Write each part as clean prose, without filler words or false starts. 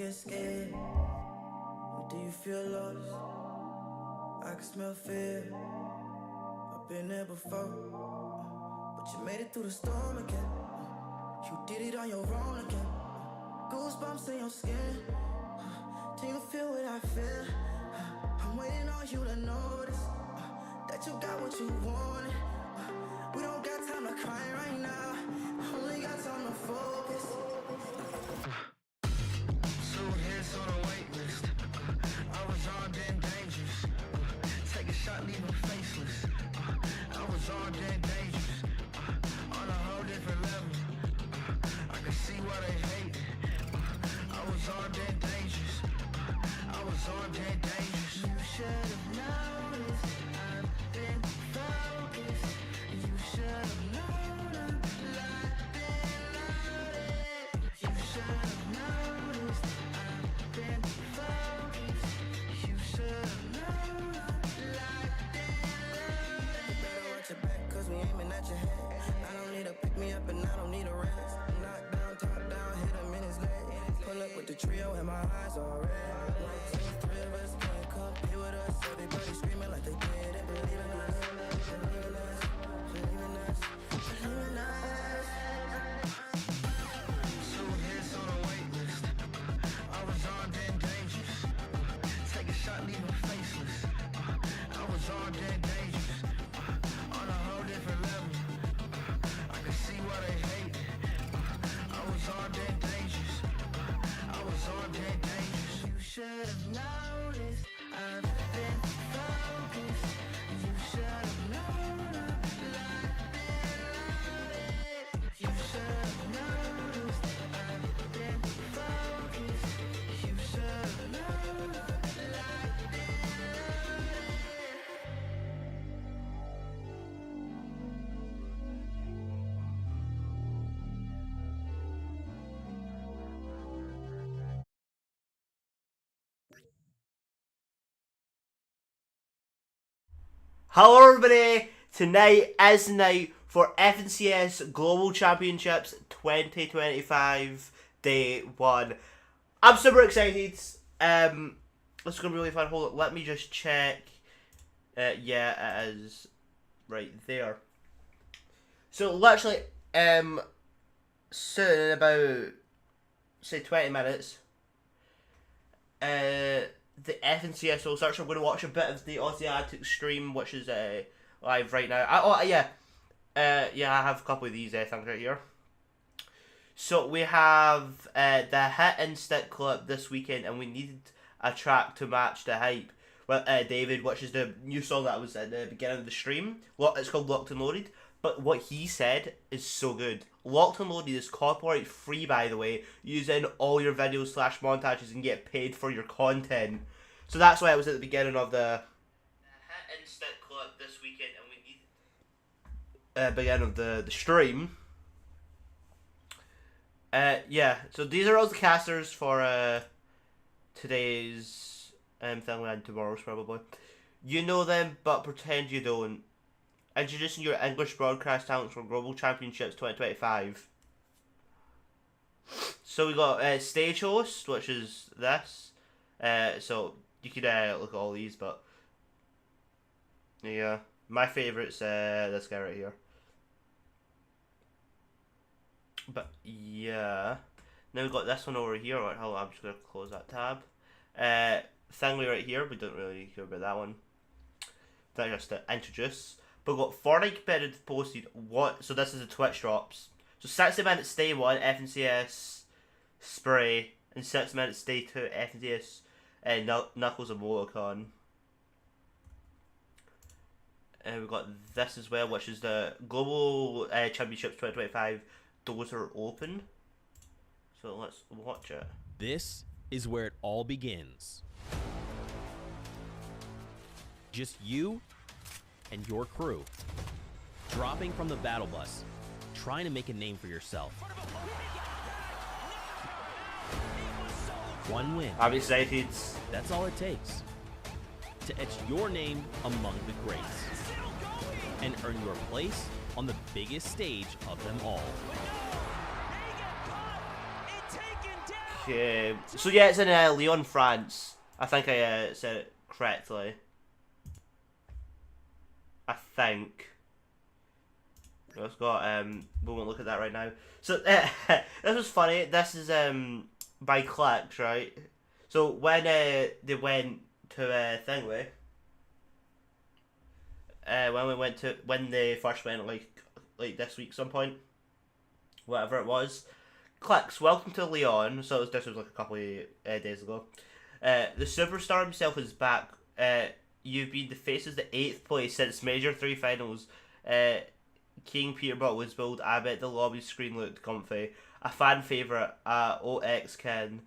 get scared? Do you feel lost? I can smell fear. I've been there before, but you made it through the storm again. You did it on your own again. Goosebumps in your skin. Do you feel what I feel? I'm waiting on you to notice that you got what you wanted. We don't got time to cry right now. Only got time to focus. 2 hits on a wait list. I was armed and dangerous. Take a shot, leave them faceless. I was armed and dangerous. On a whole different level. I can see why they hate it. I was armed and dangerous. I was armed and dangerous. You should have noticed. I've been focused. You should have known I'm locked and loaded. You should have noticed. I've been focused. You should have known I'm locked and loaded. You better watch your back, cause we aiming at your head. I don't need a pick me up and I don't need a rest. Knock down, top down, hit him in his leg. Pull up with the trio and my eyes all red. 1, 2, 3 of us can't compete with us. Everybody screaming like they did and believe in us. Believe in us, believe in us, believe in us. 2 hits on a wait list. I was armed and dangerous. Take a shot, leave them faceless. I was armed and dangerous. On a whole different level. I can see why they hate it. I was armed and dangerous. I was armed and dangerous. You should have noticed. I've been focused. You should have known I'm locked and loaded. You should have noticed. I've been focused. You should have known I'm locked and loaded. Hello everybody, tonight is the night for FNCS Global Championships 2025 Day 1. I'm super excited, this is going to be really fun. Hold on, let me just check. Yeah, it is right there. So literally, soon in about, say 20 minutes, the FNCS will start. So I'm going to watch a bit of the Asiatic stream, which is live right now. I have a couple of these things right here. So we have the hit and stick clip this weekend, and we needed a track to match the hype. Well, David, which is the new song that was at the beginning of the stream. It's called Locked and Loaded. But what he said is so good. Locked and Loaded is copyright free, by the way. Use in all your videos / montages and get paid for your content. So that's why I was at the beginning of the hit and stick clip this weekend, and we need beginning of the stream. Yeah. So these are all the casters for today's thing and tomorrow's probably. You know them, but pretend you don't. Introducing your English broadcast talents for Global Championships 2025. So we got stage host, which is this. So you could look at all these, but yeah, my favourite's this guy right here. But yeah, now we've got this one over here. Right, hold on, I'm just gonna close that tab. Thingy right here. We don't really care about that one. That's just to introduce. But we've got Fortnite bid posted what? So this is the Twitch drops. So 60 minutes day 1 FNCS Spray and 6 minutes day 2 FNCS Knuckles Emoticon. And we've got this as well, which is the Global Championships 2025. Doors are open. So let's watch it. This is where it all begins. Just you and your crew, dropping from the battle bus, trying to make a name for yourself. One win. I'm excited. That's all it takes to etch your name among the greats and earn your place on the biggest stage of them all. Okay. So yeah, it's in Lyon, France. I think I said it correctly. I think. Let's go. We won't look at that right now. So this was funny. This is by clicks, right? So when they went to Thingway, when they first went like this week some point, whatever it was, clicks. Welcome to Lyon. So this was like a couple of days ago. The superstar himself is back. You've been the faces the 8th place since Major 3 finals. King Peterborough was billed. I bet the lobby screen looked comfy. A fan favourite, OX King,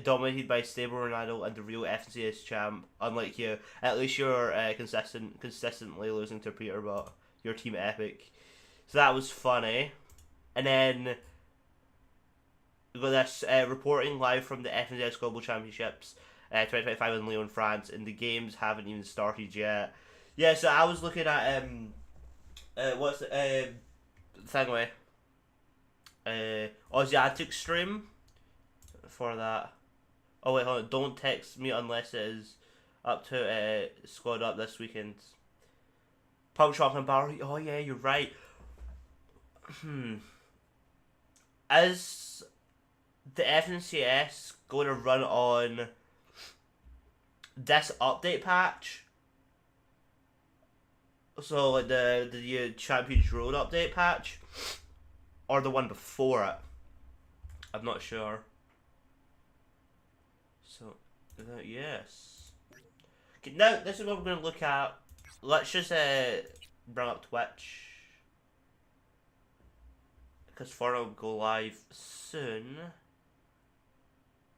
dominated by stable Ronaldo and the real FCS champ. Unlike you, at least you're consistently losing to Peterborough. Your team epic. So that was funny. And then we got this reporting live from the FNCS Global Championships 2025 in Lyon, France, and the games haven't even started yet. Yeah, so I was looking at what's the thing away? Asiatic stream for that. Oh wait, hold on. Don't text me unless it is up to squad up this weekend. Pub chocolate bar. Oh yeah, you're right. Is the FNCS going to run on this update patch? So like the Champions Road update patch, or the one before it? I'm not sure. So yes. Okay, now this is what we're going to look at. Let's just bring up Twitch, because Fortnite will go live soon.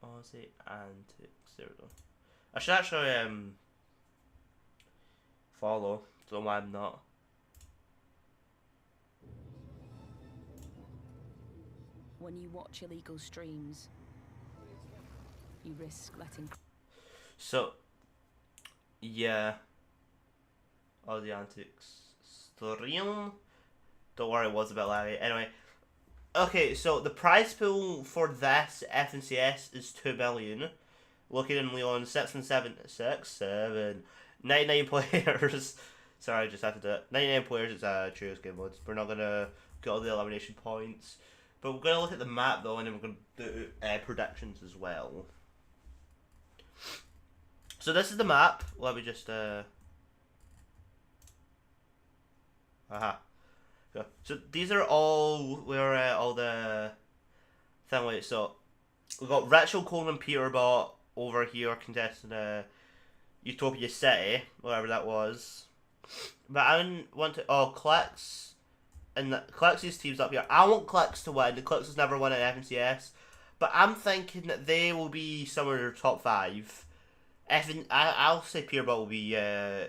Aussie Antics. There we go. I should actually follow. Don't know why I'm not. When you watch illegal streams, you risk letting. So, yeah. All the antics stream. Don't worry, it was a bit laggy. Anyway, okay. So the prize pool for this FNCS is 2 million. Looking in Lyon, 99 players. Sorry, I just have to do it. 99 players. It's a trios game mode. We're not gonna get all the elimination points, but we're gonna look at the map though, and then we're gonna do predictions as well. So this is the map. Let me just So these are all where all the thing like so. We've got Rachel Coleman Peterborough over here contesting Utopia City, whatever that was. But I want to Clicks and Clicks' team's up here. I want Clicks to win. The Clicks has never won an FNCS, but I'm thinking that they will be somewhere in the top 5. I'll say Peterborough will be thing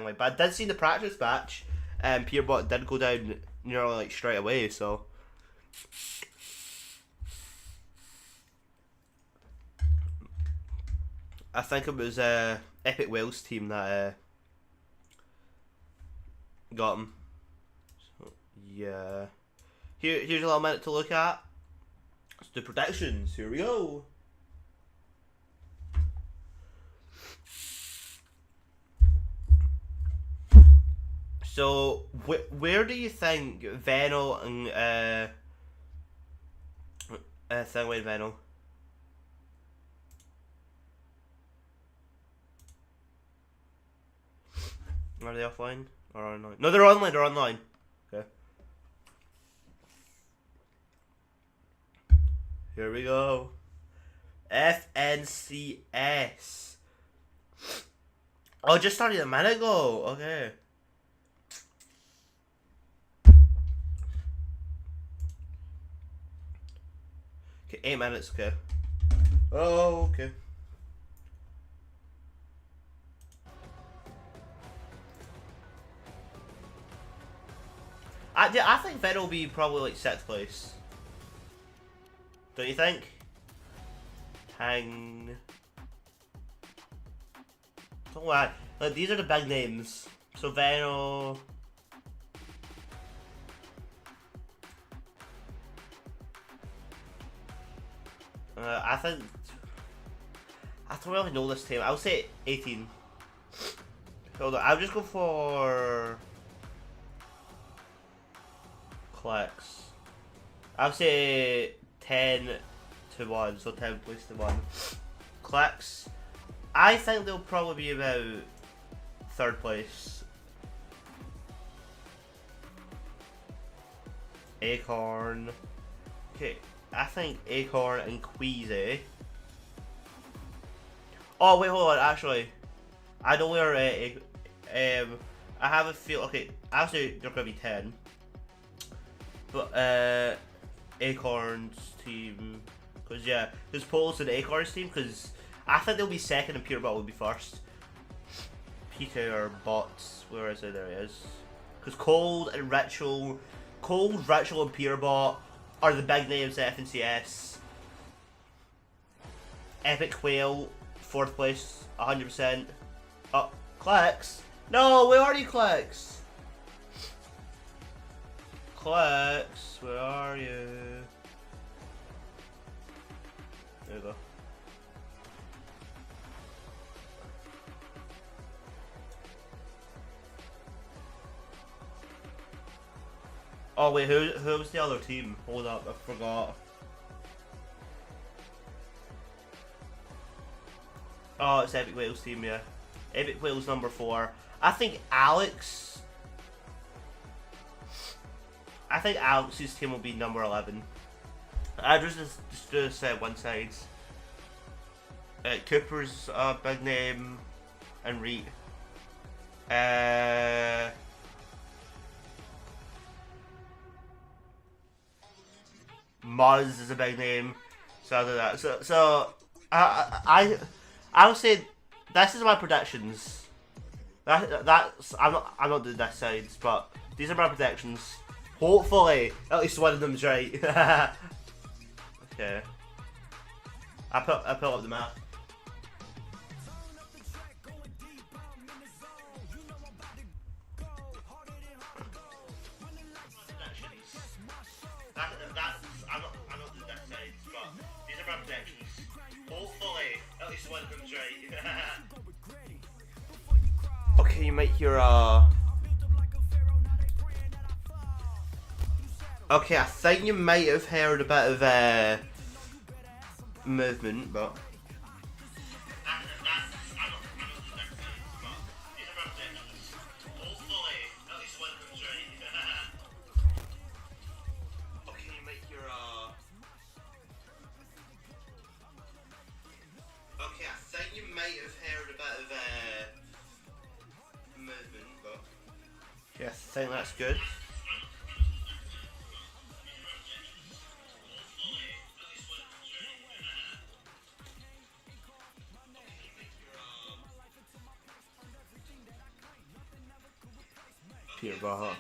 like. But I did see the practice match, and Peterborough did go down nearly like straight away. So. I think it was Epic Wales team that got him. So, yeah. Here's a little minute to look at. It's the predictions. Here we go. So, where do you think Veno and Thingway Veno? Are they offline or online? No, they're online. They're online. Okay. Here we go. FNCS. Oh, it just started a minute ago. Okay. Okay, 8 minutes. Okay. Oh, okay. I think Veno will be probably like 6th place. Don't you think? Hang. Don't lie. Like, these are the big names. So Veno. I think I don't really know this team. I'll say 18. Hold on, I'll just go for clicks. I'll say 10-1, so 10 plays to 1. Clicks. I think they'll probably be about 3rd place. Acorn. Okay, I think Acorn and Queasy. Oh wait, hold on. Actually, I know where. I have a feel. Okay, I'll say they're gonna be 10. But Acorn's team, because Paul's in Acorn's team, because I think they'll be 2nd and Pure Bot will be 1st. Pika or Bots, where is it? There it is. Because Cold, Ritual, and Pure Bot are the big names at FNCS. Epic Whale, 4th place, 100%. Oh, Clicks? No, where are you, Clicks? Clicks, where are you? There you go. Oh wait, who was the other team? Hold up, I forgot. Oh, it's Epic Whale's team, yeah. Epic Whale's number 4. I think Alex's team will be number 11. I just said one side. Cooper's a big name, and Reed. Muzz is a big name, so I'll do that. So I would say this is my predictions. That's I'm not doing this sides, but these are my predictions. Hopefully, at least one of them's right. Okay. I pull up the map. I'm not doing this sides, but these are my predictions. Hopefully, at least one of them's right. Okay, you might hear okay, I think you might have heard a bit of movement, but okay, you might hear okay, I think you might have heard a bit of movement, but yeah, I think that's good. Peter Baha.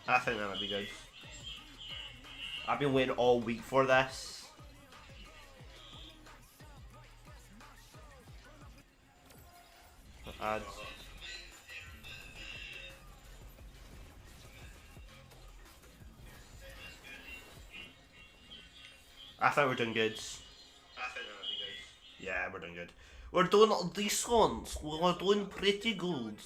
I think that might be good. I've been waiting all week for this. Ads. I think we're doing good. I think that would be good. Yeah, we're doing good. We're doing decent. We're doing pretty good.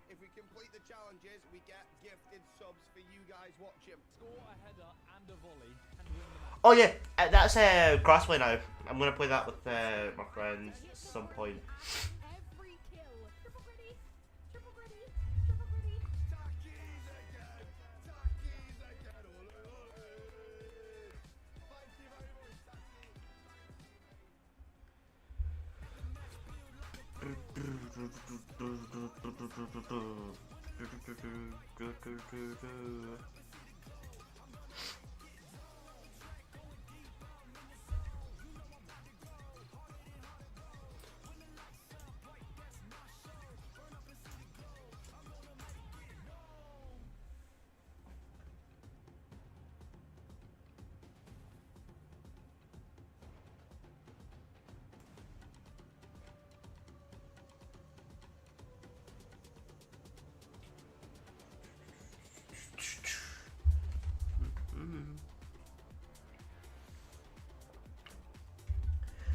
If we complete the challenges, we get gifted subs for you guys watching. Score a header and a volley and win the match. Oh yeah, that's crossplay now. I'm gonna play that with my friends at some point. Every kill. Triple gritty. Triple gritty. Triple gritty. Takis again. Takis again. Ole, ole. Thank you very much,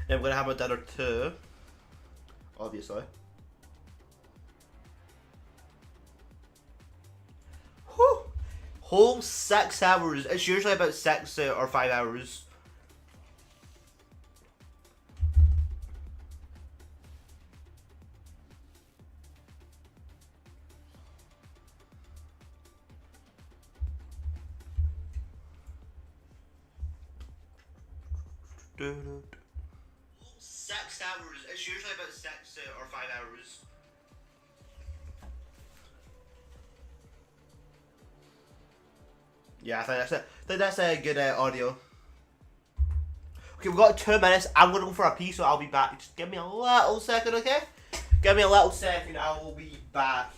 Then I'm gonna have my dinner too. Obviously. Whew. Whole 6 hours. It's usually about 6 or 5 hours. Whole 6 hours. It's usually about 6 or 5 hours. Yeah, I think that's it. I think that's a good audio. Okay, we've got 2 minutes. I'm gonna go for a pee, so I'll be back. Just give me a little second, okay? Give me a little second. I will be back.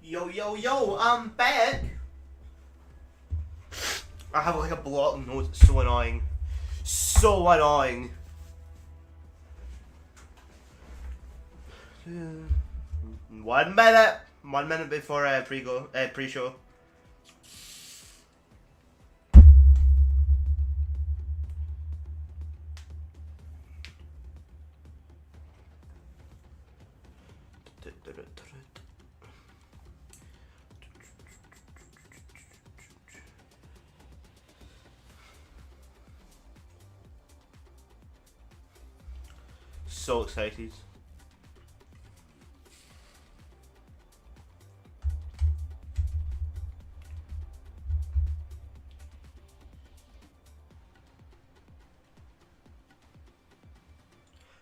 Yo, yo, yo, I'm back! I have like a block note, it's so annoying. So annoying! 1 minute! 1 minute before pre-show. So excited.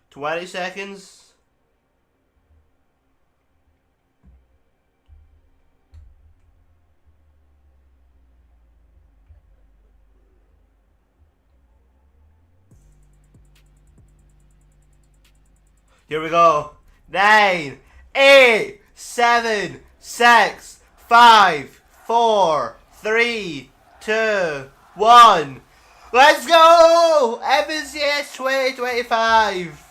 "20 seconds. Here we go. 9, 8, 7, 6, 5, 4, 3, 2, 1. Let's go! FNCS 2025.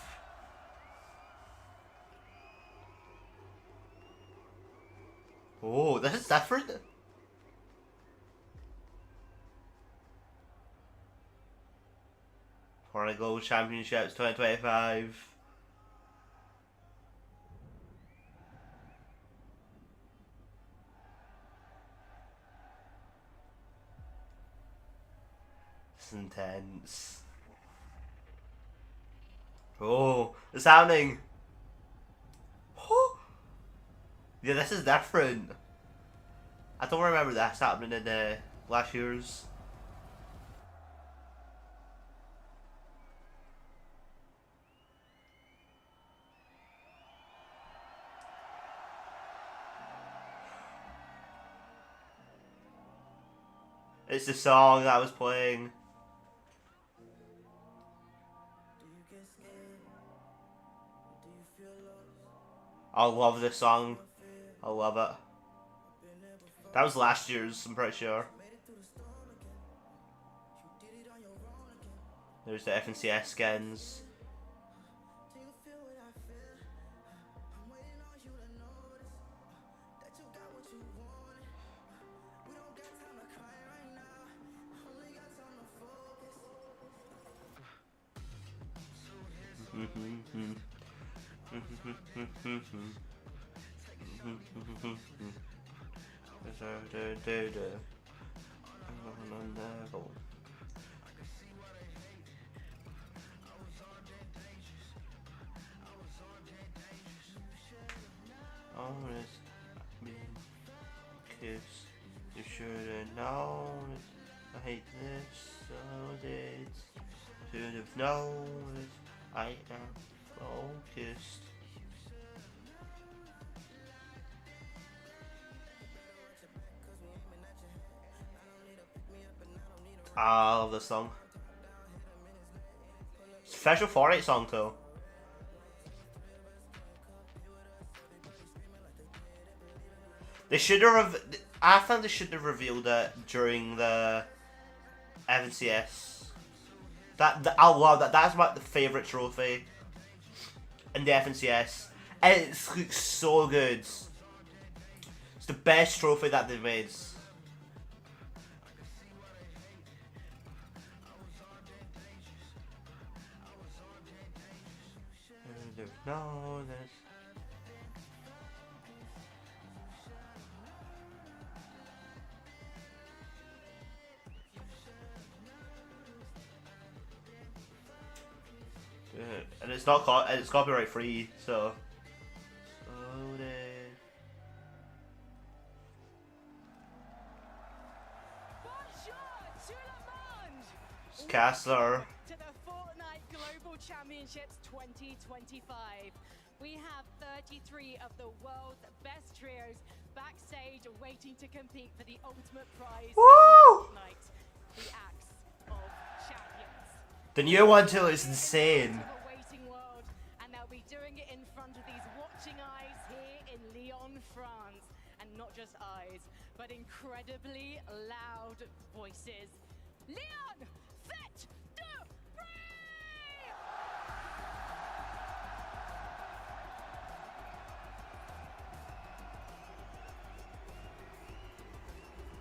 Oh, this is different. Portugal Championships 2025. It's intense. Oh, it's happening. Oh. Yeah, this is different. I don't remember this happening in last year's. It's the song that I was playing. I love this song. I love it. That was last year's, I'm pretty sure. There's the FNCS skins. Honest, kiss, you should've known. I hate this, so it should have known I am focused. I love this song. Special Fortnite song too. They should have. I think they should have revealed it during the FNCS. I love that. That's my favorite trophy in the FNCS. It looks so good. It's the best trophy that they've made. No, this. And it's not it's copyright free, so. Castler. To the Fortnite Global Championships 2025. We have 33 of the world's best trios backstage waiting to compete for the ultimate prize. Woo! Fortnite, the Axe of Champions. The new one too is insane. A waiting world, and they'll be doing it in front of these watching eyes here in Lyon, France. And not just eyes, but incredibly loud voices. Lyon, faites de bruit!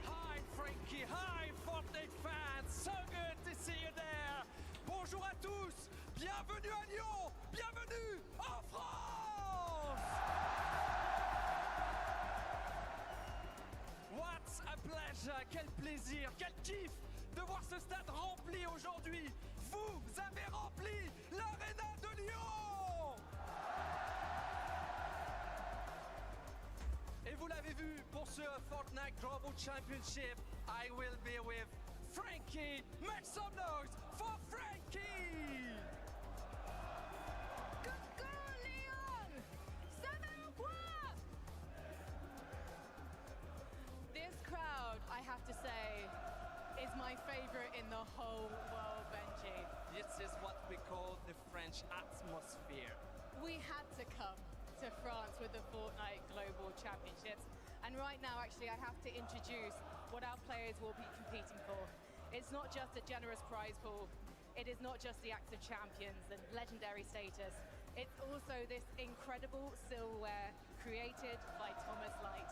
Hi Frankie, hi Fortnite fans, so good to see you there. Bonjour à tous, bienvenue à Lyon, bienvenue en France. What a pleasure, quel plaisir, quel kiff de voir ce stade rempli aujourd'hui. Vous avez rempli l'aréna de Lyon. Et vous l'avez vu, pour ce Fortnite Global Championship, I will be with Frankie. Make some noise for Frankie! Coucou Lyon! Ça va ou quoi? This crowd, I have to say, is my favorite in the whole world, Benji. This is what we call the French atmosphere. We had to come to France with the Fortnite Global Championships. And right now, actually, I have to introduce what our players will be competing for. It's not just a generous prize pool. It is not just the Axe of Champions and legendary status. It's also this incredible silverware created by Thomas Light.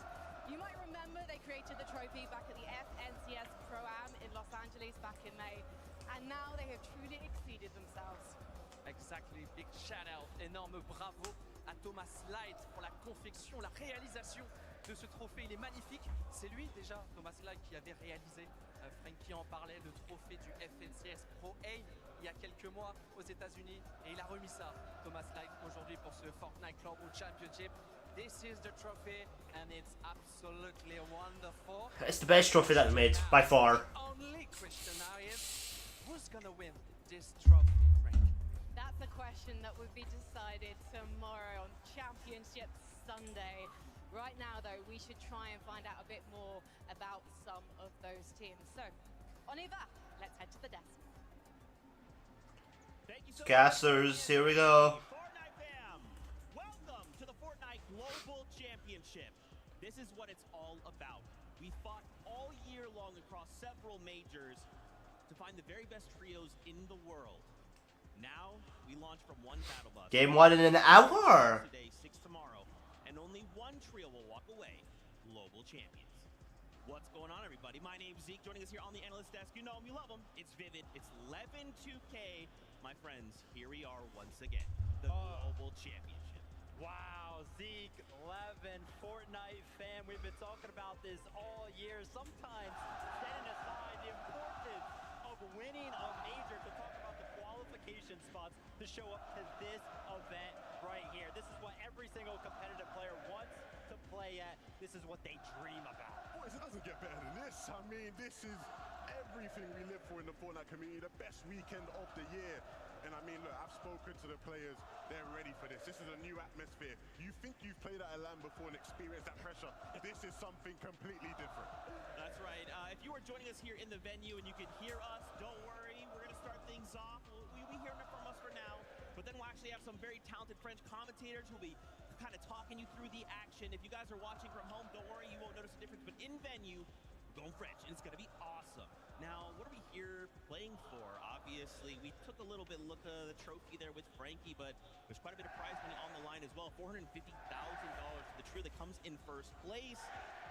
You might remember they created the trophy back at the FNCS Pro-Am in Los Angeles back in May. And now they have truly exceeded themselves. Exactly, big shout out, énorme bravo à Thomas Light pour la confection, la réalisation de ce trophée. Il est magnifique. C'est lui déjà, Thomas Light, qui avait réalisé, Frankie en parlait, le trophée du FNCS Pro A il y a quelques mois aux États-Unis. Et il a remis ça, Thomas Light, aujourd'hui pour ce Fortnite Global Championship. This is the trophy and it's absolutely wonderful. It's the best trophy that they made by far. The only question now is, who's gonna win this trophy, Frank? That's a question that would be decided tomorrow on Championship Sunday. Right now, though, we should try and find out a bit more about some of those teams. So, on y va. Let's head to the desk. Thank you so Gassers, here we go. Fortnite fam, welcome to the Fortnite Global Championship. This is what it's all about. We fought all year long across several majors to find the very best trios in the world. Now, we launch from one battle bus. Game 1 in an hour. Today, 6 tomorrow, and only one trio will walk away global champions. What's going on, everybody? My name's Zeke, joining us here on the analyst desk. You know him, you love him. It's Vivid. It's 11-2K. My friends, here we are once again, the Global Championship. Wow, Zeke, 11, Fortnite fan. We've been talking about this all year. Sometimes setting aside the importance of winning a major to talk about the qualification spots to show up to this event right here. This is what every single competitive player wants to play at. This is what they dream about. Boys, it doesn't get better than this. I mean, this is everything we live for in the Fortnite community, the best weekend of the year. And I mean, look, I've spoken to the players. They're ready for this. This is a new atmosphere. You think you've played at a LAN before and experienced that pressure. This is something completely different. That's right. If you are joining us here in the venue and you can hear us, don't worry. We're going to start things off. We'll be hearing it from us for now. But then we'll actually have some very talented French commentators who will be kind of talking you through the action. If you guys are watching from home, don't worry. You won't notice a difference. But in venue, we're going French, and it's going to be awesome. Now, what are we here playing for? Obviously, we took a little bit look at the trophy there with Frankie, but there's quite a bit of prize money on the line as well. $450,000 for the trio that comes in first place.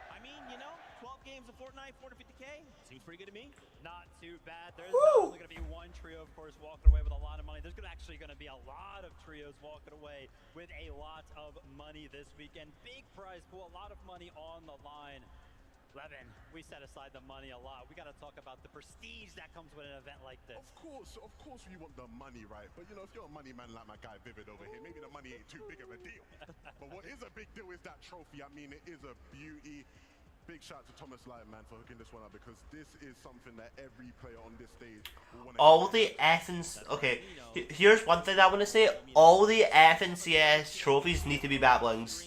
I mean, you know, 12 games of Fortnite, 450K. Seems pretty good to me. Not too bad. There's not only going to be one trio, of course, walking away with a lot of money. There's actually going to be a lot of trios walking away with a lot of money this weekend. Big prize pool, a lot of money on the line. Levin, we set aside the money a lot. We got to talk about the prestige that comes with an event like this. Of course we want the money, right? But you know, if you're a money man like my guy Vivid over here, maybe the money ain't too big of a deal. But what is a big deal is that trophy. I mean, it is a beauty. Big shout to Thomas Light, man, for hooking this one up, because this is something that every player on this stage will want to All the okay, here's one thing I want to say. All the FNCS trophies need to be Batblings.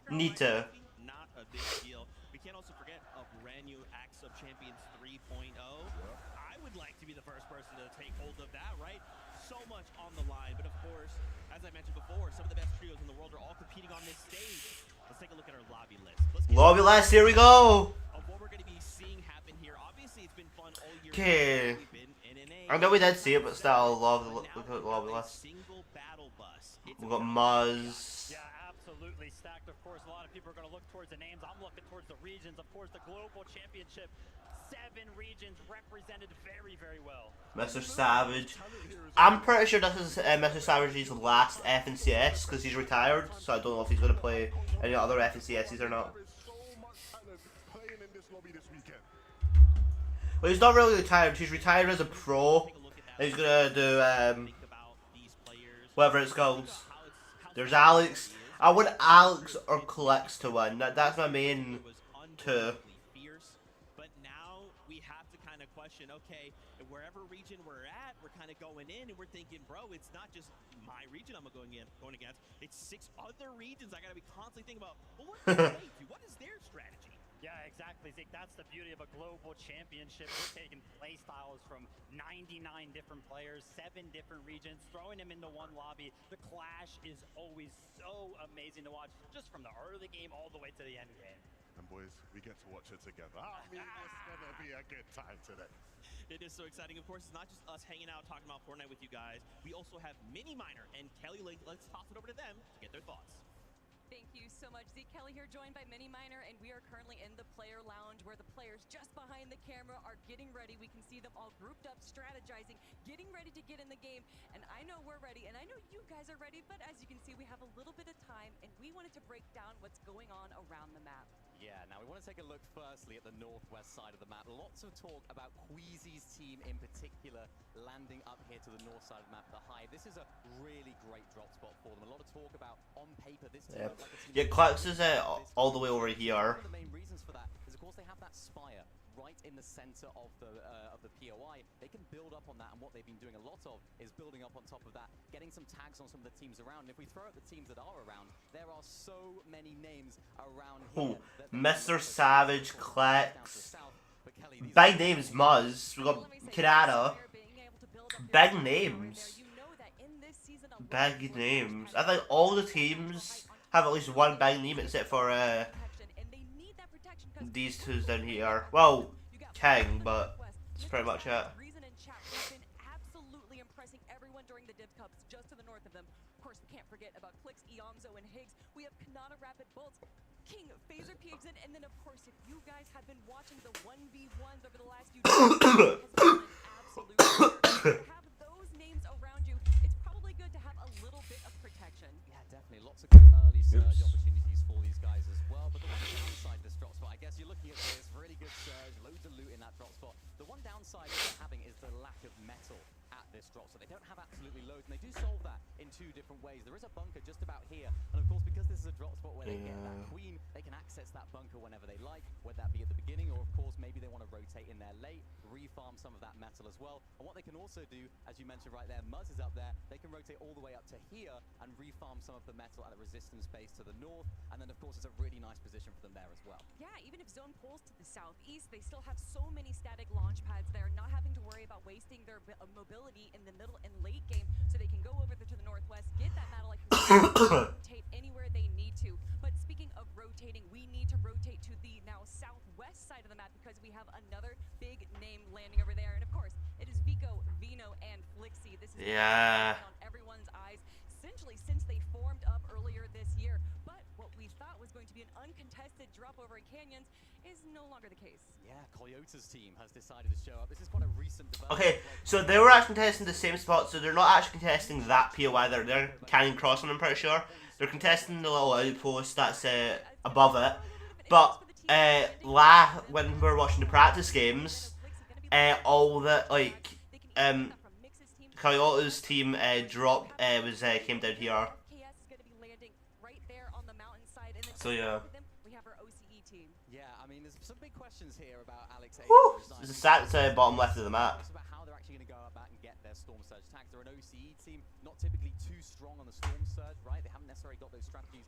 Need to. Not a big deal. We can't also forget a brand new Axe of Champions 3.0. I would like to be the first person to take hold of that, right? So much on the line. But of course, as I mentioned before, some of the best trios in the world are all competing on this stage. Let's take a look at our lobby list. Lobby list, here we go. Of what we're going to be seeing happen here. Obviously, it's been fun all year. Okay. I know we did see it, but still, lobby list. We got Muzz. Yeah, absolutely stacked. Of course, a lot of people are going to look towards the names. I'm looking towards the regions. Of course, the global championship. 7 regions represented very, very well. Mr. Savage. I'm pretty sure this is Mr. Savage's last FNCS because he's retired, so I don't know if he's going to play any other FNCSs or not. Well, he's not really retired. He's retired as a pro. And he's going to do whatever it's called. There's Alex. I want Alex or Collex to win. That's my main two. Okay, wherever region we're at, we're kind of going in and we're thinking, bro, it's not just my region I'm going against. It's 6 other regions. I got to be constantly thinking about, well, what do they do? What is their strategy? Yeah, exactly, Zeke. That's the beauty of a global championship. We're taking play styles from 99 different players, 7 different regions, throwing them into one lobby. The clash is always so amazing to watch, just from the early game all the way to the end game. And boys, we get to watch it together. I mean, it's gonna be a good time today. It is so exciting. Of course, it's not just us hanging out talking about Fortnite with you guys. We also have Mini Miner and Kelly Link. Let's toss it over to them to get their thoughts. Thank you so much, Zeke. Kelly here, joined by Mini Miner, and we are currently in the player lounge where the players just behind the camera are getting ready. We can see them all grouped up, strategizing, getting ready to get in the game. And I know we're ready, and I know you guys are ready, but as you can see, we have a little bit of time, and we wanted to break down what's going on around the map. Yeah, now we want to take a look firstly at the northwest side of the map. Lots of talk about Queasy's team in particular landing up here to the north side of the map, the Hive. This is a really great drop spot for them. A lot of talk about on paper this team. Yep. Yeah, Clux is all the way over here. One of the main reasons for that is, of course, they have that spire right in the center of the POI. They can build up on that, and what they've been doing a lot of is building up on top of that, getting some tags on some of the teams around. And if we throw out the teams that are around, there are so many names around here. Mr. Savage, Klex. Big names, Muzz. We got Kanata. Big names. Big names. I think all the teams have at least one big name except for these two down here. Well, King, but that's pretty much it. Absolutely impressing everyone during the Div Cups just to the north of them. Of course, we can't forget about Clix, Eonzo, and Higgs. We have Kanata, Rapid Bolts, King, Phaser, PXN, and then of course, if you guys have been watching the 1v1s over the last few days, to have those names around you, it's probably good to have a little bit of protection. Yeah, definitely. Lots of good early surge opportunities for these guys as well. But the one downside of this drop spot, I guess you're looking at this, really good surge, loads of loot in that drop spot. The one downside that they're having is the lack of metal at this drop. So they don't have absolutely loads, and they do solve that in two different ways. There is a bunker just about here, and of course, because this is a drop spot where they get that queen, they can access that bunker whenever they like, whether that be at the beginning, or of course, maybe they want to rotate in there late, refarm some of that metal as well. And what they can also do, as you mentioned right there, Muzz is up there, they can rotate all the way up to here and refarm some of the metal at the resistance base to the north, and then of course, it's a really nice position for them there as well. Yeah, even if zone pulls to the southeast, they still have so many static launch pads there, not having to worry about wasting their mobility in the middle and late game, so they can go over to the northwest, get that metal, like rotate anywhere they need to. But speaking of rotating, we need to rotate to the now southwest side of the map because we have another big name landing over there, and of course, it is Vico, Vino, and Flixie. This is on everyone's eyes, essentially since they formed up earlier this year. But what we thought was going to be an uncontested drop over in Canyons is no longer the case. Yeah, Coyote's team has decided to show up. This is quite a recent development. Okay, so they were actually contesting the same spot, so they're not actually contesting that POI. They're Canyon Crossing, I'm pretty sure. They're contesting the little outpost that's above it. But when we were watching the practice games, all the Coyote's team drop came down here. So yeah. Yeah, I mean, there's some big questions here about Alex. There's a stat bottom left of the map. About how they're actually going to go about and get their Storm Surge tags. They're an OCE team, not typically too strong on the Storm Surge, right? They haven't necessarily got those strategies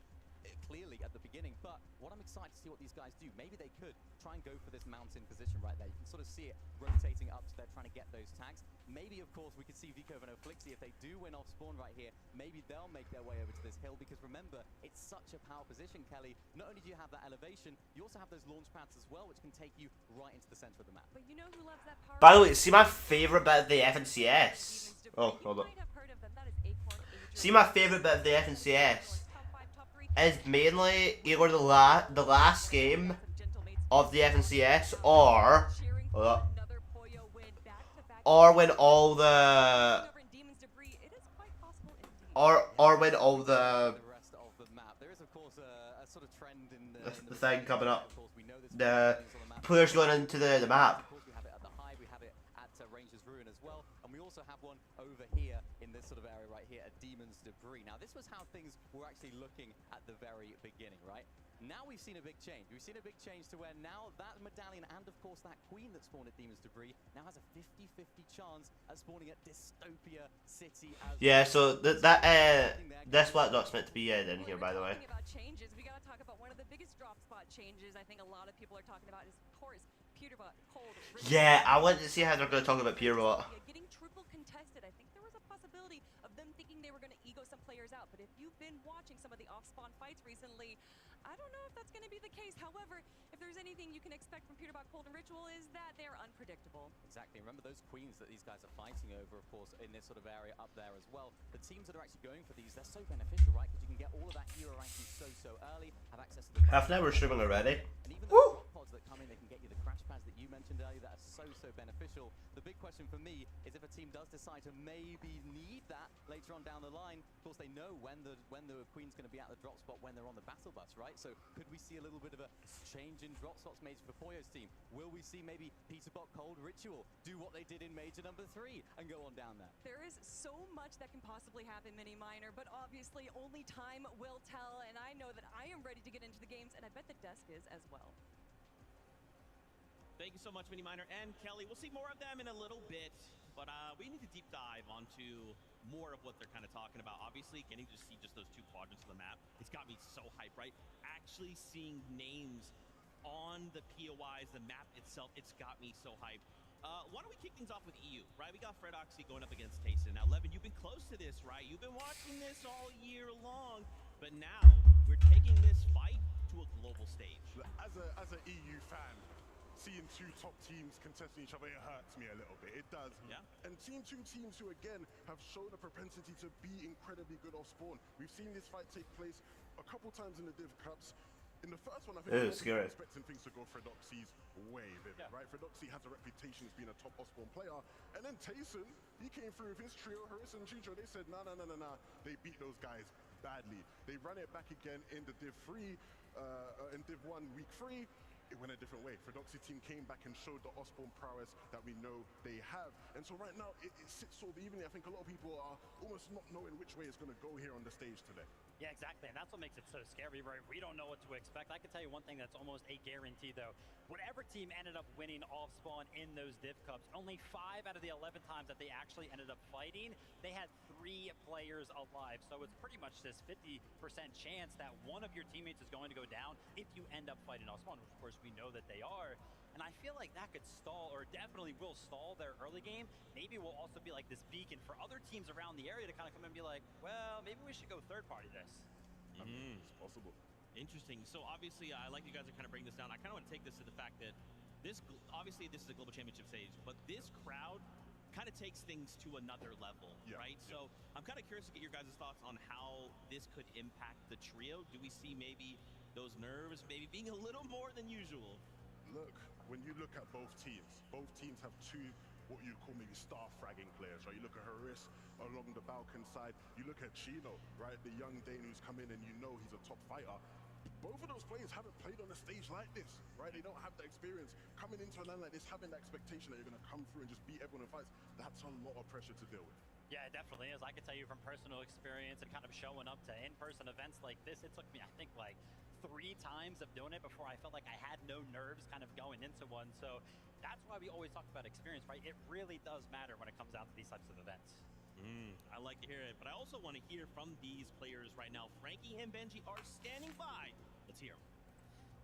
clearly at the beginning, but what I'm excited to see what these guys do. Maybe they could try and go for this mountain position right there. You can sort of see it rotating up, so they're trying to get those tags. Maybe, of course, we could see Vico and Flixie, if they do win off spawn right here, maybe they'll make their way over to this hill, because remember, it's such a power position, Kelly. Not only do you have that elevation, you also have those launch pads as well, which can take you right into the center of the map. But you know who loves that power? By the way, see my favorite bit of the FNCS. Oh, hold on. See my favorite bit of the FNCS is mainly either the last game of the FNCS or when all the when all the thing coming up, the players going into the map. We have it at the Hive, we have it at Ranger's Ruin as well, and we also have one over here in this sort of area right here at Demon's Debris. Now this was how things were actually looking at the very beginning, right? Now we've seen a big change. We've seen a big change to where now that medallion and of course that queen that spawned at Demon's Debris now has a 50-50 chance at spawning at Dystopia City as yeah, so this Black Dot's meant to be in here, by the way. About changes, we gotta talk about one of the biggest drop spot changes I think a lot of people are talking about is, of course, Pewterbot, Cold. Yeah, I want to see how they're going to talk about Pewterbot. Getting triple contested, I think there was a possibility of them thinking they were going to ego some players out, but if you've been watching some of the off-spawn fights recently, I don't know if that's going to be the case. However, if there's anything you can expect from Pewterbot, Cold, and Ritual is that they're unpredictable. Exactly. Remember those queens that these guys are fighting over, of course, in this sort of area up there as well. The teams that are actually going for these, they're so beneficial, right? Because you can get all of that hero ranking so early, have access to the Half an hour streaming already. and even those drop pods that come in, they can get you the crash pads that you mentioned earlier that are so beneficial. The big question for me is if a team does decide to maybe need that later on down the line. Of course, they know when the queen's going to be at the drop spot when they're on the battle bus, right? So could we see a little bit of a change in drop spots major for Poyo's team? Will we see maybe Pewterbot, Cold, Ritual do what they did in major number 3 and go on down there? There is so much that can possibly happen, Mini Minor, but obviously only time will tell, and I know that I am ready to get into the games, and I bet the desk is as well. Thank you so much, Mini Minor and Kelly. We'll see more of them in a little bit, but we need to deep dive onto more of what they're kind of talking about. Obviously, getting to see just those two quadrants of the map, it's got me so hyped, right? Actually seeing names on the POIs, the map itself, it's got me so hyped. Why don't we kick things off with EU, right? We got Fred Oxy going up against Tayson. Now, Levin, you've been close to this, right? You've been watching this all year long, but now we're taking this fight to a global stage. As an EU fan, seeing two top teams contesting each other, it hurts me a little bit. It does. Yeah. And seeing two teams who, again, have shown a propensity to be incredibly good off spawn. We've seen this fight take place a couple times in the Div Cups. In the first one, I think we were expecting things to go Fredoxy's way, Vivid, right? Fredoxy has a reputation as being a top off-spawn player. And then Tayson, he came through with his trio, Harris and Gijo. They said, nah. They beat those guys badly. They ran it back again in the Div 3, in Div 1 week 3. it went a different way. Fredoxy team came back and showed the Osborne prowess that we know they have. And so right now, it sits sort of evenly. I think a lot of people are almost not knowing which way it's going to go here on the stage today. Yeah, exactly, and that's what makes it so scary, right? We don't know what to expect. I can tell you one thing that's almost a guarantee, though. Whatever team ended up winning off spawn in those Div Cups, only 5 out of the 11 times that they actually ended up fighting, they had 3 players alive. So it's pretty much this 50% chance that one of your teammates is going to go down if you end up fighting off spawn, which of course we know that they are. And I feel like that could stall, or definitely will stall their early game. Maybe will also be like this beacon for other teams around the area to kind of come and be like, well, maybe we should go third party this. I mean, it's possible. Interesting. So obviously, I like you guys are kind of bringing this down. I kind of want to take this to the fact that this, obviously, this is a global championship stage, but this crowd kind of takes things to another level, right? So I'm kind of curious to get your guys' thoughts on how this could impact the trio. Do we see maybe those nerves maybe being a little more than usual? Look, when you look at both teams have 2 what you'd call maybe star fragging players, right? You look at Haris along the Balkan side, you look at Chino, right? The young Dane who's come in and you know he's a top fighter. Both of those players haven't played on a stage like this, right? They don't have the experience. Coming into a land like this, having the expectation that you're going to come through and just beat everyone in fights, that's a lot of pressure to deal with. Yeah, it definitely is. I can tell you from personal experience and kind of showing up to in-person events like this, it took me, I think, like 3 times of doing it before I felt like I had no nerves kind of going into one. So that's why we always talk about experience, right? It really does matter when it comes down to these types of events. I like to hear it, but I also want to hear from these players right now. Frankie and Benji are standing by. Let's hear them.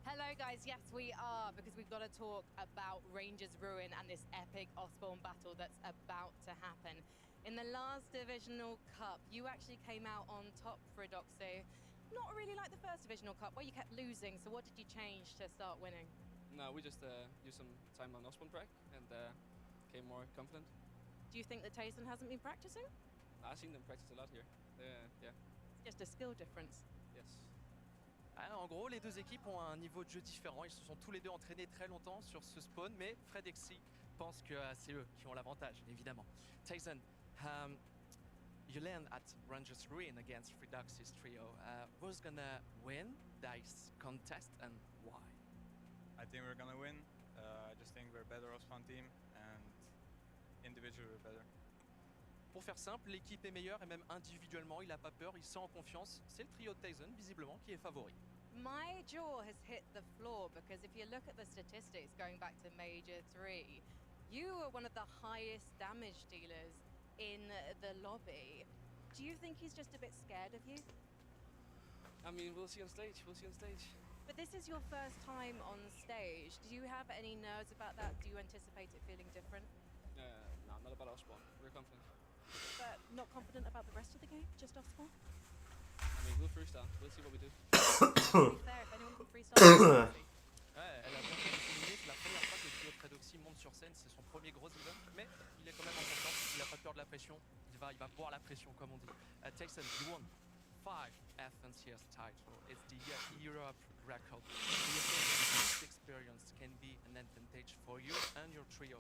Hello guys, yes we are, because we've got to talk about Rangers Ruin and this epic Osborne battle that's about to happen. In the last Divisional Cup, you actually came out on top, Fredoxy. Not really like the first Divisional Cup where you kept losing, so what did you change to start winning? No, we just used some time on Osborne track and came more confident. Do you think that Tyson hasn't been practicing? I've seen them practice a lot here. Yeah. It's just a skill difference. Yes. En gros, les deux équipes ont un niveau de jeu différent. Ils se sont tous les deux entraînés très longtemps sur ce spawn, mais Fredexy pense que c'est eux qui ont l'avantage, évidemment. Tyson, you land at Rangers Ruin against Fredoxy's trio. Who's gonna win this contest and why? I think we're gonna win. I just think we're better Ospan team and individually we're better. Pour faire simple, l'équipe est meilleure et même individuellement, il n'a pas peur, il se sent en confiance. C'est le trio de Tyson, visiblement, qui est favori. My jaw has hit the floor because if you look at the statistics going back to Major 3, you are one of the highest damage dealers in the lobby. Do you think he's just a bit scared of you? I mean, we'll see on stage. But this is your first time on stage. Do you have any nerves about that? Do you anticipate it feeling different? No, not about Osborne. We're confident. But not confident about the rest of the game? Just Osborne? I mean, we'll freestyle. We'll see what we do. To be fair, if anyone can freestyle. Ouais, elle a bien fait de souligner, c'est la première fois que le trio de Fredoxy monte sur scène, c'est son premier gros event, mais il est quand même en confiance, il n'a pas peur de la pression, il va boire la pression comme on dit. Tyson, you won 5 FNCS title. It's the Europe record. Do you think this experience can be an advantage for you and your trio?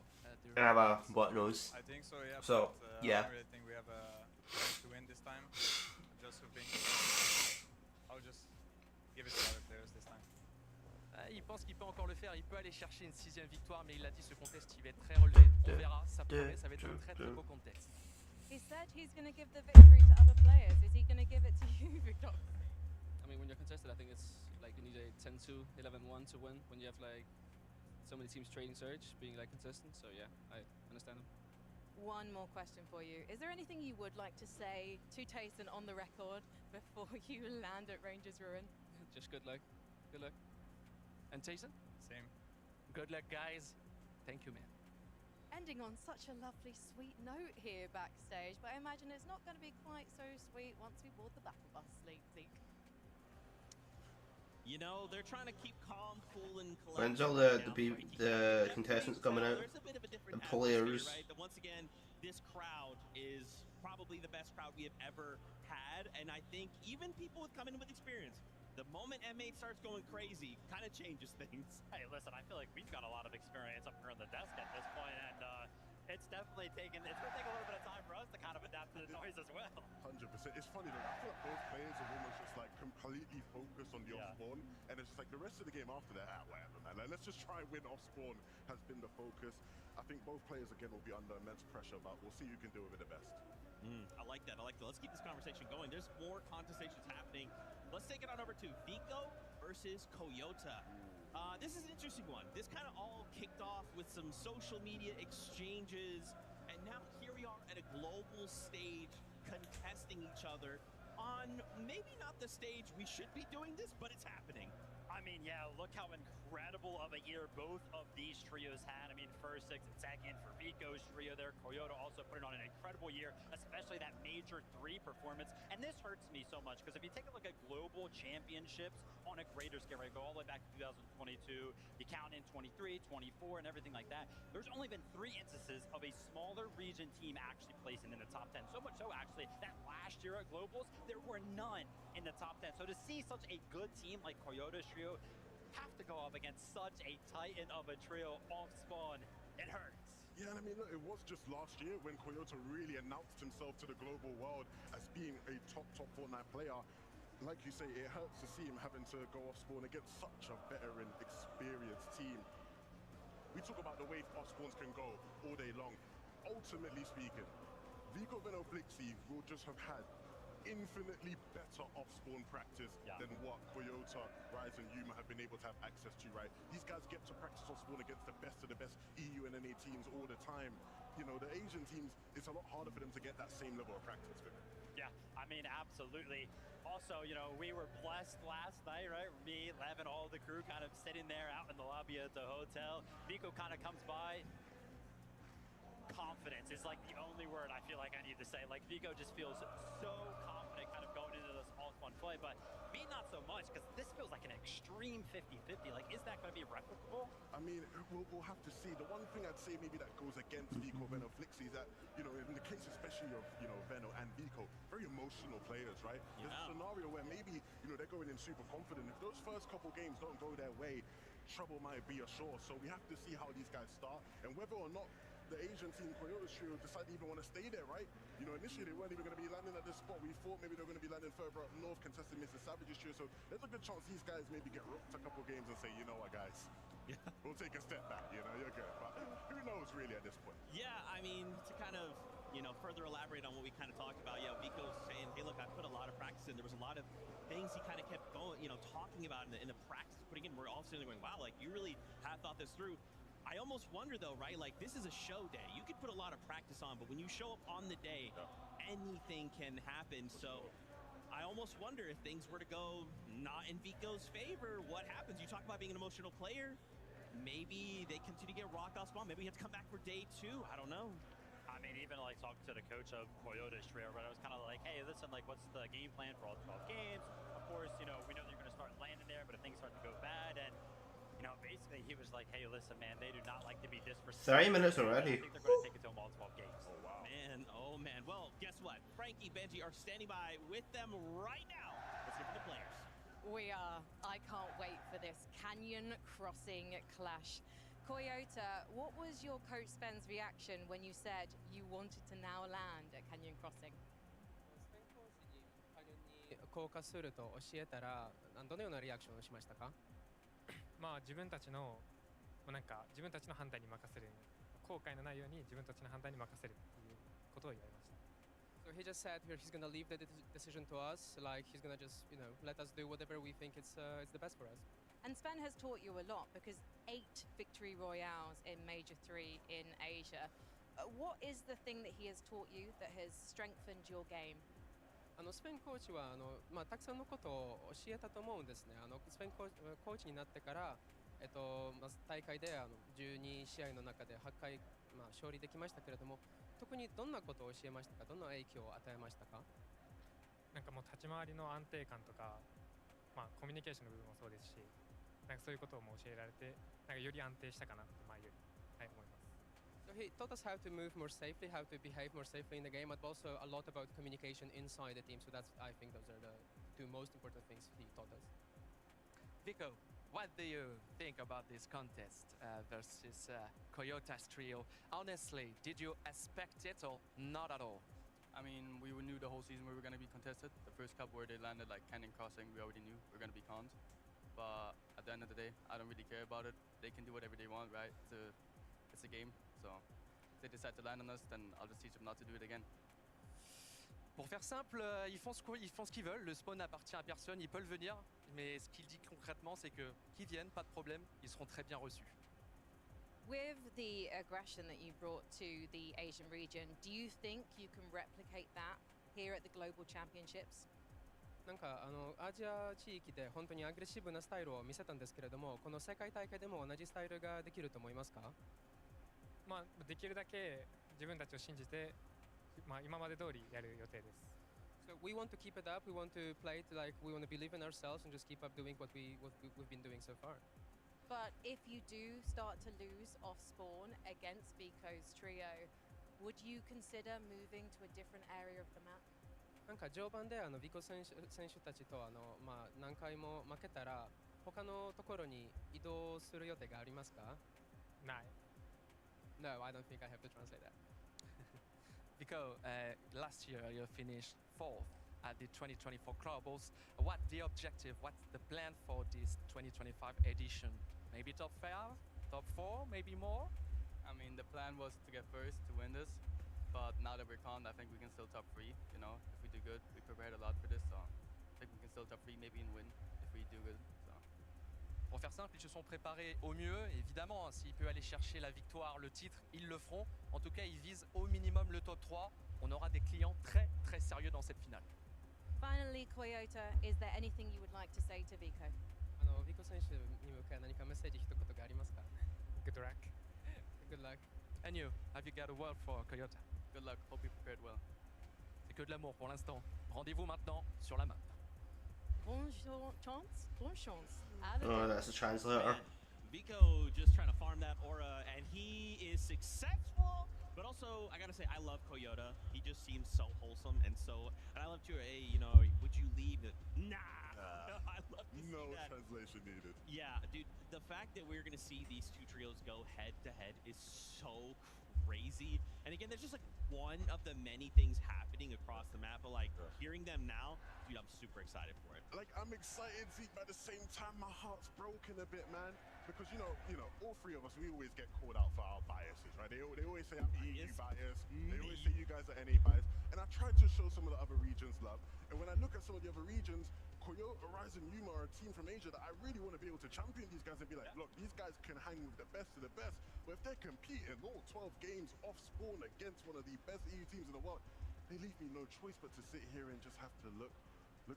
What knows? I think so, yeah. So, but, yeah. I really think we have a chance to win this time. Just hoping. I'll just give it to other players this time. Il pense qu'il peut encore le faire, il peut aller chercher une 6e victoire, mais il l'a dit, ce contest il va être très relevé. On verra, ça promet, ça va être un très très beau contest. He said he's going to give the victory to other players. Is he going to give it to you, Victor? I mean, when you're contested, I think it's like you need a 10-2, 11-1 to win when you have like so many teams trading Surge, being like consistent. So yeah, I understand him. One more question for you. Is there anything you would like to say to Tyson on the record before you land at Rangers Ruin? Just good luck. Good luck. And Tyson? Same. Good luck, guys. Thank you, man. Ending on such a lovely, sweet note here backstage, but I imagine it's not going to be quite so sweet once we board the battle bus, Zeke. You know, they're trying to keep calm, cool, and collected. When's all the contestants coming out? There's a bit of a different The players. atmosphere, right? But once again, this crowd is probably the best crowd we have ever had, and I think even people coming in with experience, the moment M8 starts going crazy, kind of changes things. Hey, listen, I feel like we've got a lot of experience up here on the desk at this point, and it's definitely taken. It's going to take a little bit of time for us to kind of adapt to the noise as well. 100%. It's funny though. I feel like both players are almost just like completely focused on the off spawn, and it's just like the rest of the game after that. Whatever, man. Like, let's just try and win off spawn has been the focus. I think both players again will be under immense pressure, but we'll see who can deal with it the best. I like that. I like that. Let's keep this conversation going. There's more contestations happening. Let's take it on over to Vico versus Koyota. This is an interesting one. This kind of all kicked off with some social media exchanges, and now here we are at a global stage contesting each other on maybe not the stage we should be doing this, but it's happening. I mean, yeah, look how incredible of a year both of these trios had. I mean, first, second for Vico's trio there. Koyota also putting on an incredible year, especially that Major 3 performance. And this hurts me so much because if you take a look at global championships on a greater scale, right, go all the way back to 2022, you count in 23, 24, and everything like that, there's only been 3 instances of a smaller region team actually placing in the top 10. So much so, actually, that last year at Globals, there were none in the top 10. So to see such a good team like Koyota's trio have to go up against such a titan of a trio off spawn, it hurts. Yeah, and I mean, look, it was just last year when Koyota really announced himself to the global world as being a top Fortnite player. Like you say, it hurts to see him having to go off spawn against such a veteran, experienced team. We talk about the way off spawns can go all day long. Ultimately speaking, Vico Veno Flixi will just have had infinitely better off-spawn practice than what Koyota, Rise, and Yuma have been able to have access to, right? These guys get to practice off-spawn against the best of the best EU and NA teams all the time. You know, the Asian teams, it's a lot harder for them to get that same level of practice with it. Yeah, I mean, absolutely. Also, you know, we were blessed last night, right? Me, Lev, and all the crew kind of sitting there out in the lobby at the hotel. Vico kind of comes by. Confidence is like the only word I feel like I need to say. Like, Vico just feels so confident kind of going into this all-spawn play, but me not so much, because this feels like an extreme 50-50. Like, is that going to be replicable? I mean, we'll have to see. The one thing I'd say maybe that goes against Vico, Veno, Flixi is that, you know, in the case especially of, you know, Veno and Vico, very emotional players, right? There's a scenario where maybe, you know, they're going in super confident. If those first couple games don't go their way, trouble might be assured. So we have to see how these guys start and whether or not the Asian team, Koyota's trio, decide to even want to stay there, right? You know, initially they weren't even going to be landing at this spot. We thought maybe they were going to be landing further up north, contesting Mr. Savage's trio. So there's a good chance these guys maybe get rooked a couple games and say, you know what, guys, we'll take a step back, you know, you're good. But who knows really at this point? Yeah, I mean, to kind of, you know, further elaborate on what we kind of talked about, yeah, Vico's saying, hey, look, I put a lot of practice in. There was a lot of things he kind of kept going, you know, talking about in the practice, putting in. We're all sitting there going, wow, like, you really have thought this through. I almost wonder, though, right? Like, this is a show day. You could put a lot of practice on, but when you show up on the day, anything can happen. So I almost wonder if things were to go not in Vico's favor, what happens? You talk about being an emotional player. Maybe they continue to get rocked off spawn. Maybe we have to come back for day 2. I don't know. I mean, even like talking to the coach of Koyota's trio, right? I was kind of like, hey, listen, like, what's the game plan for all 12 games? Of course, you know, we know they're going to start landing there, but if things start to go bad, and you know, basically he was like, hey, listen, man, they do not like to be disrespected. 30 minutes already. I think they're going to take it to them all 12 games. Oh, wow. Oh, man. Well, guess what? Frankie, Benji are standing by with them right now. Let's hear from the players. We are. I can't wait for this Canyon Crossing clash. Koyota, what was your coach Spen's reaction when you said you wanted to now land at Canyon Crossing? 降下すると教えたらどのようなリアクションをしましたか？まあ自分たちのなんか自分たちの判断に任せる、後悔のないように自分たちの判断に任せるっていうことを言われました。So he just said here he's gonna leave the decision to us, like he's gonna just let us do whatever we think it's the best for us. And Sven has taught you a lot because 8 victory royales in Major 3 in Asia. What is the thing that he has taught you that has strengthened your game? スペンコーチはたくさんのことを教えたと思うんですね。スペンコーチになってから、大会で12試合の中で8回、勝利できましたけれども、特にどんなことを教えましたか？どんな影響を与えましたか？なんかもう立ち回りの安定感とか、コミュニケーションの部分もそうですし、なんかそういうことをも教えられて、なんかより安定したかなって前より、思います。So he taught us how to move more safely, how to behave more safely in the game, but also a lot about communication inside the team. So I think those are the 2 most important things he taught us. Vico, what do you think about this contest versus Coyota's trio? Honestly, did you expect it or not at all? I mean, we knew the whole season we were going to be contested. The first couple where they landed like Cannon Crossing, we already knew we were going to be conned. But at the end of the day, I don't really care about it. They can do whatever they want, right? It's a game. So if they decide to land on us, then I'll just teach them not to do it again. Pour faire simple, ils font ce qu'ils veulent. Le spawn n'appartient à personne, ils peuvent venir. Mais ce qu'il dit concrètement, c'est que qu'ils viennent, pas de problème, ils seront très bien reçus. With the aggression that you brought to the Asian region, do you think you can replicate that here at the Global Championships? なんかアジア地域で本当にアグレッシブなスタイルを見せたんですけれども、この世界大会でも同じスタイルができると思いますか？まあできるだけ自分たちを信じて、まあ今まで通りやる予定です。So we want to keep it up. We want to play it like we want to believe in ourselves and just keep up doing what we've been doing so far. But if you do start to lose off spawn against Vico's trio, would you consider moving to a different area of the map? なんか序盤でビコ選手たちとまあ何回も負けたら他のところに移動する予定がありますか？ない。No, I don't think I have to translate that. Vico, last year you finished 4th at the 2024 Globals. What's the objective? What's the plan for this 2025 edition? Maybe top 5, top 4, maybe more? I mean, the plan was to get first to win this. But now that we're conned, I think we can still top 3. You know, if we do good, we prepared a lot for this. So I think we can still top 3, maybe and win if we do good. So. Pour faire simple, ils se sont préparés au mieux. Évidemment, s'il peut aller chercher la victoire, le titre, ils le feront. En tout cas, ils visent au minimum le top 3. On aura des clients très très sérieux dans cette finale. Finally, Coyota, is there anything you would like to say to Vico? ビコ選手に向け何かメッセージ一言がありますか？ Good luck. Good luck. And you, have you got a word for Coyota? Good luck. Hope you prepared well. C'est que de l'amour pour l'instant. Rendez-vous maintenant sur la map. Bonne chance. Bonne chance. Oh, that's a translator. Man, Vico just trying to farm that aura, and he is successful. But also, I gotta say, I love Coyota. He just seems so wholesome and I love too. Hey, you know, would you leave? Nah. I love to see No that. translation needed. Yeah, dude. The fact that we're gonna see these two trios go head to head is so crazy. And again, there's just like one of the many things happening across the map. But like hearing them now, dude, I'm super excited for it. Like, I'm excited, Zeke, but at the same time, my heart's broken a bit, man. Because, you know, all three of us, we always get called out for our biases, right? They always say I'm EU biased. They always say you guys are NA biased. And I tried to show some of the other regions love. And when I look at some of the other regions, Coyote, Horizon, Yuma are a team from Asia that I really want to be able to champion these guys and be like, look, these guys can hang with the best of the best. But if they're competing all 12 games off spawn against one of the best EU teams in the world, they leave me no choice but to sit here and just have to look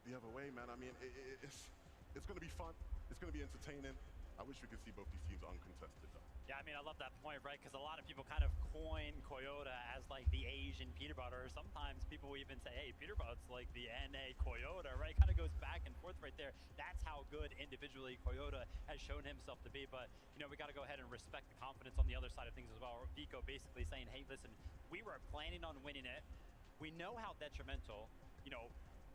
the other way, man. I mean, it's going to be fun. It's going to be entertaining. I wish we could see both these teams uncontested, though. Yeah, I mean, I love that point, right? Because a lot of people kind of coin Coyota as like the Asian peanut butter. Sometimes people even say, hey, peanut butter's like the NA Coyota, right? Kind of goes back and forth right there. That's how good individually Coyota has shown himself to be. But, you know, we got to go ahead and respect the confidence on the other side of things as well. Vico basically saying, hey, listen, we were planning on winning it. We know how detrimental, you know,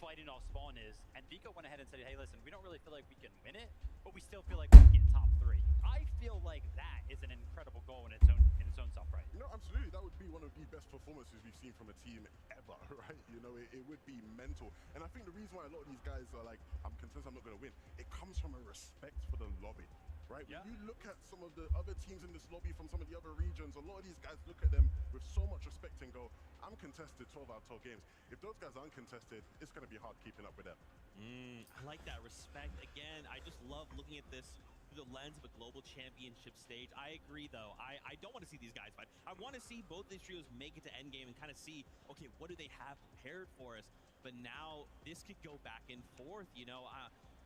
fighting off spawn is, and Vico went ahead and said, hey, listen, we don't really feel like we can win it, but we still feel like we can get top 3. I feel like that is an incredible goal in its own self, right? You know, absolutely, that would be one of the best performances we've seen from a team ever, right? You know, it would be mental. And I think the reason why a lot of these guys are like, I'm convinced I'm not going to win, it comes from a respect for the lobby, right? Yeah. When you look at some of the other teams in this lobby from some of the other regions, a lot of these guys look at them with so much respect and go, I'm contested 12 out of 12 games. If those guys are uncontested, it's going to be hard keeping up with them. I like that respect. Again, I just love looking at this through the lens of a global championship stage. I agree, though. I don't want to see these guys fight. I want to see both these trios make it to endgame and kind of see, okay, what do they have prepared for us? But now this could go back and forth. You know,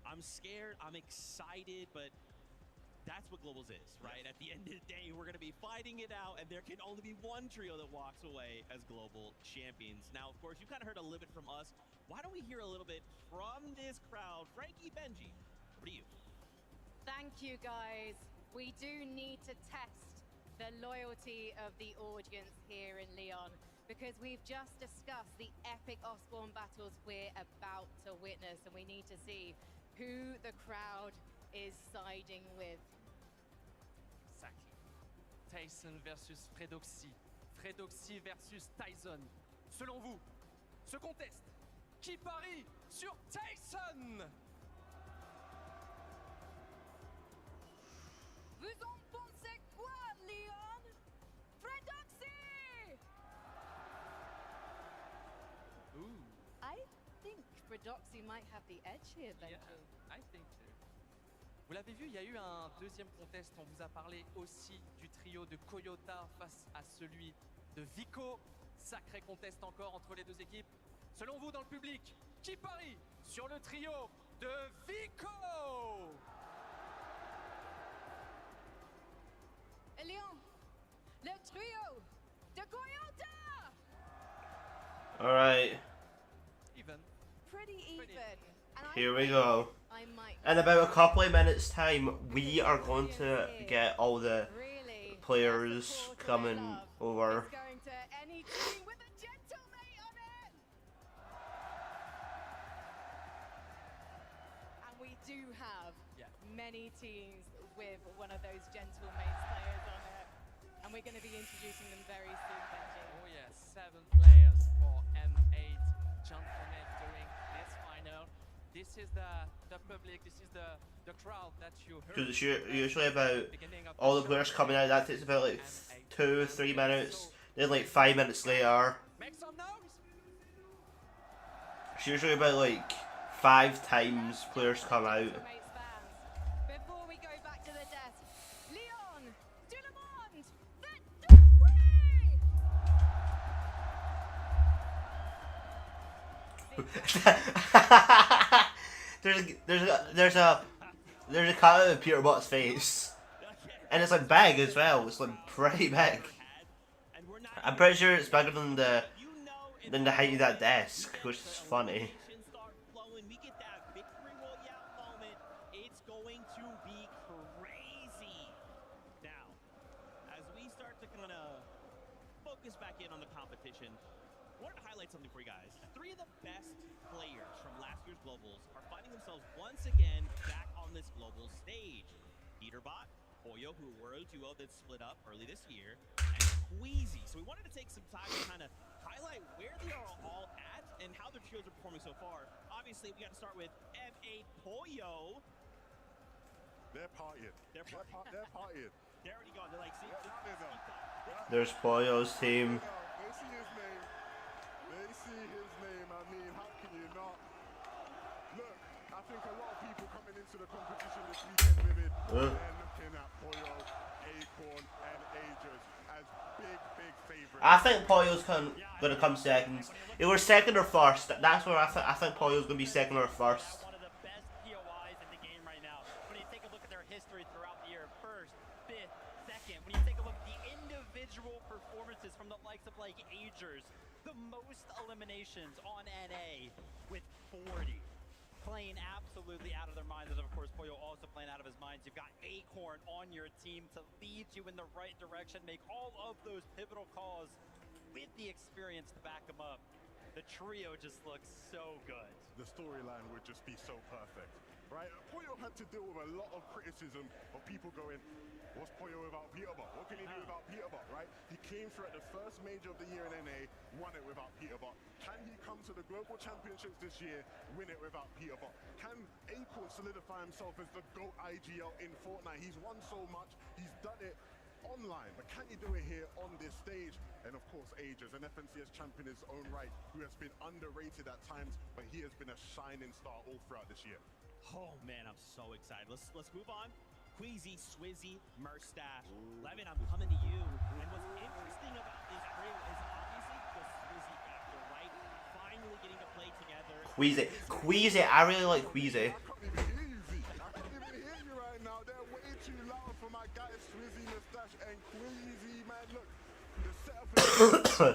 I'm scared. I'm excited, but that's what Globals is, right? At the end of the day, we're going to be fighting it out, and there can only be one trio that walks away as global champions. Now, of course, you kind of heard a little bit from us. Why don't we hear a little bit from this crowd? Frankie, Benji, over to you. Thank you, guys. We do need to test the loyalty of the audience here in Lyon, because we've just discussed the epic off-spawn battles we're about to witness, and we need to see who the crowd is siding with. Exactly. Tyson versus Fredoxy. Fredoxy versus Tyson. Selon vous, ce contest, qui parie sur Tyson? Vous en pensez quoi, Leon? Fredoxy! Ooh. I think Fredoxy might have the edge here, Benji. Yeah, I think too. Vous l'avez vu, il y a eu un deuxième contest. On vous a parlé aussi du trio de Koyota face à celui de Vico. Sacré contest encore entre les deux équipes. Selon vous, dans le public, qui parie sur le trio de Vico? Leon, le trio de Koyota! Alright, Even. Pretty even. And here we go. I might In about a couple of minutes time, we are going to get all the really players coming over. It's going to any team with a gentlemate on it. And we do have many teams with one of those gentlemates players on it. And we're going to be introducing them very soon, Benji. Oh yes, 7 players for M8 gentlemen during this final. This is the public, this is the crowd that you heard. Because it's usually about all the players coming out. That takes about like 2-3 minutes. Then like 5 minutes later, Make some noise. it's usually about like 5 times players come out. Gentleman's fans, before we go back to the desk, Leon, tout le monde, faites du bruit! there's a cut of Peter Butt's face, and it's like big as well. It's like pretty big. I'm pretty sure it's bigger than the height of that desk, which is funny. We get that victory royale moment. It's going to be crazy. Now, as we start to kind of focus back in on the competition, I wanted to highlight something for you guys. 3 of the best players from last year's Globals are finding themselves once again back on this global stage. Peterbot, Pollo, who were a duo that split up early this year, and Queasy. So we wanted to take some time to kind of highlight where they are all at and how their trios are performing so far. Obviously, we got to start with M8 Pollo. They're partying. They're partying. They're already gone. They're like, see, There's Pollo's team. They see his name. They see his name. I mean, how can you not? Look, I think a lot of people coming into the competition this weekend with it, they're looking at Pollo, Acorn, and Aegis as big favorites. I think Pollo's gonna come second. It was second or first. That's where I think Pollo's gonna be second or first. One of the best POIs in the game right now. When you take a look at their history throughout the year, first, fifth, second. When you take a look at the individual performances from the likes of like Agers, the most eliminations on NA with 40. Playing absolutely out of their minds, and of course Pollo also playing out of his mind. You've got Acorn on your team to lead you in the right direction, make all of those pivotal calls with the experience to back them up. The trio just looks so good. The storyline would just be so perfect, right? Pollo had to deal with a lot of criticism of people going, what's Pollo without Peterbot? What can he do without Peterbot, right? He came through at the first major of the year in NA, won it without Peterbot. Can he come to the Global Championships this year, win it without Peterbot? Can Acorn solidify himself as the GOAT IGL in Fortnite? He's won so much, he's done it online, but can he do it here on this stage? And of course, Aegis, an FNCS champion in his own right, who has been underrated at times, but he has been a shining star all throughout this year. Oh man, I'm so excited. Let's move on. Queasy, Swizzy, Murstache. Levin, I'm coming to you. And what's interesting about this trio is obviously the Swizzy factor, right? Finally getting to play together. Queasy, I really like Queasy. I can't even hear you, Z. I can't even hear you right now. They're way too loud for my guys, Swizzy, Murstache, and Queasy, man. Look, the setup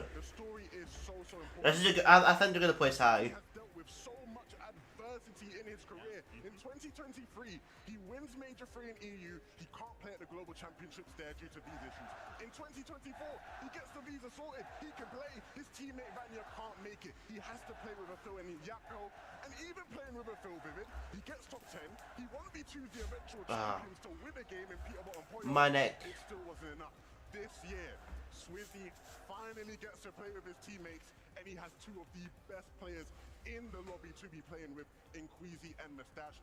the story is so important. This is I think they're gonna play high. He has dealt with so much adversity in his career. In 2023, he wins Major 3 in EU. He can't play at the Global Championships there due to visa issues. In 2024, he gets the visa sorted. He can play. His teammate Vanya can't make it. He has to play with a Phil and Yako. And even playing with a Phil Vivid, he gets top 10. He won't be choose the eventual champions to win a game in Peterborough Poyo. My neck. It still wasn't enough. This year, Swizzy finally gets to play with his teammates, and he has two of the best players in the lobby to be playing with in Queasy and Mustache.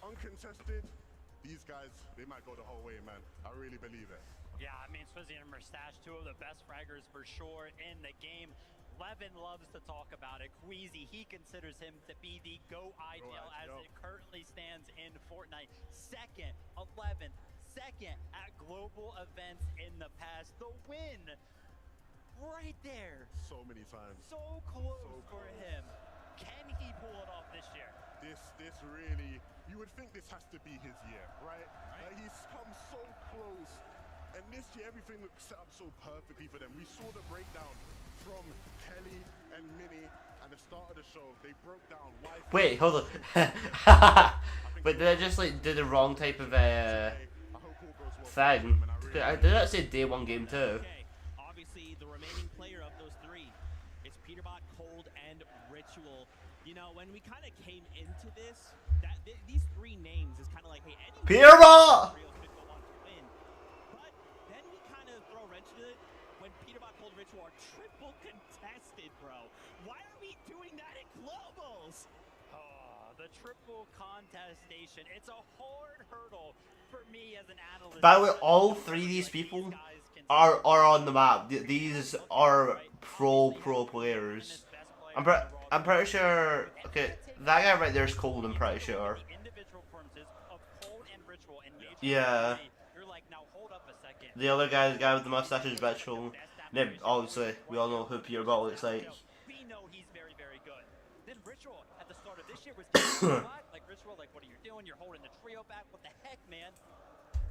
Uncontested, these guys, they might go the whole way, man. I really believe it. Yeah, I mean, Swizzy and Mustache, two of the best fraggers for sure in the game. Levin loves to talk about it. Queasy, he considers him to be the GO IGL as it currently stands in Fortnite. Second, 11th, second at global events in the past. The win right there. So many times. So close for him. Can he pull it off this year? This really, you would think this has to be his year, right? He's come so close. And this year, everything looks set up so perfectly for them. We saw the breakdown from Kelly and Minnie at the start of the show. They broke down why. Wait, hold on. But did I just like do the wrong type of thing? Did that say day one game 2? Obviously, the remaining player of those three is Peterbot, Cold, and Ritual. You know, when we kind of came into this, these three names is kind of like, hey, anyone Peterbot! could go on to win. But then we kind of throw a wrench into it when Peterbot, Cold, Ritual are triple contested, bro. Why are we doing that at globals? Oh, the triple contestation. It's a hard hurdle for me as an analyst. By the way, all three of these people are on the map. These are pro players. I'm pretty sure. Okay, that guy right there is Cold. I'm pretty sure. Yeah. The other guy, the guy with the mustache, is Ritual. Then obviously, we all know who Peterbot looks like. We know he's very, very good. Then Ritual at the start of this year was like Ritual, like what are you doing? You're holding the trio back. What the heck, man?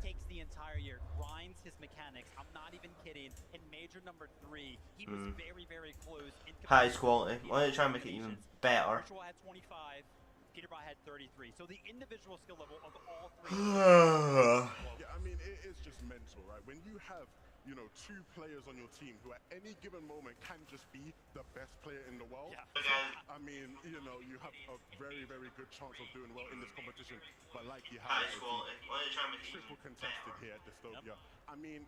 Takes the entire year, grinds his mechanics. I'm not even kidding. In major number 3, he was very, very close. Highest quality. Why don't you try and make it even better? Ritual had 25. Peterbot had 33. So the individual skill level of all three. Yeah, I mean, it is just mental, right? When you have, you know, 2 players on your team who at any given moment can just be the best player in the world. Yeah. I mean, you know, you have a very, very good chance of doing well in this competition. But like you have, triple contested here at Dystopia. I mean,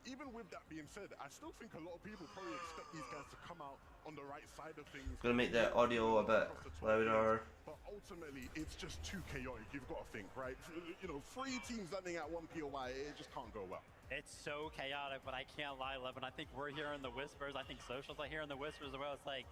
even with that being said, I still think a lot of people probably expect these guys to come out on the right side of things. Gonna make the audio a bit louder. But ultimately, it's just too chaotic. You've got to think, right? You know, 3 teams landing at 1 POI, it just can't go well. It's so chaotic, but I can't lie, Levin. I think we're hearing the whispers. I think socials are hearing the whispers as well. It's like,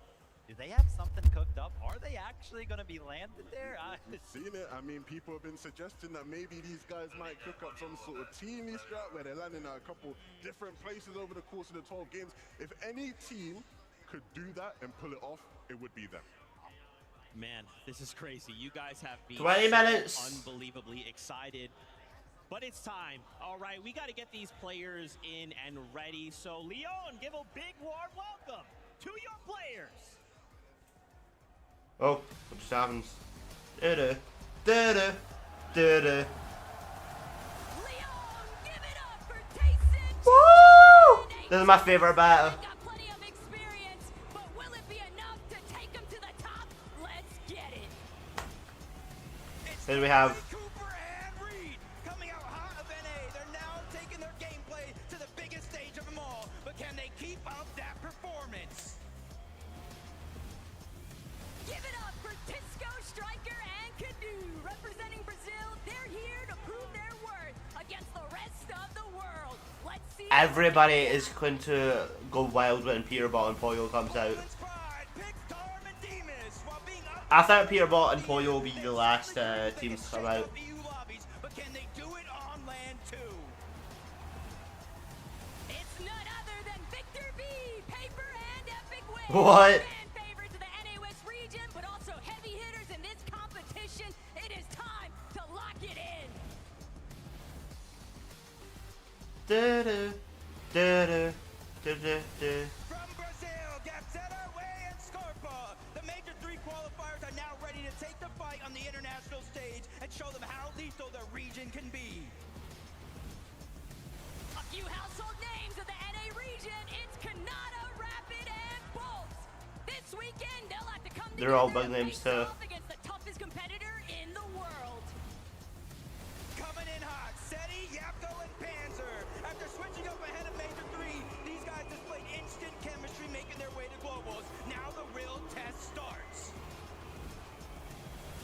do they have something cooked up? Are they actually going to be landed there? We've seen it. I mean, people have been suggesting that maybe these guys might cook up some sort of teamy strat where they're landing at a couple different places over the course of the 12 games. If any team could do that and pull it off, it would be them. Man, this is crazy. You guys have me 20 minutes. Unbelievably excited. But it's time. All right, we got to get these players in and ready. So, Leon, give a big warm welcome to your players. Oh, what just happens? Da-da, da-da, da-da. Woo! This is my favorite battle. Here we have coming out hot of NA. They're now taking their gameplay to the biggest stage of them all. But can they keep up that performance? Give it up for Tisco, Striker, and Canoe. Representing Brazil, they're here to prove their worth against the rest of the world. Let's see. Everybody is going to go wild when Peterbot and Poyo comes out. I thought Peterbot and Poyo will be the last teams to come out. But can they do it on land too? It's none other than Victor B, Paper, and Epic Win. What? Fan favorite to the NA West region, but also heavy hitters in this competition. It is time to lock it in. Da-da, da-da, da-da, From Brazil, Gapseta, Way, and Scorpa, the major 3 qualifiers are now ready to take the fight on the international stage and show them how lethal their region can be. weekend, they'll have to come They're all together big and names face too. off against the toughest competitor in the world. Coming in hot, Seti, Yapko, and Panzer. After switching up ahead of Major 3, these guys displayed instant chemistry making their way to globals. Now the real test starts.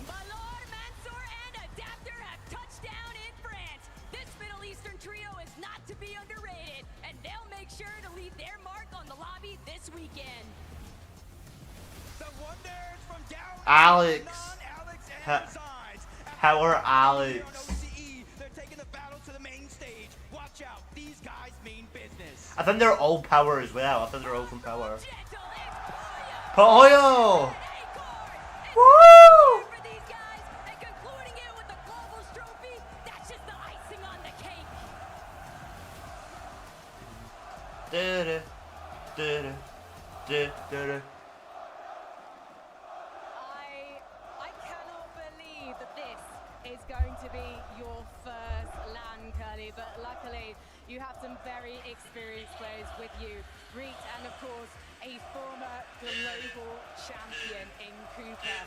Malor, Mansour, and Adapter have touched down in France. This Middle Eastern trio is not to be underrated, and they'll make sure to leave their mark on the lobby this weekend. The wonders from down Alex. Alex and Ha- Zines. How are Here Alex? on OCE, they're taking the battle to the main stage. Watch out, these guys mean business. I think they're all power as well. I think they're all from power. Poyo! Woo! For these guys, and concluding it with the Globals trophy, that's just the icing on the cake. Da-da, da-da, da-da. I cannot believe that this is going to be your first LAN, Curly, but luckily you have some very experienced players with you. Reet, and of course, a former global champion in Cooper.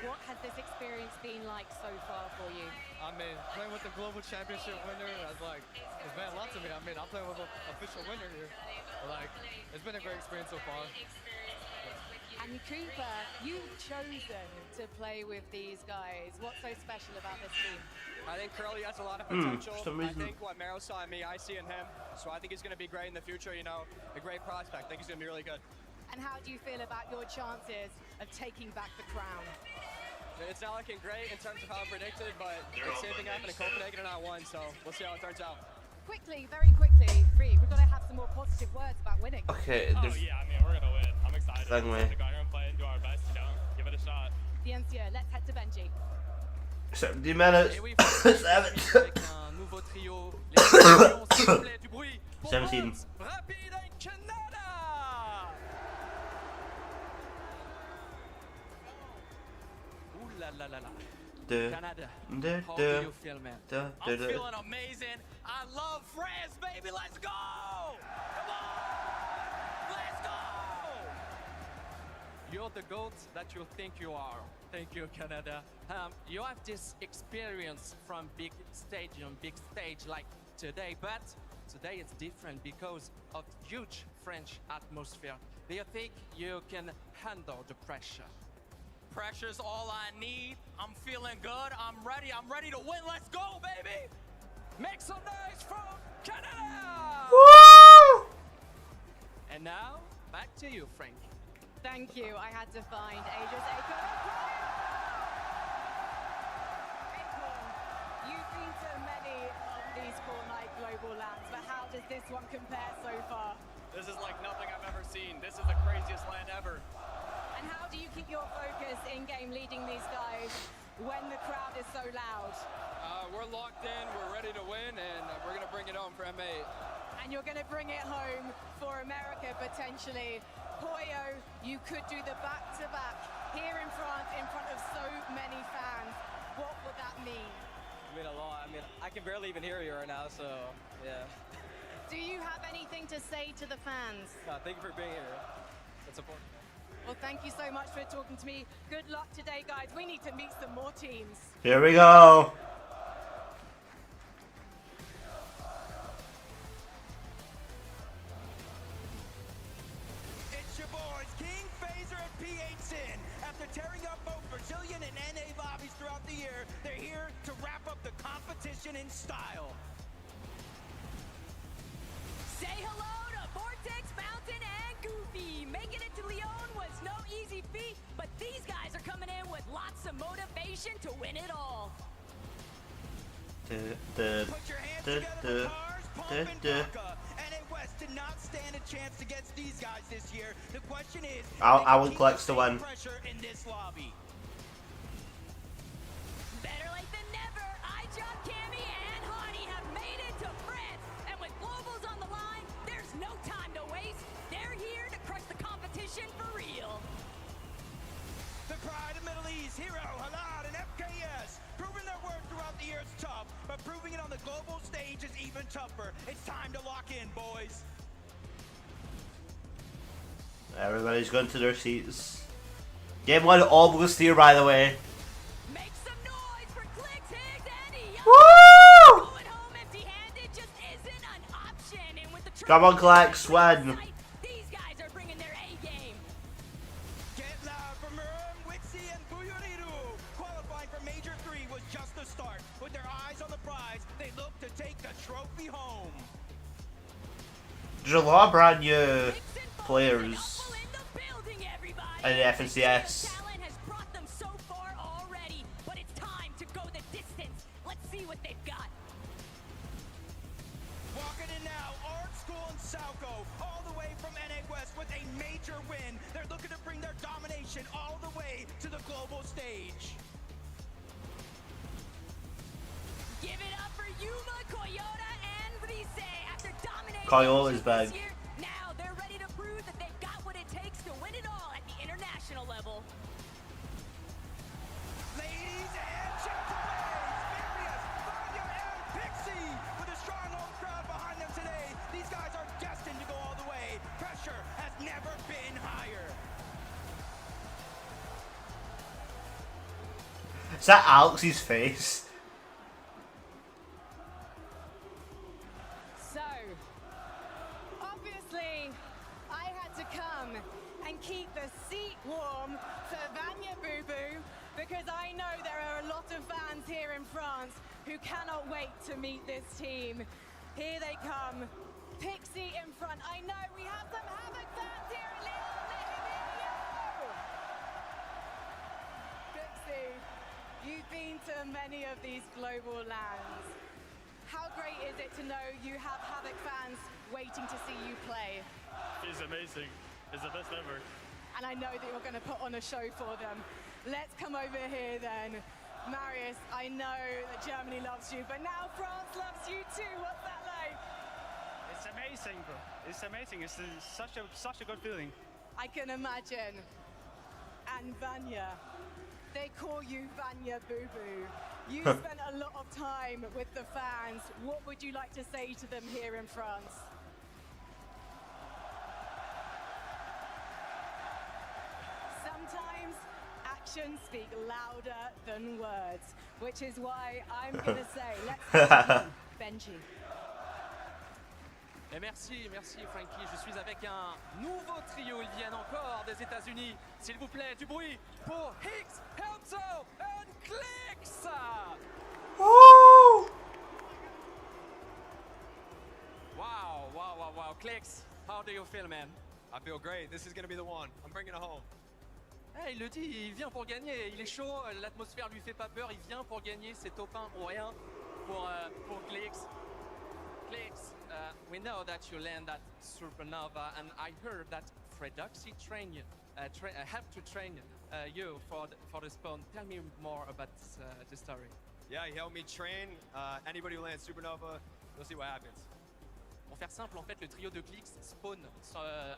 What has this experience been like so far for you? I mean, playing with the global championship winner has it's meant a lot to me. I mean, I'm playing with an official winner here. But, it's been a great experience so far. And Cooper, you've chosen to play with these guys. What's so special about this team? I think Curly has a lot of for potential. some I reason. think what Mero saw in me, I see in him. So I think he's going to be great in the future, you know, a great prospect. I think he's going to be really good. And how do you feel about your chances of taking back the crown? It's not looking great in terms of how I predicted, but the same thing happened in Copenhagen and I won, so we'll see how it turns out. Quickly, very quickly, Reet, we've got to have some more positive words about winning. Okay, Oh there's yeah, I mean, we're gonna win. I'm excited. Thing We're way. gonna go out here and play and do our best, you know, give it a shot. Bien sûr, let's head to Benji. 70 minutes. Et oui, 7. un nouveau trio. Les champions, s'il vous plaît, du bruit. Pour 17. Roots, Rapide and Canada. Ooh la la la la. Da, Canada, da, how da, do you feel, man? da, da, I'm da. feeling amazing. I love France, baby. Let's go. Come on. Let's go. You're the GOAT that you think you are. Thank you, Canada. You have this experience from big stadium, big stage like today, but today it's different because of huge French atmosphere. Do you think you can handle the pressure? Pressure's all I need. I'm feeling good. I'm ready to win. Let's go, baby. Make some noise from Canada. Woo! And now, back to you, Frank. Thank you. I had to find Aegis Acorn. You've been to many of these Fortnite global lands, but how does this one compare so far? This is like nothing I've ever seen. This is the craziest land ever. And how do you keep your focus in-game leading these guys when the crowd is so loud? We're locked in, we're ready to win, and we're going to bring it home for M8. And you're going to bring it home for America potentially. Poyo, you could do the back-to-back here in France in front of so many fans. What would that mean? I mean, a lot. I mean, I can barely even hear you right now, so yeah. Do you have anything to say to the fans? Thank you for being here. That's important. Well, thank you so much for talking to me. Good luck today, guys. We need to meet some more teams. Here we go. It's your boys, King, Phaser, and P8 Sin. After tearing up both Brazilian and NA lobbies throughout the year, they're here to wrap up the competition in style. Say hello to Vortex, Mountain, and Goofy. Making it to Lyon was no easy feat, but these guys are coming in with lots of motivation to win it all. Put your hands together for Cars, Pump, and Blanca. NA West did not stand a chance against these guys this year. The question is, I would collect the one. pressure in this lobby. Better late than never. iJob, Cammy, and Honey have made it to France. And with globals on the line, there's no time to waste. They're here to crush the competition for real. The pride of Middle East, Hero, Halad, and FKS. Proving their worth throughout the year is tough, but proving it on the global stage is even tougher. It's time to lock in, boys. Everybody's going to their seats. Game 1 almost here, by the way. Make some noise for Clicks, Higgs, and Young. Woo! Going home empty-handed just isn't an option. And with the Come on, Clicks, win. these guys are bringing their A game. Get loud from Merm, Wixie, and Buyuriru. Qualifying for Major 3 was just the start. With their eyes on the prize, they look to take the trophy home. There's a lot of brand new players in the FNCS. Talent has brought them so far already, but it's time to go the distance. Let's see what they've got. Walking in now, Art School and Salco, all the way from NA West with a major win. They're looking to bring their domination all the way to the global stage. Give it up for Yuma, Koyota, and Rise after dominating Koyota's big. this year. Now they're ready to prove that they've got what it takes to win it all at the international level. Ladies and gentlemen, Furious, Vanya, and Pixie with a strong home crowd behind them today. These guys are destined to go all the way. Pressure has never been higher. Is that Alex's face? So, obviously, I had to come and keep the seat warm for Vanya Boo Boo because I know there are a lot of fans here in France who cannot wait to meet this team. Here they come. Pixie in front. I know we have some Havoc fans here in Lyon. Let him hear you. Pixie, you've been to many of these global lands. How great is it to know you have Havoc fans waiting to see you play? It's amazing. It's the best ever. And I know that you're going to put on a show for them. Let's come over here then. Marius, I know that Germany loves you, but now France loves you too. What's that like? It's amazing, bro. It's amazing. It's such a good feeling. I can imagine. And Vanya, they call you Vanya Boo Boo. You spent a lot of time with the fans. What would you like to say to them here in France? Sometimes actions speak louder than words, which is why I'm gonna say, let's have Benji. Et merci Frankie. Je suis avec un nouveau trio. Ils viennent encore des États-Unis. S'il vous plaît, du bruit pour Higgs, Helmso and Clicks. Wow. Clicks, how do you feel, man? I feel great. This is going to be the one. I'm bringing it home. Hey, il le dit, il vient pour gagner. Il est chaud, l'atmosphère lui fait pas peur. Il vient pour gagner. C'est top 1 ou rien pour Clicks. Clicks, we know that you land at Supernova, and I heard that Fredoxy have to train you for the spawn. Tell me more about the story. Yeah, he helped me train. Anybody who lands Supernova, we'll see what happens. Pour faire simple, en fait, le trio de Clicks spawn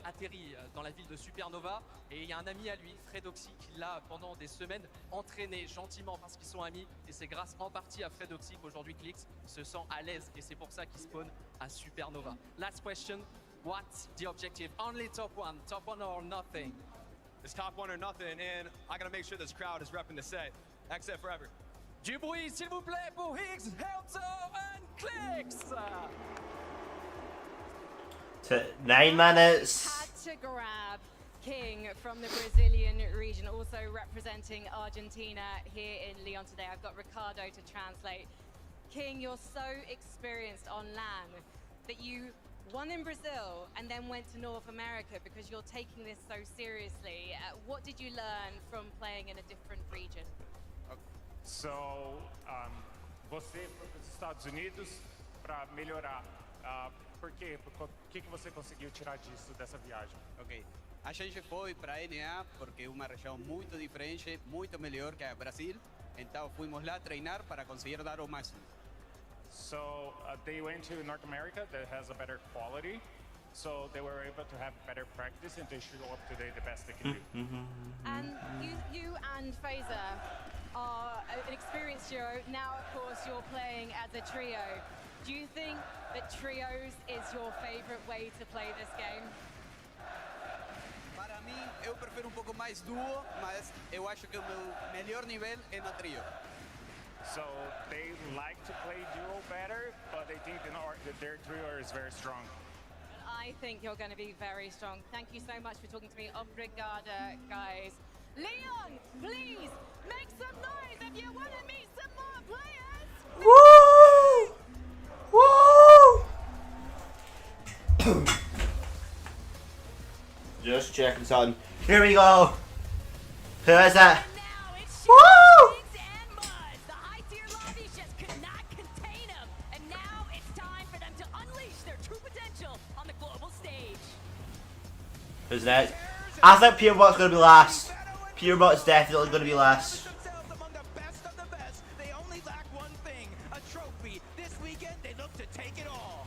atterrit dans la ville de Supernova et il y a un ami à lui, Fredoxy, qui l'a pendant des semaines entraîné gentiment parce qu'ils sont amis et c'est grâce en partie à Fredoxy qu'aujourd'hui Clicks se sent à l'aise et c'est pour ça qu'il spawn à Supernova. Last question, what's the objective? Only top one or nothing? It's top one or nothing, and I gotta make sure this crowd is repping the set. XF forever. Du bruit, s'il vous plaît, pour Higgs, Helmso and Clicks! To 9 minutes. Had to grab King from the Brazilian region, also representing Argentina here in Lyon today. I've got Ricardo to translate. King, you're so experienced on LAN that you won in Brazil and then went to North America because you're taking this so seriously. What did you learn from playing in a different region? So, você foi para os Estados Unidos para melhorar. Por quê? O que você conseguiu tirar disso, dessa viagem? Ok. A gente foi para a NA porque é uma região muito diferente, muito melhor que a Brasil. Então fomos lá treinar para conseguir dar o máximo. So they went to North America that has a better quality, so they were able to have better practice and they show up today the best they can do. And you and Fazer are an experienced duo. Now, of course, you're playing as a trio. Do you think that trios is your favorite way to play this game? Para Para mí, eu prefiro um pouco mais duo, mas eu acho que o meu melhor nível é no trio. So they like to play duo better, but they think that their trio is very strong. I think you're going to be very strong. Thank you so much for talking to me. Obrigada, guys. Leon, please make some noise if you want to meet some more players. Woo! Woo! Just checking something. Here we go. Who is it? Woo! The high-tier lobbies just could not contain them. And now it's time for them to unleash their true potential on the global stage. Who's next? I think Purebot's going to be last. Purebot's definitely going to be last. They only lack one thing, a trophy. This weekend, they look to take it all.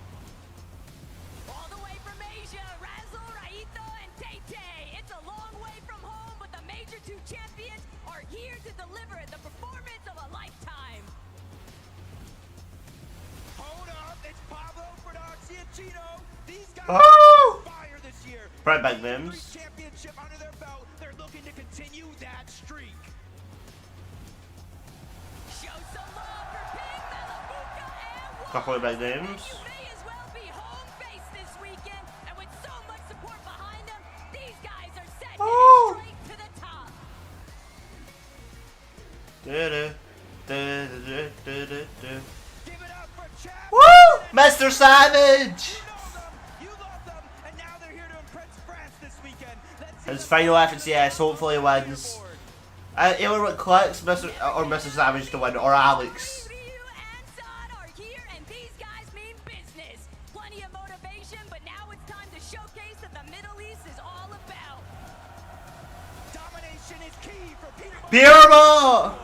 All the way from Asia, Razzle, Raito, and Tay-Tay. It's a long way from home, but the Major 2 champions are here to deliver the performance of a lifetime. Hold up, it's Pablo, Fredoxy, and Chino. These guys Oh! are on fire this year. Right back, Mims. Championship under their belt. They're looking to continue that streak. Show some love for Pink, Malabuka, and Couple of big names. You may as well be home face this weekend, and with so much support behind them, these guys are set to Oh! head straight to the top. Woo! Mr. Savage! His final FNCS, hopefully wins. Either what clicks Mr. Savage to win, or Alex. Are here, and these guys mean business. Plenty of motivation, but now it's time to showcase that the Middle East is all about. Domination is key for Peter. Piermo!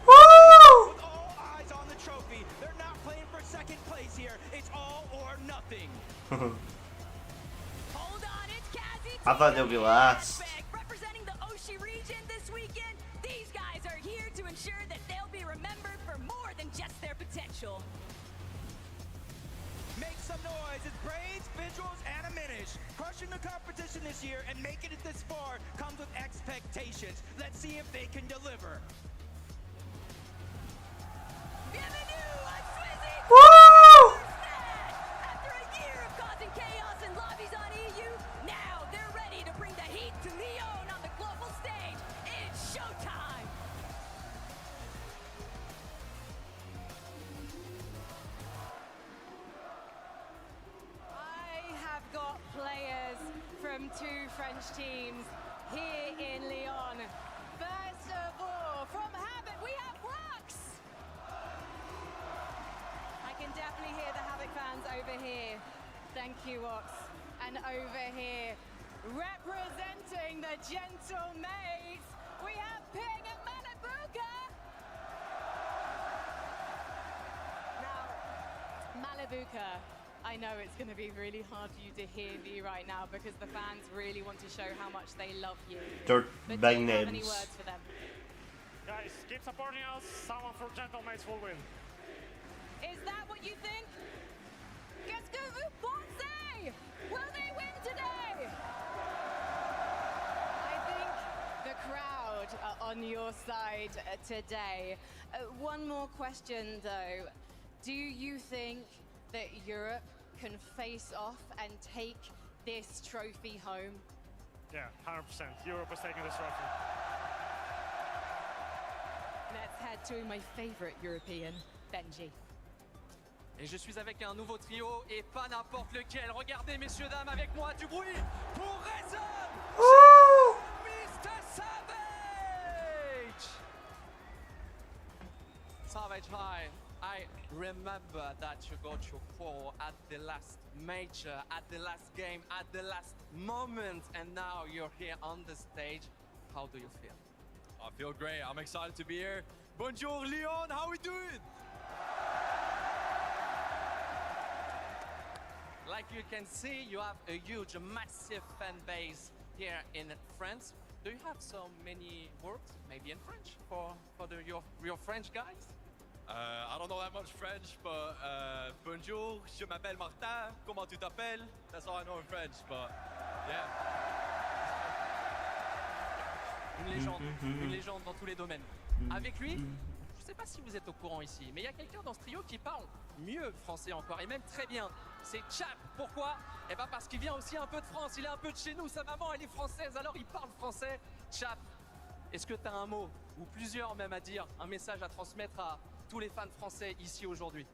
Woo! With all eyes on the trophy, they're not playing for second place here. It's all or nothing. Hold on, it's Cassie. I thought they'll be last. Representing the Oshi region this weekend, these guys are here to ensure that they'll be remembered for more than just their potential. Make some noise. It's Braids, Visuals, and a Minish. Crushing the competition this year and making it this far comes with expectations. Let's see if they can deliver. Woo! After a year of causing chaos and lobbies on EU, now they're ready to bring the heat to Lyon on the global stage. It's showtime! I have got players from 2 French teams here in Lyon. First of all, from Habit, we have Wax. I can definitely hear the Habit fans over here. Thank you, Wax. And over here, representing the Gentle Maids, we have Ping and Malabuka. Now, Malabuka, I know it's going to be really hard for you to hear me right now because the fans really want to show how much they love you. They're But big do you have any names. words for them? Guys, keep supporting us. Someone from Gentleman's will win. Is that what you think? Qu'est-ce que vous pensez? Will they win today? I think the crowd are on your side today. One more question though. Do you think that Europe can face off and take this trophy home? Yeah, 100%. Europe is taking this trophy. Let's head to my favorite European, Benji. Et je suis avec un nouveau trio et pas n'importe lequel. Regardez, messieurs, dames, avec moi du bruit pour Reason! Mr. Savage! Savage High, I remember that you got your call at the last major, at the last game, at the last moment, and now you're here on the stage. How do you feel? I feel great. I'm excited to be here. Bonjour, Leon. How we doing? Like you can see, you have a huge, massive fan base here in France. Do you have so many words, maybe in French, for your French guys? I don't know that much French, but bonjour, je m'appelle Martin. Comment tu t'appelles? That's all I know in French, but yeah. une légende dans tous les domaines. Avec lui, je sais pas si vous êtes au courant ici, mais il y a quelqu'un dans ce trio qui parle mieux français encore, et même très bien. C'est Chap. Pourquoi? Eh ben parce qu'il vient aussi un peu de France, il est un peu de chez nous, sa maman elle est française, alors il parle français. Chap, est-ce que tu as un mot, ou plusieurs même à dire, un message à transmettre à tous les fans français ici aujourd'hui?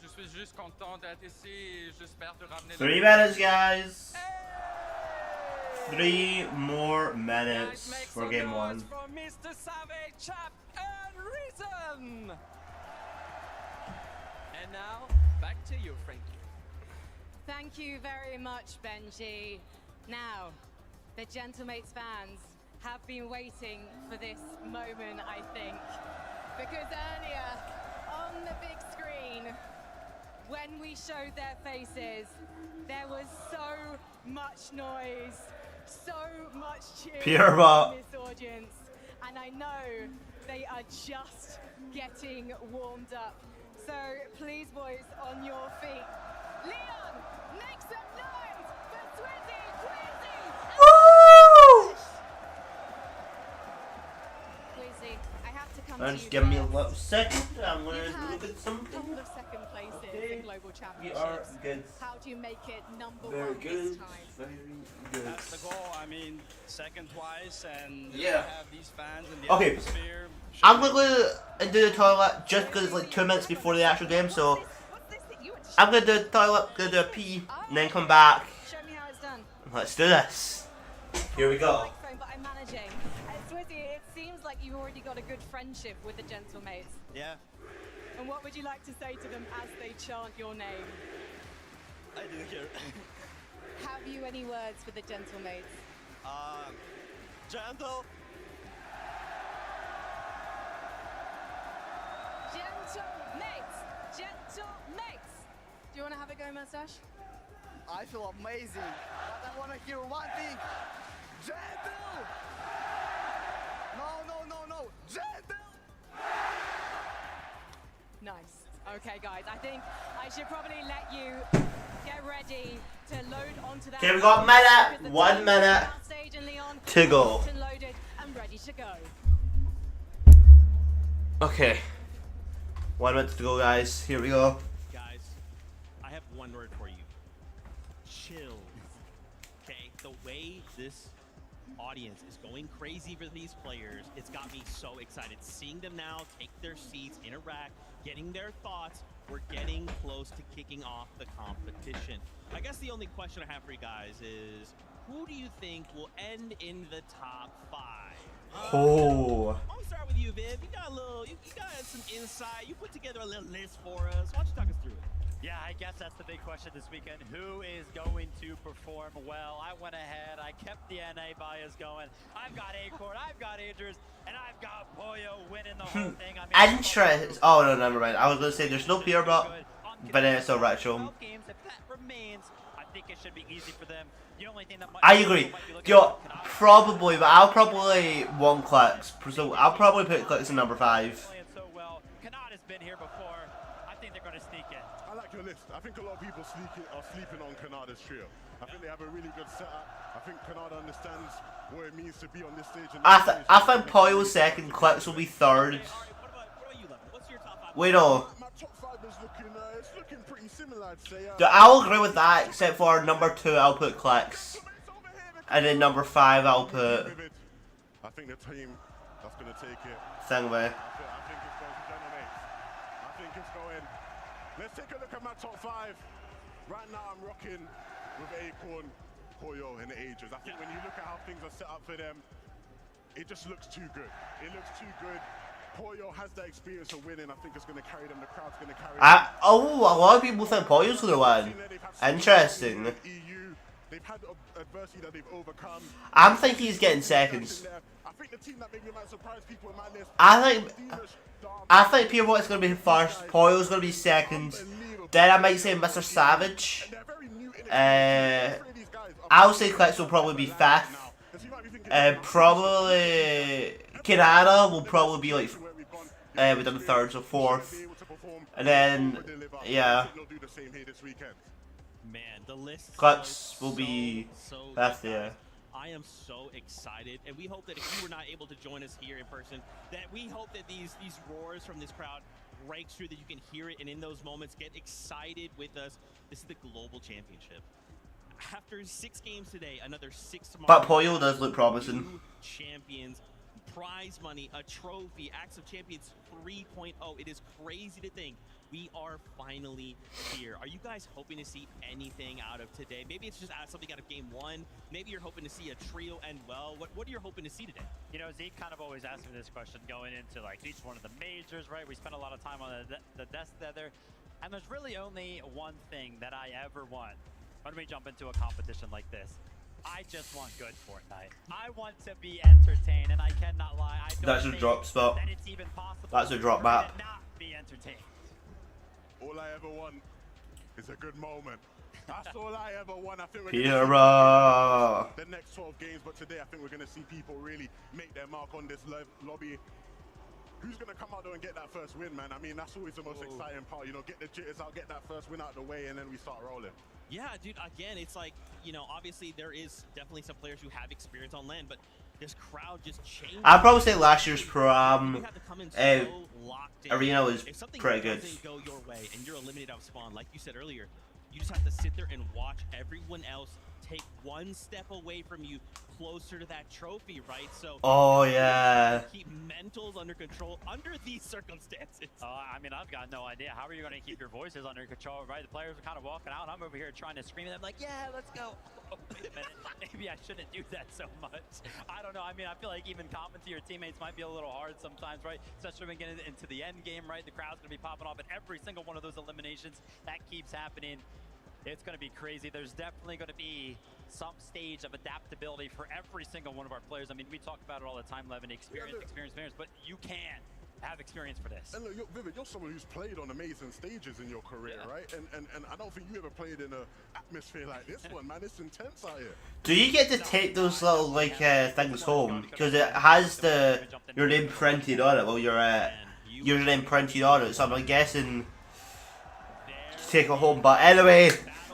Je suis juste content d'être ici et j'espère de ramener... 3 minutes, guys. 3 more minutes for game 1. For Mr. Savage, Chap, and Reason. And now, back to you, Frankie. Thank you very much, Benji. Now, the Gentlemates fans have been waiting for this moment, I think. Because earlier, on the big screen, when we showed their faces, there was so much noise, so much cheering from this audience. And I know they are just getting warmed up. So please, boys, on your feet. Leon, make some noise for Swizzy, Quizzy, Woo! Quizzy, I have to come And to just you give me a first. little second. I'm gonna You've had look at something. a couple of second places in global We are championships. good. How do you make it number Very one good. this time? Very good. That's the goal. I mean, second twice, and Yeah. you have these fans and the Okay, atmosphere. I'm gonna go and do the toilet just because it's like 2 minutes before the actual game, so I'm gonna do the toilet, gonna do a pee, and then come back. Show me how it's done. Let's do this. Here we go. Microphone, but I'm managing. Swizzy, it seems like you've already got a good friendship with the Gentlemates. Yeah, And what would you like to say to them as they chant your name? I do hear. Have you any words for the Gentlemates? Gentle. Gentlemates! Gentlemates! Do you want to have a go, Mustache? I feel amazing, but I want to hear one thing. Gentle! No. Gentle! Nice. Okay, guys, I think I should probably let you get ready to load onto that. Okay, we got a minute, Because the 1 team minute is outstage and Leon to go. locked and loaded and ready to go. Okay. 1 minute to go, guys. Here we go. Guys, I have one word for you. Chill. Okay, the way this audience is going crazy for these players, it's got me so excited. Seeing them now take their seats, interact, getting their thoughts. We're getting close to kicking off the competition. I guess the only question I have for you guys is, who do you think will end in the top 5? Oh. I'll start with you, Viv. You got a little, you got some insight. You put together a little list for us. Why don't you talk us through it? Yeah, I guess that's the big question this weekend. Who is going to perform well? I went ahead. I kept the NA bias going. I've got Acorn, I've got Idris, and I've got Poyo winning the whole thing. I mean, Interest. Oh no, never mind. I was gonna say there's no peer, but then it's a retro. games, if that remains, I think it should be easy for them. The only thing that might I agree. Yo, probably, but I'll probably want clicks. So I'll probably put clicks in number 5. playing so well. Kanad has been here before. I think they're going to sneak in. I like your list. I think a lot of people are sleeping on Kanada's trio. I think they have a really good setup. I think Kanada understands what it means to be on this stage. I think Poyo's second, clicks will be third. Wait, no. My top 5 is looking, it's looking pretty similar, I'd say. I'll agree with that, except for number 2, I'll put clicks. And then number 5, I'll put I think the team that's going to take it. Thingway. I think it's going to Gentlemates. I think it's going. Let's take a look at my top 5. Right now, I'm rocking with Acorn, Poyo, and the Ages. I think when you look at how things are set up for them, it just looks too good. It looks too good. Poyo has that experience of winning. I think it's going to carry them. The crowd's going to carry them. Oh, a lot of people think Poyo's going to win. Interesting. They've had adversity that they've overcome. I'm thinking he's getting seconds. I think the team that maybe might surprise people in my list. I think Pierre White's going to be first, Poyo's going to be second. Then I might say Mr. Savage. I'll say Clicks will probably be 5th. Probably Canada will probably be like within the 3rd or 4th. And then, yeah. Man, the list Clicks will be 5th, yeah. I am so excited, and we hope that if you were not able to join us here in person, that we hope that these roars from this crowd breaks through, that you can hear it, and in those moments, get excited with us. This is the Global Championship. After 6 games today, another 6 tomorrow. But Poyo does look promising. New champions, prize money, a trophy, Acts of Champions 3.0. It is crazy to think we are finally here. Are you guys hoping to see anything out of today? Maybe it's just something out of game 1. Maybe you're hoping to see a trio end well. What are you hoping to see today? You know, Zeke kind of always asks me this question going into like each one of the majors, right? We spend a lot of time on the desk together, and there's really only one thing that I ever want when we jump into a competition like this. I just want good Fortnite. I want to be entertained, and I cannot lie. I don't That's a think drop spot. that it's even possible That's a drop map. to not be entertained. All I ever want is a good moment. That's all I ever want. I think we're Peter. gonna see the next 12 games, but today I think we're going to see people really make their mark on this lobby. Who's going to come out there and get that first win, man? I mean, that's always the most exciting part. You know, get the jitters out, get that first win out of the way, and then we start rolling. Yeah, dude, again, it's like, you know, obviously there is definitely some players who have experience on land, but this crowd just changed. I'd probably say last year's Pro-Am arena was If something pretty good. doesn't go your way and you're eliminated out of spawn, like you said earlier, you just have to sit there and watch everyone else take one step away from you, closer to that trophy, right? So Oh, yeah. keep mentals under control under these circumstances. I mean, I've got no idea. How are you going to keep your voices under control, right? The players are kind of walking out. I'm over here trying to scream at them like, yeah, let's go. Oh, wait a minute. Maybe I shouldn't do that so much. I don't know. I mean, I feel like even commenting to your teammates might be a little hard sometimes, right? Especially when we get into the end game, right? The crowd's going to be popping off at every single one of those eliminations. That keeps happening. It's going to be crazy. There's definitely going to be some stage of adaptability for every single one of our players. I mean, we talk about it all the time, Levin, experience, but you can have experience for this. And look, Vivid, you're someone who's played on amazing stages in your career, right? And I don't think you ever played in an atmosphere like this one, man. It's intense out here. Do you get to take those little like things home? Because it has your name printed on it. Well, your username printed on it. So I'm guessing to take it home. But anyway,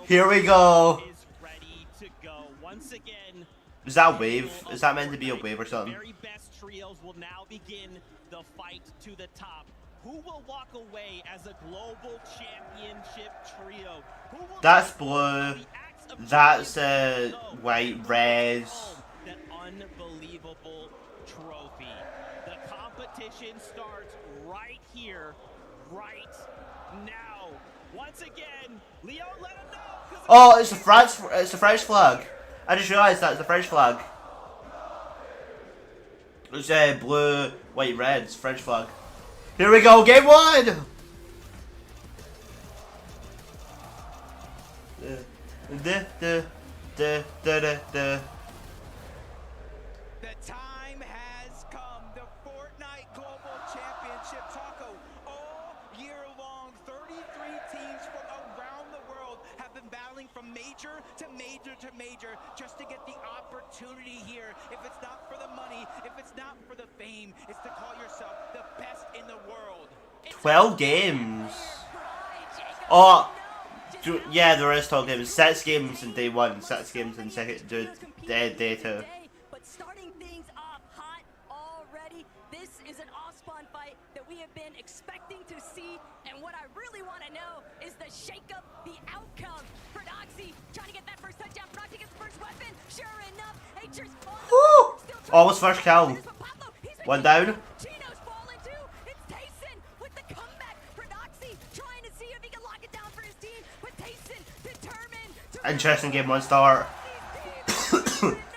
here we go. Is that a wave? Is that meant to be a wave or something? Very best trios will now begin the fight to the top. Who will walk away as a global championship trio? That's blue. That's white, red. That unbelievable trophy. The competition starts right here, right now. Once again, Leo, let him know. Oh, it's the French flag. I just realised that it's the French flag. It's blue, white, red. It's French flag. Here we go, game 1. The time has come. The Fortnite Global Championship, Taco, all year long, 33 teams from around the world have been battling from major to major to major just to get the opportunity here. If it's not for the money, if it's not for the fame, it's to call yourself the best in the world. 12 games. Oh, yeah, there is 12 games. 6 games in day 1, 6 games in day 2. But starting things off hot already, this is an off-spawn fight that we have been expecting to see. And what I really want to know is the shake-up, the outcome. Prodoxy trying to get that first touchdown. Prodoxy gets the first weapon. Sure enough, H's on the board. Still trying Almost first kill. One down. Chino's falling too. It's Tayson with the comeback. Prodoxy trying to see if he can lock it down for his team. But Tayson determined to Interesting game 1 start.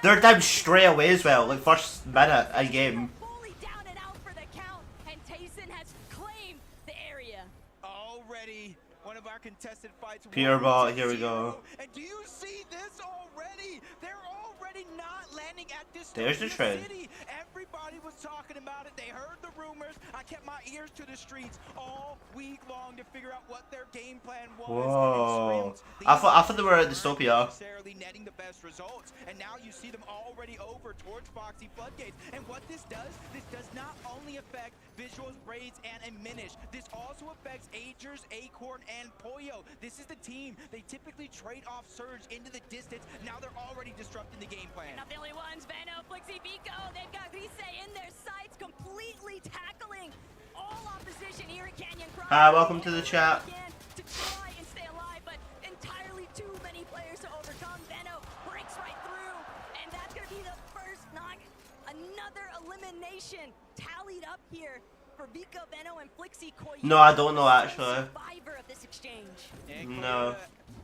They're down straight away as well, like first minute in game. fully down and out for the count. And Tayson has claimed the area. Already one of our contested fights. Pure bot, here we go. And do you see this already? They're already not landing at this There's the trend. city. Everybody was talking about it. They heard the rumors. I kept my ears to the streets all week long to figure out what their game plan was. Whoa. I thought they were at Dystopia. Necessarily netting the best results, and now you see them already over towards Foxy Floodgates. And what this does not only affect Visuals, Braids, and Minish. This also affects Agers, Acorn, and Poyo. This is the team. They typically trade off Surge into the distance. Now they're already disrupting the game. plan. Not the only ones, Veno, Flixie, Vico, they've got Rise in their sights, completely tackling all opposition here at Canyon Cross. Hi, welcome to the chat. To try and stay alive, but entirely too many players to overcome. Veno breaks right through, and that's going to be the first knock. Another elimination tallied up here for Vico, Veno, and Flixie. No, I don't know actually. Survivor of this exchange. No.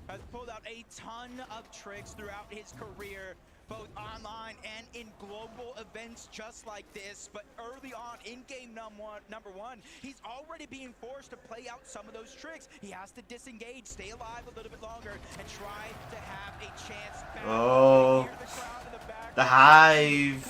Has pulled out a ton of tricks throughout his career, both online and in global events just like this. But early on in game number one, he's already being forced to play out some of those tricks. He has to disengage, stay alive a little bit longer, and try to have a chance back. Oh, the Hive.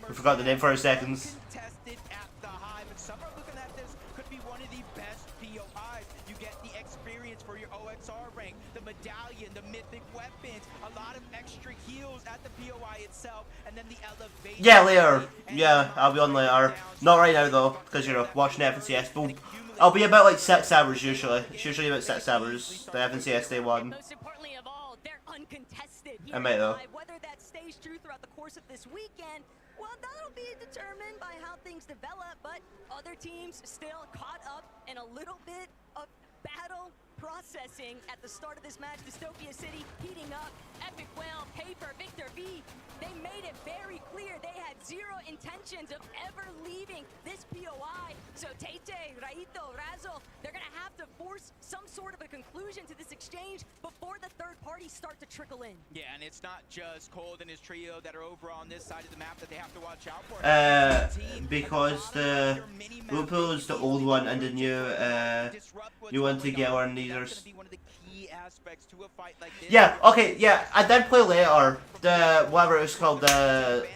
We forgot the name for a second. Contested at the Hive, and some are looking at this could be one of the best POIs. You get the experience for your OXR rank, the medallion, the mythic weapons, a lot of extra heals at the POI itself, and then the elevation. Yeah, later. Yeah, I'll be on later. Not right now though, because you're watching FNCS. But I'll be about like 6 hours usually. It's usually about 6 hours. The FNCS Day 1. Most importantly of all, they're uncontested here. I might though. Whether that stays true throughout the course of this weekend, well, that'll be determined by how things develop, but other teams still caught up in a little bit of battle processing at the start of this match. Dystopia City heating up. Epic Whale, Paper, Victor V, they made it very clear they had zero intentions of ever leaving this POI. So Tate, Raito, Razo, they're going to have to force some sort of a conclusion to this exchange before the third parties start to trickle in. Yeah, and it's not just Cold and his trio that are over on this side of the map that they have to watch out for. Because the Lupo is the old one and the new one together and these are. Yeah, okay, yeah, I did play later. The whatever it was called, the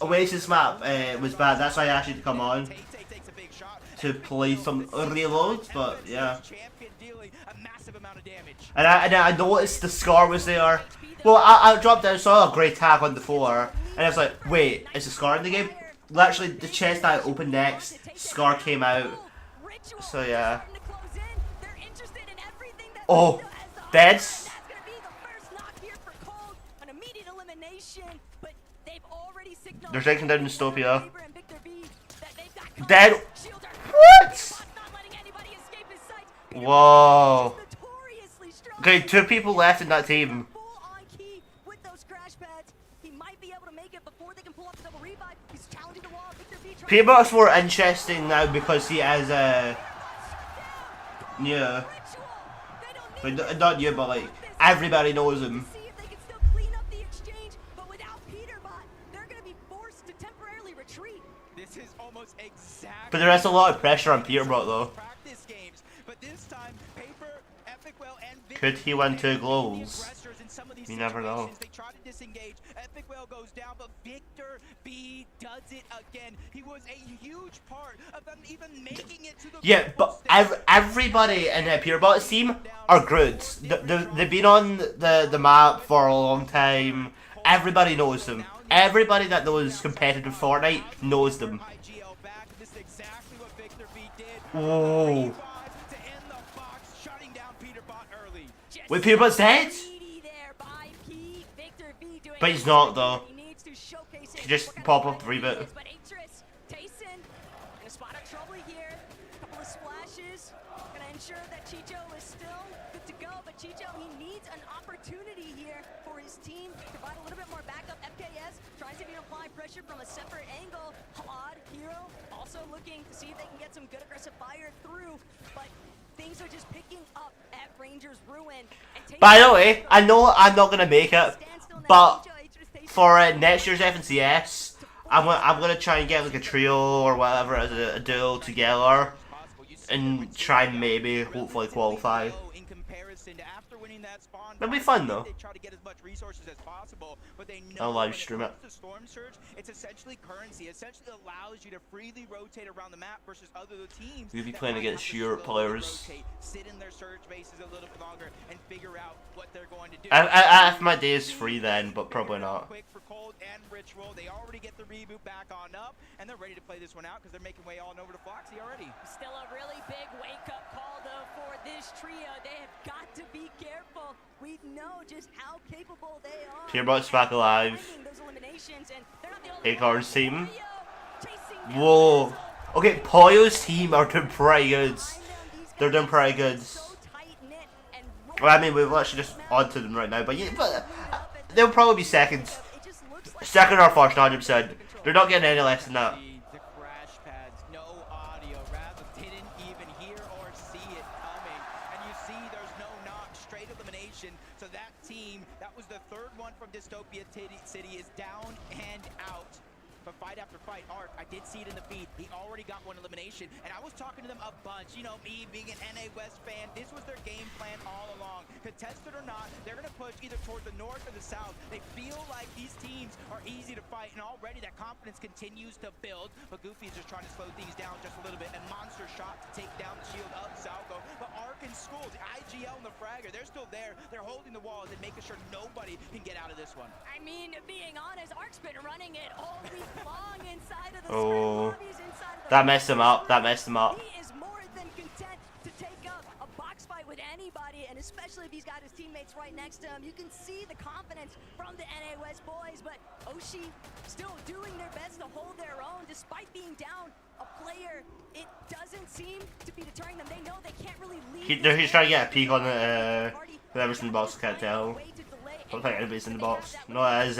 Oasis map was bad. That's why I actually had to come on to play some reloads, but yeah. And I noticed the scar was there. Well, I dropped down, saw a great tag on the floor, and I was like, wait, is the scar in the game? Literally, the chest I opened next, scar came out. So yeah. Oh, dead. They're taking down Dystopia. Dead. What? Whoa. Okay, 2 people left in that team. Peanut's more interesting now because he has yeah. But not you, but like everybody knows him. But there is a lot of pressure on Peterbot though. Could he win 2 globals? You never know. They try to disengage. Epic Whale goes down, but Victor B does it again. He was a huge part of them even making it to the but everybody in the Peterbot's team are good. They've been on the map for a long time. Everybody knows them. Everybody that knows competitive Fortnite knows them. Oh. Wait, Peterbot's dead? But he's not though. He just pop up the reboot. Chicho, he needs an opportunity here for his team to provide a little bit more backup. FKS tries to apply pressure from a separate angle. Halad, Hero, also looking to see if they can get some good aggressive fire through, but things are just picking up at Rangers Ruin. By the way, I know I'm not gonna make it, but for next year's FNCS, I'm gonna try and get like a trio or whatever as a duo together, and try and maybe hopefully qualify. It'll be fun though. I'll live stream it. It's essentially currency. Essentially allows you to freely rotate around the map versus other teams. We'll be playing against Europe players. Sit in their surge bases a little bit longer and figure out what they're going to do. If my day is free then, but probably not. ritual. They already get the reboot back on up, and they're ready to play this one out because they're making way on over to Foxy already. Still a really big wake-up call, though, for this trio. They have got to be careful. We know just how capable they are. Peerbox back alive. Acorn's team. Whoa. Okay, Poyo's team are doing pretty good. They're doing pretty good. Well, I mean, we're literally just onto them right now, but yeah, they'll probably be second. Second or first, 100%. They're not getting any less than that. The crash pads, no audio. Rav didn't even hear or see it coming. And you see there's no knock, straight elimination. So that team, that was the third one from Dystopia City, is down and out. But fight after fight, Ark, I did see it in the feed. He already got one elimination, and I was talking to them a bunch. You know, me being an NA West fan, this was their game plan all along. Contested or not, they're going to push either toward the north or the south. They feel like these teams are easy to fight, and already that confidence continues to build. But Goofy is just trying to slow things down just a little bit, and Monster shot to take down the shield of Salco. But Ark and School, the IGL and the Fragger, they're still there. They're holding the walls and making sure nobody can get out of this one. I mean, being honest, Ark's been running it all week long inside of the that messed him up. That messed him up. He is more than content to take up a box fight with anybody, and especially if he's got his teammates right next to him. You can see the confidence from the NA West boys, but Oshi still doing their best to hold their own despite being down a player. It doesn't seem to be deterring them. They know they can't really leave. He's trying to get a peek on the whoever's in the box. Can't tell. I don't think anybody's in the box. No, it is.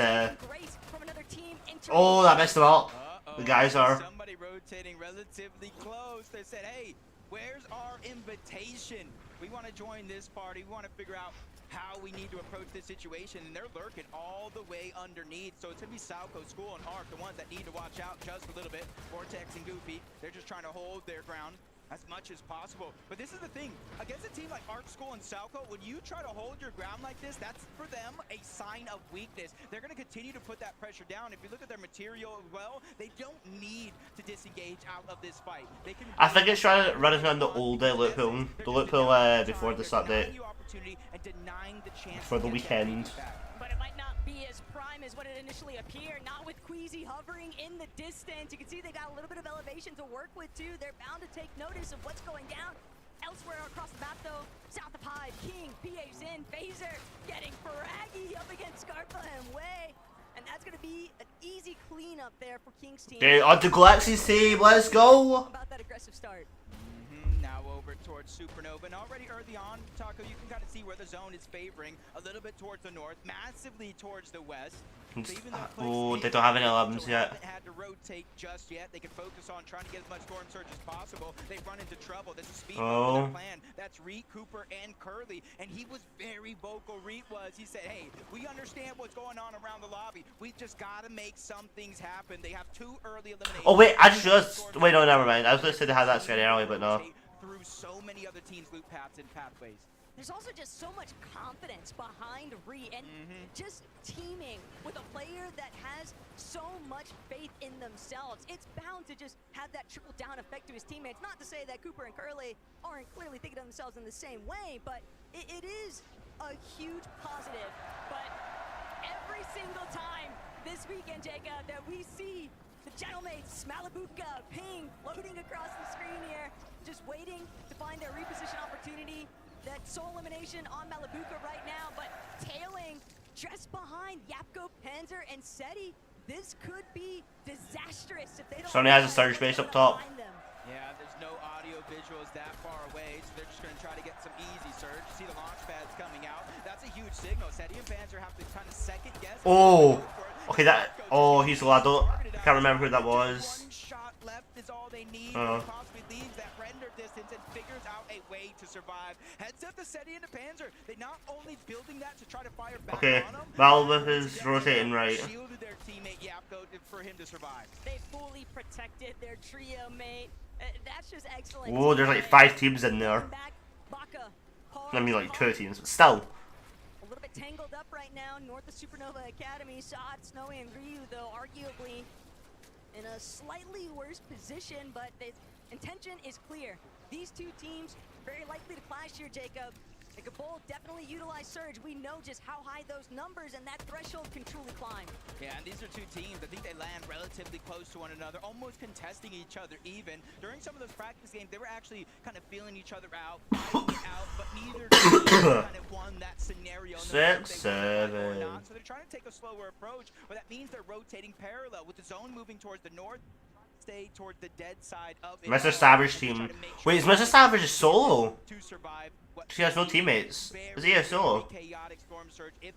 Oh, that messed him up. The guys are. Somebody rotating relatively close. They said, hey, where's our invitation? We want to join this party. We want to figure out how we need to approach this situation. And they're lurking all the way underneath. So it's going to be Salco, School, and Ark, the ones that need to watch out just a little bit. Vortex and Goofy, they're just trying to hold their ground as much as possible. But this is the thing, against a team like Ark, School, and Salco, when you try to hold your ground like this, that's for them a sign of weakness. They're going to continue to put that pressure down. If you look at their material as well, they don't need to disengage out of this fight. They can. I think it's running around the old loot pool. The loot pool before this update. For the weekend. But it might not be as prime as what it initially appeared. Not with Queasy hovering in the distance. You can see they got a little bit of elevation to work with too. They're bound to take notice of what's going down. Elsewhere across the map though, south of Hive, King, PA's in, Phaser getting fraggy up against Scarpa and Way. And that's going to be an easy cleanup there for King's team. Okay, on to Galaxy's team, let's go! About that aggressive start. Now over towards Supernova, and already early on, Taco, you can kind of see where the zone is favoring a little bit towards the north, massively towards the west. Oh, they don't have any 11s yet. Haven't had to rotate just yet. They can focus on trying to get as much storm surge as possible. They've run into trouble. This is speed their plan. That's Reet, Cooper, and Curly, and he was very vocal. Reet was. He said, "Hey, we understand what's going on around the lobby. We just gotta make some things happen." They have 2 early eliminations. Oh wait, I just realized. Wait, no, never mind. I was going to say they had that scary early, but no. Through so many other teams' loop paths and pathways. There's also just so much confidence behind Ree and just teaming with a player that has so much faith in themselves. It's bound to just have that trickle down effect to his teammates. Not to say that Cooper and Curly aren't clearly thinking of themselves in the same way, but it is a huge positive. But every single time this weekend, Jacob, that we see the Gentlemates, Malibuka, Ping, loading across the screen here, just waiting to find their reposition opportunity. That sole elimination on Malibuka right now, but tailing just behind Yapko, Panzer, and Seti. This could be disastrous if they don't. Sony has a surge base up top. Yeah, there's no audio visuals that far away, so they're just going to try to get some easy surge. See the launch pads coming out. That's a huge signal. Seti and Panzer have to kind of second guess. Oh, okay, that. Oh, he's Lado. I can't remember who that was. One shot left is all they need. Possibly leaves that render distance and figures out a way to survive. Heads up to Seti and the Panzer. They not only building that to try to fire back on him. Malva is rotating right. Shielded their teammate Yapko for him to survive. They fully protected their trio mate. That's just excellent. Whoa, there's like 5 teams in there. I mean like 2 teams, but still. A little bit tangled up right now north of Supernova Academy. Saad, Snowy, and Ryu, though, arguably in a slightly worse position, but the intention is clear. These 2 teams very likely to clash here, Jacob. They could both definitely utilize Surge. We know just how high those numbers and that threshold can truly climb. Yeah, and these are two teams. I think they land relatively close to one another, almost contesting each other even. During some of those practice games, they were actually kind of feeling each other out, fighting it out, but neither team kind of won that scenario. 6-7. So they're trying to take a slower approach, but that means they're rotating parallel with the zone moving towards the north. Stay towards the dead side of it. Mr. Savage team. Wait, is Mr. Savage a solo? She has no teammates. Is he a solo?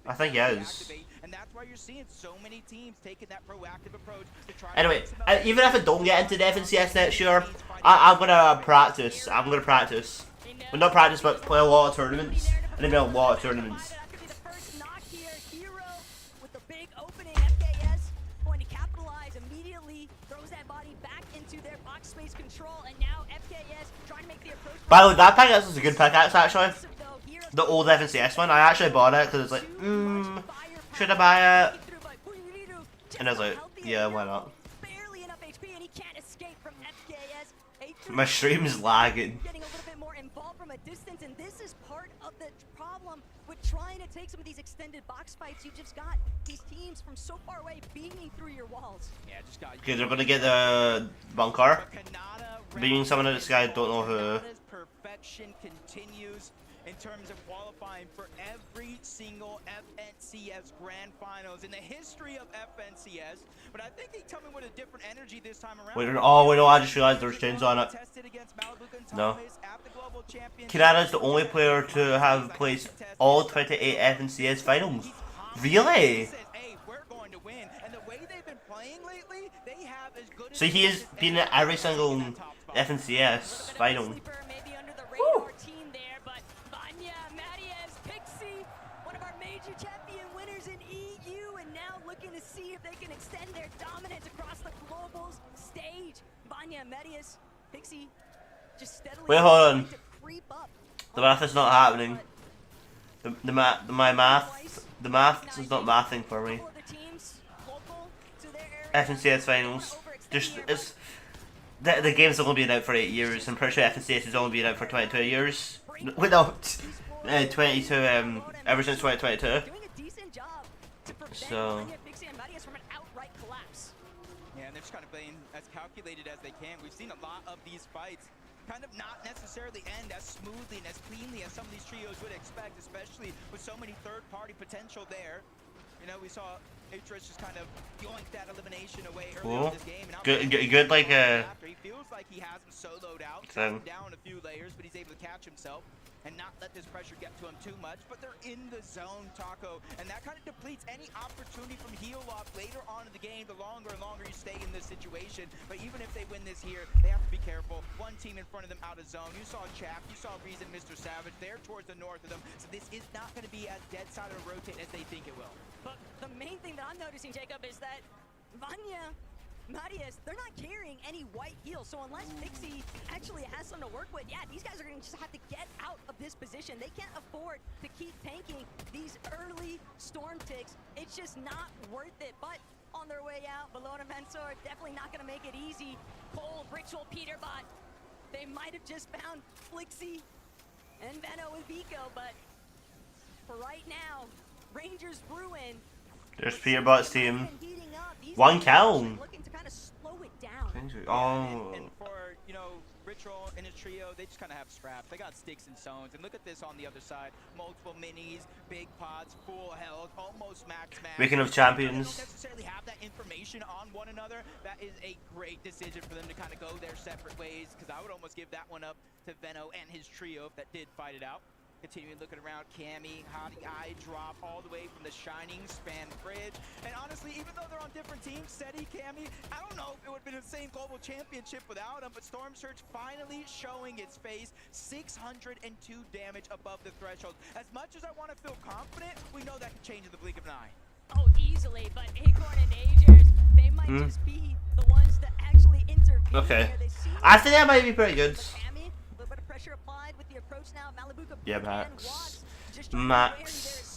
I think he is. And that's why you're seeing so many teams taking that proactive approach to try. Anyway, even if I don't get into the FNCS next year, I'm gonna practice. I'm gonna practice. Well, not practice, but play a lot of tournaments. I need to play a lot of tournaments. By the way, that pickaxe is a good pickaxe actually. The old FNCS one. I actually bought it because it's like, should I buy it? And I was like, yeah, why not? My stream's lagging. Getting a little bit more involved from a distance, and this is part of the problem with trying to take some of these extended box fights. You just got these teams from so far away beaming through your walls. Yeah, just got. Okay, they're gonna get the bunker. Being someone in the sky, don't know who. Perfection continues in terms of qualifying for every single FNCS Grand Finals in the history of FNCS. But I think they tell me with a different energy this time around. Wait, oh, wait, no, I just realized there's chains on it. No. Canada's the only player to have placed all 28 FNCS finals. Really? So he has been at every single FNCS final. Wait, hold on. The math is not happening. The math is not mathing for me. FNCS finals. Just it's the game's only been out for 8 years. I'm pretty sure FNCS has only been out for 22 years. Wait, no, 22. Ever since 2022. So. Yeah, and they're just kind of playing as calculated as they can. We've seen a lot of these fights kind of not necessarily end as smoothly and as cleanly as some of these trios would expect, especially with so many third-party potential there. You know, we saw Atris just kind of yoink that elimination away earlier in this game. Good, like he feels like he has him soloed out, down a few layers, but he's able to catch himself and not let this pressure get to him too much. But they're in the zone, Taco, and that kind of depletes any opportunity from heal off later on in the game. The longer and longer you stay in this situation. But even if they win this here, they have to be careful. One team in front of them out of zone. You saw Chaff, you saw Reason, Mr. Savage. They're towards the north of them, so this is not going to be as dead side or rotate as they think it will. But the main thing that I'm noticing, Jacob, is that Vanya, Marius, they're not carrying any white heals, so unless Pixie actually has something to work with, yeah, these guys are going to just have to get out of this position. They can't afford to keep tanking these early storm ticks. It's just not worth it, but on their way out, Bologna Mensor definitely not going to make it easy. Cole, Ritual, Peterbot, they might have just found Flixie and Veno and Vico, but for right now, Rangers Bruin. There's Peterbot's team. One kill. Oh. And for, you know, Ritual and his trio, they just kind of have scraps. They got sticks and stones. And look at this on the other side. Multiple minis, big pots, full health, almost max. Speaking of champions. They don't necessarily have that information on one another. That is a great decision for them to kind of go their separate ways, because I would almost give that one up to Veno and his trio if that did fight it out. Continuing looking around, Cammy, how the eye drop all the way from the Shining Span Bridge. And honestly, even though they're on different teams, Seti, Cammy, I don't know if it would have been the same global championship without him, but Storm Surge finally showing its face. 602 damage above the threshold. As much as I want to feel confident, we know that can change in the blink of an eye. Oh, easily, but Acorn and Agers, they might just be the ones that actually intervene. Okay. I think that might be pretty good. A little bit of pressure applied with the approach now. Malibu yeah, Max.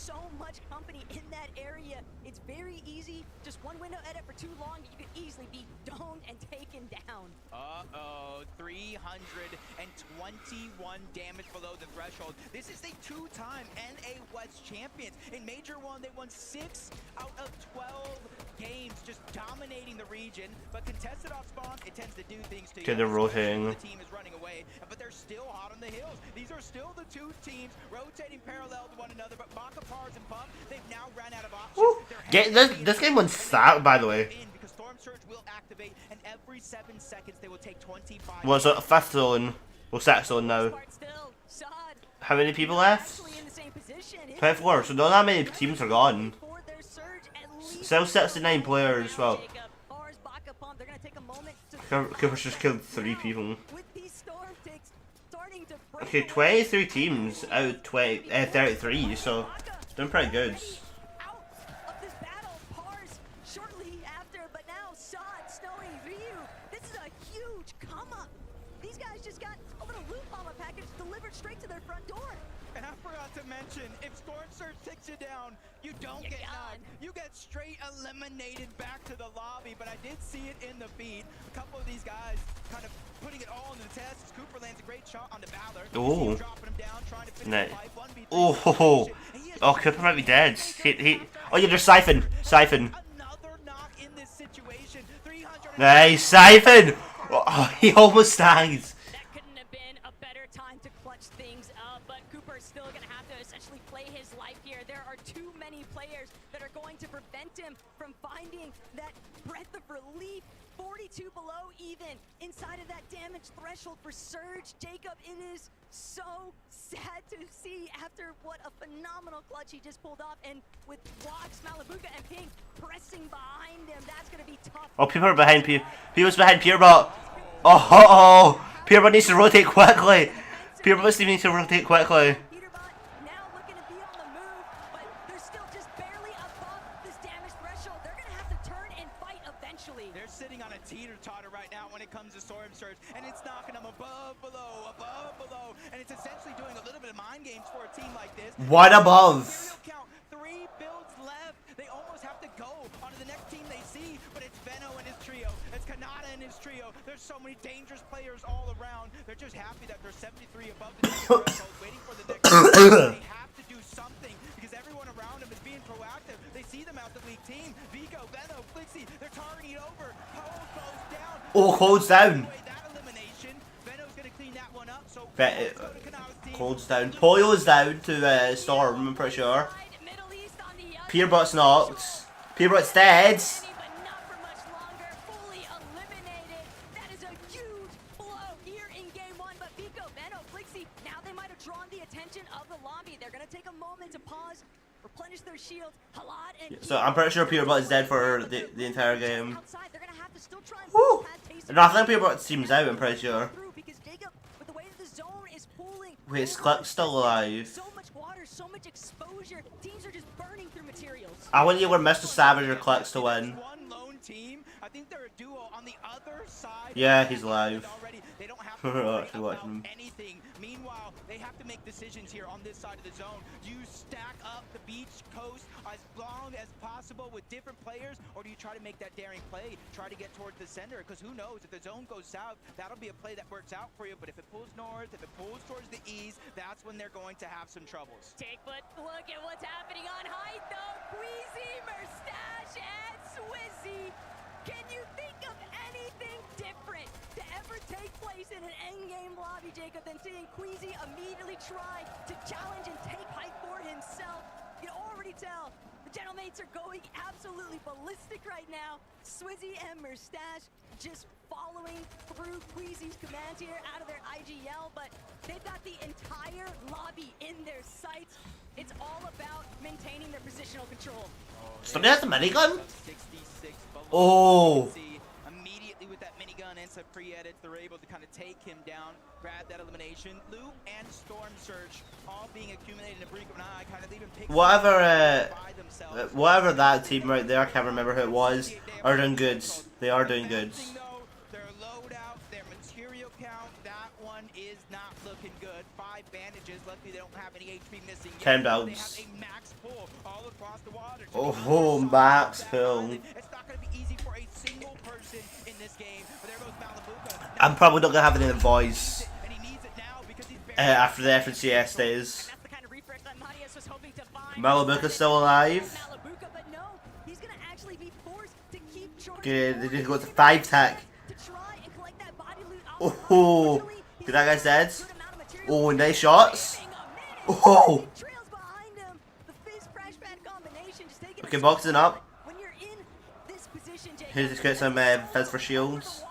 so much company in that area. It's very easy. Just one window edit for too long, you could easily be domed and taken down. Uh-oh, 321 damage below the threshold. This is the two-time NA West champions. In Major 1, they won 6 out of 12 games, just dominating the region. But contested off spawn, it tends to do things to you. Okay, they're rotating. The team is running away, but they're still hot on the hills. These are still the two teams rotating parallel to one another, but Maka, Pars, and Pump, they've now ran out of options. This game went sad, by the way. Because Storm Surge will activate, and every 7 seconds they will take 25. Well, so fifth zone. Well, sixth zone now. How many people left? 24, so not that many teams are gone. Still 69 players, well. Cooper's just killed 3 people. Okay, 23 teams out of 33, so doing pretty good. Straight to their front door. And I forgot to mention, if Storm Surge takes you down, you don't get knocked. You get straight eliminated back to the lobby, but I did see it in the feed. A couple of these guys kind of putting it all into the test. Cooper lands a great shot on the Valor. Oh. Dropping him down, trying to finish No. the fight. 1v3 Oh, oh, Cooper might be dead. Oh yeah, there's Siphon. Siphon. Nice, Siphon! Oh, he almost snags. To prevent him from finding that breath of relief. 42 below even inside of that damage threshold for Surge. Jacob, it is so sad to see after what a phenomenal clutch he just pulled off, and with Wox, Malabuga, and Ping pressing behind him, that's going to be tough. Oh, people are behind People's behind Peerbot. Oh, Peerbot needs to rotate quickly. Peerbot needs to rotate quickly. And it's knocking them above, below, and it's essentially doing a little bit of mind games for a team like this. What above? 3 builds left. They almost have to go onto the next team they see, but it's Veno and his trio. It's Kanata and his trio. There's so many dangerous players all around. They're just happy that they're 73 above the threshold, waiting for the next team. They have to do something because everyone around them is being proactive. They see them as the weak team. Vigo, Veno, Flixie, they're targeting over. Pole goes down. Oh, Cold's down. Cold's down. Poyo's down to Storm, I'm pretty sure. Peerbot's knocked. Peerbot's dead. So I'm pretty sure Peerbot is dead for the entire game. Woo! No, I think Peerbot team's out, I'm pretty sure. Wait, is Click still alive? So much water, so much exposure. Teams are just burning through materials. I want either Mr. Savage or Clicks to win. One lone team. I think they're a duo on the other side. Yeah, he's alive. They don't have to actually watch him. Anything. Meanwhile, they have to make decisions here on this side of the zone. Do you stack up the beach coast as long as possible with different players, or do you try to make that daring play, try to get towards the center? Because who knows, if the zone goes south, that'll be a play that works out for you. But if it pulls north, if it pulls towards the east, that's when they're going to have some troubles. Take but look at what's happening on height, though. Queasy, Merstache, and Swizzy. Can you think of anything different to ever take place in an endgame lobby, Jacob, than seeing Queasy immediately try to challenge and take height for himself? You can already tell the Gentlemates are going absolutely ballistic right now. Swizzy and Merstache just following through Queasy's commands here out of their IGL, but they've got the entire lobby in their sights. It's all about maintaining their positional control. Somebody has a minigun? Oh! Immediately with that minigun and some pre-edits, they're able to kind of take him down, grab that elimination. Lou and Storm Surge all being accumulated in a blink of an eye, kind of leaving picks whatever that team right there, I can't remember who it was, are doing good. They are doing good. Their loadout, their material count, that one is not looking good. 5 bandages, luckily they don't have any HP missing yet. 10 They doubts. have a max pull Oh, Max film. I'm probably not gonna have any of the boys after the FNCS days. Malabuka's still alive. Okay, they did go to 5 tech. Oh, did that guy's dead? Oh, nice shots. Oh. Okay, boxing up. Here's just get some fizz for shields.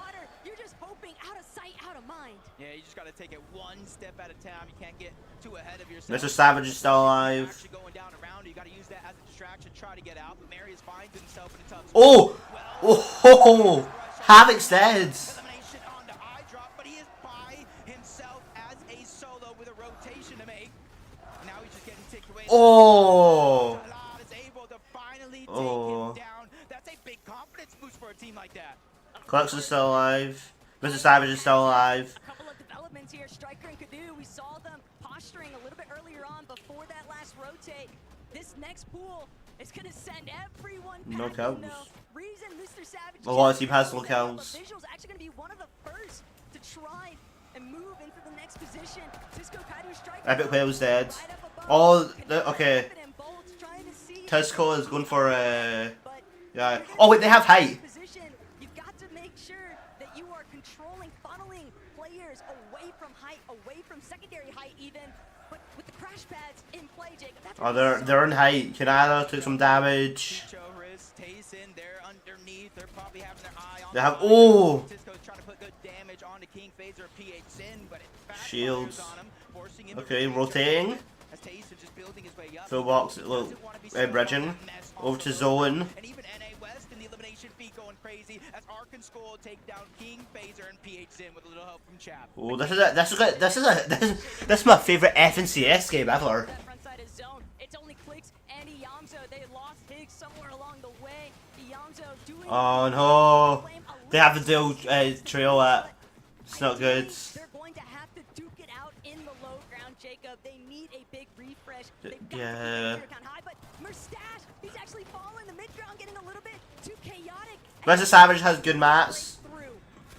Yeah, you just gotta take it one step at a time. You can't get too ahead of yourself. Mr. Savage is still alive. Going down around, you gotta use that as a distraction, try to get out. But Marius finds himself in a tough spot. Oh! Oh! Havoc's dead. But he is by himself as a solo with a rotation to make. Now he's just getting ticked away. Oh! Is able to finally take Oh. him down. That's a big confidence boost for a team like that. Clux is still alive. Mr. Savage is still alive. Developments here, Striker and Kadu, we saw them posturing a little bit earlier on before that last rotate. This next pool is going to send everyone No packing, counts. though. Reason Mr. Savage A lot of team has no counts. Visual's actually going to be one of the first to try and move into the next position. Cisco, Kadu, Striker. Epic Whale's dead. Oh, okay. Tisco is going for yeah. Oh wait, they have height. You've got to make sure that you are controlling, funneling players away from height, away from secondary height even. But with the crash pads in play, Jacob, that's Oh, they're in height. Kanada took some damage. They're underneath. They're probably having their eye on They have oh. Cisco's trying to put good damage onto King Phaser or PH Sin, but it Shields. on him, forcing him Okay, rotating. as Tayson just building his way up. Full box, look, bridging over to zone. And even NA West in the elimination feed going crazy as Arkansas will take down King Phaser and PH Sin with a little help from Chap. Oh, this is my favorite FNCS game ever. It's only Clicks and Iyamzo. They lost Higgs somewhere along the way. Iyamzo doing Oh no, they have to do trail at. It's not good. They're going to have to duke it out in the low ground, Jacob. They need a big refresh. Yeah. But Merstash, he's actually falling. The mid ground getting a little bit too chaotic. Mr. Savage has good mats.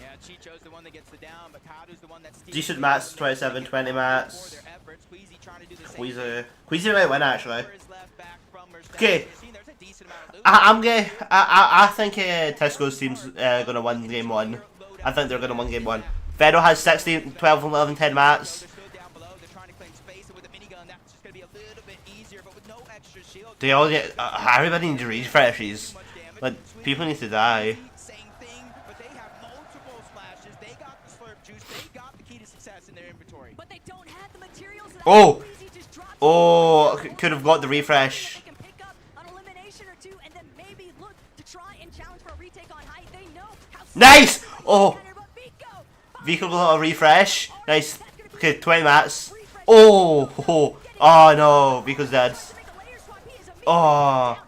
Yeah, Chicho's the one that gets the down, but Kadu's the one that's Decent mats, 27, 20 mats. Queasy might win actually. Okay, I think Tesco's team's gonna win game 1. I think they're gonna win game 1. Fedor has 16, 12, 11, 10 mats. They all get. Everybody needs refreshes. Like people need to die. Oh, oh, could have got the refresh. Nice. Oh, Vico got a refresh. Nice. Okay, 20 mats. Oh, oh, oh no, Vico's dead. Oh,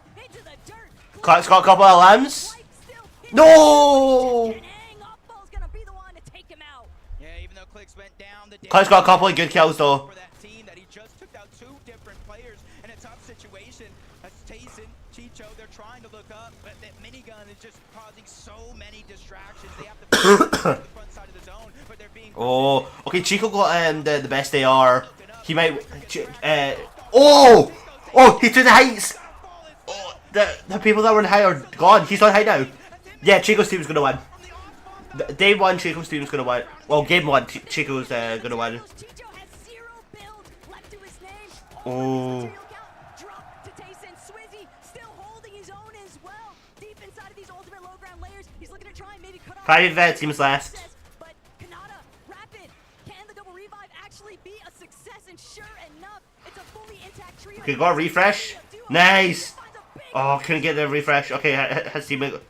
Clark's got a couple of lambs. No. Clark's got a couple of good kills though. Oh, okay. Chico got the best AR. He might. Oh, oh, he took the heights. Oh, the people that were in height are gone. He's on height now. Yeah, Chico's team's gonna win. Day 1, Chico's team's gonna win. Well, game 1, Chico's gonna win. Oh. Five teams left. Okay, got a refresh. Nice. Oh, couldn't get the refresh. Okay, his teammate.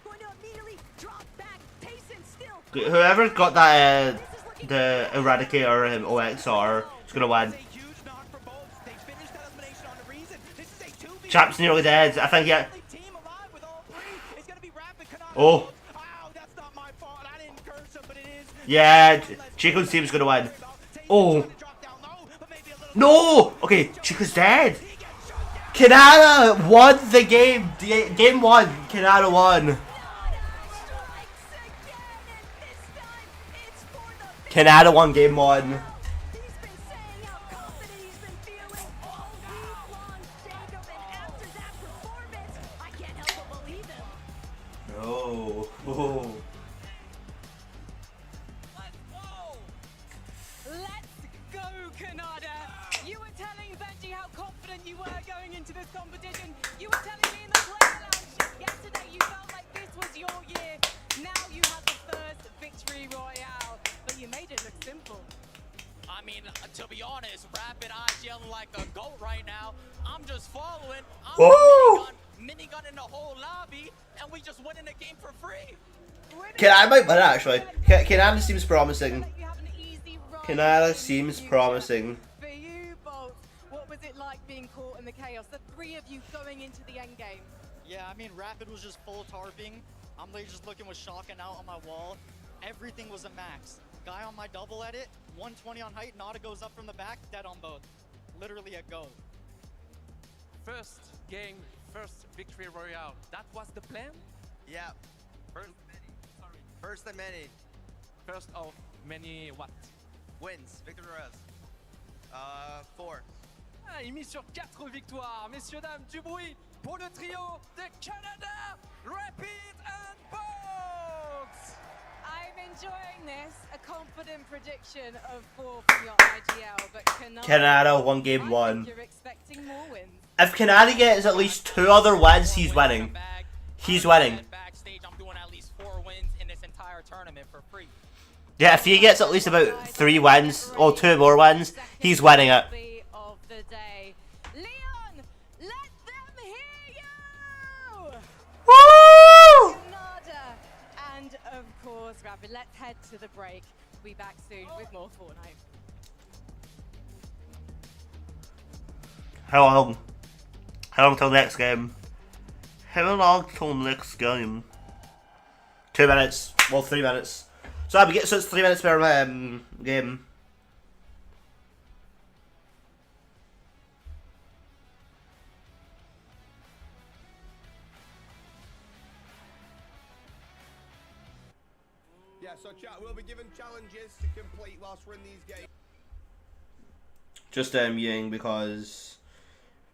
Whoever got that the Eradicator OXR is gonna win. Chap's nearly dead. I think yeah. Oh. Yeah, Chico's team's gonna win. Oh. No! Okay, Chico's dead. Canada won the game. Game 1. Canada won. Canada won game 1. No. Oh. Let's go, Canada! You were telling Benji how confident you were going into this competition. You were telling me in the player lounge yesterday you felt like this was your year. Now you have the first victory royale, but you made it look simple. I mean, to be honest, Rapid Eyes yelling like a goat right now. I'm just following. I'm minigun in the whole lobby, and we just win in the game for free. Canada might win it, actually. Canada seems promising. Canada seems promising. For you, Bolt, what was it like being caught in the chaos? The three of you going into the end game. Yeah, I mean, Rapid was just full tarping. I'm like just looking with shocking out on my wall. Everything was a max. Guy on my double edit, 120 on height, Nada goes up from the back, dead on both. Literally a go. First game, first victory royale. That was the plan? Yeah. First of many. First of many what? Wins. Victory royales. 4. Ah, il mise sur 4 victoires. Messieurs, dames, du bruit pour le trio de Canada, Rapid and Bolt! I'm enjoying this. A confident prediction of 4 from your IGL, but Canada won game 1. You're expecting more wins. If Canada gets at least 2 other wins, he's winning. He's winning. Backstage, I'm doing at least 4 wins in this entire tournament for free. Yeah, if he gets at least about 3 wins, or 2 more wins, he's winning it. Of the day. Leon, let them hear you! Woo! Nada. And of course, Rapid, let's head to the break. We'll be back soon with more Fortnite. How long? How long till next game? How long till next game? 2 minutes. Well, 3 minutes. So it's 3 minutes per game. Yeah, so chat, we'll be given challenges to complete whilst we're in these games. Just muting because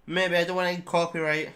maybe I don't want any copyright.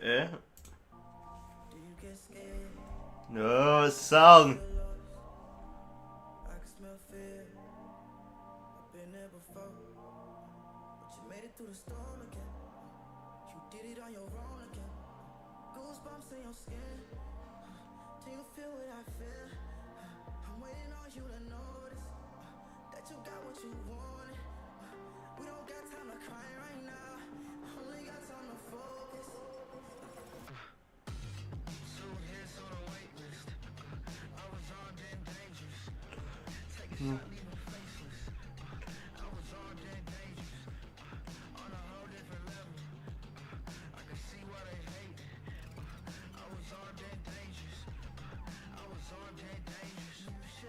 Okay. No song. I can smell fear. I've been there before, but you made it through the storm again. You did it on your own again. Goosebumps in your skin. Do you feel what I feel? I'm waiting on you to notice that you got what you wanted. We don't got time to cry right now. Only got time to focus.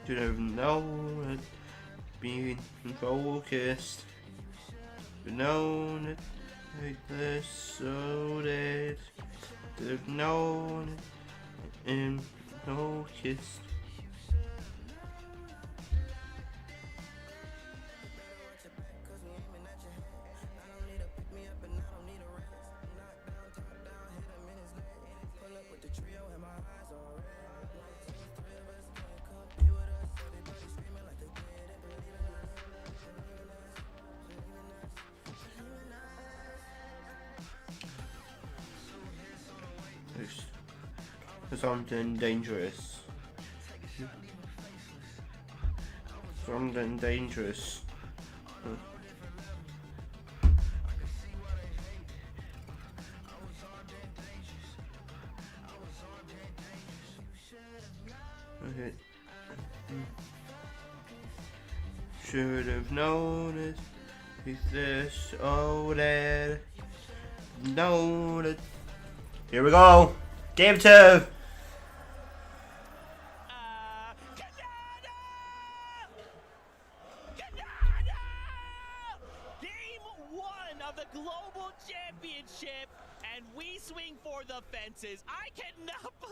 You don't know it, being focused. You know it like this, so that there's no and focused. Something dangerous. armed and dangerous. Okay. Should have noticed he's this old and noted. Here we go. Game 2. Game 1 of the Global Championship, and we swing for the fences. I cannot believe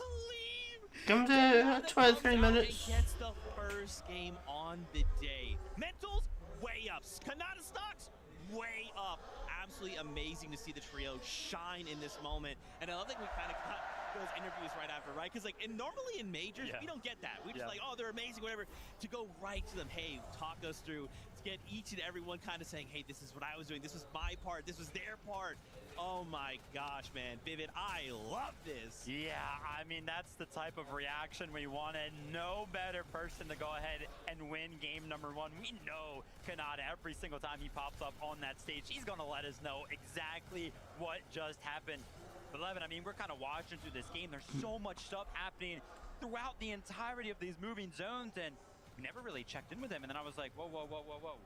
Come to 23 minutes. gets the first game on the day. Mentals way up. Kanata stocks way up. Absolutely amazing to see the trio shine in this moment. And I love that we kind of got those interviews right after, right? Because normally in majors, we don't get that. We just like, oh, they're amazing, whatever. To go right to them, hey, talk us through. To get each and every one kind of saying, hey, this is what I was doing. This was my part. This was their part. Oh my gosh, man. Vivid, I love this. Yeah, I mean, that's the type of reaction we wanted. No better person to go ahead and win game number 1. We know Kanata, every single time he pops up on that stage, he's going to let us know exactly what just happened. But Levin, I mean, we're kind of watching through this game. There's so much stuff happening throughout the entirety of these moving zones, and we never really checked in with him. And then I was like, whoa, whoa, whoa, whoa, whoa.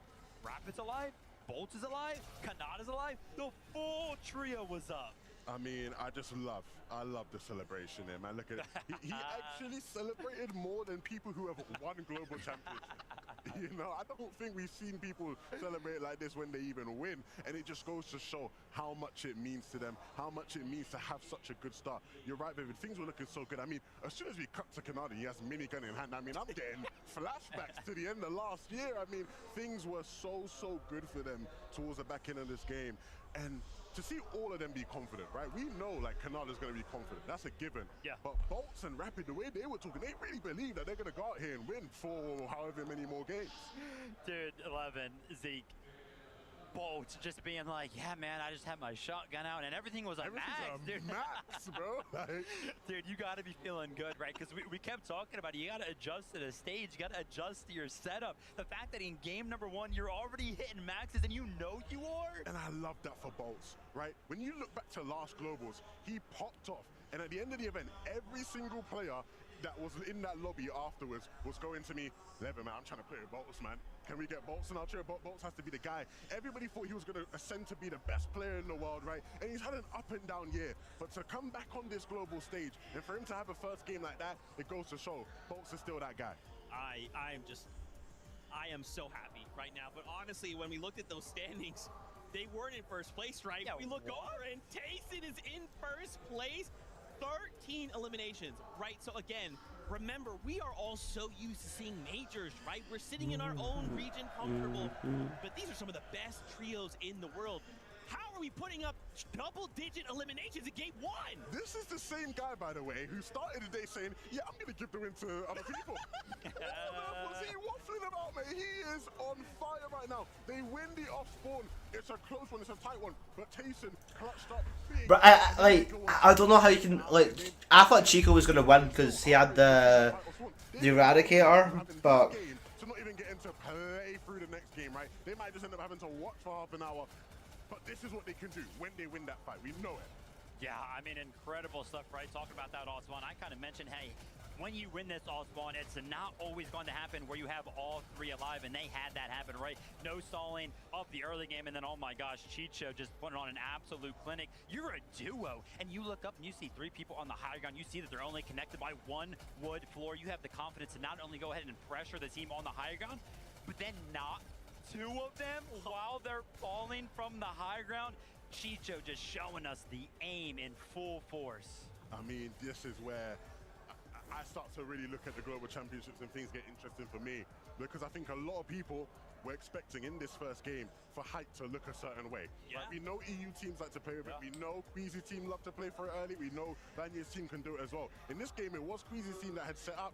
Rapid's alive? Bolts is alive? Kanata's alive? The full trio was up. I mean, I love the celebration here, man. Look at it. He actually celebrated more than people who have won global championship. You know, I don't think we've seen people celebrate like this when they even win. And it just goes to show how much it means to them, how much it means to have such a good start. You're right, Vivid. Things were looking so good. I mean, as soon as we cut to Kanata, he has minigun in hand. I mean, I'm getting flashbacks to the end of last year. I mean, things were so good for them towards the back end of this game. And to see all of them be confident, right? We know like Kanata's going to be confident. That's a given. Yeah. But Bolts and Rapid, the way they were talking, they really believe that they're going to go out here and win for however many more games. Dude, 11, Zeke, Bolt just being like, yeah, man, I just had my shotgun out and everything was a max, dude. Max, bro. Dude, you got to be feeling good, right? Because we kept talking about it. You got to adjust to the stage. You got to adjust to your setup. The fact that in game number 1, you're already hitting maxes and you know you are. And I love that for Bolts, right? When you look back to last Globals, he popped off. And at the end of the event, every single player that was in that lobby afterwards was going to me, Levin, man, I'm trying to play with Bolts, man. Can we get Bolts in our chair? Bolts has to be the guy. Everybody thought he was going to ascend to be the best player in the world, right? And he's had an up and down year. But to come back on this global stage and for him to have a first game like that, it goes to show Bolts is still that guy. I am so happy right now. But honestly, when we looked at those standings, they weren't in first place, right? Yeah, we look over and Tayson is in first place. 13 eliminations, right? So again, remember, we are all so used to seeing majors, right? We're sitting in our own region comfortable, but these are some of the best trios in the world. How are we putting up double-digit eliminations in game 1? This is the same guy, by the way, who started the day saying, yeah, I'm going to give the win to other people. What on earth was he waffling about, mate? He is on fire right now. They win the off-spawn. It's a close one. It's a tight one. But Tayson clutched up big. But I don't know how you can, I thought Chico was going to win because he had the Eradicator, but... To not even get him to play through the next game, right? They might just end up having to watch for half an hour. But this is what they can do when they win that fight. We know it. Yeah, I mean, incredible stuff, right? Talking about that all-spawn, I kind of mentioned, hey, when you win this all-spawn, it's not always going to happen where you have all 3 alive, and they had that happen, right? No stalling of the early game, and then, oh my gosh, Chicho just putting on an absolute clinic. You're a duo, and you look up and you see 3 people on the high ground. You see that they're only connected by 1 wood floor. You have the confidence to not only go ahead and pressure the team on the high ground, but then knock 2 of them while they're falling from the high ground. Chicho just showing us the aim in full force. I mean, this is where I start to really look at the global championships and things get interesting for me, because I think a lot of people were expecting in this first game for Hype to look a certain way. Yeah. Right? We know EU teams like to play with it. We know Queasy team love to play for it early. We know Vanya's team can do it as well. In this game, it was Queasy's team that had set up.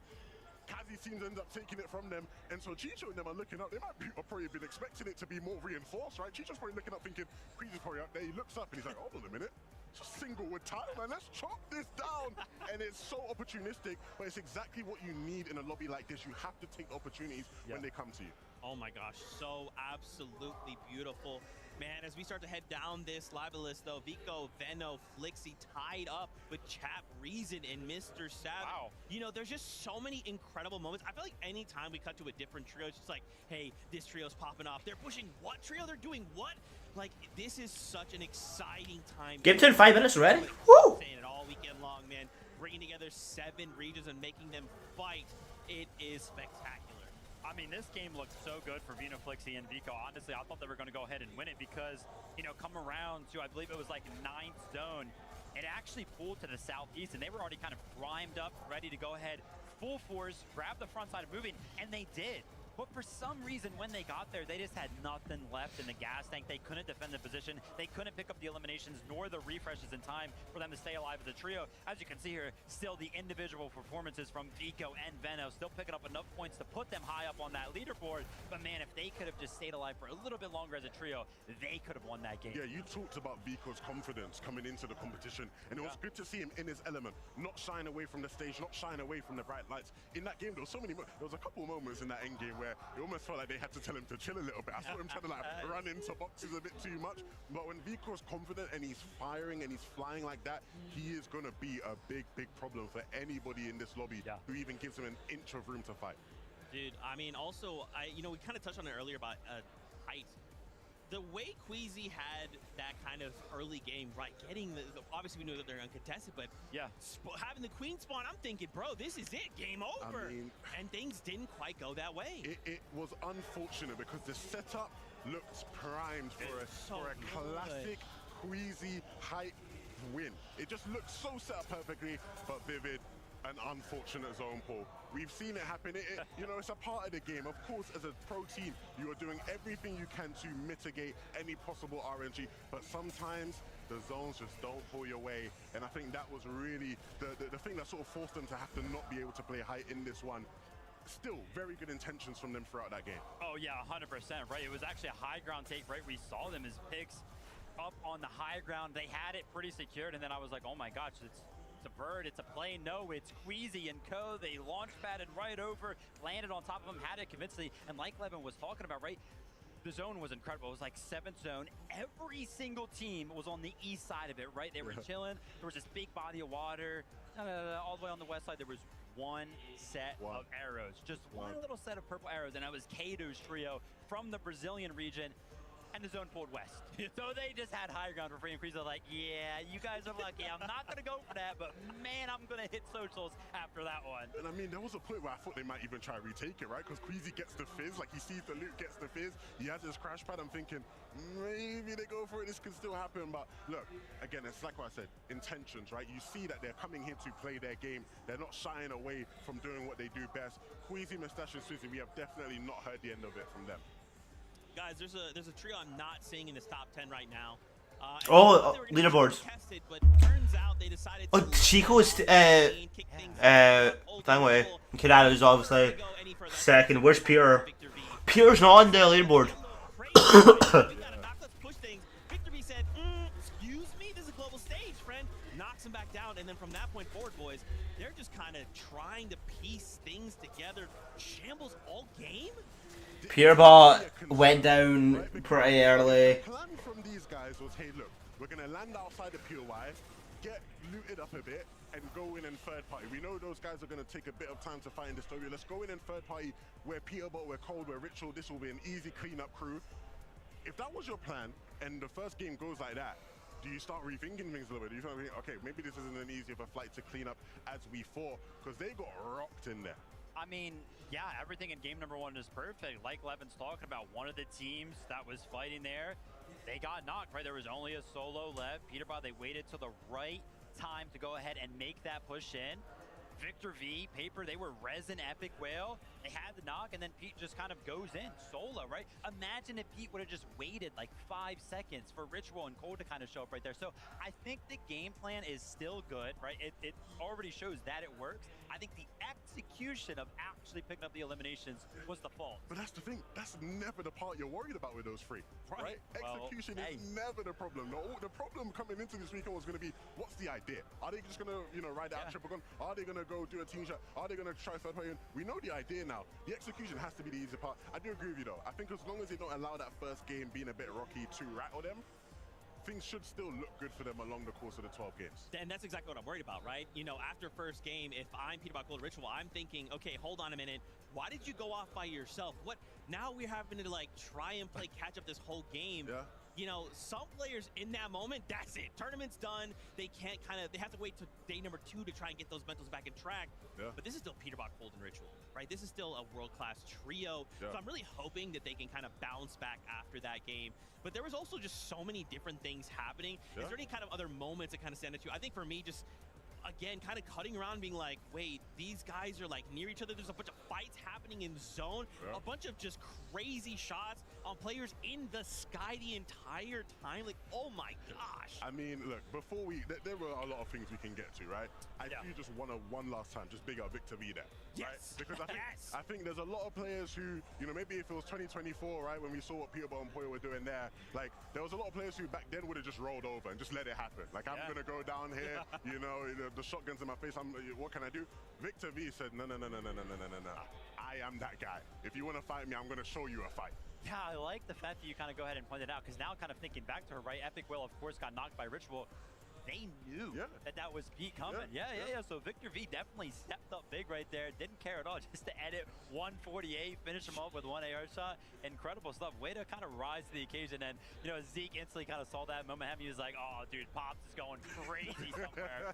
Kazi's team ends up taking it from them, and so Chicho and them are looking up. They might have probably been expecting it to be more reinforced, right? Chicho's probably looking up thinking, Queasy's probably up there. He looks up and he's like, hold on a minute. Just single with tile, man. Let's chop this down. And it's so opportunistic, but it's exactly what you need in a lobby like this. You have to take opportunities when they come to you. Oh my gosh, so absolutely beautiful. Man, as we start to head down this live list though, Vico, Veno, Flixie tied up with Chap, Reason, and Mr. Savage. Wow. You know, there's just so many incredible moments. I feel like anytime we cut to a different trio, it's just like, hey, this trio's popping off. They're pushing what trio? They're doing what? Like, this is such an exciting time. Game 2 in 5 minutes already? Woo! Saying it all weekend long, man. Bringing together 7 regions and making them fight. It is spectacular. I mean, this game looked so good for Vino, Flixie, and Vico. Honestly, I thought they were going to go ahead and win it because, you know, come around to, I believe it was like 9th zone, it actually pulled to the southeast, and they were already kind of primed up, ready to go ahead, full force, grab the front side of moving, and they did. But for some reason, when they got there, they just had nothing left in the gas tank. They couldn't defend the position. They couldn't pick up the eliminations nor the refreshes in time for them to stay alive as a trio. As you can see here, still the individual performances from Vico and Veno still picking up enough points to put them high up on that leaderboard. But man, if they could have just stayed alive for a little bit longer as a trio, they could have won that game. Yeah, you talked about Vico's confidence coming into the competition, and it was good to see him in his element, not shying away from the stage, not shying away from the bright lights. In that game, there was a couple moments in that end game where it almost felt like they had to tell him to chill a little bit. I saw him trying to like run into boxes a bit too much. But when Vico's confident and he's firing and he's flying like that, he is going to be a big, big problem for anybody in this lobby who even gives him an inch of room to fight. Dude, I mean, also, you know, we kind of touched on it earlier about height. The way Queasy had that kind of early game, right, getting obviously we know that they're uncontested, but having the queen spawn, I'm thinking, bro, this is it, game over. I mean, and things didn't quite go that way. It was unfortunate because the setup looked primed for a classic Queasy hype win. It just looked so set up perfectly, but Vivid, an unfortunate zone pull. We've seen it happen. You know, it's a part of the game. Of course, as a pro team, you are doing everything you can to mitigate any possible RNG, but sometimes the zones just don't pull your way. And I think that was really the thing that sort of forced them to have to not be able to play high in this one. Still, very good intentions from them throughout that game. Oh yeah, 100%, right? It was actually a high ground take, right? We saw them as picks up on the high ground. They had it pretty secured, and then I was like, oh my gosh, it's a bird, it's a plane. No, it's Queasy and co. They launch padded right over, landed on top of him, had it convincingly. And like Levin was talking about, right, the zone was incredible. It was like 7th zone. Every single team was on the east side of it, right? They were chilling. There was this big body of water. All the way on the west side, there was one set of arrows. Just one little set of purple arrows, and that was Kato's trio from the Brazilian region. And the zone pulled west. So they just had high ground for free, and Queasy was like, yeah, you guys are lucky. I'm not going to go for that, but man, I'm going to hit socials after that one. And I mean, there was a point where I thought they might even try to retake it, right? Because Queasy gets the fizz, like he sees the loot, gets the fizz, he has his crash pad. I'm thinking, maybe they go for it, this can still happen. But look, again, it's like what I said, intentions, right? You see that they're coming here to play their game. They're not shying away from doing what they do best. Queasy, Mustache, and Suzy, we have definitely not heard the end of it from them. Guys, there's a trio I'm not seeing in this top 10 right now. Leaderboards. Contested, but turns out they decided to Chico's thing with Kidato's obviously second. Where's Peter? Peter's not on the leaderboard. Victor B said, excuse me, this is a global stage, friend. Knocks him back down, and then from that point forward, boys, they're just kind of trying to piece things together. Shambles all game? Purebot went down pretty early. The plan from these guys was, hey, look, we're going to land outside the POI, get looted up a bit, and go in third party. We know those guys are going to take a bit of time to find the story. Let's go in third party. We're Peterbot, we're Cold, we're Ritual. This will be an easy cleanup crew. If that was your plan, and the first game goes like that, do you start rethinking things a little bit? Do you start thinking, okay, maybe this isn't an easy of a flight to clean up as we thought, because they got rocked in there. I mean, yeah, everything in game number 1 is perfect. Like Levin's talking about, one of the teams that was fighting there, they got knocked, right? There was only a solo left. Peterbot, they waited till the right time to go ahead and make that push in. Victor V, Paper, they were resin Epic Whale. They had the knock, and then Pete just kind of goes in solo, right? Imagine if Pete would have just waited like 5 seconds for Ritual and Cold to kind of show up right there. So I think the game plan is still good, right? It already shows that it works. I think the execution of actually picking up the eliminations was the fault. But that's the thing. That's never the part you're worried about with those three, right? Well, Execution is never the problem. No, the problem coming into this weekend was going to be, what's the idea? Are they just going to, you know, ride out triple gun? Are they going to go do a team shot? Are they going to try third party? We know the idea now. The execution has to be the easy part. I do agree with you though. I think as long as they don't allow that first game being a bit rocky to rattle them, things should still look good for them along the course of the 12 games. And that's exactly what I'm worried about, right? You know, after first game, if I'm Peterbot Gold Ritual, I'm thinking, okay, hold on a minute. Why did you go off by yourself? What? Now we're having to like try and play catch up this whole game. Yeah. You know, some players in that moment, that's it. Tournament's done. They can't they have to wait to day number 2 to try and get those mentals back in track. Yeah. But this is still Peterbot Gold and Ritual, right? This is still a world-class trio. Yeah. So I'm really hoping that they can kind of bounce back after that game. But there was also just so many different things happening. Yeah. Is there any kind of other moments that kind of stand out to you? I think for me, just again, kind of cutting around, being like, wait, these guys are like near each other. There's a bunch of fights happening in zone, a bunch of just crazy shots on players in the sky the entire time. Like, oh my gosh. I mean, look, before there were a lot of things we can get to, right? I do just want to one last time, just big up Victor V there, right? Because I think there's a lot of players who, you know, maybe if it was 2024, right, when we saw what Peterbot and Poyo were doing there, like, there was a lot of players who back then would have just rolled over and just let it happen. Like, I'm going to go down here, you know, the shotgun's in my face, what can I do? Victor V said, no. I am that guy. If you want to fight me, I'm going to show you a fight. Yeah, I like the fact that you kind of go ahead and point it out, because now kind of thinking back to her, right? Epic Will, of course, got knocked by Ritual. They knew that was Pete coming. Yeah. So Victor V definitely stepped up big right there. Didn't care at all, just to edit 148, finish him off with one AR shot. Incredible stuff. Way to kind of rise to the occasion. And, you know, Zeke instantly kind of saw that moment. He was like, oh, dude, Pops is going crazy somewhere.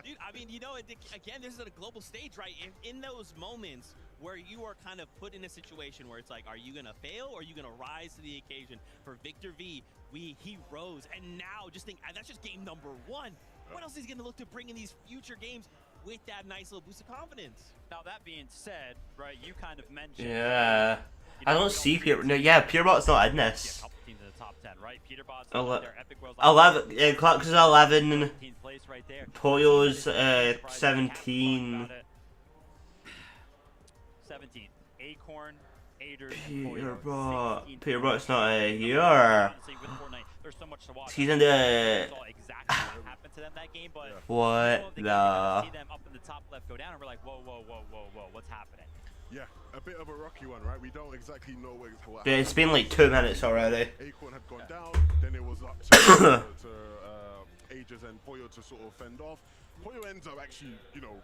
Dude, I mean, you know, again, this is at a global stage, right? In those moments where you are kind of put in a situation where it's like, are you going to fail or are you going to rise to the occasion? For Victor V, he rose, and now just think, that's just game number 1. What else is he going to look to bring in these future games with that nice little boost of confidence? Now, that being said, right, you kind of mentioned... Yeah. I don't see Peterbot. No, yeah, Peterbot's not in this. A couple teams in the top 10, right? Peterbot's 11. Yeah, Clark's is 11. Place right there. Poyo's 17. 17. Acorn, Peterbot's not here. There's so much to watch. He's in the... happened to them that game, but what the... see them up in the top left go down, and we're like, whoa, what's happening? Yeah, a bit of a rocky one, right? We don't exactly know what happened. Yeah, it's been like 2 minutes already. Acorn had gone down, then it was up to Aegis and Poyo to sort of fend off. Poyo ends up actually, you know,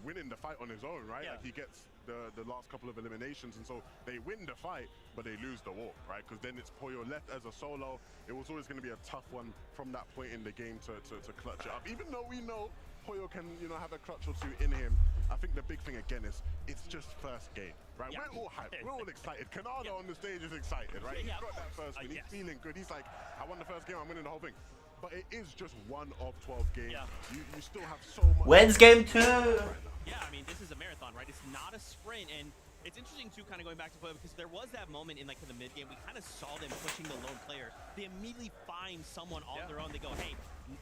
winning the fight on his own, right? Like, he gets the last couple of eliminations, and so they win the fight, but they lose the war, right? Because then it's Poyo left as a solo. It was always going to be a tough one from that point in the game to clutch it up. Even though we know Poyo can, you know, have a clutch or two in him, I think the big thing again is it's just first game, right? We're all hyped, we're all excited. Canada on the stage is excited, right? He's got that first win, he's feeling good. He's like, I won the first game, I'm winning the whole thing. But it is just one of 12 games. You still have so much. When's game 2? Yeah, I mean, this is a marathon, right? It's not a sprint, and it's interesting too, kind of going back to play, because there was that moment in like in the mid game we kind of saw them pushing the lone player. They immediately find someone on their own. They go, hey,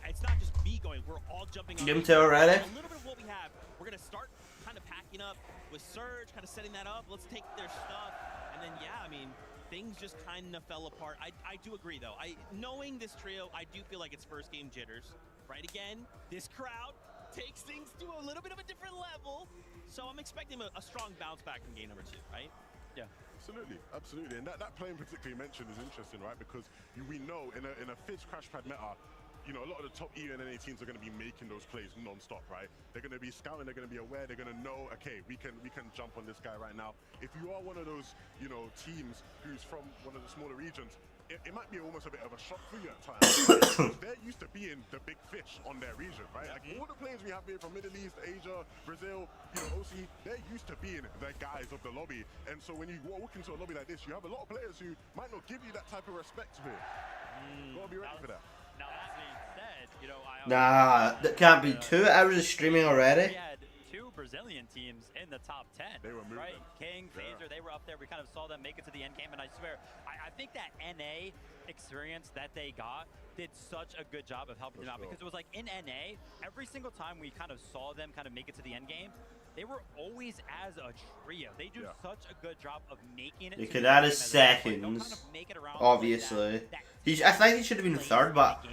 it's not just me going. We're all jumping on. Game 2 already? A little bit of what we have. We're gonna start kind of packing up with Surge, kind of setting that up. Let's take their stuff, and then I mean, things just kind of fell apart. I do agree though. Knowing this trio, I do feel like it's first game jitters. Right, again, this crowd takes things to a little bit of a different level. So I'm expecting a strong bounce back in game number 2, right? Yeah, absolutely. And that play in particular you mentioned is interesting, right? Because we know in a Fizz Crash Pad meta, you know, a lot of the top ENNA teams are going to be making those plays non-stop, right? They're going to be scouting, they're going to be aware, they're going to know, okay, we can jump on this guy right now. If you are one of those, you know, teams who's from one of the smaller regions, it might be almost a bit of a shock for you at times. They're used to being the big fish on their region, right? Like all the players we have here from Middle East, Asia, Brazil, you know, OC, they're used to being the guys of the lobby. And so when you walk into a lobby like this, you have a lot of players who might not give you that type of respect here. Gotta be ready for that. Now that being said, you know, Nah, that can't be 2 hours of streaming already. We had 2 Brazilian teams in the top 10. They were moving. Right? King, Yeah. Phaser, they were up there. We kind of saw them make it to the end game, and I swear, I think that NA experience that they got did such a good job of helping them out, because it was like in NA, every single time we kind of saw them kind of make it to the end game, they were always as a trio. They do such a good job of making it. You to could the add game his as a whole. Like, they'll seconds, kind of make it around obviously. that I think he should have been third, but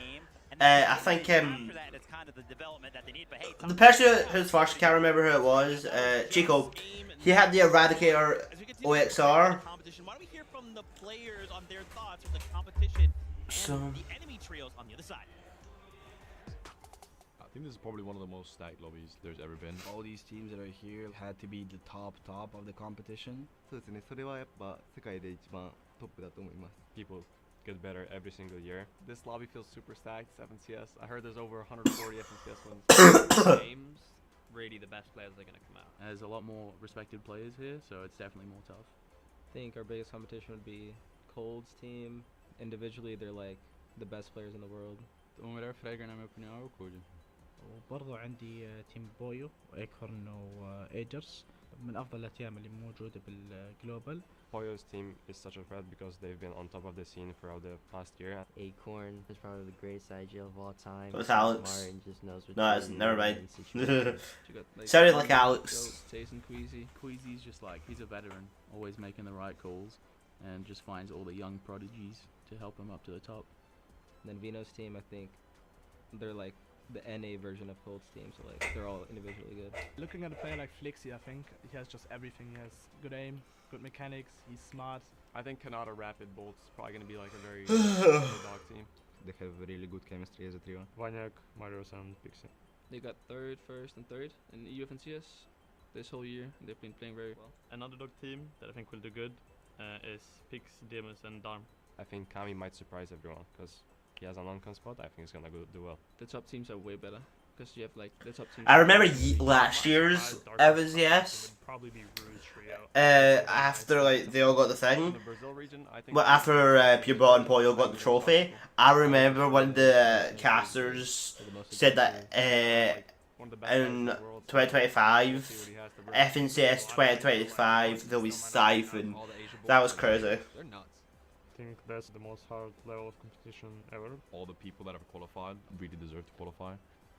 I think after that, it's kind of the development that they need. But hey, the person who's first, I can't remember who it was, Chico, he had the Eradicator OXR. Why don't we hear from the players on their thoughts of the competition and the enemy trios on the other side? I think this is probably one of the most stacked lobbies there's ever been. All these teams that are here had to be the top of the competition. そうですね。それはやっぱ世界で一番トップだと思います。 People get better every single year. This lobby feels super stacked. 7CS. I heard there's over 140 FNCS wins. Games, really the best players are going to come out. There's a lot more respected players here, so it's definitely more tough. I think our biggest competition would be Cold's team. Individually, they're like the best players in the world. وبرضو عندي تيم بويو وايكورن وايجرز من افضل التيام اللي موجوده بالجلوبال. Poyo's team is such a threat because they've been on top of the scene throughout the past year. Acorn is probably the greatest IGL of all time. It's Alex. Smart just knows what No, to it's do never in mind. any situation. Sounded like Alex. Jason Queasy's just like, he's a veteran, always making the right calls, and just finds all the young prodigies to help him up to the top. Then Vino's team, I think, they're like the NA version of Cold's team, so like they're all individually good. Looking at a player like Flixie, I think he has just everything. He has good aim, good mechanics, he's smart. I think Canada Rapid Bolt's probably going to be like a very dog team. They have really good chemistry as a trio. Vanyak, Marios, and Pixie. They got third, first, and third in EU FNCS this whole year. They've been playing very well. An underdog team that I think will do good is Pix, Demus, and Darm. I think Kami might surprise everyone because he has an on-con spot. I think he's gonna do well. The top teams are way better because you have like the top teams. I remember last year's FNCS. After like they all got the thing, but after Pureball and Poyo got the trophy, I remember when the casters said that in 2025, FNCS 2025, they'll be siphoned. That was crazy. I think that's the most hard level of competition ever. All the people that have qualified really deserve to qualify.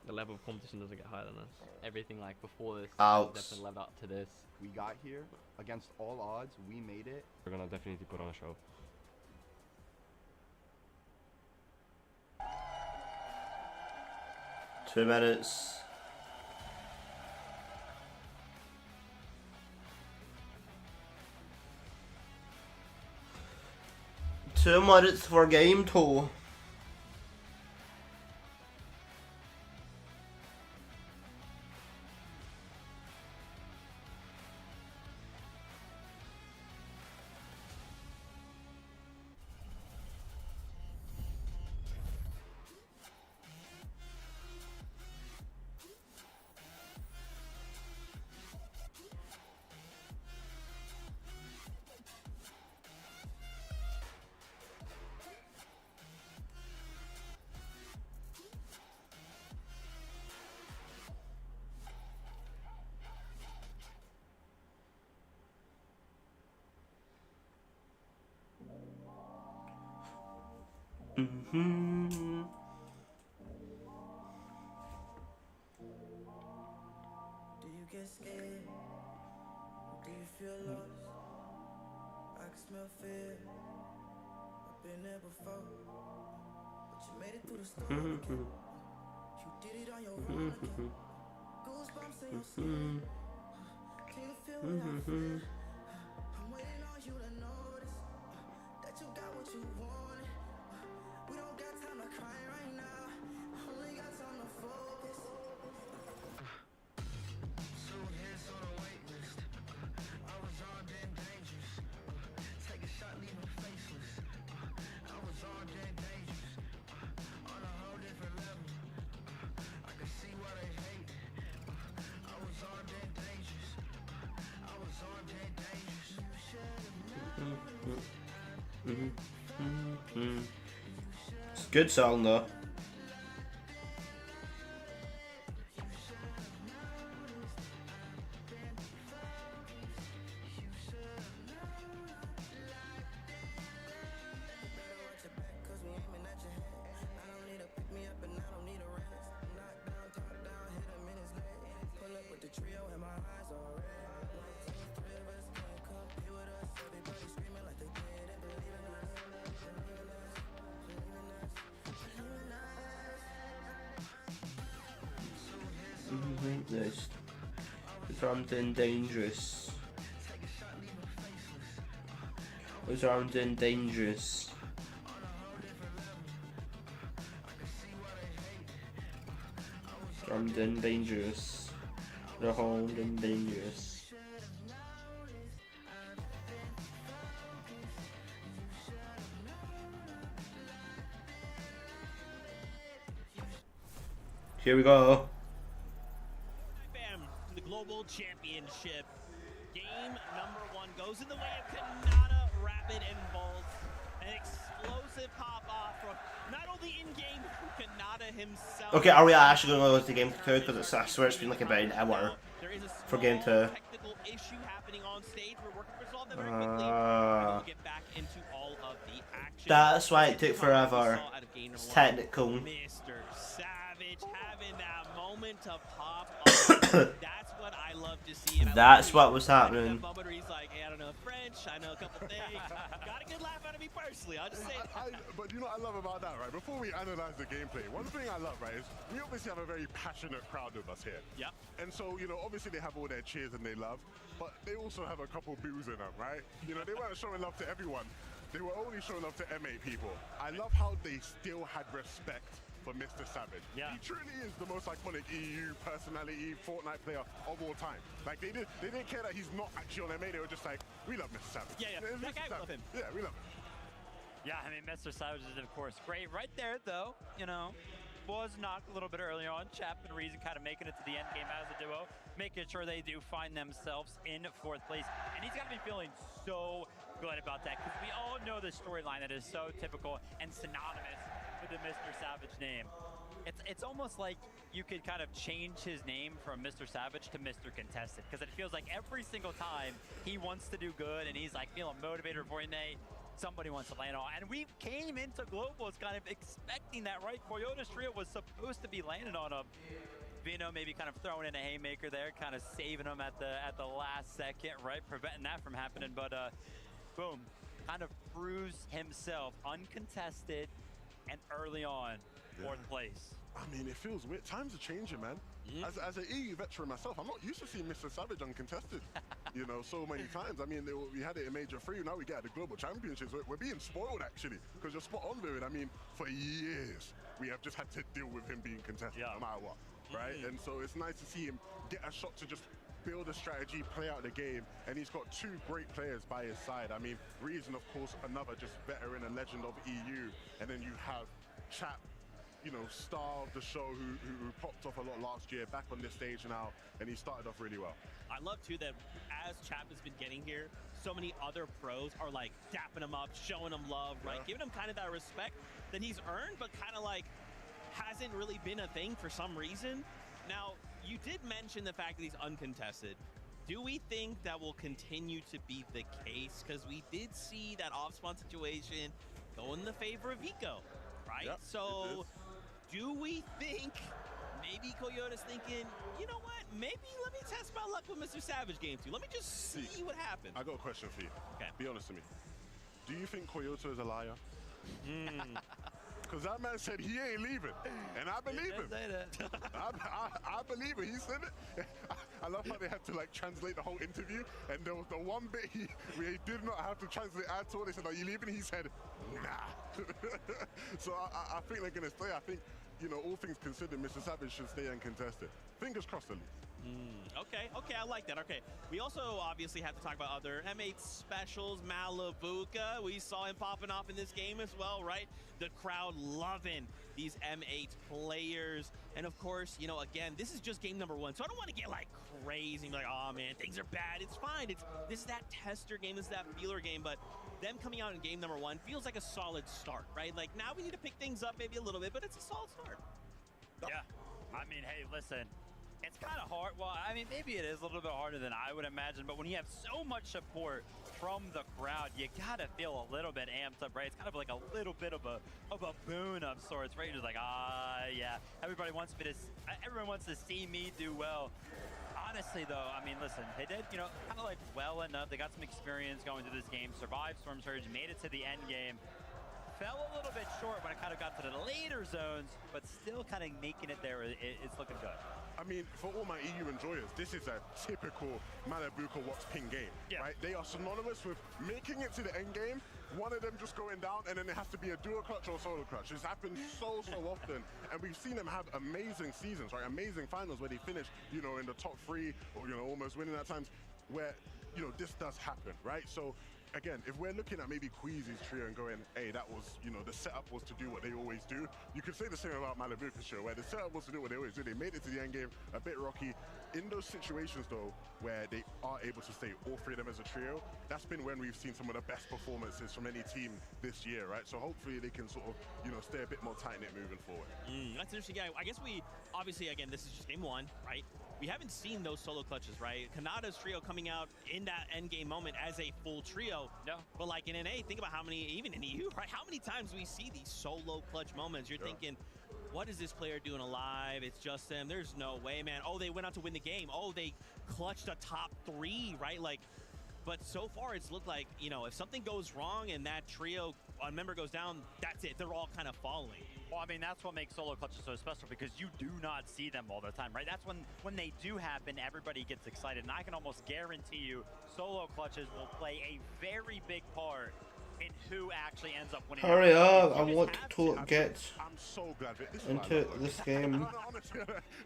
The level of competition doesn't get higher than us. Everything like before this definitely led up to this. We got here against all odds. We made it. We're gonna definitely put on a show. Two minutes. Two minutes for game two. Mm-hmm. Do you get scared? Do you feel lost? I can smell fear. I've been there before. But you made it through the storm again. You did it on your own again. Goosebumps in your skin. Can you feel what I feel? I'm waiting on you to notice that you got what you wanted. We don't got time to cry right now. Only got time to focus. 2 hits on a wait list. I was armed and dangerous. Take a shot, leave him faceless. I was armed and dangerous. On a whole different level. I can see why they hate. I was armed and dangerous. I was armed and dangerous. You should have known. It's a good song though. Nice. Surrounding dangerous. Surrounding dangerous. Surrounding dangerous. Surrounding dangerous. Here we go. Bam, to the Global Championship. Game number 1 goes in the way of Kanata, Rapid, and Volt. An explosive pop-off from not only in-game, from Kanata himself. Okay, are we actually going to go to game 2? Because I swear it's been like about an hour for game 2. Technical issue happening on stage. We're working to resolve that very quickly. We'll get back into all of the action. That's why it took forever. It's technical. Mr. Savage having that moment to pop off. That's what I love to see. And That's what was happening. That moment where he's like, hey, I don't know French, I know a couple things. Got a good laugh out of me personally. I'll just say but you know what I love about that, right? Before we analyze the gameplay, one thing I love, right, is we obviously have a very passionate crowd with us here. Yep. And so, you know, obviously they have all their cheers and they love, but they also have a couple boos in them, right? You know, they weren't showing love to everyone. They were only showing love to M8 people. I love how they still had respect for Mr. Savage. Yeah. He truly is the most iconic EU personality, Fortnite player of all time. Like they didn't care that he's not actually on MA. They were just like, we love Mr. Savage. Yeah, that guy, we love him. Yeah, we love him. Yeah, I mean, Mr. Savage is, of course, great. Right there, though, you know, was knocked a little bit earlier on. Chap and Reason kind of making it to the end game as a duo, making sure they do find themselves in 4th place. And he's got to be feeling so good about that, because we all know the storyline that is so typical and synonymous with the Mr. Savage name. It's almost like you could kind of change his name from Mr. Savage to Mr. Contested, because it feels like every single time he wants to do good and he's like feeling motivated for Nate, somebody wants to land on. And we came into Globals kind of expecting that, right? Coyote's trio was supposed to be landing on him. Vino maybe kind of throwing in a haymaker there, kind of saving him at the last second, right? Preventing that from happening, but boom, kind of proves himself uncontested and early on, 4th place. I mean, it feels weird. Times are changing, man. As an EU veteran myself, I'm not used to seeing Mr. Savage uncontested, you know, so many times. I mean, we had it in Major 3, now we get at the Global Championships. We're being spoiled, actually, because you're spot on with it. I mean, for years, we have just had to deal with him being contested, no matter what, right? And so it's nice to see him get a shot to just build a strategy, play out the game, and he's got 2 great players by his side. I mean, Reason, of course, another just veteran, a legend of EU, and then you have Chap, you know, star of the show who popped off a lot last year, back on this stage now, and he started off really well. I love too that as Chap has been getting here, so many other pros are like dapping him up, showing him love, right? Giving him kind of that respect that he's earned, but kind of like hasn't really been a thing for some reason. Now, you did mention the fact that he's uncontested. Do we think that will continue to be the case? Because we did see that off-spawn situation go in the favor of Vico, right? Yep, so do we think maybe Coyote's thinking, you know what, maybe let me test my luck with Mr. Savage game 2. Let me just see what happens. I got a question for you. Okay. Be honest with me. Do you think Coyote is a liar? Because that man said he ain't leaving, and I believe him. I believe it. He said it. I love how they had to like translate the whole interview, and there was the one bit where he did not have to translate at all. They said, "Are you leaving?" He said, "Nah." So I think they're gonna stay. I think, you know, all things considered, Mr. Savage should stay uncontested. Fingers crossed, at least. Okay, I like that. Okay, we also obviously have to talk about other M8 specials. Malavuka, we saw him popping off in this game as well, right? The crowd loving these M8 players. And of course, you know, again, this is just game number 1, so I don't want to get like crazy and be like, oh man, things are bad. It's fine. This is that tester game, this is that feeler game, but them coming out in game number 1 feels like a solid start, right? Like now we need to pick things up maybe a little bit, but it's a solid start. Yeah, I mean, hey, listen. It's kind of hard. Well, I mean, maybe it is a little bit harder than I would imagine, but when you have so much support from the crowd, you gotta feel a little bit amped up, right? It's kind of like a little bit of a boon of sorts, right? You're just like, yeah, everyone wants to see me do well. Honestly, though, I mean, listen, they did, you know, kind of like well enough. They got some experience going through this game, survived Storm Surge, made it to the end game. fell a little bit short when it kind of got to the later zones, but still kind of making it there. It's looking good. I mean, for all my EU enjoyers, this is a typical Malabuka Watts ping game, right? They are synonymous with making it to the end game, one of them just going down, and then it has to be a dual clutch or solo clutch. It's happened so often, and we've seen them have amazing seasons, right? Amazing finals where they finish, you know, in the top 3 or, you know, almost winning at times, where, you know, this does happen, right? So again, if we're looking at maybe Queasy's trio and going, hey, that was, you know, the setup was to do what they always do, you could say the same about Malabuka's trio, where the setup was to do what they always do. They made it to the end game, a bit rocky. In those situations, though, where they are able to stay all 3 of them as a trio, that's been when we've seen some of the best performances from any team this year, right? So hopefully they can sort of, you know, stay a bit more tight-knit moving forward. That's interesting, yeah. I guess we, obviously, again, this is just game 1, right? We haven't seen those solo clutches, right? Kanada's trio coming out in that end game moment as a full trio. No. But like in NA, think about how many, even in EU, right? How many times we see these solo clutch moments? You're thinking, what is this player doing alive? It's just them. There's no way, man. Oh, they went out to win the game. Oh, they clutched a top 3, right? Like, but so far it's looked like, you know, if something goes wrong and that trio, a member goes down, that's it. They're all kind of following. Well, I mean, that's what makes solo clutches so special, because you do not see them all the time, right? That's when they do happen, everybody gets excited. And I can almost guarantee you solo clutches will play a very big part in who actually ends up winning. Hurry up, I want to get I'm so glad that this into this game. Honestly,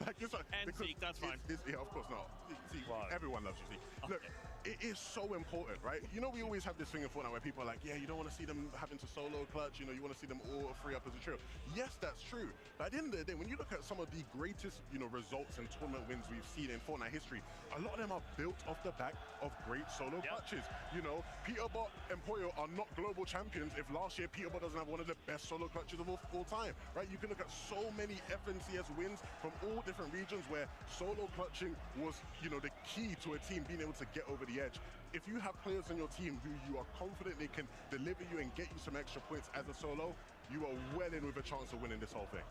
like, and Zeke, that's fine. Yeah, of course not. Zeke, everyone loves you, Zeke. Look, it is so important, right? You know, we always have this thing in Fortnite where people are like, yeah, you don't want to see them having to solo clutch, you know, you want to see them all 3 up as a trio. Yes, that's true. But at the end of the day, when you look at some of the greatest, you know, results and tournament wins we've seen in Fortnite history, a lot of them are built off the back of great solo clutches. You know, Peterbot and Poyo are not global champions if last year Peterbot doesn't have one of the best solo clutches of all time, right? You can look at so many FNCS wins from all different regions where solo clutching was, you know, the key to a team being able to get over the edge. If you have players on your team who you are confident they can deliver you and get you some extra points as a solo, you are well in with a chance of winning this whole thing.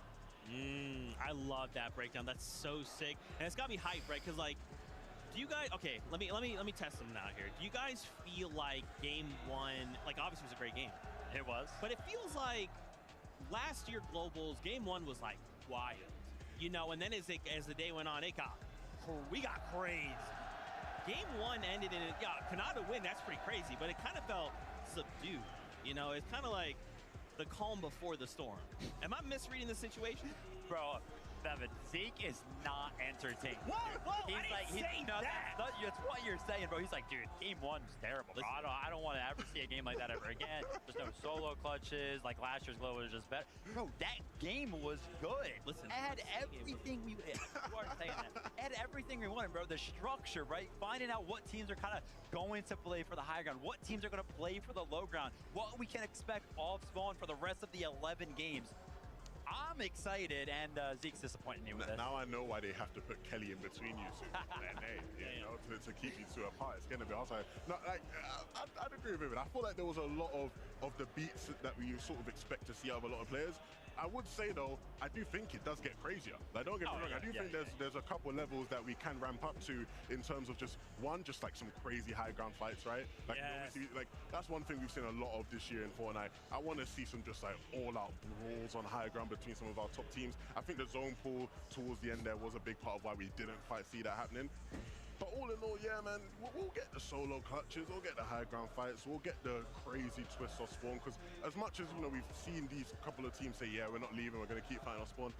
I love that breakdown. That's so sick, and it's got me hyped, right? Because like, do you guys? Okay, let me test them now here. Do you guys feel like game 1? Like, obviously it was a great game. It was, but it feels like last year globals game 1 was like wild, you know, and then as the day went on, we got crazy. Game 1 ended in Kanada win. That's pretty crazy, but it kind of felt subdued. You know, it's kind of like the calm before the storm. Am I misreading the situation? Bro, Devin, Zeke is not entertained. Whoa, he's I didn't like, say that. That's what you're saying, bro. He's like, dude, game 1 was terrible. Bro. I don't want to ever see a game like that ever again. There's no solo clutches. Like last year's Glow was just better. Bro, that game was good. Listen, it had everything we had everything we wanted, bro. The structure, right? Finding out what teams are kind of going to play for the high ground, what teams are going to play for the low ground, what we can expect off spawn for the rest of the 11 games. I'm excited, and Zeke's disappointing me with this. Now I know why they have to put Kelly in between you two. You know, to keep you 2 apart. It's going to be awesome. No, like, I'd agree with him. I feel like there was a lot of the beats that we sort of expect to see out of a lot of players. I would say, though, I do think it does get crazier. Like, don't get me wrong, I do think there's a couple levels that we can ramp up to in terms of just like some crazy high ground fights, right? Like, obviously, like, that's one thing we've seen a lot of this year in Fortnite. I want to see some just like all-out brawls on high ground between some of our top teams. I think the zone pool towards the end there was a big part of why we didn't quite see that happening. But all in all, yeah, man, we'll get the solo clutches, we'll get the high ground fights, we'll get the crazy twists off spawn, because as much as, you know, we've seen these couple of teams say, yeah, we're not leaving, we're going to keep fighting off spawn,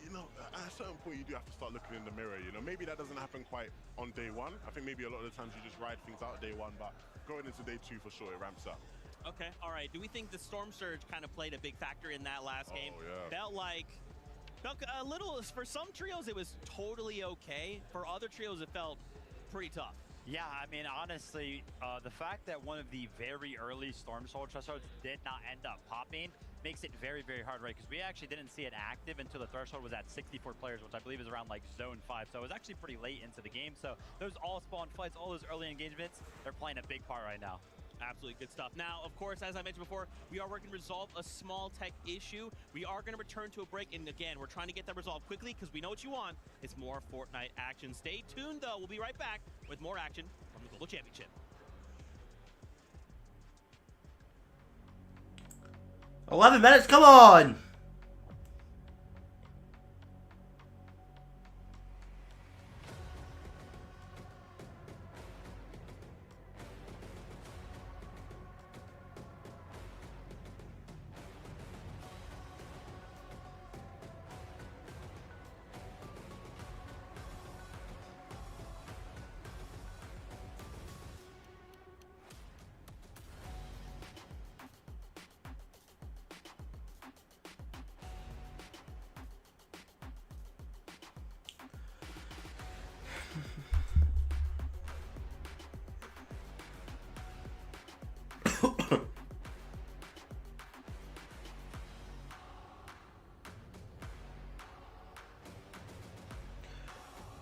you know, at a certain point, you do have to start looking in the mirror, you know. Maybe that doesn't happen quite on day 1. I think maybe a lot of the times you just ride things out day 1, but going into day 2, for sure, it ramps up. Okay, all right. Do we think the Storm Surge kind of played a big factor in that last game? Felt a little, for some trios, it was totally okay. For other trios, it felt pretty tough. Yeah, I mean, honestly, the fact that one of the very early Storm Surge thresholds did not end up popping makes it very, very hard, right? Because we actually didn't see it active until the threshold was at 64 players, which I believe is around like zone 5. So it was actually pretty late into the game. So those all spawn fights, all those early engagements, they're playing a big part right now. Absolutely good stuff. Now, of course, as I mentioned before, we are working to resolve a small tech issue. We are going to return to a break, and again, we're trying to get that resolved quickly because we know what you want. It's more Fortnite action. Stay tuned, though. We'll be right back with more action from the Global Championship. 11 minutes, come on!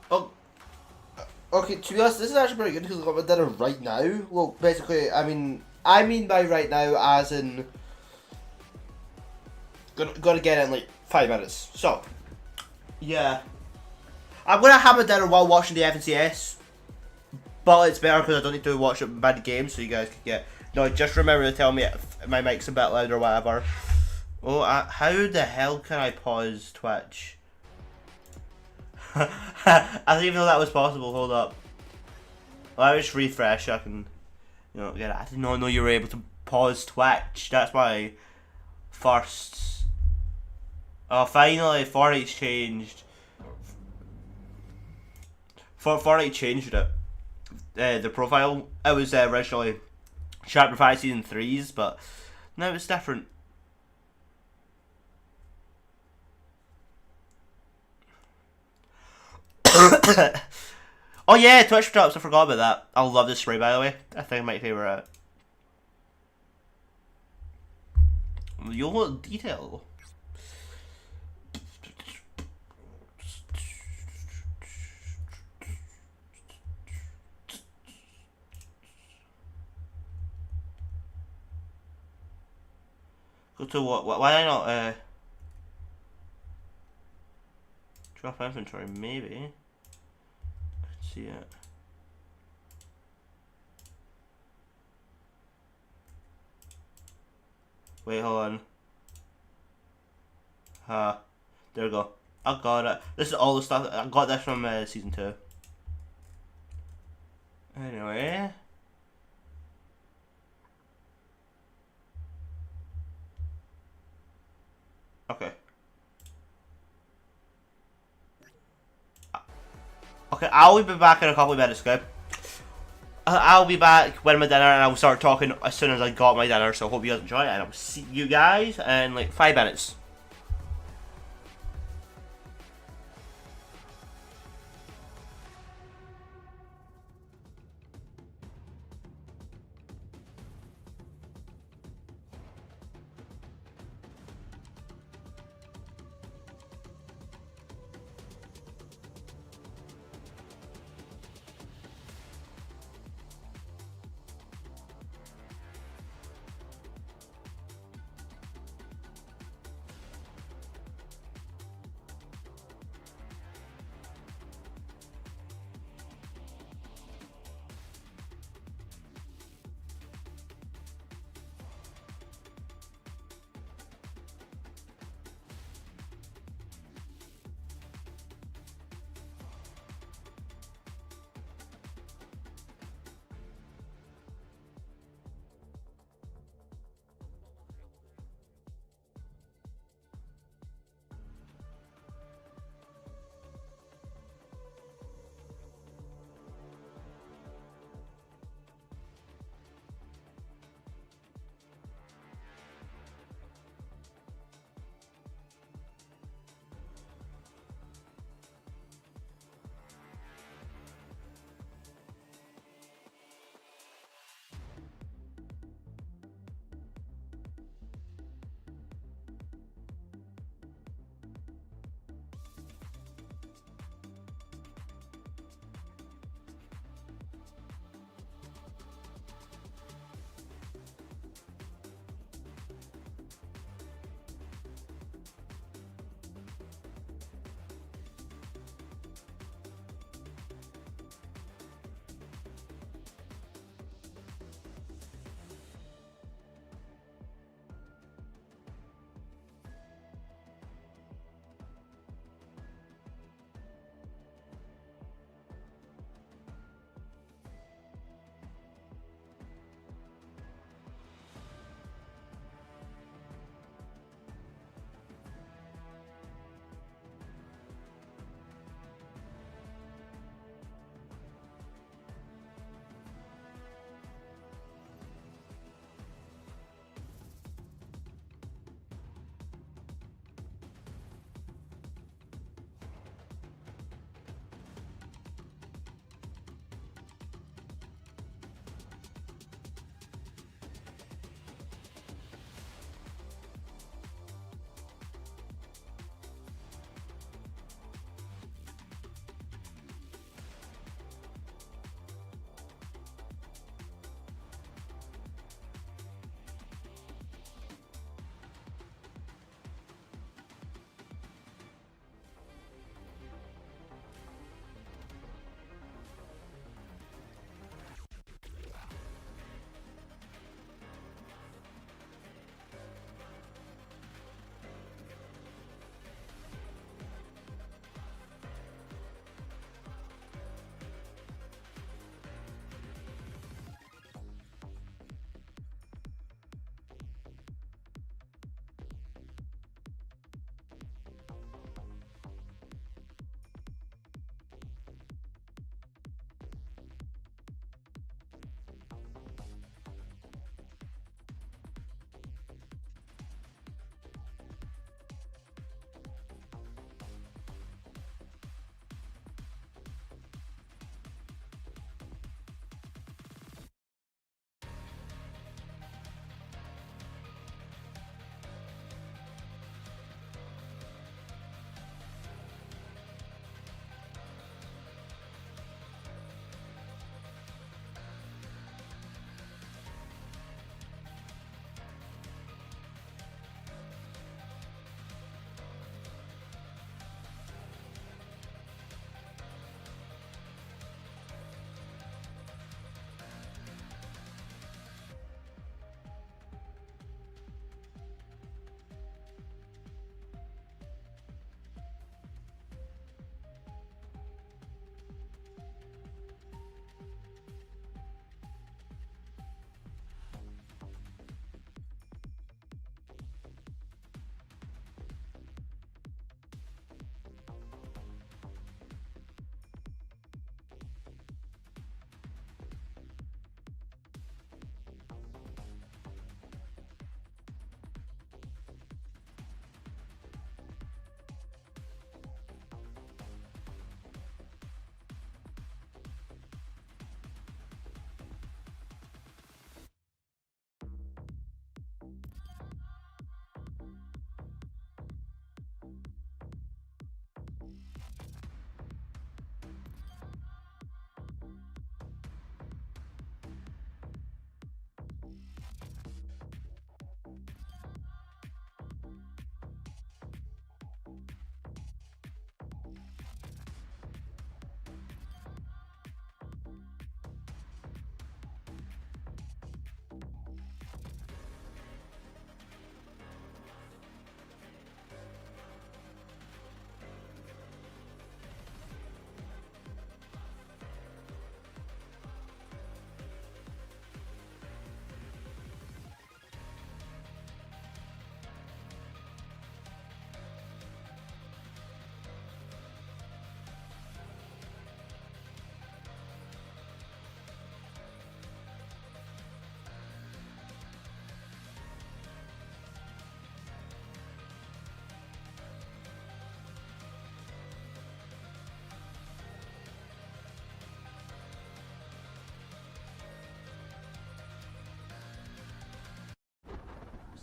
Oh, okay, to be honest, this is actually pretty good because I've got my dinner right now. Well, basically, I mean by right now as in gonna get it in like 5 minutes. So, yeah, I'm gonna have my dinner while watching the FNCS, but it's better because I don't need to watch it by the game, so you guys can get. No, just remember to tell me if my mic's a bit loud or whatever. Oh, how the hell can I pause Twitch? I didn't even know that was possible. Hold up. Well, I just refresh. I can, get it. I did not know you were able to pause Twitch. That's my first. Oh, finally, Fortnite's changed. Fortnite changed it. The profile. It was originally Chapter 5 Season 3's, but now it's different. Oh yeah, Twitch drops, I forgot about that. I love this spray, by the way. I think my favourite. You'll want detail. Go to what? Why not drop inventory? Maybe. Let's see it. Wait, hold on. There we go. I got it. This is all the stuff. I got this from season 2. Anyway. Okay. Okay, I'll be back in a couple of minutes, okay? I'll be back when my dinner and I'll start talking as soon as I got my dinner, so hope you guys enjoy it and I'll see you guys in like 5 minutes.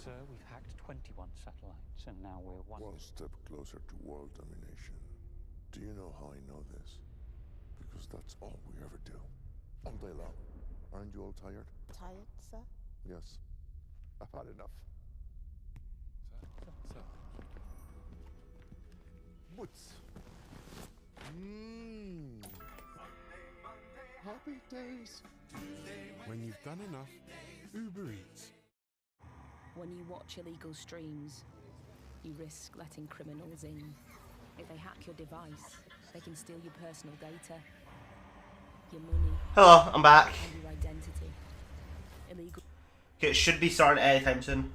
Sir, we've hacked 21 satellites, and now we're one step closer to world domination. Do you know how I know this? Because that's all we ever do. All day long. Aren't you all tired? Tired, sir? Yes. I've had enough. Sir. Boots. Happy days. When you've done enough, Uber Eats. When you watch illegal streams, you risk letting criminals in. If they hack your device, they can steal your personal data, your money. Hello, I'm back. And your identity. Illegal. Okay, it should be starting anytime soon.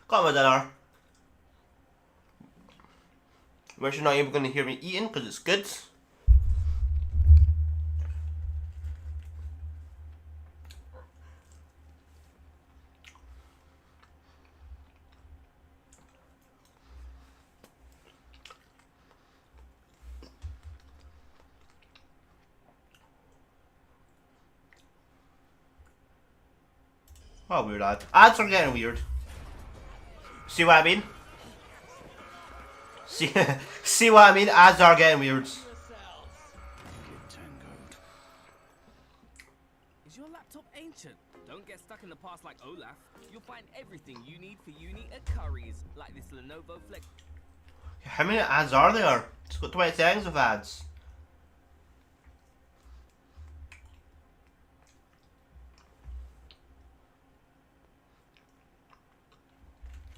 Got my dinner. Which you're not even going to hear me eating because it's good. Oh, weird ads. Ads are getting weird. See what I mean? See what I mean? Ads are getting weird. Is your laptop ancient? Don't get stuck in the past like Olaf. You'll find everything you need for uni at Curry's, like this Lenovo Flex. How many ads are there? It's got 20 seconds of ads.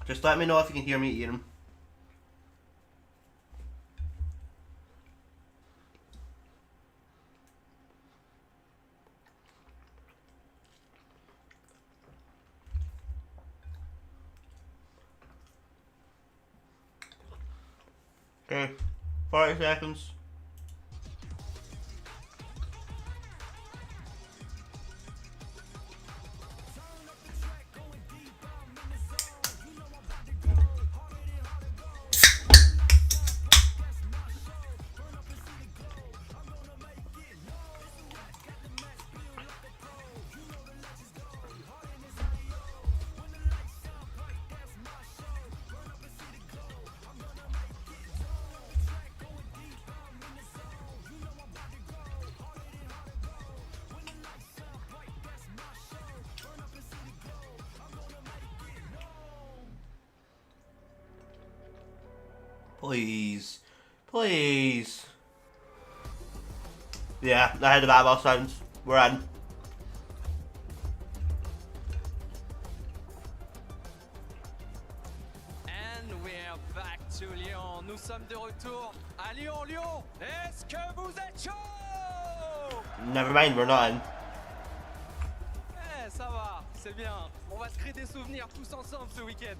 Just let me know if you can hear me eating. Okay, 40 seconds. Please. Please. Yeah, I heard the battle sounds. We're in. And we're back to Lyon. Nous sommes de retour à Lyon, Lyon. Est-ce que vous êtes chaud? Never mind, we're not in. Eh, ça va, c'est bien. On va se créer des souvenirs tous ensemble ce week-end.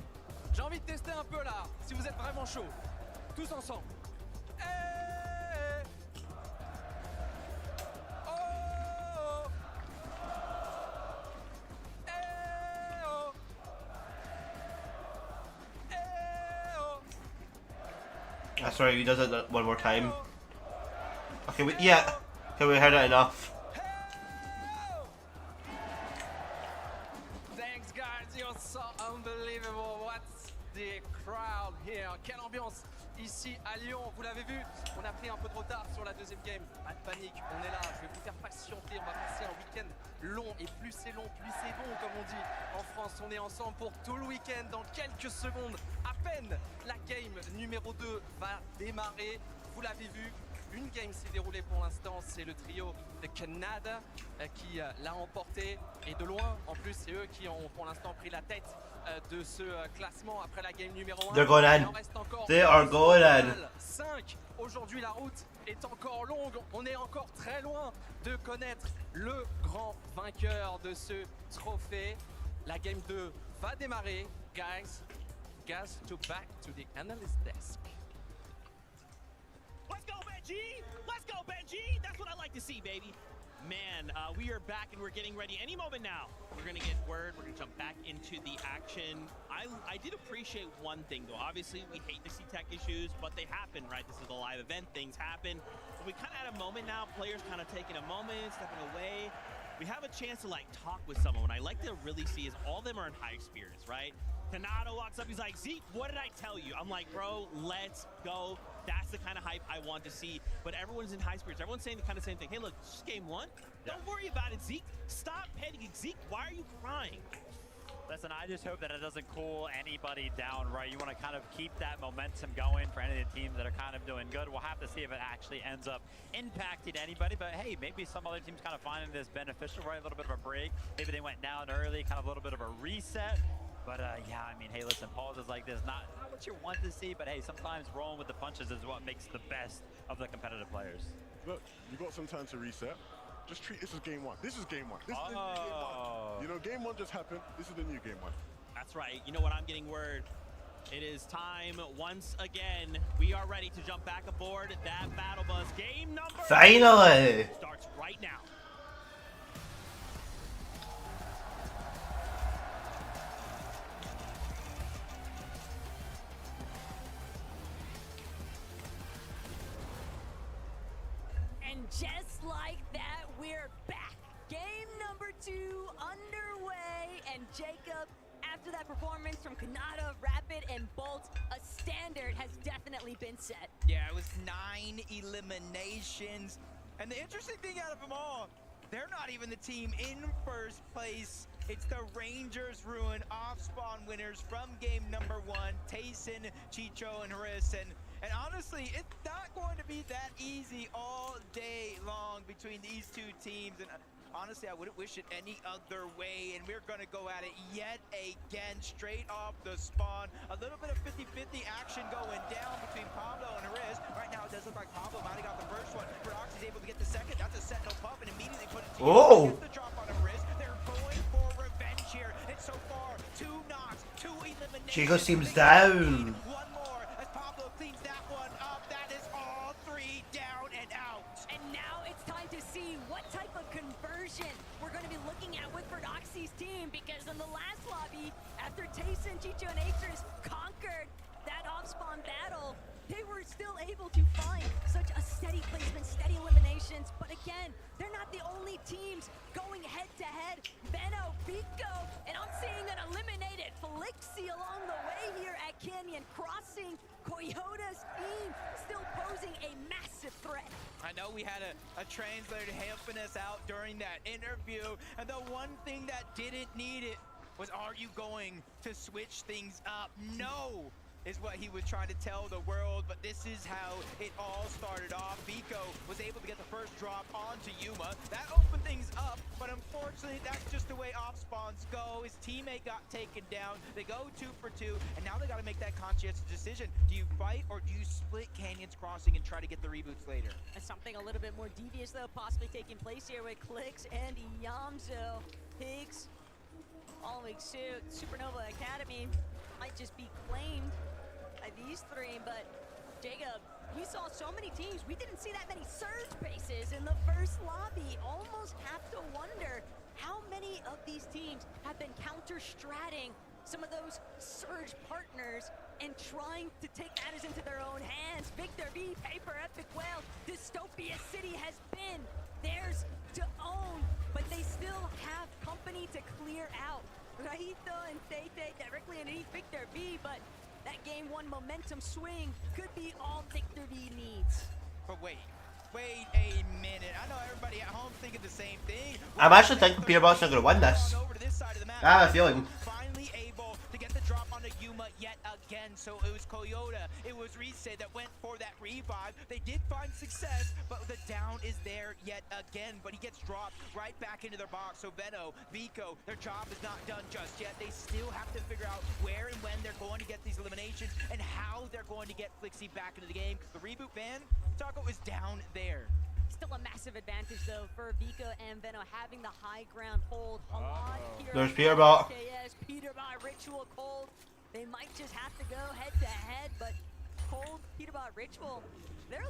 J'ai envie de tester un peu là, si vous êtes vraiment chaud. Tous ensemble. That's right, he does it one more time. Okay, yeah. Okay, we heard it enough. Thanks guys, you're so unbelievable. What's the crowd here? Quelle ambiance ici à Lyon, vous l'avez vu, on a pris un peu de retard sur la deuxième game. Pas de panique, on est là, je vais vous faire patienter, on va passer un week-end long. Et plus c'est long, plus c'est bon, comme on dit. En France, on est ensemble pour tout le week-end. Dans quelques secondes, à peine, la game numéro 2 va démarrer. Vous l'avez vu, une game s'est déroulée pour l'instant, c'est le trio de Canada qui l'a emporté. Et de loin, en plus, c'est eux qui ont pour l'instant pris la tête de ce classement après la game numéro 1. They're going in. They are going in. 5. Aujourd'hui, la route est encore longue. On est encore très loin de connaître le grand vainqueur de ce trophée. La game 2 va démarrer. Guys, back to the analyst desk. Let's go, Benji! Let's go, Benji! That's what I like to see, baby. Man, we are back and we're getting ready any moment now. We're gonna get word, we're gonna jump back into the action. I did appreciate one thing though. Obviously we hate to see tech issues, but they happen, right? This is a live event, things happen. But we kind of had a moment now, players kind of taking a moment, stepping away. We have a chance to like talk with someone. What I like to really see is all of them are in high spirits, right? Kanado walks up, he's like, Zeke, what did I tell you? I'm like, bro, let's go. That's the kind of hype I want to see. But everyone's in high spirits. Everyone's saying the kind of same thing. Hey, look, this is game one. Don't worry about it, Zeke. Stop panicking. Zeke, why are you crying? Listen, I just hope that it doesn't cool anybody down, right? You want to kind of keep that momentum going for any of the teams that are kind of doing good. We'll have to see if it actually ends up impacting anybody. But hey, maybe some other teams kind of finding this beneficial, right? A little bit of a break. Maybe they went down early, kind of a little bit of a reset. But yeah, I mean, hey, listen, pauses like this, not what you want to see, but hey, sometimes rolling with the punches is what makes the best of the competitive players. Look, you got some time to reset. Just treat this as game one. This is game one. This is the new game one. You know, game one just happened. This is the new game one. That's right. You know what? I'm getting word. It is time once again. We are ready to jump back aboard that battle bus. Game number Finally starts right now. And just like that, we're back. Game number 2 underway. And Jacob, after that performance from Kanata, Rapid, and Bolt, a standard has definitely been set. Yeah, it was 9 eliminations. And the interesting thing out of them all, they're not even the team in first place. It's the Rangers Ruin off-spawn winners from game number 1, Tayson, Chicho, and Harrison. And honestly, it's not going to be that easy all day long between these two teams. And honestly, I wouldn't wish it any other way. And we're going to go at it yet again, straight off the spawn. A little bit of 50-50 action going down between Pablo and Ariz. Right now, it does look like Pablo might have got the first one. Brox is able to get the second. That's a sentinel pump and immediately put it to the drop on Ariz. They're going for revenge here. And so far, 2 knocks, 2 eliminations. Chico seems down. One more as Pablo cleans that one up. That is all 3 down and out. And now it's time to see what type of conversion we're going to be looking at with Verdoxi's team, because in the last lobby, after Tayson, Chicho, and Atris conquered that off-spawn battle, they were still able to find such a steady placement, steady eliminations. But again, they're not the only teams going head-to-head. Veno, Vico, and I'm seeing an eliminated Felixi along the way here at Canyon Crossing. Coyota's team still posing a massive threat. I know we had a translator helping us out during that interview, and the one thing that didn't need it was, are you going to switch things up? No! Is what he was trying to tell the world, but this is how it all started off. Vico was able to get the first drop onto Yuma. That opened things up, but unfortunately, that's just the way off spawns go. His teammate got taken down. They go 2 for 2, and now they got to make that conscientious decision. Do you fight or do you split Canyons Crossing and try to get the reboots later? And something a little bit more devious, though, possibly taking place here with Clicks and Yamzo. Pigs, Alwig Suit, Supernova Academy might just be claimed by these 3, but Jacob, we saw so many teams. We didn't see that many surge bases in the first lobby. Almost have to wonder how many of these teams have been counter-stratting some of those surge partners and trying to take matters into their own hands. Victor V, Paper, Epic Whale, Dystopia City has been theirs to own, but they still have company to clear out. Rajito and Tete directly underneath Victor V, but that game 1 momentum swing could be all Victor V needs. But wait a minute. I know everybody at home thinking the same thing. I'm actually thinking Peterbox are going to win this. I have a feeling. Finally able to get the drop onto Yuma yet again. So it was Coyota, it was Rise that went for that revive. They did find success, but the down is there yet again. But he gets dropped right back into their box. So Veno, Vico, their job is not done just yet. They still have to figure out where and when they're going to get these eliminations and how they're going to get Flixie back into the game. Because the reboot ban, Taco is down there. Still a massive advantage, though, for Vico and Veno having the high ground hold. There's Peterbot. Peterbot, Ritual Cold. They might just have to go head-to-head, but cold Peterbot ritual. They're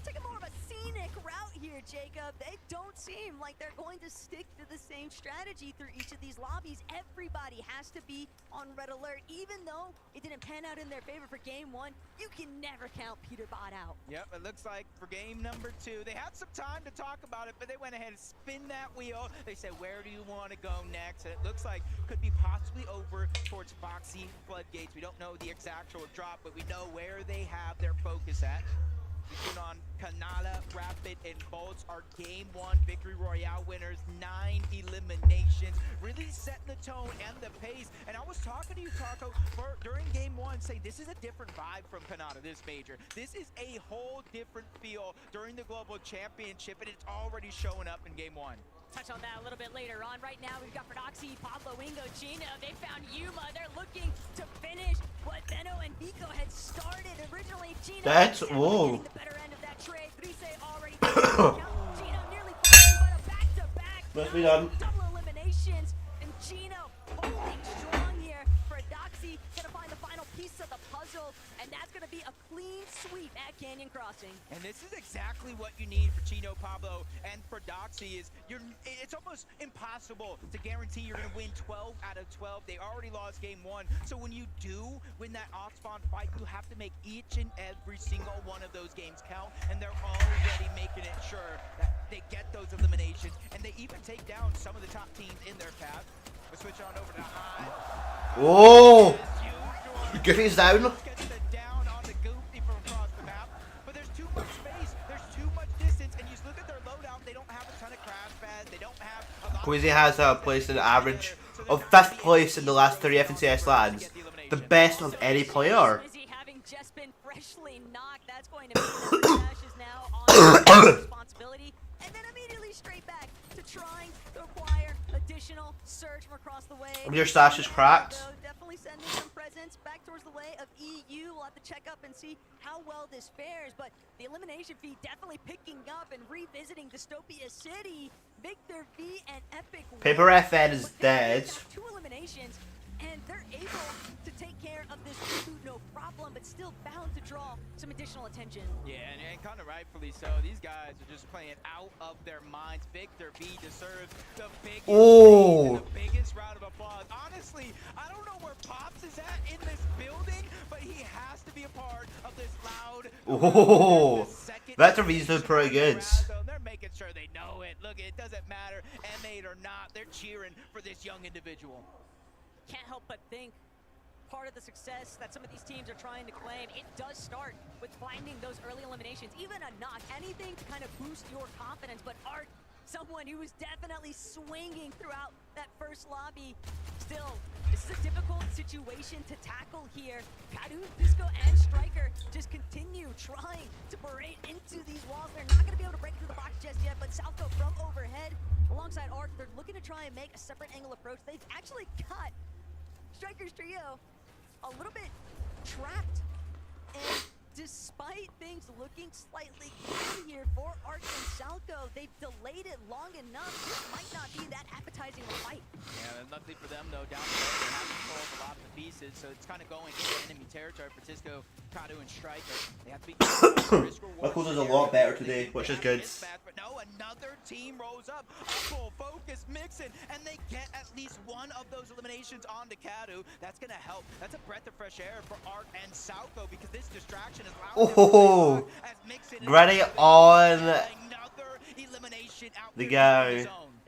taking more of a scenic route here, Jacob. They don't seem like they're going to stick to the same strategy through each of these lobbies. Everybody has to be on red alert. Even though it didn't pan out in their favor for game 1, you can never count Peterbot out. Yep, it looks like for game number 2, they had some time to talk about it, but they went ahead and spin that wheel. They said, where do you want to go next? And it looks like could be possibly over towards Foxy Floodgates. We don't know the exact drop, but we know where they have their focus at. On Kanala, Rapid, and Bolts are game 1 Victory Royale winners, 9 eliminations, really setting the tone and the pace. And I was talking to you, Taco, during game 1, saying this is a different vibe from Kanata, this major. This is a whole different feel during the Global Championship, and it's already showing up in game 1. Touch on that a little bit later on. Right now, we've got Prodoxy, Pablo, Wingo, Gino. They found Yuma. They're looking to finish what Benno and Nico had started. Originally, Gino whoa. the better end of that trade. Grise already Gino nearly falling, but a back-to-back. Must be done. Double eliminations, and Gino holding strong here. Prodoxy gonna find the final piece of the puzzle, and that's gonna be a clean sweep at Canyon Crossing. And this is exactly what you need for Chino, Pablo, and for Doxy. It's almost impossible to guarantee you're going to win 12 out of 12. They already lost game 1. So when you do win that off-spawn fight, you have to make each and every single one of those games count. And they're already making it sure that they get those eliminations. And they even take down some of the top teams in their path. We'll switch on over to High. Oh! Goofy's down. Down on the Goofy from across the map. But there's too much space. There's too much distance. And you look at their loadout, they don't have a ton of crash pads. They don't have a lot. Queasy has placed an average of 5th place in the last 3 FNCS lands. The best of any player. Having just been freshly knocked, that's going to mean that Dash is now on responsibility. And then immediately straight back to trying to acquire additional surge from across the way. Your stash is cracked. Definitely sending some presents back towards the way of EU. We'll have to check up and see how well this fares, but the elimination feed definitely picking up and revisiting Dystopia City. Victor V and Epic. Paper FN is dead. 2 eliminations, and they're able to take care of this reboot no problem, but still bound to draw some additional attention. Yeah, and kind of rightfully so. These guys are just playing out of their minds. Victor V deserves the biggest, the biggest round of applause. Honestly, I don't know where Pops is at in this building, but he has to be a part of this loud. Oh, Victor V's doing pretty good. They're making sure they know it. Look, it doesn't matter, M8 or not. They're cheering for this young individual. Can't help but think part of the success that some of these teams are trying to claim, it does start with finding those early eliminations, even a knock, anything to kind of boost your confidence. But Art, someone who was definitely swinging throughout that first lobby. Still, this is a difficult situation to tackle here. Kadu, Disco, and Striker just continue trying to berate into these walls. They're not going to be able to break through the box just yet, but Southco from overhead alongside Art, they're looking to try and make a separate angle approach. They've actually got Striker's trio a little bit trapped, and despite things looking slightly good here for Arch and Salco, they've delayed it long enough. This might not be that appetizing a fight. Yeah, and luckily for them though, down below they have control of a lot of the pieces, so it's kind of going into enemy territory for Tisco, Kadu, and Striker. They have to be Knuckles is a lot better today, which is good. But no, another team rolls up. Full focus, mixing, and they get at least one of those eliminations onto Kadu. That's gonna help. That's a breath of fresh air for Art and Salco, because this distraction is loud. Oh, ready on the go.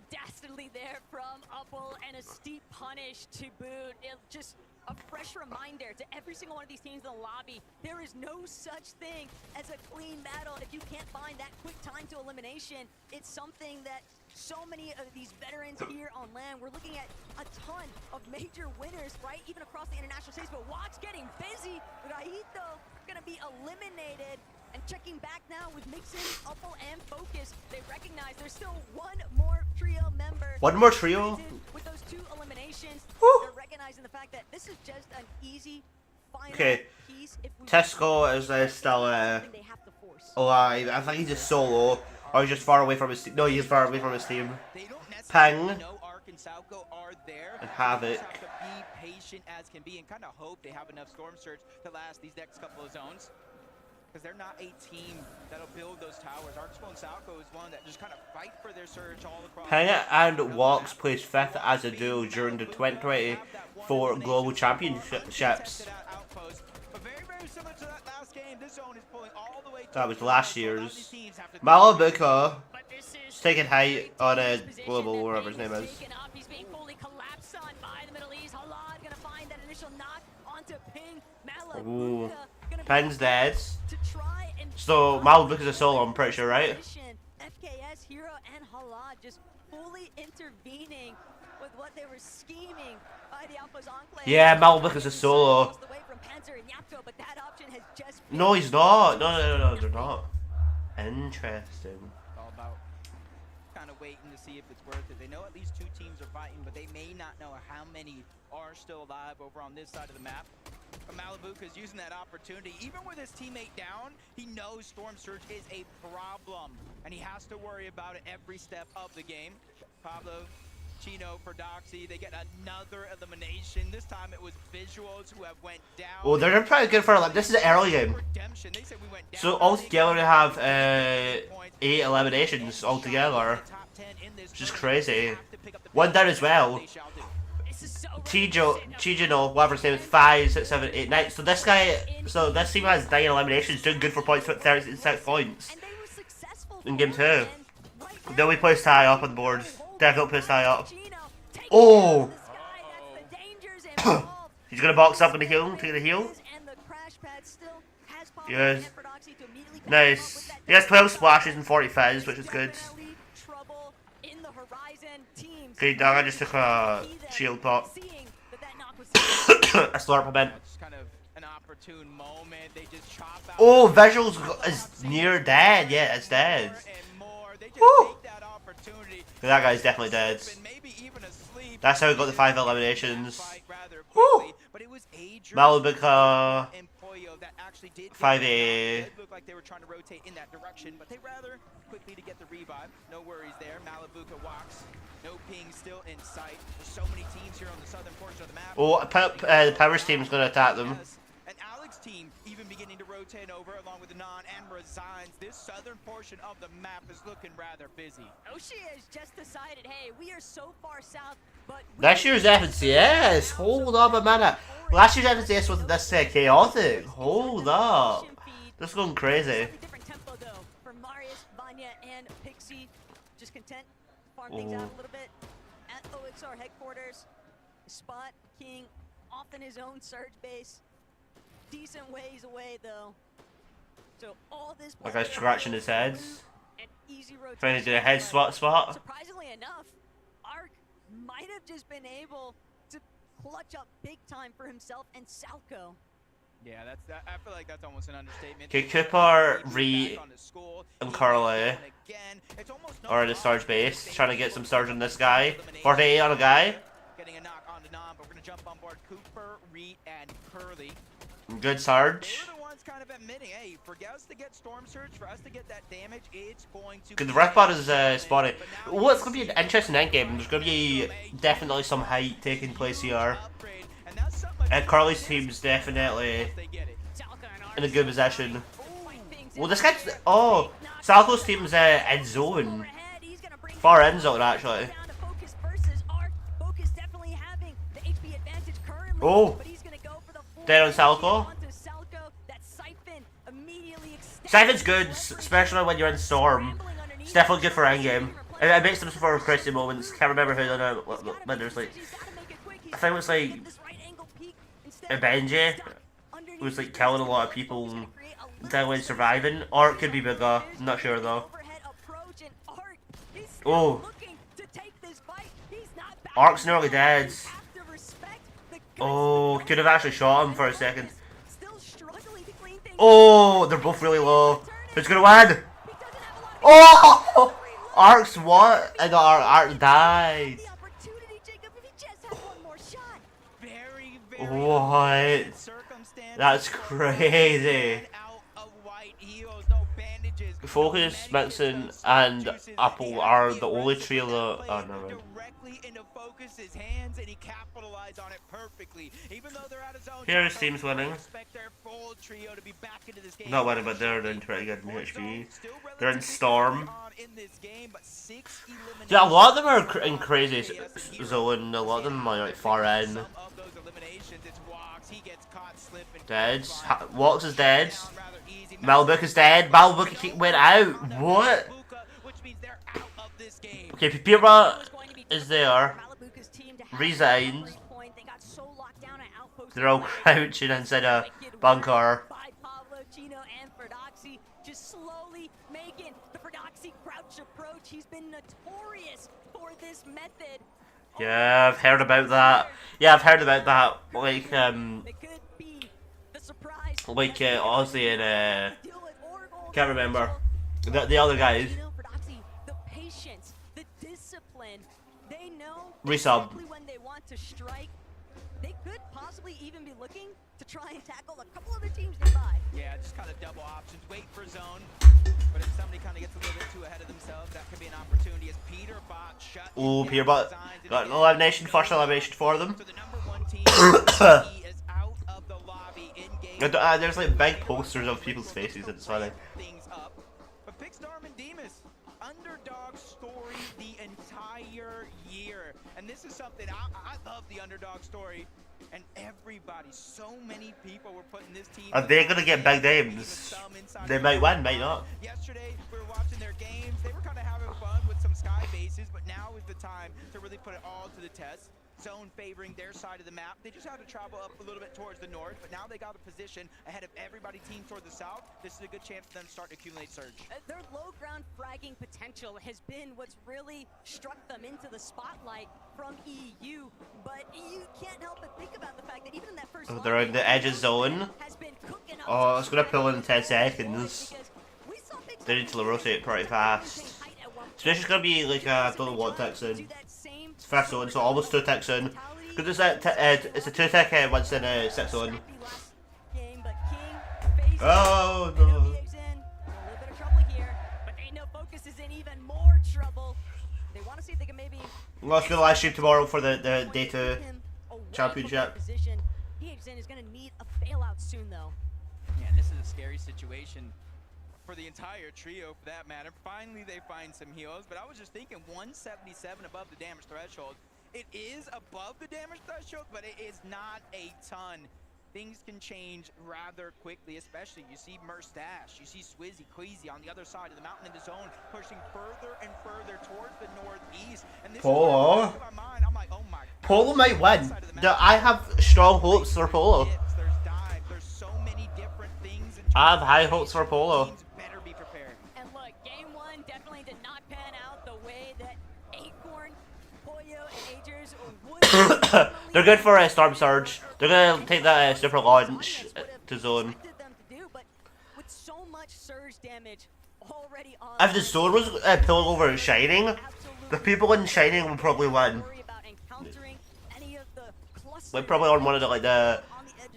Dastardly there from Uppel, and a steep punish to boot. It just a fresh reminder to every single one of these teams in the lobby, there is no such thing as a clean battle. If you can't find that quick time to elimination, it's something that so many of these veterans here on land, we're looking at a ton of major winners, right? Even across the international stage, but Watts getting busy. Raito gonna be eliminated. And checking back now with Mixon, Uppel, and Focus, they recognize there's still one more trio member. One more trio? With those 2 eliminations, they're recognizing the fact that this is just an easy final piece. Tesco is still alive. I think he's just solo, or he's just far away from his team. No, he's far away from his team. Ping. and Salco are there. And Havoc. You just have to be patient as can be and kind of hope they have enough Storm Surge to last these next couple of zones. Because they're not a team that'll build those towers. Arxpo and Salco is one that just kind of fight for their surge all across. Pena and Walks placed 5th as a duo during the 2024 Global Championships. That was last year's. Malabuka is taking height on a global, whatever his name is. He's being fully collapsed on by the Middle East. Halad gonna find that initial knock onto Ping. Ooh. Ping's dead. So Malabuka's a solo, I'm pretty sure, right? FKS, Hero, and Halad just fully intervening with what they were scheming by the Alpha's Enclave. Yeah, Malabuka's a solo. No, he's not. No, they're not. Interesting. All about kind of waiting to see if it's worth it. They know at least 2 teams are fighting, but they may not know how many are still alive over on this side of the map. But Malabuka's using that opportunity. Even with his teammate down, he knows Storm Surge is a problem, and he has to worry about it every step of the game. Pablo, Chino for Doxy, they get another elimination. This time it was Visuals who have went down. Oh, they're pretty good for like this is an early game. So altogether we have 8 eliminations altogether, which is crazy. 1 down as well. Chijino, whatever his name is, 5, 6, 7, 8, 9. So this team has 9 eliminations, doing good for points, 36 points in game 2. Then we place high up on the board. Definitely place high up. Oh! He's gonna box up on the heel, take the heel. Yes. Nice. He has 12 splashes and 40 fizz, which is good. Okay, dog, I just took a shield pop. A slurp, I meant. Oh, Visuals is near dead. Yeah, it's dead. Woo! That guy's definitely dead. That's how we got the 5 eliminations. Woo! Malabuka 5A. Looked like they were trying to rotate in that direction, but they rather quickly to get the revive. No worries there. Malabuka walks. No ping still in sight. There's so many teams here on the southern portion of the map. Oh, the Powers team's gonna attack them. And Alex team even beginning to rotate over along with the Non and Resigns. This southern portion of the map is looking rather busy. Oshie has just decided, hey, we are so far south, but Last year's FNCS, hold up a minute. Last year's FNCS wasn't this chaotic. Hold up. This is going crazy. Different tempo though for Marius, Vanya, and Pixie. Just content, farm things out a little bit at OXR headquarters. Spot King off in his own surge base. Decent ways away though. So all this Like I scratching his head. Trying to do a head spot. Surprisingly enough, Ark might have just been able to clutch up big time for himself and Salco. Yeah, I feel like that's almost an understatement. Okay, Cooper, Ree, and Carly are in the Sarge base, trying to get some Sarge on this guy. 48 on a guy. Getting a knock on the Non, but we're gonna jump on board Cooper, Ree, and Curly. Good Sarge. They're the ones kind of admitting, hey, for us to get Storm Surge, for us to get that damage, it's going to Because the Wreckbot is spotted. Well, it's going to be an interesting endgame. There's going to be definitely some height taking place here. And Carly's team's definitely in a good position. Well, this guy's... Oh, Salco's team's end zone. Far end zone, actually. Oh. Dead on Salco. Siphon's good, especially when you're in Storm. It's definitely good for endgame. It makes them for crazy moments. Can't remember who done it, but there's like... I think it was like... Benji, who was like killing a lot of people until when surviving. Or it could be bigger, I'm not sure though. Oh. Ark's nearly dead. Oh, could have actually shot him for a second. Oh, they're both really low. Who's gonna win? Oh! Ark's what? I got Ark died. What? That's crazy. Focus, Mixon, and Apple are the only trio that. Oh no. Directly into Focus's hands, and he capitalized on it perfectly. Even though they're out of zone, Here his team's winning. expect their full trio to be back into this game. Not winning, but they're doing pretty good in HP. They're in Storm. Yeah, a lot of them are in crazy zone. A lot of them are like far in. Dead. Walks is dead. Malbook is dead. Malbook went out. What? Okay, Pipira is there. Resigned. They're all crouching inside a bunker. Just slowly making the Ferdoxy crouch approach. He's been notorious for this method. Yeah, I've heard about that. Yeah, I've heard about that. Like Ozzy and can't remember the other guys. The patience, the discipline. They know Resub. exactly when they want to strike. They could possibly even be looking to try and tackle a couple other teams nearby. Yeah, just kind of double options. Wait for zone. But if somebody kind of gets a little bit too ahead of themselves, that could be an opportunity as Peter Bot shut. Oh, Peter Bot got an elimination, first elimination for them. There's like big posters of people's faces, it's funny. But Pixstorm and Demas, underdog story the entire year. And this is something, I love the underdog story. And everybody, so many people were putting this team. Are they gonna get big names? They might win, might not. Yesterday, we were watching their games. They were kind of having fun with some sky bases, but now is the time to really put it all to the test. Zone favoring their side of the map. They just have to travel up a little bit towards the north, but now they got a position ahead of everybody team toward the south. This is a good chance for them to start to accumulate surge. Their low ground fragging potential has been what's really struck them into the spotlight from EU, but you can't help but think about the fact that even in that first They're in the edge of zone. Oh, it's gonna pull in 10 seconds. They need to rotate pretty fast. So this is gonna be like I don't know what ticks in. It's first zone, so almost 2 ticks in. Because it's a 2 tick once in 6 zone. Oh no. Let's go live stream tomorrow for the Day 2 championship. EXN is gonna need a bailout soon, though. Yeah, this is a scary situation for the entire trio, for that matter. Finally, they find some heals, but I was just thinking 177 above the damage threshold. It is above the damage threshold, but it is not a ton. Things can change rather quickly, especially you see Merstash, you see Swizzy, Queasy on the other side of the mountain in the zone, pushing further and further towards the northeast. And this Polo. is my mind. I'm like, oh my. Polo might win. I have strong hopes for Polo. There's so many different things. I have high hopes for Polo. Better be prepared. And look, game 1 definitely did not pan out the way that Acorn, Poyo, and Agers would. They're good for a Storm Surge. They're gonna take that super launch to zone. With so much surge damage already on. If the zone was pulling over Shining, the people in Shining would probably win. Like probably on one of the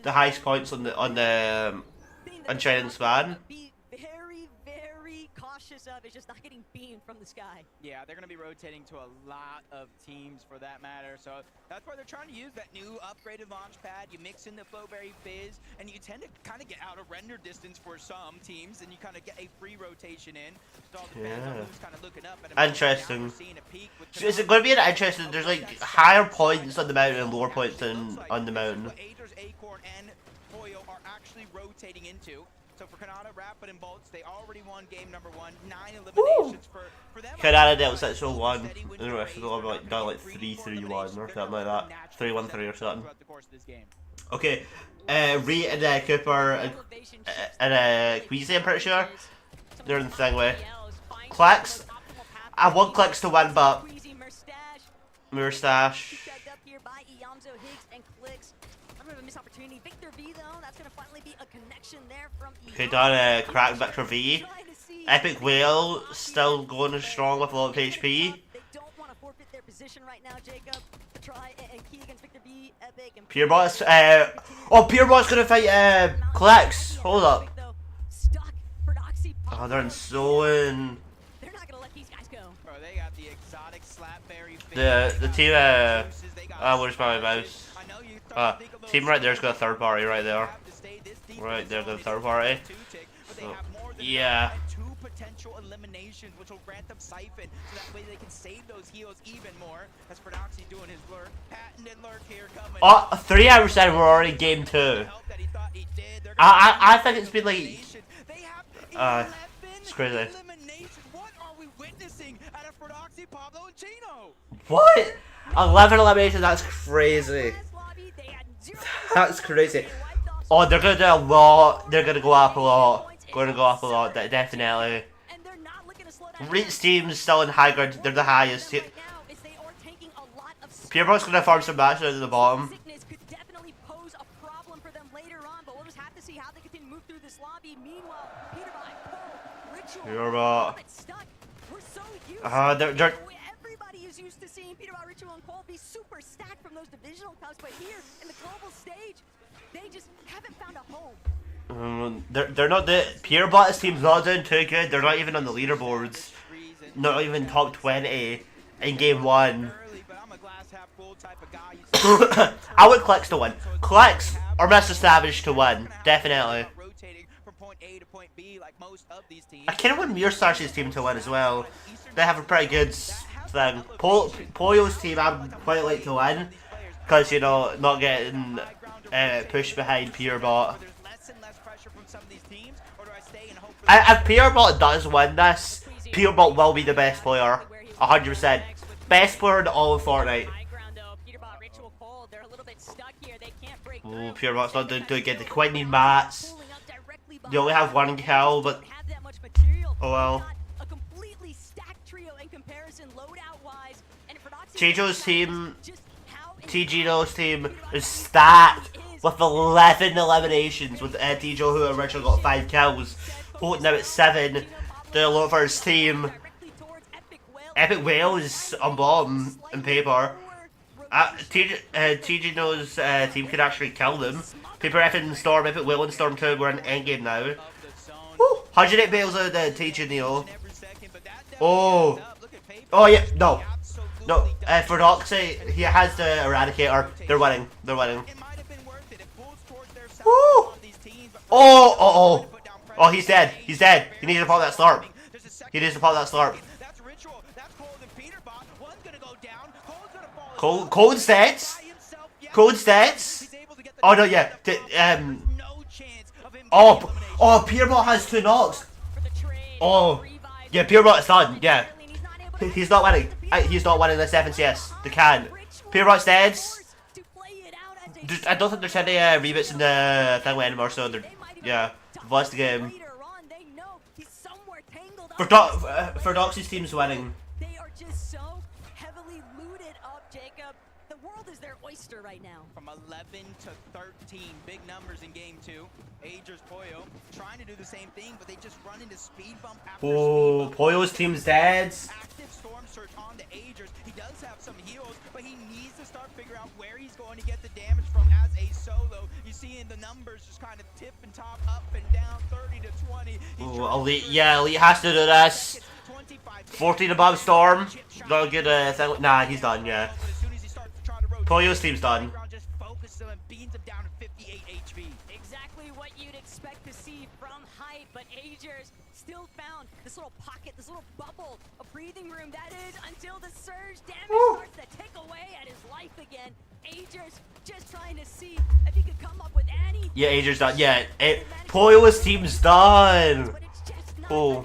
highest points on the Shining span. Very cautious of is just not getting beamed from the sky. Yeah, they're going to be rotating to a lot of teams for that matter. So that's why they're trying to use that new upgraded launch pad. You mix in the Flowberry Fizz, and you tend to kind of get out of render distance for some teams, and you kind of get a free rotation in. It all depends on who's kind of looking up. Interesting. Is it going to be an interesting? There's like higher points on the mountain and lower points on the mountain. Agers, Acorn, and Poyo are actually rotating into. So for Kanata, Rapid, and Bolts, they already won game number 1. 9 eliminations for them. Kanata dealt sexual 1, and the rest of them like done like 3-3-1 or something like that. 3-1-3 or something. Okay, Ree and Cooper and Queasy, I'm pretty sure. They're in the thing with Clicks. I want Clicks to win, but Moustache. Okay, done crack Victor V. Epic Whale still going strong with a lot of HP. They don't want to forfeit their position right now, Jacob. To try and key against Victor V, Epic, and Purebot's Purebot's gonna fight Clicks. Hold up. Oh, they're insane. They're not gonna let these guys go. Bro, they got the exotic slapberry The team where's my mouse? Team right there's got a third party right there. Right there's a third party. So, yeah. Two potential eliminations, which will grant them Siphon, so that way they can save those heals even more. As Prodoxy doing his lurk, patented lurk here coming. Oh, 3 hours in, we're already game 2. I think it's been like it's crazy. What are we witnessing out of Prodoxy, Pablo, and Chino? What? 11 eliminations, that's crazy. That's crazy. Oh, they're gonna do a lot. They're gonna go up a lot. Gonna go up a lot, definitely. Reach team's still in high ground. They're the highest. Purebrock's gonna farm some matches at the bottom. Purebrock. They're Everybody is used to seeing Peterbot, Ritual, and Cole be super stacked from those divisional cups, but here in the global stage, they just haven't found a home. They're not the Purebot's team's not doing too good. They're not even on the leaderboards. Not even top 20 in game 1. I would Clicks to win. Clicks or Mr. Savage to win, definitely. I kind of want Muirstash's team to win as well. They have a pretty good thing. Poyo's team I'd quite like to win, because you know not getting pushed behind Purebot. If Purebot does win this, Purebot will be the best player, 100%. Best player in all of Fortnite. Oh, Purebot's not doing too good. They quite need mats. They only have 1 kill, but oh well. Chijo's team, TGino's team is stacked with 11 eliminations, with Tijo who originally got 5 kills, Holt now at 7. The Lover's team, Epic Whales on bottom in paper. TGino's team could actually kill them. Paper F and Storm, Epic Whale and Storm 2, we're in endgame now. Woo! 108 bales of the TGino. Oh. Oh yeah, no. No, for Doxy, he has the Eradicator. They're winning. They're winning. Woo! Oh. Oh, he's dead. He's dead. He needs to pop that slurp. He needs to pop that slurp. Cold stats? Cold stats? Oh no, yeah. Oh, Purebot has 2 knocks. Oh, yeah, Purebot's done. Yeah, he's not winning. He's not winning this FNCS. They can. Purebot's dead. I don't think there's any rebits in the thing anymore, so they're yeah. Lost the game. For Doxy's team's winning. They are just so heavily looted up, Jacob. The world is their oyster right now. From 11 to 13, big numbers in game 2. Agers Poyo trying to do the same thing, but they just run into speed bump after oh, Poyo's team's dead. Active storm surge on to Agers. He does have some heals, but he needs to start figuring out where he's going to get the damage from as a solo. You see in the numbers just kind of tip and top, up and down, 30 to 20. Oh, Elite, yeah, Elite has to do this. 14 above Storm. Not a good thing. Nah, he's done, yeah. Poyo's team's done. Exactly what you'd expect to see from Hype, but Agers still found this little pocket, this little bubble of breathing room. That is until the surge damage starts to tick away at his life again. Agers just trying to see if he could come up with any. Yeah, Agers done. Yeah, Poyo's team's done. Oh,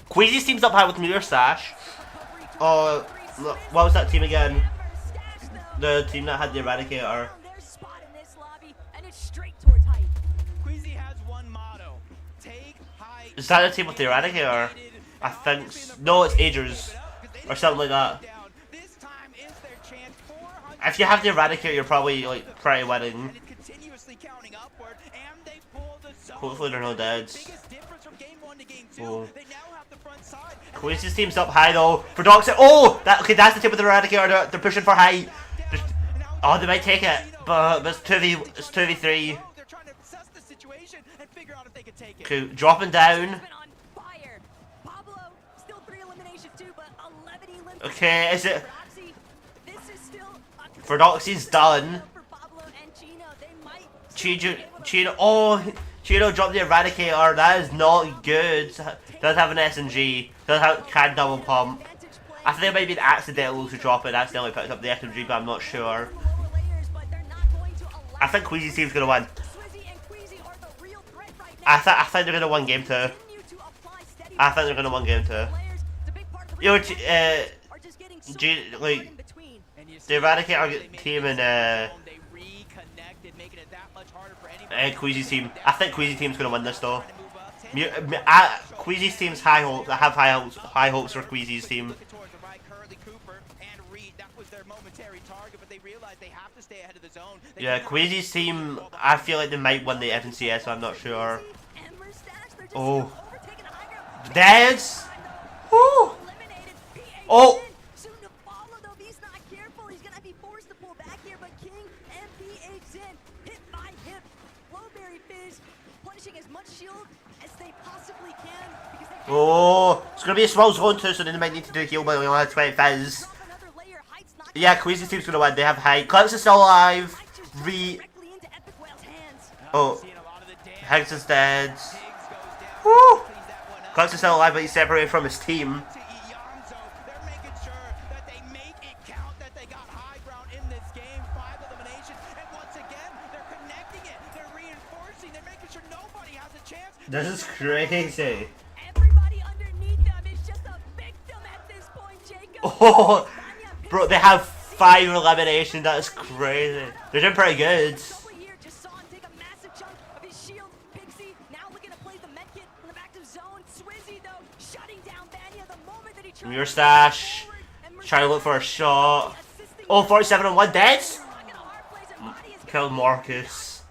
Queasy's team's up high with Muirstash. Oh, what was that team again? The team that had the Eradicator. Is that the team with the Eradicator? I think no, it's Agers or something like that. If you have the Eradicator, you're probably like pretty winning. Hopefully they're no deads. Oh. Queasy's team's up high though. For Doxy. Oh, okay, that's the team with the Eradicator. They're pushing for high. Oh, they might take it, but it's 2v3. Okay, dropping down. Okay, is it? Verdoxi's done. Chino, oh, Chino dropped the Eradicator. That is not good. Does have an SMG. Can double pump. I think it might be an accidental to drop it. Accidentally picked up the SMG, but I'm not sure. I think Queasy's team's gonna win. I think they're gonna win game 2. I think they're gonna win game 2. You know, like the Eradicator team and Queasy's team. I think Queasy's team's gonna win this though. Queasy's team's high hopes. I have high hopes for Queasy's team. Yeah, Queasy's team. I feel like they might win the FNCS, so I'm not sure. Oh, dead. Woo. Oh. Oh, it's gonna be a small zone too, so they might need to do heal, but we only have 20 fizz. Yeah, Queasy's team's gonna win. They have height. Clips is still alive. Oh, Higgs is dead. Woo! Clips is still alive, but he's separated from his team. This is crazy. Oh, bro, they have 5 eliminations. That's crazy. They're doing pretty good. Mustache trying to look for a shot. Oh, 47 on 1 dead. Killed Marcus.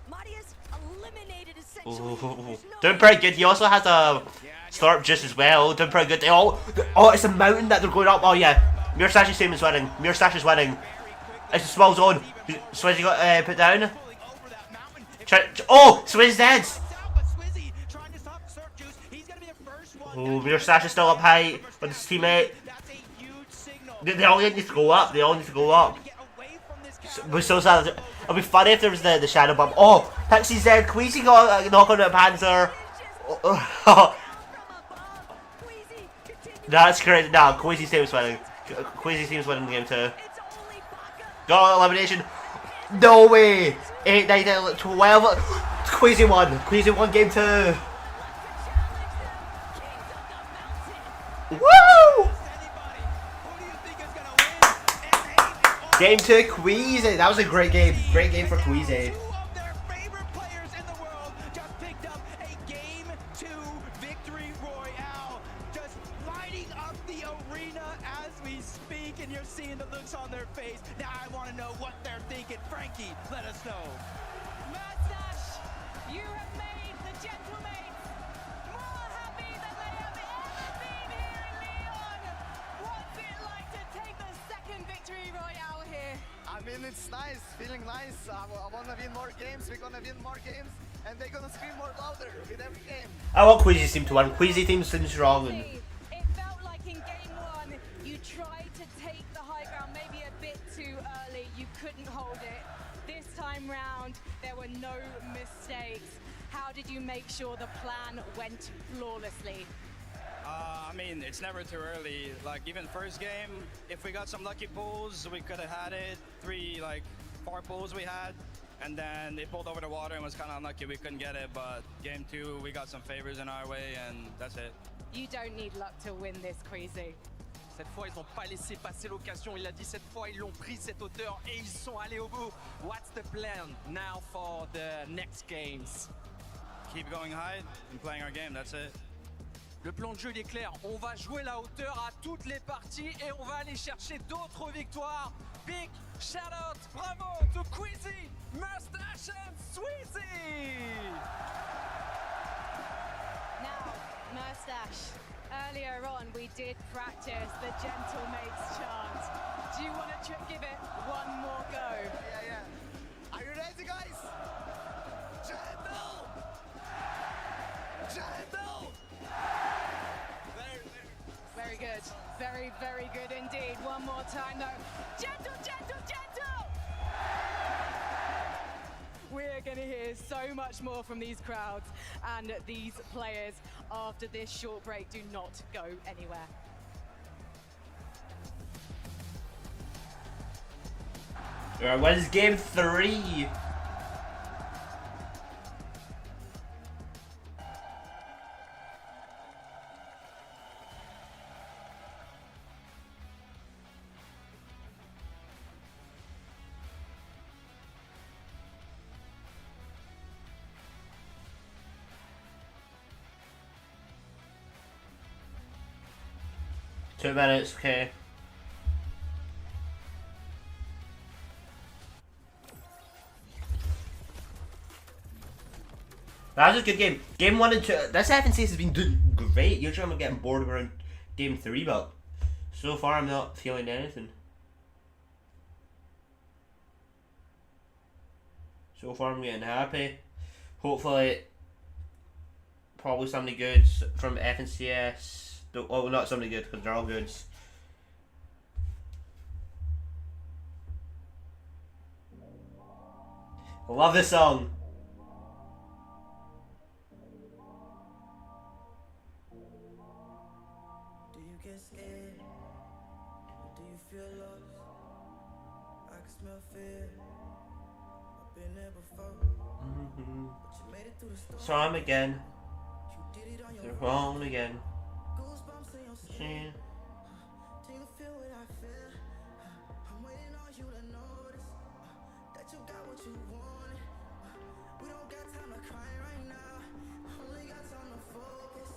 Ooh. Doing pretty good. He also has a Slurp Juice as well. Doing pretty good. Oh, it's a mountain that they're going up. Oh yeah, Mustach's team is winning. Mustache is winning. It's a small zone. Swizzy got put down. Oh, Swizzy's dead. Oh, Mustache is still up high with his teammate. They all need to go up. They all need to go up. We're so sad. It'll be funny if there was the shadow bump. Oh, Pixie's dead. Queasy got a knock on the Panzer. That's great. Nah, Queasy's team's winning. Queasy's team's winning the game 2. Got elimination. No way. 8, 9, 10, 12. Queasy won. Queasy won game 2. Woo! Game 2, Queasy. That was a great game. Great game for Queasy. Let us know. Mustache, you have made the Gentlemates more happy than they have ever been here in Leon. What's it like to take the second victory royale here? I mean, it's nice, feeling nice. I want to win more games, we're going to win more games, and they're going to scream more louder with every game. I want Queasy's team to win. Queasy team seems strong. And it felt like in game 1, you tried to take the high ground maybe a bit too early. You couldn't hold it. This time round, there were no mistakes. How did you make sure the plan went flawlessly? I mean, it's never too early. Like, even first game, if we got some lucky pulls, we could have had it. 4 pulls we had, and then it pulled over the water and was kind of unlucky we couldn't get it. But game 2, we got some favors in our way, and that's it. You don't need luck to win this, Queasy. Cette fois, ils n'ont pas laissé passer l'occasion. Il a dit cette fois, ils l'ont pris cette hauteur et ils sont allés au bout. What's the plan now for the next games? Keep going high and playing our game, that's it. Le plan de jeu il est clair. On va jouer la hauteur à toutes les parties et on va aller chercher d'autres victoires. Big shout out, bravo to Queasy, Mustache and Sweezy! Now, Mustache. Earlier on, we did practice the Gentlemates chant. Do you want to give it one more go? Yeah. Are you ready, guys? Gentle! Gentle! Very very good. Very, very good indeed. One more time though. Gentle, gentle, gentle! We're going to hear so much more from these crowds and these players after this short break. Do not go anywhere. Alright, what is game 3? Two minutes, okay. That was a good game. Game 1 and 2. This FNCS has been doing great. Usually I'm getting bored around game 3, but so far I'm not feeling anything. So far I'm getting happy. Hopefully, probably somebody good from FNCS. Oh, not somebody good because they're all goods. I love this song. Do you get scared? Do you feel lost? I can smell fear. I've been there before. But you made it through the storm. So I'm again. You did it on your They're wrong again. Goosebumps in your skin. Do you feel what I feel? I'm waiting on you to notice that you got what you wanted. We don't got time to cry right now. Only got time to focus.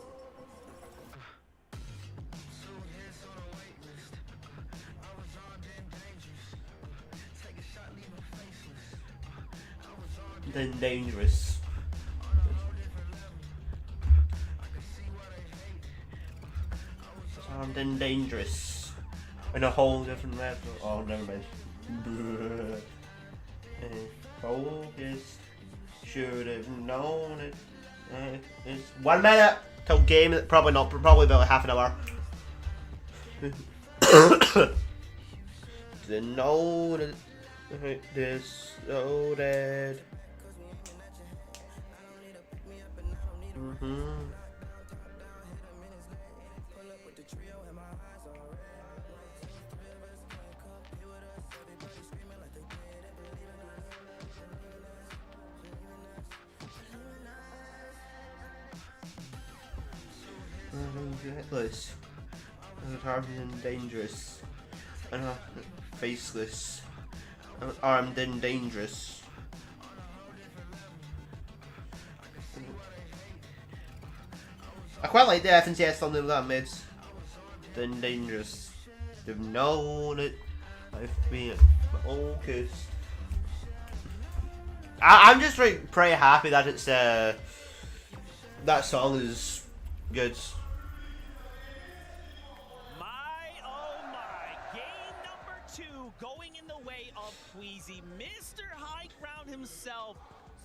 2 years on a wait list. I was armed and dangerous. Take a shot, leave him faceless. I was armed Then dangerous. on a whole different level. I can see why they hate. I was Armed and dangerous. In a whole different level. Oh, never mind. Focused. Should have known it. It's 1 minute till game. Probably not. Probably about half an hour. To know that this loaded. Reckless, armed and dangerous, and faceless, armed and dangerous. I quite like the FNCS thumbnail that mids. Then dangerous. They've known it. I've been focused. I'm just like pretty happy that it's that song is good. Going in the way of Queasy, Mr. High Ground himself,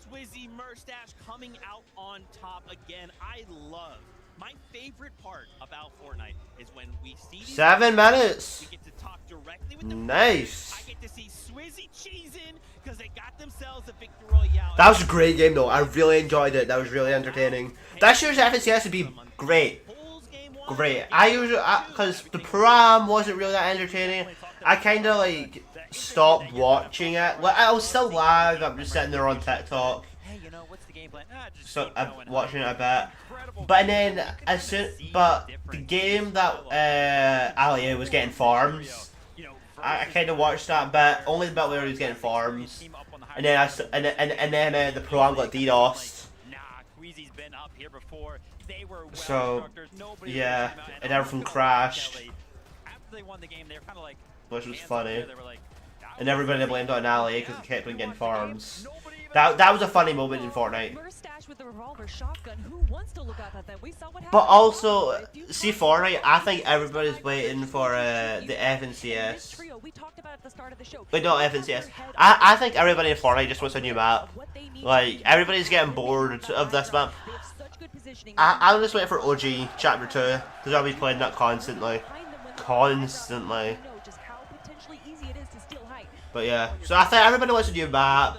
Swizzy Murstache coming out on top again. I love, my favorite part about Fortnite is when we see these 7 minutes. we get to talk directly with the Nice. players. I get to see Swizzy cheesing because they got themselves a victory royale. That was a great game though. I really enjoyed it. That was really entertaining. This year's FNCS would be great. Great. I usually, because the Pro-Am wasn't really that entertaining, I kind of like stopped watching it. Like, I was still live, I'm just sitting there on TikTok. Hey, you know, what's the game plan? So I'm watching it a bit. But then, but the game that Alia was getting farms, I kind of watched that bit, only the bit where he was getting farms. And then then the Pro-Am got DDoSed. So, yeah, and everything crashed. Which was funny. And everybody blamed it on Ali because he kept on getting farms. That was a funny moment in Fortnite. Murstache especially with the revolver shotgun. Who wants to look up at them? We saw what happened. But also, see Fortnite, I think everybody's waiting for the FNCS. We talked about at the start of the show. Wait, not FNCS. I think everybody in Fortnite just wants a new map. Like, everybody's getting bored of this map. I'm just waiting for OG Chapter 2, because I'll be playing that constantly. Constantly. But yeah, so I think everybody wants a new map,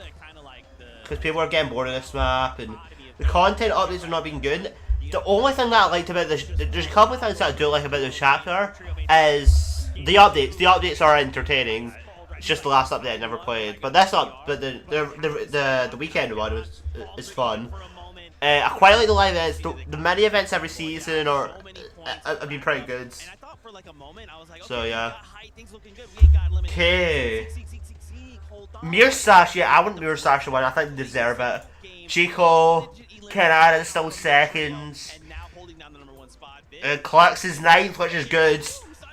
because people are getting bored of this map, and the content updates are not being good. The only thing that I liked about this, there's a couple of things that I do like about this chapter, is the updates. The updates are entertaining. It's just the last update I never played, but that's not. But the weekend one is fun. I quite like the live events. The mini events every season are have been pretty good. So yeah. Okay. Musashi, I want Musashi to win. I think they deserve it. Chico, Canada still seconds. Clux is 9th, which is good.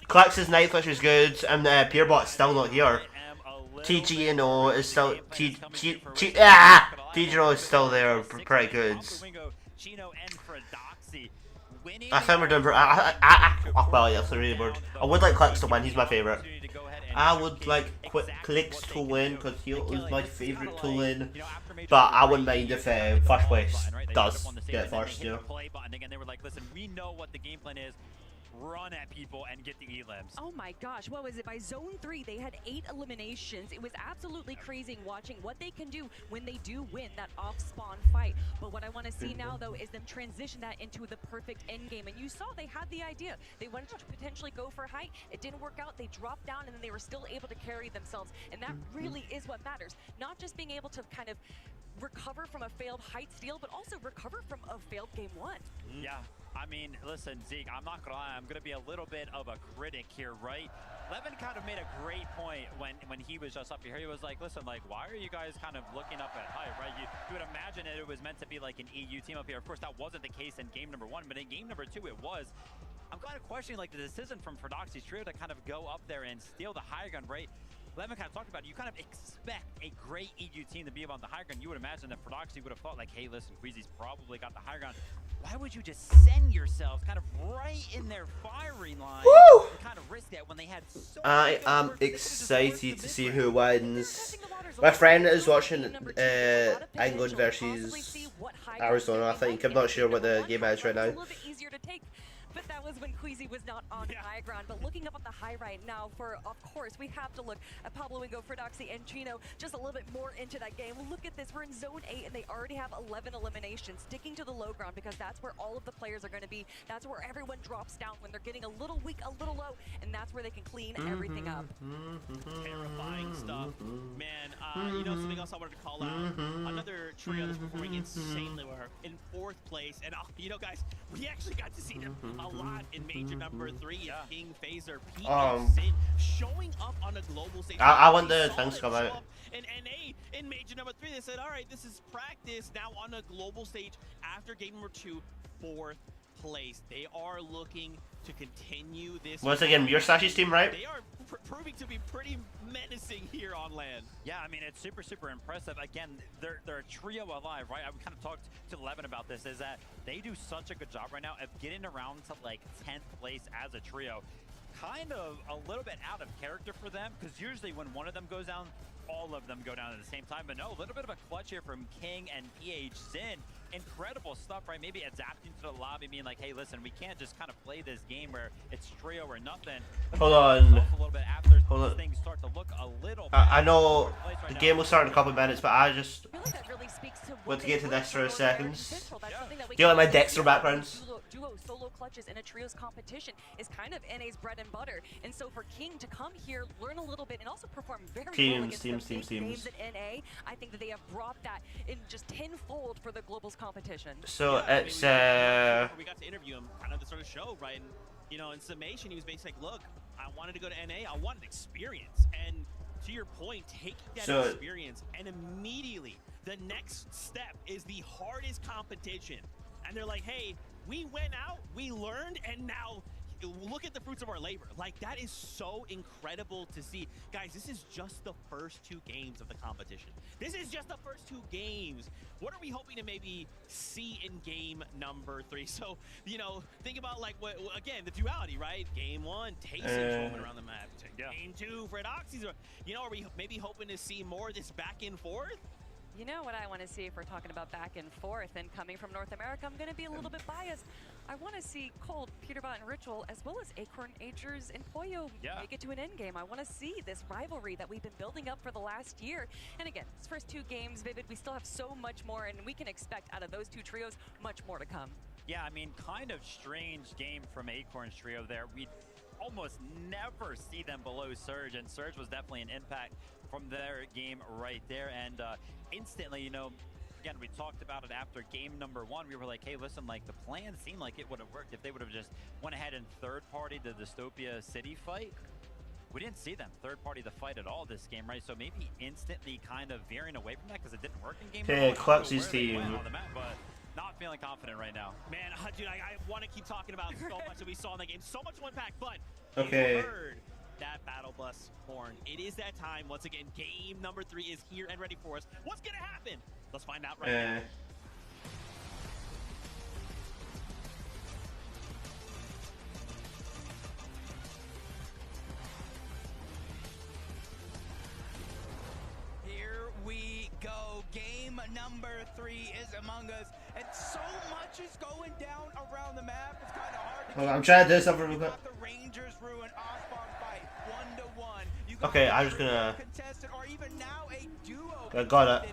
Clux is 9th, which is good. And Peerbot's still not here. TGNO is still TGNO is still there, pretty good. I think we're doing. Well, yeah, that's a really word. I would like Clux to win. He's my favorite. I would like Clicks to win because he was my favourite to win. But I wouldn't mind if first place does get first, you know. We know what the game plan is. Run at people and get the elims. Oh my gosh, what was it? By zone 3, they had 8 eliminations. It was absolutely crazy watching what they can do when they do win that off-spawn fight. But what I want to see now, though, is them transition that into the perfect end game. And you saw they had the idea. They wanted to potentially go for height. It didn't work out. They dropped down, and then they were still able to carry themselves. And that really is what matters. Not just being able to kind of recover from a failed height steal, but also recover from a failed game 1. Yeah. I mean, listen, Zeke, I'm not gonna lie, I'm gonna be a little bit of a critic here, right? Levin kind of made a great point when he was just up here. He was like, listen, like, why are you guys kind of looking up at height, right? You would imagine that it was meant to be like an EU team up here. Of course, that wasn't the case in game number 1, but in game number 2, it was. I'm kind of questioning, like, the decision from Ferdoxi's trio to kind of go up there and steal the high ground, right? Levin kind of talked about it. You kind of expect a great EU team to be on the high ground. You would imagine that Ferdoxi would have thought, like, hey, listen, Queasy's probably got the high ground. Why would you just send yourselves kind of right in their firing line and kind of risk that when they had so I am excited to see who wins. My friend is watching England versus Arizona, I think. I'm not sure what the game is right now. But that was when Queasy was not on high ground. But looking up on the high right now, of course, we have to look at Pablo Wingo, Ferdoxi, and Chino just a little bit more into that game. Look at this. We're in zone 8, and they already have 11 eliminations, sticking to the low ground because that's where all of the players are going to be. That's where everyone drops down when they're getting a little weak, a little low, and that's where they can clean everything up. Terrifying stuff. Man, you know something else I wanted to call out? Another trio that's performing insanely well in 4th place. And, you know, guys, we actually got to see them a lot in major number 3. King, Phaser, Pete, and Sin showing up on a global stage. I want the things to come out. And NA in major number 3, they said, all right, this is practice now on a global stage after game number 2, 4th place. They are looking to continue this. Once again, Musashi's team, right? They are proving to be pretty menacing here on land. Yeah, I mean, it's super, super impressive. Again, they're a trio alive, right? I kind of talked to Levin about this, is that they do such a good job right now of getting around to like 10th place as a trio. Kind of a little bit out of character for them, because usually when one of them goes down, all of them go down at the same time. But no, a little bit of a clutch here from King and PH Zin. Incredible stuff, right? Maybe adapting to the lobby, being like, hey, listen, we can't just kind of play this game where it's trio or nothing. Hold on. Hold on. Things start to look a little I know the game will start in a couple of minutes, but I just want to get to this for a second. Do you like my Dexter backgrounds? Duo solo clutches in a trios competition is kind of NA's bread and butter, and so for King to come here, learn a little bit, and also perform very well against the big names at NA, I think that they have brought that in just tenfold for the globals competition. So it's we got to interview him, kind of the sort of show, right? And you know, in summation, he was basically like, look, I wanted to go to NA, I wanted experience, and to your point, taking that experience, and immediately the next step is the hardest competition, and they're like, hey, we went out, we learned, and now look at the fruits of our labor. Like, that is so incredible to see. Guys, this is just the first 2 games of the competition. This is just the first 2 games. What are we hoping to maybe see in game number 3? So, you know, think about, like, what, again, the duality, right? Game 1, Tayson's roaming around the map. Game 2, Fred Oxy's. You know, are we maybe hoping to see more of this back and forth? You know what I want to see if we're talking about back and forth, and coming from North America, I'm going to be a little bit biased. I want to see Cold, Peterbot, and Ritual, as well as Acorn, Agers, and Pollo make it to an end game. I want to see this rivalry that we've been building up for the last year. And again, these first 2 games, Vivid, we still have so much more, and we can expect out of those 2 trios much more to come. Yeah, I mean, kind of strange game from Acorn's trio there. We almost never see them below Surge, and Surge was definitely an impact from their game right there. And instantly, you know, again, we talked about it after game number 1. We were like, hey, listen, like, the plan seemed like it would have worked if they would have just went ahead and third-party the Dystopia City fight. We didn't see them third-party the fight at all this game, right? So maybe instantly kind of veering away from that because it didn't work in game Okay, number 1. Clutzy's team. On the map, but not feeling confident right now. Man, dude, I want to keep talking about so much that we saw in that game. So much to unpack, but okay. You heard that battle bus horn. It is that time. Once again, game number 3 is here and ready for us. What's going to happen? Let's find out right now. Here we go. Game number 3 is among us, and so much is going down around the map. It's kind of hard to I'm trying to do something real quick. the Rangers ruin off-spawn fight 1-1. Okay, I'm just gonna. Contested, or even now a duo. I got it.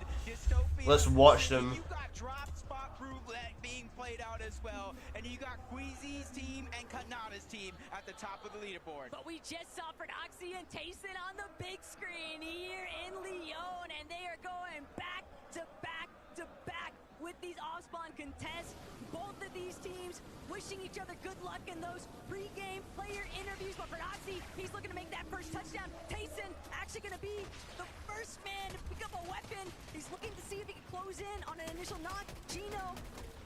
Let's watch them. You got drop spot roulette being played out as well, and you got Queasy's team and Kanata's team at the top of the leaderboard. But we just saw Prodoxy and Tayson on the big screen here in Lyon, and they are going back to back to back with these off-spawn contests. Both of these teams wishing each other good luck in those pre-game player interviews. But Prodoxy, he's looking to make that first touchdown. Tayson actually going to be the first man to pick up a weapon. He's looking to see if he can close in on an initial knock. Gino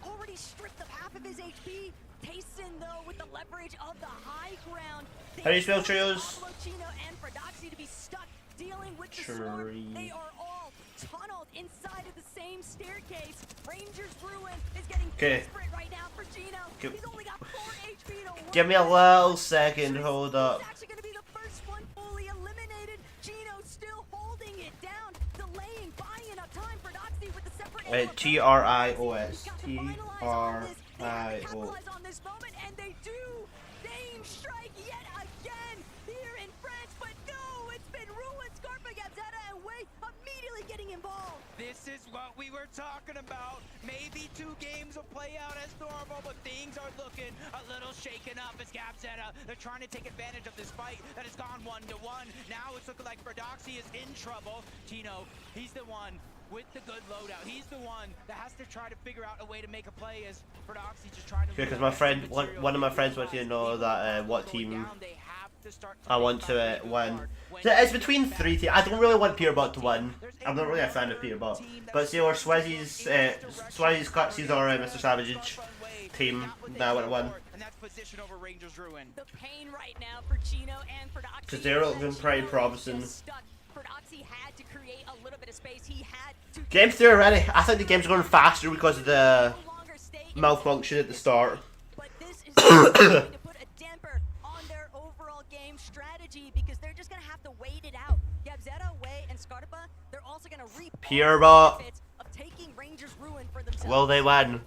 already stripped of half of his HP. Tayson, though, with the leverage of the high ground. How do you spell trios? Gino and Prodoxy to be stuck dealing with the swarm. They are all tunneled inside of the same staircase. Rangers Ruin is getting desperate right now for Gino. He's only got 4 HP to work. Give me a little second, hold up. He's actually going to be the first one fully eliminated. Gino still holding it down, delaying, buying enough time. Prodoxy with the separate Trios. capitalize on this moment, and they do. Dame strike yet again here in France, but no, it's been ruined. Scarpa, Gabzetta, and Way immediately getting involved. This is what we were talking about. Maybe 2 games will play out as normal, but things are looking a little shaken up as Gabzetta. They're trying to take advantage of this fight that has gone 1-1. Now it's looking like Prodoxy is in trouble. Tino, he's the one with the good loadout. He's the one that has to try to figure out a way to make a play as Prodoxy just trying to... Because my friend, one of my friends wants to know that what team I want to win. So it's between 3 teams. I don't really want Peterbot to win. I'm not really a fan of Peterbot. But see, or Swazzy's Clutzy's or Mr. Savage's team that I want to win. And that's position over Rangers Ruin. The pain right now for Gino and Prodoxy. Because they're looking pretty promising. Prodoxy had to create a little bit of space. He had to... Game 3 already. I think the game's going faster because of the malfunction at the start. But this is going to put a damper on their overall game strategy because they're just going to have to wait it out. Gabzetta, Way, and Scarpa, they're also going to reap Peterbot. of taking Rangers Ruin for themselves. Will they win?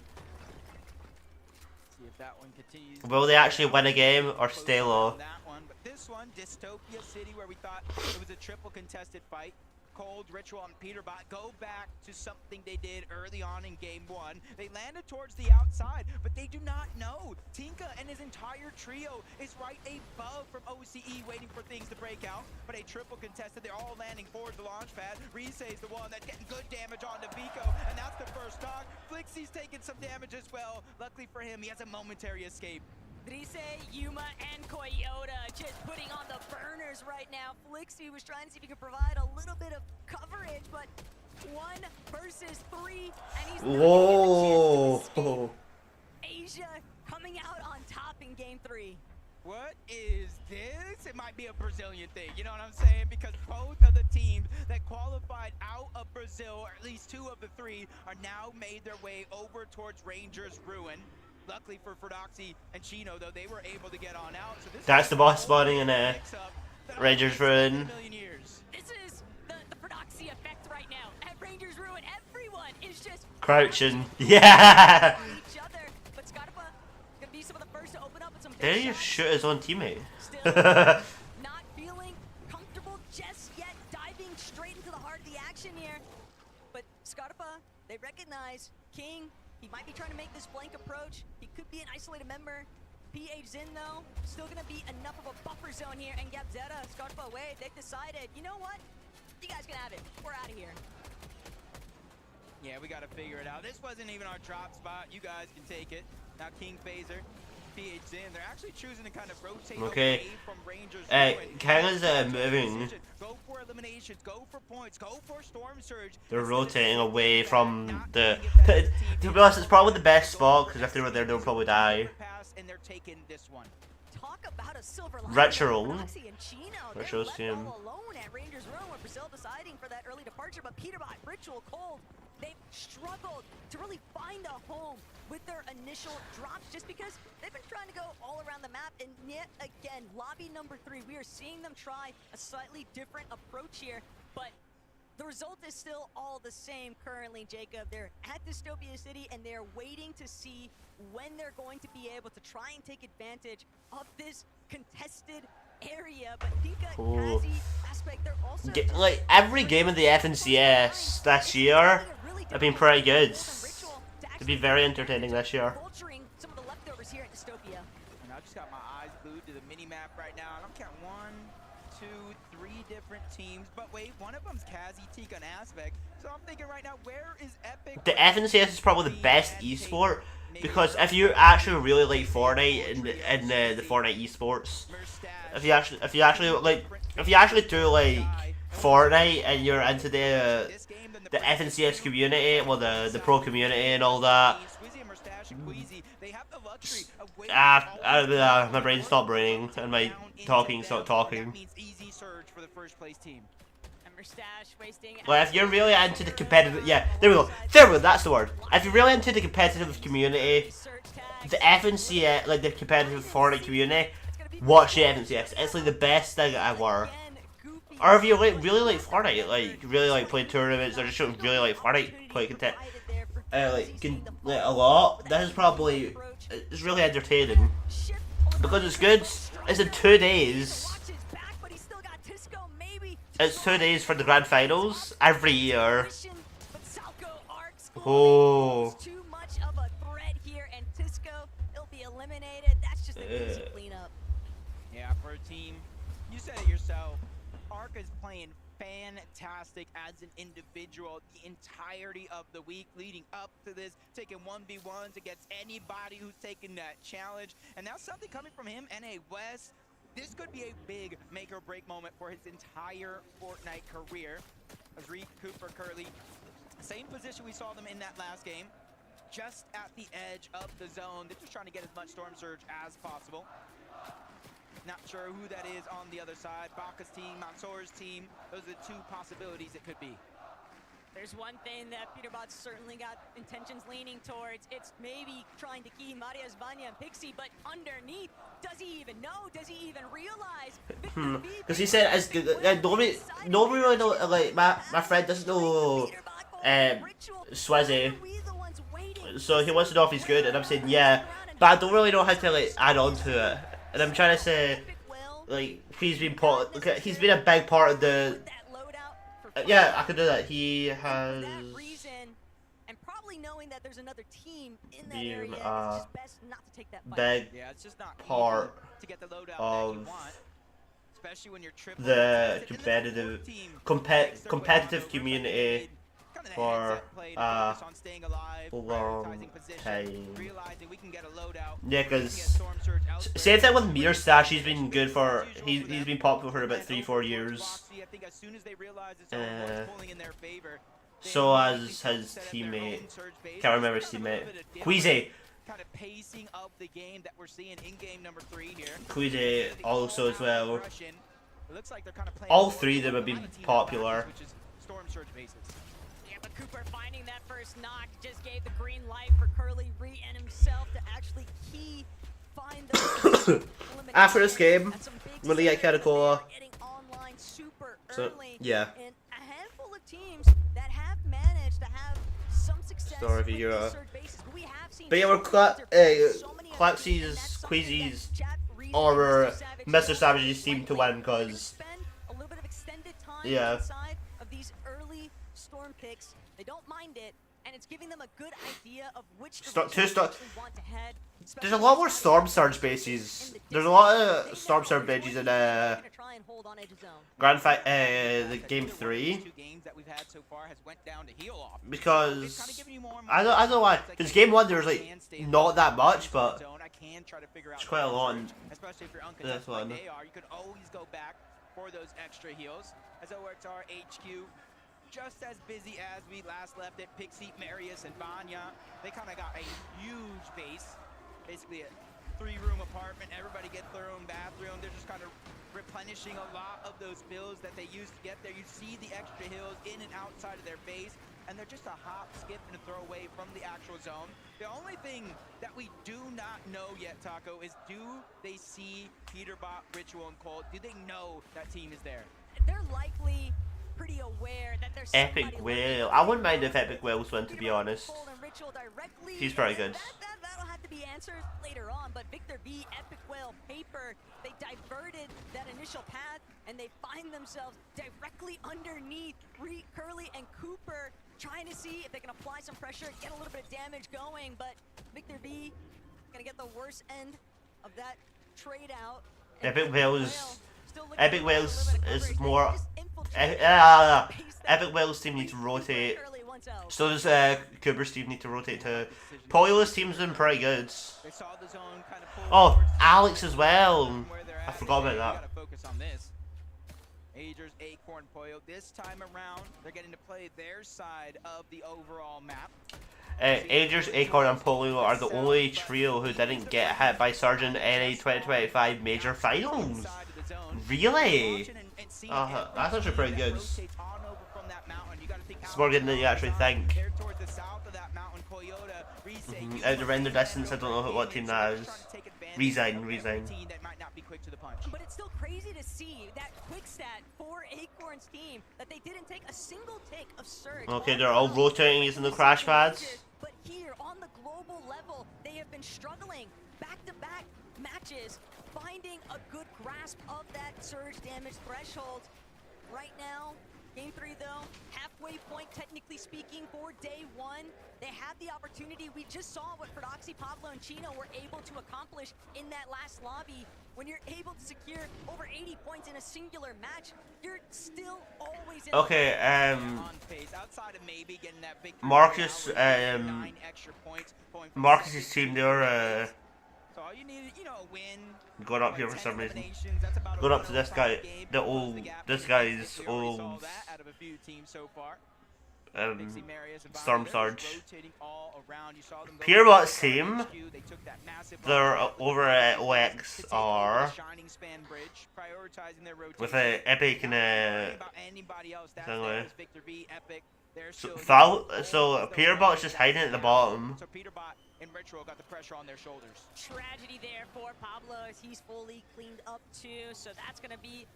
See if that one continues. Will they actually win a game or stay low? That one, but this one, Dystopia City, where we thought it was a triple contested fight. Cold, Ritual, and Peterbot go back to something they did early on in game 1. They landed towards the outside, but they do not know. Tinka and his entire trio is right above from OCE, waiting for things to break out. But a triple contested, they're all landing towards the launch pad. Rise is the one that's getting good damage onto Vico, and that's the first knock. Flixie's taking some damage as well. Luckily for him, he has a momentary escape. Rise, Yuma, and Koyota just putting on the burners right now. Flixie was trying to see if he could provide a little bit of coverage, but 1 versus 3, and he's Whoa! Asia coming out on top in game 3. what is this? It might be a Brazilian thing, you know what I'm saying? Because both of the teams that qualified out of Brazil, or at least 2 of the 3, are now made their way over towards Rangers Ruin. Luckily for Ferdoxy and Chino, though, they were able to get on out. So this That's the boss spawning in Rangers Ruin. This is the Ferdoxy effect right now. At Rangers Ruin, everyone is just Crouching. Yeah! each other. But Scarpa gonna be some of the first to open up with some big Did he shots. just shoot his own teammate? Not feeling comfortable just yet, diving straight into the heart of the action here. But Scarpa, they recognize King. He might be trying to make this flank approach. He could be an isolated member. PH Zin, though, still going to be enough of a buffer zone here. And Gabzetta, Scarpa away. They've decided, you know what? You guys can have it. We're out of here. Yeah, we got to figure it out. This wasn't even our drop spot. You guys can take it. Now King Phaser, PH Zin, they're actually choosing to kind of rotate away from Rangers. King is moving. Go for eliminations, go for points, go for Storm Surge. They're rotating away from the... To be honest, it's probably the best spot, because if they were there, they'll probably die. And they're taking this one. Talk about a silver line. Retro. They're Retro's left team. all alone at Rangers Row, with Brazil deciding for that early departure, but Peterbot, Ritual, Cold, they've struggled to really find a home with their initial drops, just because they've been trying to go all around the map. And yet again, lobby number 3, we are seeing them try a slightly different approach here, but the result is still all the same currently, Jacob. They're at Dystopia City, and they're waiting to see when they're going to be able to try and take advantage of this contested area. But Pika, Kazi, Aspect, they're also... Like, every game of the FNCS this year have been pretty good. They've been very entertaining this year. Vulturing some of the leftovers here at Dystopia. And I just got my eyes glued to the mini-map right now, and I'm counting 1, 2, 3 different teams. But wait, one of them's Kazi, Tika, and Aspect. So I'm thinking right now, where is Epic? The FNCS is probably the best esport, because if you actually really like Fortnite and the Fortnite esports, if you actually do like Fortnite and you're into the FNCS community, well the pro community and all that. My brain stopped braining and my talking stopped talking. Well, if you're really into the competitive, yeah, there we go, that's the word. If you're really into the competitive community, the FNCS, like the competitive Fortnite community, watch the FNCS. It's like the best thing ever. Or if you really like Fortnite, like really like playing tournaments, or just don't really like Fortnite, play content, like a lot. This is probably, it's really entertaining because it's good. It's in 2 days. It's 2 days for the grand finals every year. Oh. Too much of a threat here, and Tisco, he'll be eliminated. That's just an easy cleanup. Yeah, for a team, you said it yourself. Arc is playing fantastic as an individual the entirety of the week leading up to this, taking 1v1s against anybody who's taking that challenge. And now something coming from him, NA West. This could be a big make or break moment for his entire Fortnite career. As Reed, Cooper, Curly, same position we saw them in that last game, just at the edge of the zone. They're just trying to get as much Storm Surge as possible. Not sure who that is on the other side. Baka's team, Mansour's team. Those are the 2 possibilities it could be. There's one thing that Peterbot's certainly got intentions leaning towards. It's maybe trying to key Maria's Vanya and Pixie, but underneath, does he even know? Does he even realize? Because he said, as nobody really know, like, my friend doesn't know Swizzy, so he wants to know if he's good, and I'm saying, yeah, but I don't really know how to, like, add on to it. And I'm trying to say, like, he's been a big part of the... yeah, I can do that. He has and probably knowing that there's another team in that been area, it's a just best not to take that fight. big it's just not part to get the loadout of especially when you're the competitive community for a long time. Yeah, because same thing with Mir Stash. He's been good for he's been popular for about 3-4 years. So as his teammate, can't remember his teammate, Queasy. kind of pacing of the game that we're seeing in game number 3 here. Queasy also as well. It looks like they're kind of playing All three of them have been popular. which is Storm Surge bases. Yeah, but Cooper finding that first knock just gave the green light for Curly Ree and himself to actually find the After this game, I'm gonna get Caracola. So, yeah. And a handful of teams that have managed to have some success Sorry with you're these surge bases. But we have seen But yeah, we're Claxy's, Queasy's, or Mr. Savage's team to win because, yeah. Of these early storm picks, they don't mind it, and it's giving them a good idea of which direction they want to head. There's a lot more Storm Surge bases. There's a lot of Storm Surge bases in Grand Fight, the game 3. Because I don't know why. Because game 1 there's like not that much, but it's quite a lot. Especially if you're This uncontested like one. they are, you can always go back for those extra heals. As OXR HQ, just as busy as we last left it, Pixie, Marius, and Vanya. They kind of got a huge base, basically a 3-room apartment. Everybody gets their own bathroom. They're just kind of replenishing a lot of those bills that they used to get there. You see the extra hills in and outside of their base, and they're just a hop, skip, and a throw away from the actual zone. The only thing that we do not know yet, Taco, is do they see Peterbot, Ritual, and Colt? Do they know that team is there? They're likely pretty aware that there's Epic Whale. I wouldn't mind if Epic Whale's win, to be honest. He's pretty good. That'll have to be answered later on, but Victor V, Epic Whale, Paper, they diverted that initial path, and they find themselves directly underneath Curly and Cooper, trying to see if they can apply some pressure, get a little bit of damage going, but Victor V gonna get the worst end of that trade out. Epic Whales is more. Epic Whales team need to rotate. So does Cooper's team need to rotate too. Polio's team's been pretty good. Oh, Alex as well. I forgot about that. Agers, Acorn, Pollo. This time around, they're getting to play their side of the overall map. Agers, Acorn, and Polio are the only trio who didn't get hit by Surge in any 2025 major finals. Really? That's actually pretty good. It's more good than you actually think. Out the render distance, I don't know what team that is. Resign. But it's still crazy to see that quick stat for Acorn's team that they didn't take a single take of Surge. Okay, they're all rotating using the crash pads. But here on the global level, they have been struggling back-to-back matches, finding a good grasp of that Surge damage threshold. Right now, game 3 though, halfway point technically speaking for day 1. They had the opportunity. We just saw what Prodoxy, Pablo, and Chino were able to accomplish in that last lobby. When you're able to secure over 80 points in a singular match, you're still always in okay, Marcus, Marcus's team, they're so all you need, you know, a win. Going up here for some reason. Going up to this guy, this guy's old Storm Surge. Peerbot's team, they're over at OXR with an Epic and a so Peerbot's just hiding at the bottom. So Peterbot and Ritual got the pressure on their shoulders. Tragedy there for Pablo as he's fully cleaned up too, so that's going to be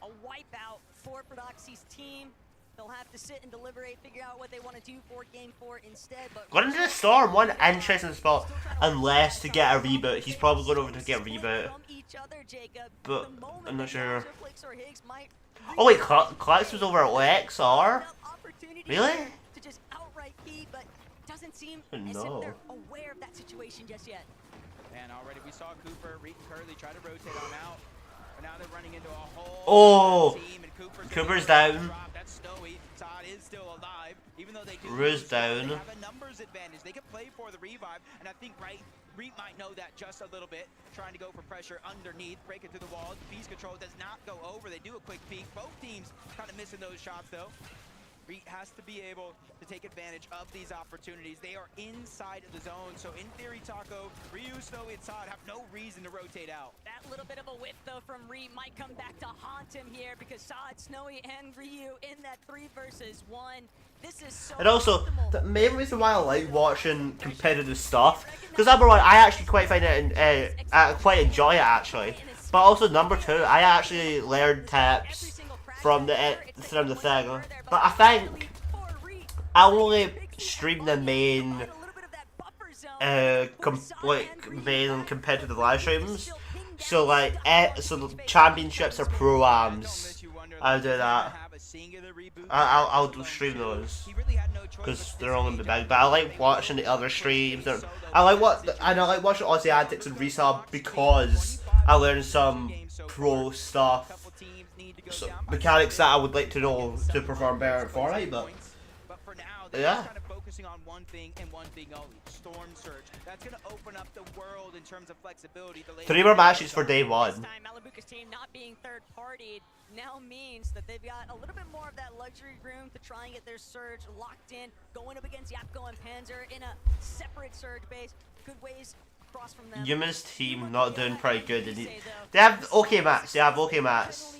a wipeout for Prodoxy's team. They'll have to sit and deliberate, figure out what they want to do for Game 4 instead. But going into the Storm, one interesting spot, unless to get a reboot. He's probably going over to get a reboot. But I'm not sure. Oh wait, Klax was over at OXR? Really? To just outright key, but doesn't seem as if they're aware of that situation just yet. And already we saw Cooper, Reed, and Curly try to rotate on out. But now they're running into a whole team, and Cooper's down. That's snowy. Todd is still alive, even though they do down. They have a numbers advantage. They can play for the revive, and I think Reed might know that just a little bit. Trying to go for pressure underneath, break it through the wall. Beast control does not go over. They do a quick peek. Both teams kind of missing those shots though. Reed has to be able to take advantage of these opportunities. They are inside of the zone, so in theory, Taco, Ryu, Snowy, and Saad have no reason to rotate out. That little bit of a whiff, though, from Reed might come back to haunt him here because Saad, Snowy, and Ryu in that 3 versus 1. This is so And also, the main reason why I like watching competitive stuff, because number one, I actually quite find it, I quite enjoy it actually. But also number two, I actually learned tips from the thing. But I think I only stream the main, main competitive live streams. So like, so the championships or pro-ams, I'll do that. I'll stream those because they're only the big. But I like watching the other streams. I like watching Aussie Antics and Resub because I learned some pro stuff, some mechanics that I would like to know to perform better at Fortnite. But yeah. Focusing on one thing and one thing only, Storm Surge. That's going to open up the world in terms of flexibility. 3 more matches for day 1. Malibuca's team not being third-partied now means that they've got a little bit more of that luxury room to try and get their Surge locked in, going up against Yapko and Panzer in a separate Surge base. Good ways across from them. Yuma's team not doing pretty good. They have okay maps. They have okay maps.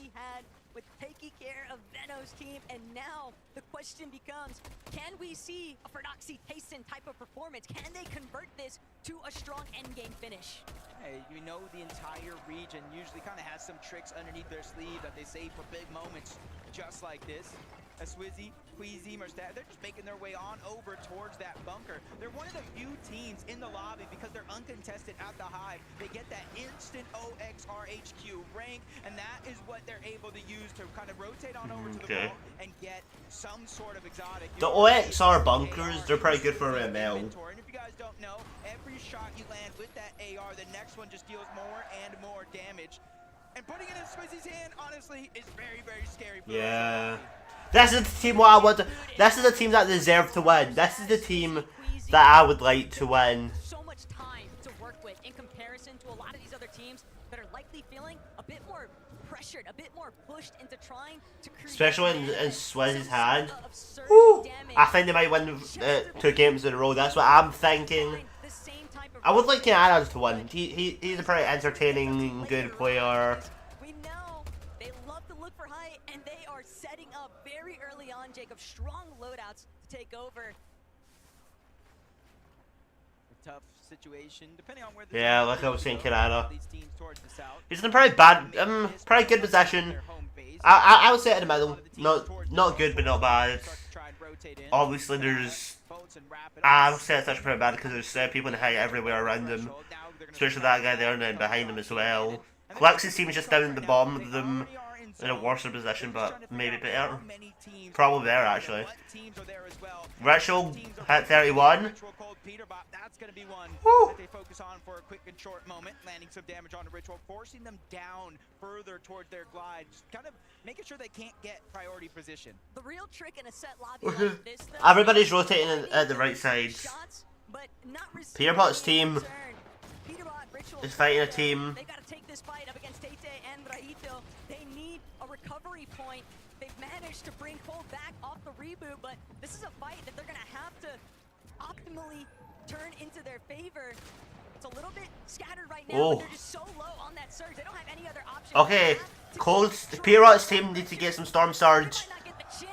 With taking care of Veno's team, and now the question becomes, can we see a Fernoxy Tyson type of performance? Can they convert this to a strong endgame finish? Hey, you know the entire region usually kind of has some tricks underneath their sleeve that they save for big moments just like this. A Swizzy, Queasy, Merstad, they're just making their way on over towards that bunker. They're one of the few teams in the lobby because they're uncontested at the Hive. They get that instant OXRHQ rank, and that is what they're able to use to kind of rotate on over to the wall and get some sort of exotic. The OXR bunkers, they're pretty good for ML. And if you guys don't know, every shot you land with that AR, the next one just deals more and more damage. And putting it in Swizzy's hand, honestly, is very, very scary. Yeah. This is the team what I want to, this is the team that deserve to win. This is the team that I would like to win. So much time to work with in comparison to a lot of these other teams that are likely feeling a bit more pressured, a bit more pushed into trying to create. Especially in Swizzy's hand. Woo! I think they might win 2 games in a row. That's what I'm thinking. I would like Canada to win. He's a pretty entertaining, good player. We know they love to look for height, and they are setting up very early on, Jacob. Strong loadouts to take over. A tough situation, depending on where the yeah, like I was saying, Canada. He's in a pretty bad, pretty good position. I would say it in the middle. Not good, but not bad. Obviously, there's. I would say it's actually pretty bad because there's people in the height everywhere around him. Especially that guy there and then behind him as well. Flex's team is just down at the bottom of them in a worse position, but maybe better. Probably better, actually. Ritual hit 31. That's going to be one that they focus on for a quick and short moment, landing some damage on the Ritual, forcing them down further toward their glide, just kind of making sure they can't get priority position. The real trick in a set lobby like this, though, everybody's rotating at the right side. Peterbot's team is fighting a team. They got to take this fight up against Tate and Raito. They need a recovery point. They've managed to bring Cole back off the reboot, but this is a fight that they're going to have to optimally turn into their favor. It's a little bit scattered right now, but they're just so low on that surge. They don't have any other option. Okay, Cole's Pierrot's team needs to get some Storm Surge.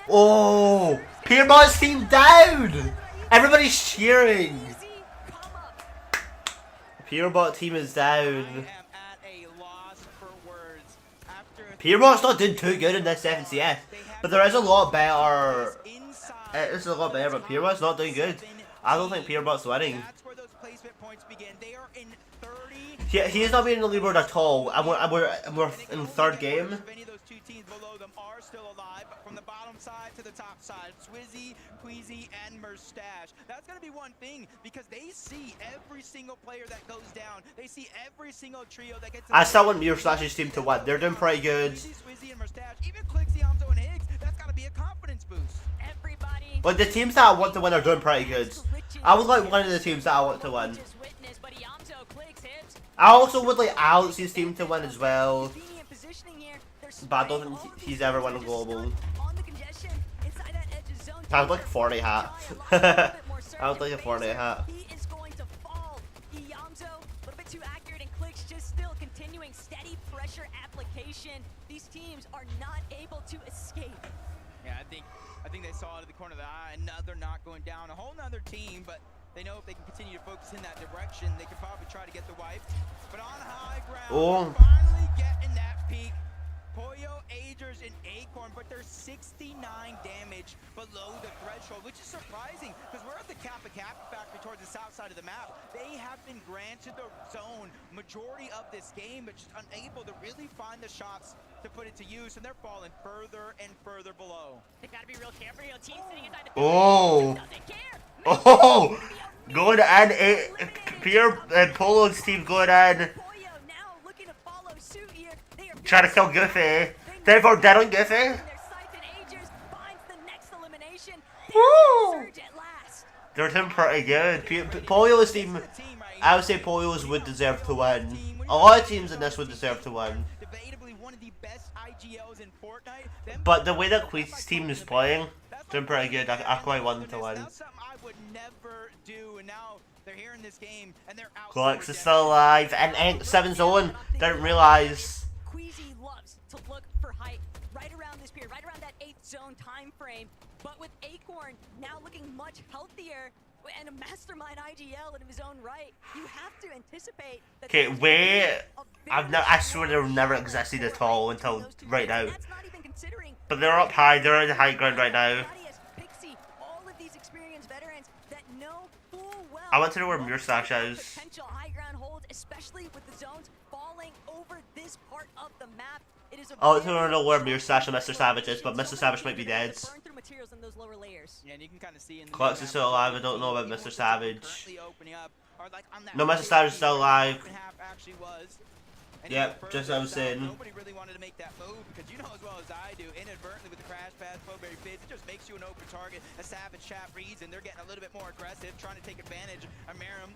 Oh, Pierrot's team down! Everybody's cheering. Pierrot team is down. Pierrot's not doing too good in this FNCS, but there is a lot better. It is a lot better, but Pierrot's not doing good. I don't think Pierrot's winning. He is not being in the leaderboard at all, and we're in the 3rd game. From the bottom side to the top side, Swizzy, Queasy, and Merstash. That's going to be one thing because they see every single player that goes down. They see every single trio that gets. I still want Merstash's team to win. They're doing pretty good. Swizzy and Merstash, even Clixy, Hamzo, and Higgs. That's got to be a confidence boost. Everybody. But the teams that I want to win are doing pretty good. I would like one of the teams that I want to win. I also would like Alex's team to win as well. But I don't think he's ever won a global. On the congestion inside that edge of I would like a Fortnite hat. I would like a Fortnite hat. He is going to fall. Iyamzo, a little bit too accurate, and Clicks just still continuing steady pressure application. These teams are not able to escape. Yeah, I think they saw it at the corner of the eye. Another not going down. A whole nother team, but they know if they can continue to focus in that direction, they could probably try to get the wipe. But on high ground, finally getting that peak. Pollo, Agers, and Acorn, but they're 69 damage below the threshold, which is surprising because we're at the Kappa factory towards the south side of the map. They have been granted the zone majority of this game, but just unable to really find the shots to put it to use, and they're falling further and further below. They gotta be real careful. Team sitting inside the Going in, Pierre and Polo's team going in. Trying to kill Goofy. Therefore dead on Goofy. Woo! They're doing pretty good. Polio's team, I would say Polio's would deserve to win. A lot of teams in this would deserve to win. But the way that Queezy's team is playing, doing pretty good. I quite want them to win. Clocks is still alive and 7 zone. Didn't realise. Queezy loves to look for height right around this period, right around that 8th zone time frame. But with Acorn now looking much healthier and a mastermind IGL in his own right, you have to anticipate that. Okay, wait. I swear they've never existed at all until right now. But they're up high. They're on the high ground right now. All of these experienced veterans that know full well. I want to know where Mustache is. Potential high ground holds, especially with the zones falling over this part of the map. It is a I want to know where Mustache and Mr. Savage is, but Mr. Savage might be dead. Yeah, and you can kind of see in the Clocks is still alive. I don't know about Mr. Savage. No, Mr. Savage is still alive. Yep, just as I was saying. Nobody really wanted to make that move because you know as well as I do, inadvertently with the crash pads, Flowberry Fizz, it just makes you an open target. A Savage chat reads, and they're getting a little bit more aggressive, trying to take advantage of Marum,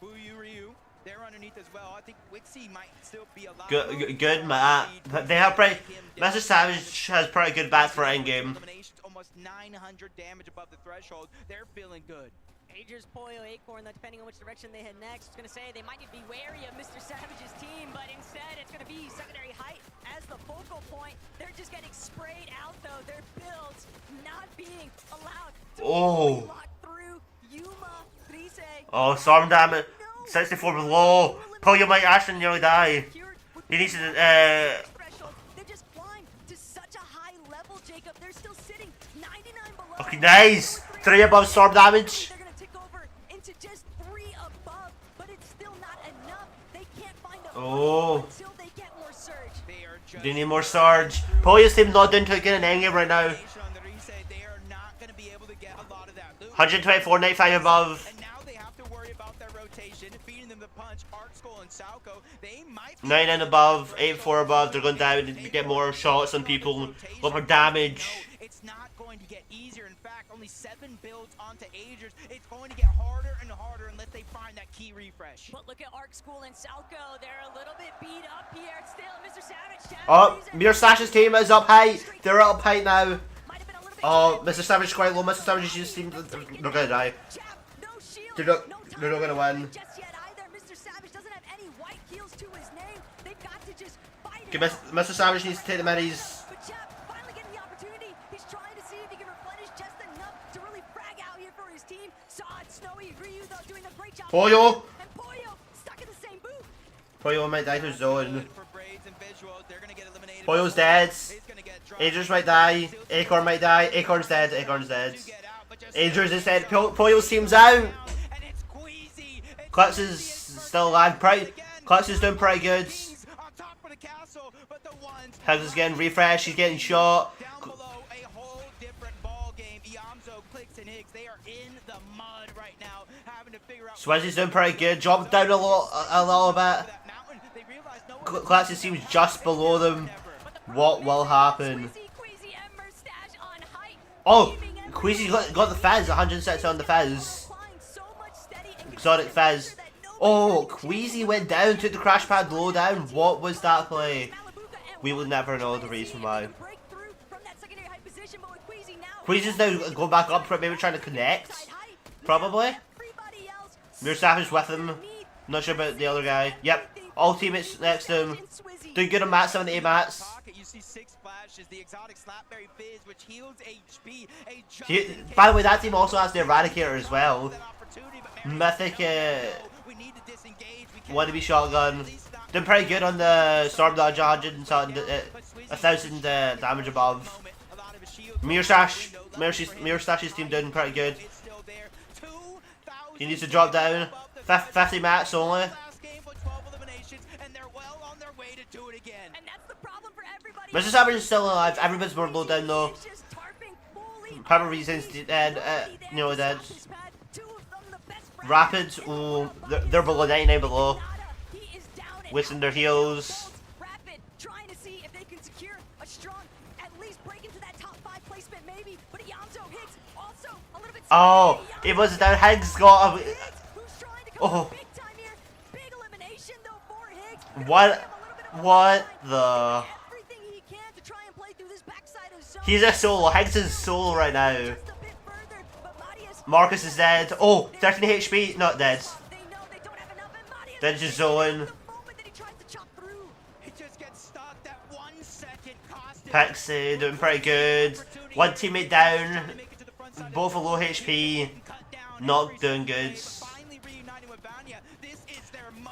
Buyu Ryu. They're underneath as well. I think Wixie might still be alive. Good, Matt. They have pretty. Mr. Savage has pretty good bats for endgame. Almost 900 damage above the threshold. They're feeling good. Agers, Pollo, Acorn, depending on which direction they head next. It's going to say they might be wary of Mr. Savage's team, but instead it's going to be secondary height as the focal point. They're just getting sprayed out, though. Their builds not being allowed to lock through. Yuma, Trise. Oh, storm damage. 64 below. Pollo might actually nearly die. He needs to, They just climbed to such a high level, Jacob. They're still sitting 99 below. Okay, nice. 3 above storm damage. They're going to tick over into just 3 above, but it's still not enough. They can't find a until they get more surge. They need more surge. Pollo's team not doing too good in endgame right now. 124, 95 above. 9 and above, 8-4 above. They're going down to get more shots on people, a lot more damage. It's not going to get easier. In fact, only 7 builds onto Agers. It's going to get harder and harder unless they find that key refresh. But look at Arc School and Salco. They're a little bit beat up here. Still, Mr. Savage. Oh, Mustache's team is up high. They're up high now. Oh, Mr. Savage is quite low. Mr. Savage's just team, they're gonna die. They're not gonna win. Okay, Mr. Savage needs to take the minis. Pollo! Pollo might die to his zone. Pollo's dead. Agers might die. Acorn might die. Acorn's dead. Acorn's dead. Agers is dead. Pollo's team's out. Clutch is still alive. Clutch is doing pretty good. Huggs is getting refreshed. He's getting shot. Swizzy's doing pretty good. Dropped down a little bit. Clutch seems just below them. What will happen? Oh, Queasy got the Fizz. 106 on the Fizz. Exotic Fizz. Oh, Queasy went down, took the crash pad low down. What was that play? We will never know the reason why. Queasy's now going back up, maybe trying to connect. Probably. Mirror Savage with him. Not sure about the other guy. Yep. All teammates next to him. Doing good on mats, 78 mats. By the way, that team also has the Eradicator as well. Mythic wannabe shotgun. Doing pretty good on the Storm Dodge, 1,000 damage above. Mirror Stash's team doing pretty good. He needs to drop down. 50 mats only. Mr. Savage is still alive. Everybody's more low down though. Purple Reason's dead. Nearly dead. Rapids, oh, they're below 99 below. Wasting their heals. Oh, it was down. Higgs got a. Oh. What the? He's a solo. Higgs is solo right now. Marcus is dead. Oh, 13 HP. Not dead. Dead to zone. Pixie doing pretty good. One teammate down. Both are low HP. Not doing good.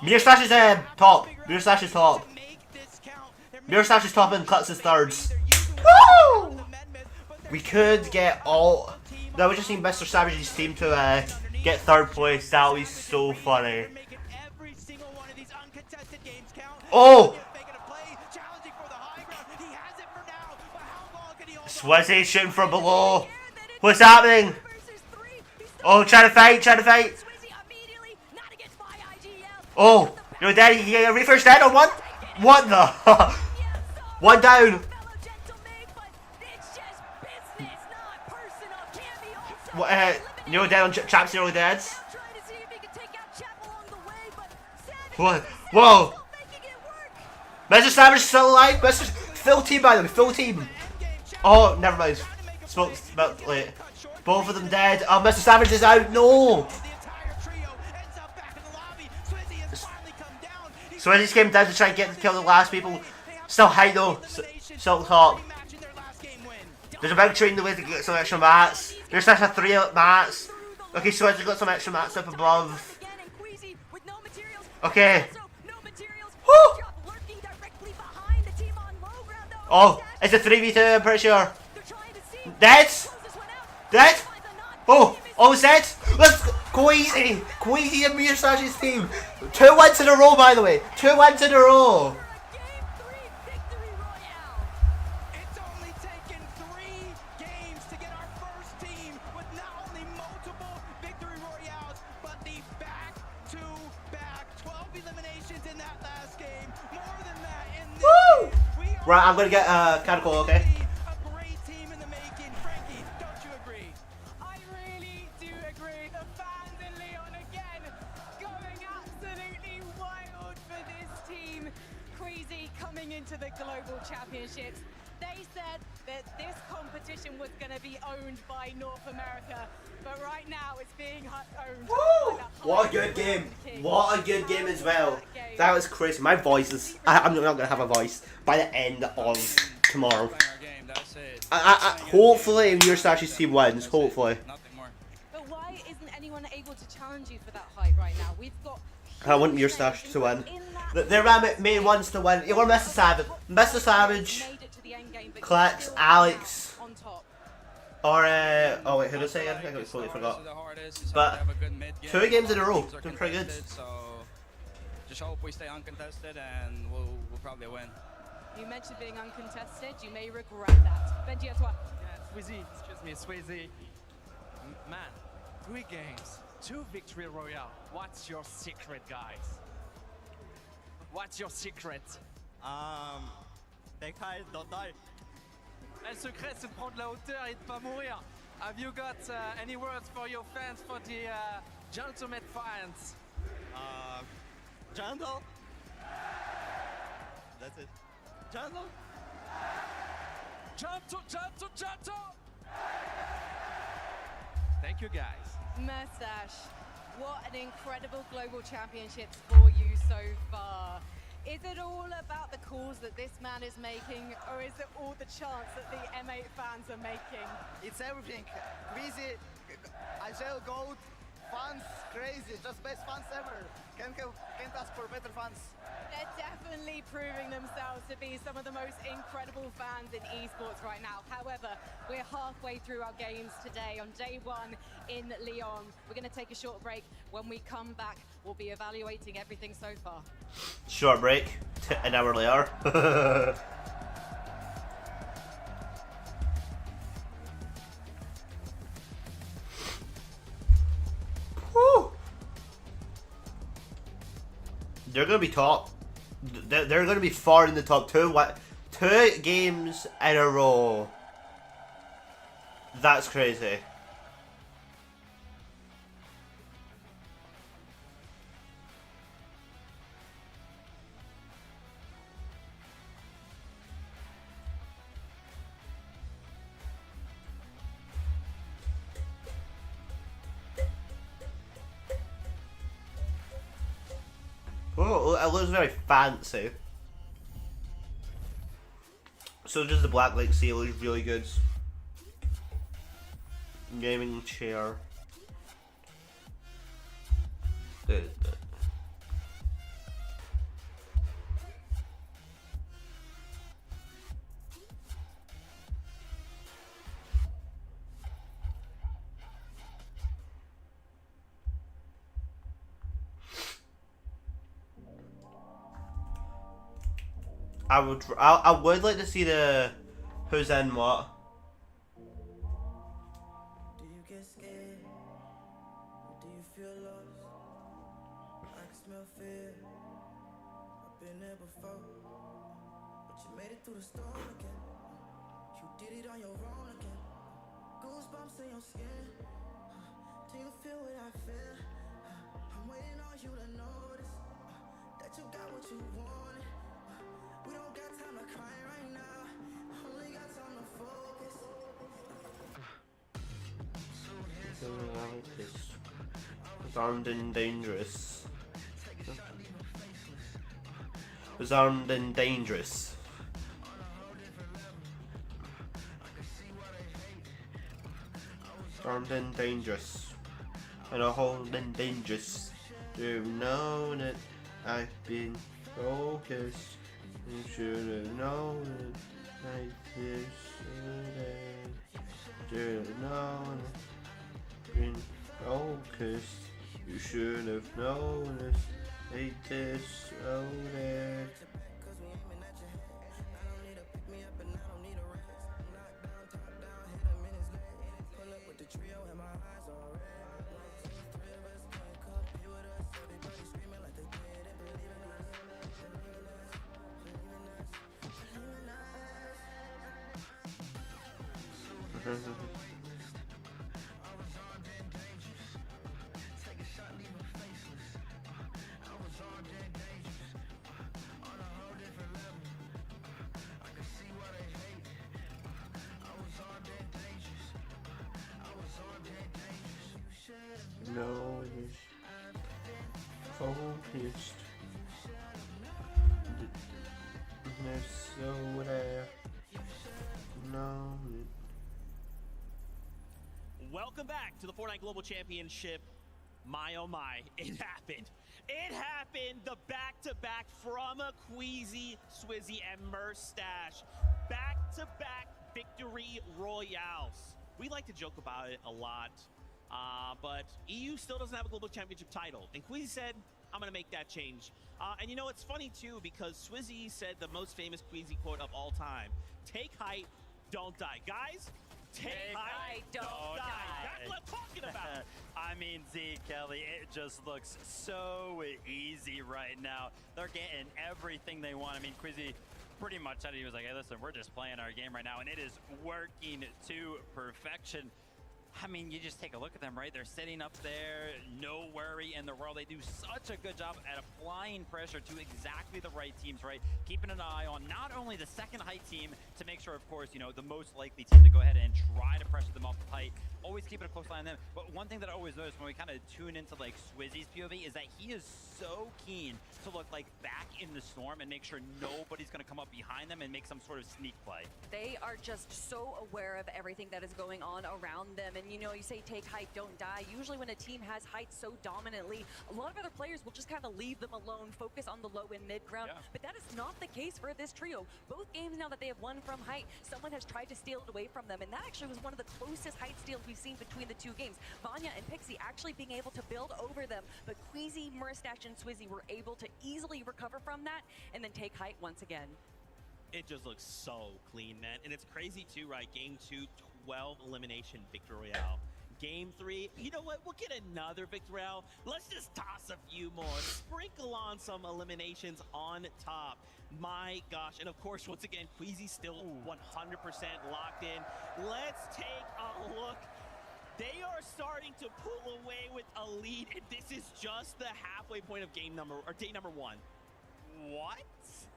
Mirror Slash is top. Mirror Slash is top. Mirror Slash is top and Clutch is thirds. Woo! We could get all. No, we just need Mr. Savage's team to get third place. That would be so funny. Oh! Swizzy shooting from below. What's happening? Oh, trying to fight, trying to fight. Oh, you're dead. You get a refresh dead on one. What the? One down. You're dead on Chaps. You're dead. What? Whoa! Mr. Savage is still alive. Mr. Full team, by the way. Full team. Oh, never mind. Spoke late. Both of them dead. Oh, Mr. Savage is out. No. Swizzy's came down to try and kill the last people. Still high though. Still top. There's a big train the way to get some extra mats. There's such a 3 mats. Okay, Swizzy got some extra mats up above. Okay. Woo! Oh, it's a 3v2, I'm pretty sure. Dead? Dead? Oh, it's dead. Let's go. Queasy. Queasy and Mirror Slash's team. 2 wins in a row, by the way. 2 wins in a row. Woo! Right, I'm gonna get Catacol, okay? Into the global championships. They said that this competition was going to be owned by North America, but right now it's being owned by the What a good game. What a good game as well. That was crazy. My voice is... I'm not going to have a voice by the end of tomorrow. Hopefully Mirror Slash's team wins. Hopefully. But why isn't anyone able to challenge you for that height right now? We've got... I want Mirror Slash to win. They're my main ones to win. You want Mr. Savage. Mr. Savage, Klex, Alex, or oh wait, who did I say? I think I totally forgot. But 2 games in a row, doing pretty good. Just hope we stay uncontested and we'll probably win. You mentioned being uncontested. You may regret that. Benji, à toi. Yeah, Swizzy, excuse me, Swizzy. Man, 3 games, 2 victory royale. What's your secret, guys? What's your secret? Take high, don't die. Le secret, c'est de prendre la hauteur et de pas mourir. Have you got any words for your fans, for the gentlemen fans? Gentle? That's it. Gentle? Janto! Thank you, guys. Mustache, what an incredible global championships for you so far. Is it all about the calls that this man is making, or is it all the chants that the M8 fans are making? It's everything. Queasy, Agile Goat, fans, crazy, just best fans ever. Can't ask for better fans. They're definitely proving themselves to be some of the most incredible fans in esports right now. However, we're halfway through our games today on day one in Lyon. We're going to take a short break. When we come back, we'll be evaluating everything so far. Short break, an hour later. Woo. They're gonna be top. They're gonna be far in the top two. What? 2 games in a row. That's crazy. Oh, it looks very fancy. So just the black light seal is really good. Gaming chair. I would like to see the who's in what. Do you get scared? Do you feel lost? I can smell fear. I've been there before. But you made it through the storm again. You did it on your own again. Goosebumps in your skin. Do you feel what I feel? I'm waiting on you to notice that you got what you wanted. We don't got time to cry right now. Only got time to focus. It's armed and dangerous. It's armed and dangerous. Armed and dangerous. And a whole and dangerous. Do know that I've been focused. You should have known it like this. Should have known it. Been focused. You should have known it like this. Oh, there. No, it's focused. There's so there. No. Welcome back to the Fortnite Global Championship. My oh my, it happened. It happened. The back-to-back from a Queasy, Swizzy, and Mustache. Back-to-back victory royales. We like to joke about it a lot, but EU still doesn't have a global championship title. And Queasy said, I'm going to make that change. And you know, it's funny too, because Swizzy said the most famous Queasy quote of all time. Take height, don't die. Guys, take height, don't die. That's what I'm talking about. I mean, Z, Kelly, it just looks so easy right now. They're getting everything they want. I mean, Quizzy pretty much said, he was like, hey, listen, we're just playing our game right now, and it is working to perfection. I mean, you just take a look at them, right? They're sitting up there, no worry in the world. They do such a good job at applying pressure to exactly the right teams, right? Keeping an eye on not only the second height team to make sure, of course, you know, the most likely team to go ahead and try to pressure them off the height. Always keeping a close eye on them. But one thing that I always notice when we kind of tune into like Swizzy's POV is that he is so keen to look like back in the storm and make sure nobody's going to come up behind them and make some sort of sneak play. They are just so aware of everything that is going on around them. And you know, you say take height, don't die. Usually when a team has height so dominantly, a lot of other players will just kind of leave them alone, focus on the low and mid ground. Yeah. But that is not the case for this trio. Both games now that they have won from height, someone has tried to steal it away from them. And that actually was one of the closest height steals we've seen between the two games. Vanya and Pixie actually being able to build over them, but Queasy, Muristache, and Swizzy were able to easily recover from that and then take height once again. It just looks so clean, man. And it's crazy too, right? Game 2, 12 elimination victory royale. Game 3, you know what? We'll get another victory royale. Let's just toss a few more. Sprinkle on some eliminations on top. My gosh. And of course, once again, Queasy's still 100% locked in. Let's take a look. They are starting to pull away with a lead, and this is just the halfway point of day number 1. What?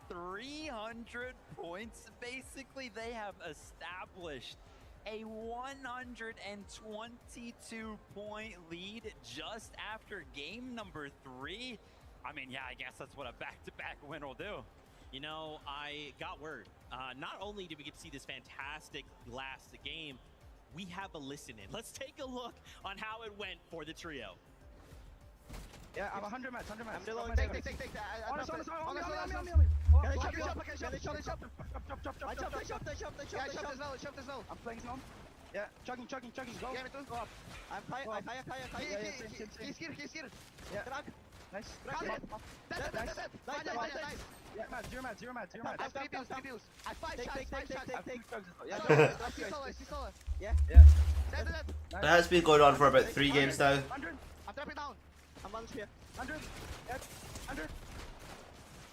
300 points? Basically, they have established a 122-point lead just after game number 3. I mean, yeah, I guess that's what a back-to-back win will do. You know, I got word. Not only did we get to see this fantastic last game, we have a listen in. Let's take a look on how it went for the trio. Yeah, I'm 100 mats, 100 mats. Take. On us. Shove as well. I'm playing zone. Yeah, chugging, go. Yeah, me too. Go up. I'm fire. He's here. Yeah. Drag. Nice. Nice. Yeah, zero mats. I have 3 bills. I have 5 shots. Take. Yeah. That's been going on for about 3 games now. 100. I'm dropping down. I'm on spear. 100. Yep. 100.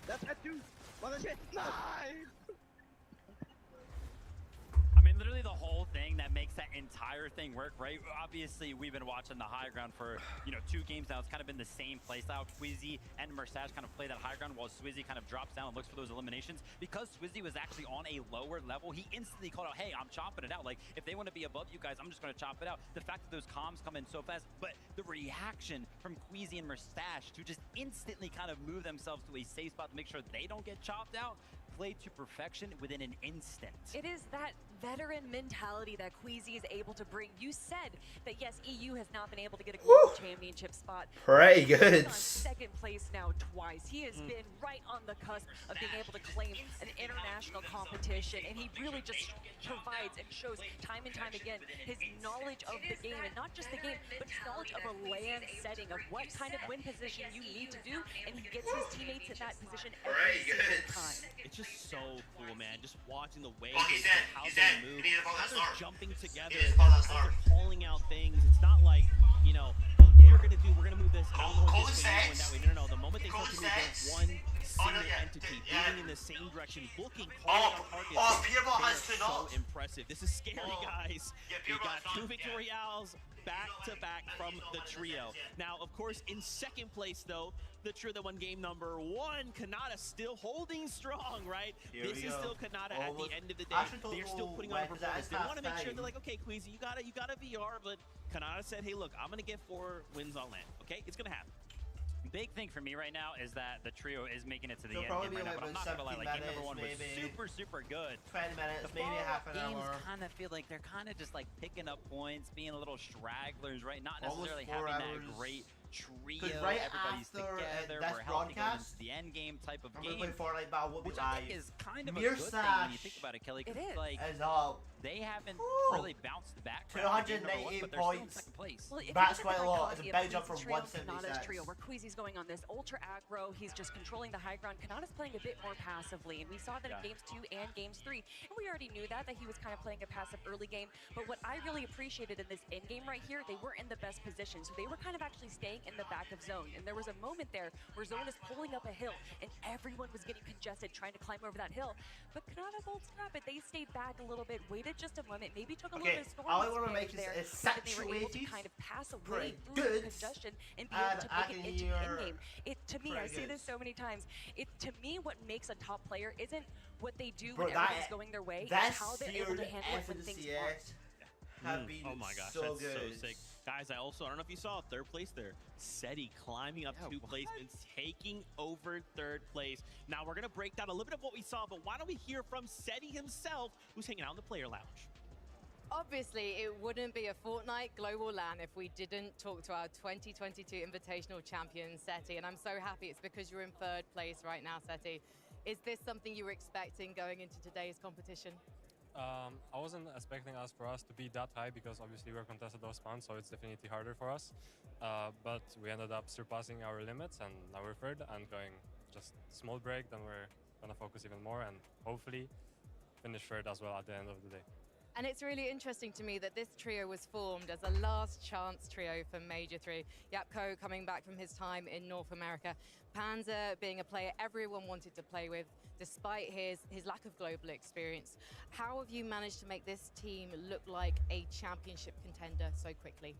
That's at 2. 100. Nice. I mean, literally the whole thing that makes that entire thing work, right? Obviously, we've been watching the high ground for, 2 games now. It's kind of been the same playstyle. Queasy and Muristache kind of play that high ground while Swizzy kind of drops down and looks for those eliminations. Because Swizzy was actually on a lower level, he instantly called out, hey, I'm chopping it out. Like, if they want to be above you guys, I'm just going to chop it out. The fact that those comms come in so fast, but the reaction from Queasy and Muristache to just instantly kind of move themselves to a safe spot to make sure they don't get chopped out, played to perfection within an instant. It is that veteran mentality that Queasy is able to bring. You said that yes, EU has not been able to get a global championship spot. Pretty good. He's on second place now twice. He has been right on the cusp of being able to claim an international competition, and he really just provides and shows time and time again his knowledge of the game, and not just the game, but his knowledge of a LAN setting, of what kind of win position you need to do, and he gets his teammates in that position every single time. It's just so cool, man. Just watching the way how they move, how they're jumping together, how they're calling out things. It's not like, we're gonna move this, I don't know this way, that way. No. The moment they start to move, there's one single entity moving in the same direction, looking, calling out targets. They are so impressive. This is scary, guys. We got 2 victory royales back-to-back from the trio. Now, of course, in second place, though, the trio that won game number 1, Kanata still holding strong, right? This is still Kanata at the end of the day. They're still putting on a performance. They want to make sure they're like, okay, Queasy, you got a VR, but Kanata said, hey, look, I'm going to get 4 wins on land, okay? It's going to happen. Big thing for me right now is that the trio is making it to the end game right now, but I'm not gonna lie, like game number 1 was super good. 20 minutes, maybe half an games hour. kind of feel like they're kind of just like picking up points, being a little stragglers, right? Not necessarily having that great trio. Right everybody's after together. this We're healthy going broadcast, into the end game type of I'm game, gonna play Fortnite Battle, won't be which I live. think is kind of a good thing when you think about it, Kelly. It is. Like, up. they haven't really bounced back. 298 points. Well, if That's you look quite at a the lot. It's a dichotomy big of jump from Queasy's trio and 176. Kanata's trio, where Queasy's going on this ultra aggro, he's just controlling the high ground. Kanata's playing a bit more passively, and we saw that in games 2 and games 3. And we already knew that he was kind of playing a passive early game. But what I really appreciated in this end game right here, they were in the best position. So they were kind of actually staying in the back of zone. And there was a moment there where zone is pulling up a hill, and everyone was getting congested trying to climb over that hill. But Kanata won't stop it. They stayed back a little bit, waited just a moment, maybe took a little bit of storm. I want to make like there, is but then they were able to situated, kind of pass away pretty through the good, congestion and be able to make it into Agnew endgame. It to me, I pretty say good. this so many times. It to me, what makes a top player isn't what they do Bro, when everything's going their way. It's how they're able to handle it when things aren't. Have been oh my gosh, so that's good. so sick. Guys, I don't know if you saw third place there. SETI climbing up 2 placements, taking over third place. Now we're gonna break down a little bit of what we saw, but why don't we hear from SETI himself, who's hanging out in the player lounge. Obviously, it wouldn't be a Fortnite Global LAN if we didn't talk to our 2022 Invitational champion, SETI, and I'm so happy it's because you're in third place right now, SETI. Is this something you were expecting going into today's competition? I wasn't expecting for us to be that high because obviously we're contested those spawns, so it's definitely harder for us. But we ended up surpassing our limits, and now we're third and going just small break. Then we're gonna focus even more and hopefully finish third as well at the end of the day. And it's really interesting to me that this trio was formed as a last chance trio for Major 3. Yapko coming back from his time in North America. Panzer being a player everyone wanted to play with, despite his lack of global experience. How have you managed to make this team look like a championship contender so quickly?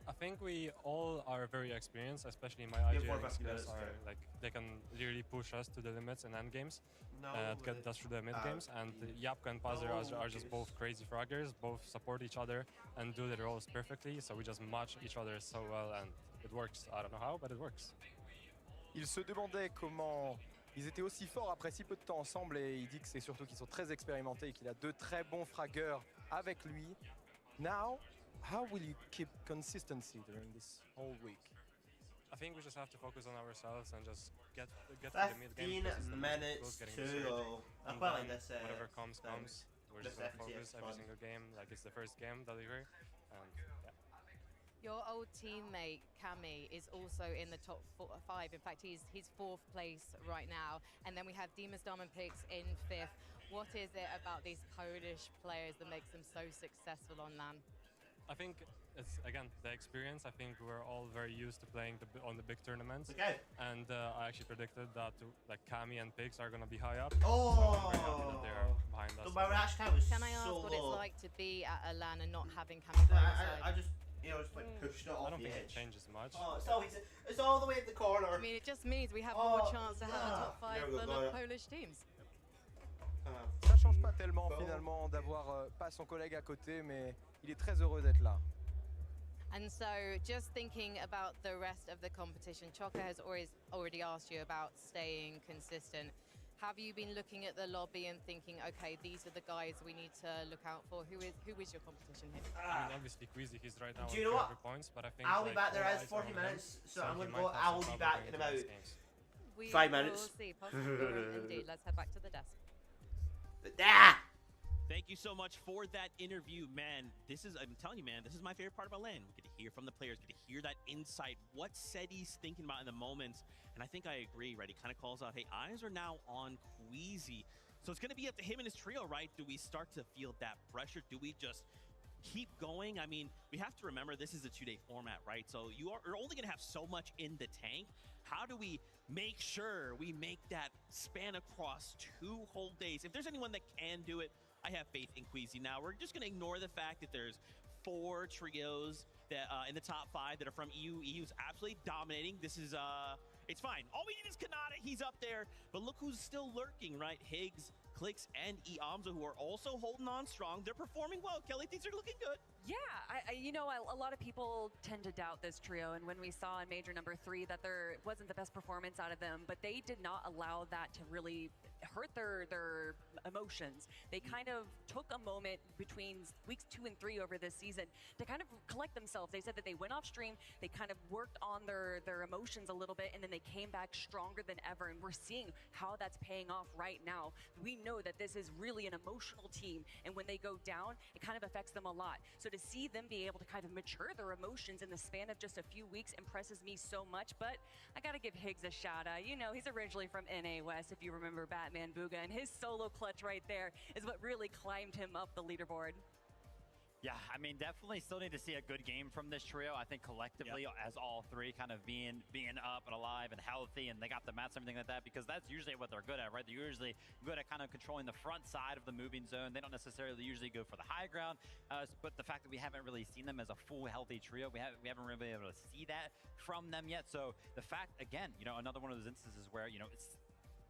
I think we all are very experienced, especially my IGL skills are like they can really push us to the limits in end games to get us through the mid games. And Yapko and Panzer are just both crazy fraggers, both support each other and do their roles perfectly. So we just match each other so well, and it works. I don't know how, but it works. Il se demandait comment ils étaient aussi forts après si peu de temps ensemble, et il dit que c'est surtout qu'ils sont très expérimentés et qu'il a deux très bons fraggeurs avec lui. Now, how will you keep consistency during this whole week? I think we just have to focus on ourselves and just get to the mid game. 15 minutes to go. I quite like this. Whatever comes. We're just gonna focus every single game like it's the first game that we're. And yeah. Your old teammate Cami is also in the top 5. In fact, he's fourth place right now. And then we have Dimas Dom and Pix in 5th. What is it about these Polish players that makes them so successful on LAN? I think it's, again, the experience. I think we're all very used to playing on the big tournaments. Okay. And I actually predicted that like Cami and Pix are going to be high up. Oh! So I'm very happy that they're behind us. So my reaction time was Can I ask so what low. it's like to be at a LAN and not having Cami by your side? I just, just like pushed it off I don't the think edge. it changes much. Oh, it's all the way at the corner. I mean, it just means we have more chance to have a top 5 full of Polish teams. Ça change pas tellement finalement d'avoir pas son collègue à côté, mais il est très heureux d'être là. And so, just thinking about the rest of the competition, Choka has already asked you about staying consistent. Have you been looking at the lobby and thinking, okay, these are the guys we need to look out for? Who is your competition here? I mean, obviously Queasy, he's right now Do you know on what? 300 points, but I think I'll be like, back there all as eyes 40 are on him, minutes, so I'm he going to might go. have I some will be trouble back going in into about these games. 5 minutes. We'll see. Possibly, indeed. Let's head back to the desk. Thank you so much for that interview, man. I'm telling you, man, this is my favorite part about LAN. We get to hear from the players, get to hear that insight, what SETI's thinking about in the moment. And I think I agree, right? He kind of calls out, hey, eyes are now on Queasy. So it's going to be up to him and his trio, right? Do we start to feel that pressure? Do we just keep going? I mean, we have to remember this is a 2-day format, right? So you're only going to have so much in the tank. How do we make sure we make that span across 2 whole days? If there's anyone that can do it, I have faith in Queasy. Now, we're just going to ignore the fact that there's 4 trios that in the top 5 that are from EU. EU's absolutely dominating. This is, it's fine. All we need is Kanata. He's up there. But look who's still lurking, right? Higgs, Clix, and Iamza, who are also holding on strong. They're performing well. Kelly, things are looking good. Yeah, a lot of people tend to doubt this trio, and when we saw in Major number 3 that there wasn't the best performance out of them, but they did not allow that to really hurt their emotions. They kind of took a moment between weeks 2 and 3 over this season to kind of collect themselves. They said that they went off stream, they kind of worked on their emotions a little bit, and then they came back stronger than ever, and we're seeing how that's paying off right now. We know that this is really an emotional team, and when they go down, it kind of affects them a lot. So to see them be able to kind of mature their emotions in the span of just a few weeks impresses me so much. But I gotta give Higgs a shout out. You know, he's originally from NA West, if you remember Batman Booga, and his solo clutch right there is what really climbed him up the leaderboard. Yeah, I mean, definitely still need to see a good game from this trio. I think collectively, as all three kind of being up and alive and healthy, and they got the mats and everything like that, because that's usually what they're good at, right? They're usually good at kind of controlling the front side of the moving zone. They don't necessarily usually go for the high ground, but the fact that we haven't really seen them as a full healthy trio, we haven't really been able to see that from them yet. So the fact, again, you know, another one of those instances where, you know, it's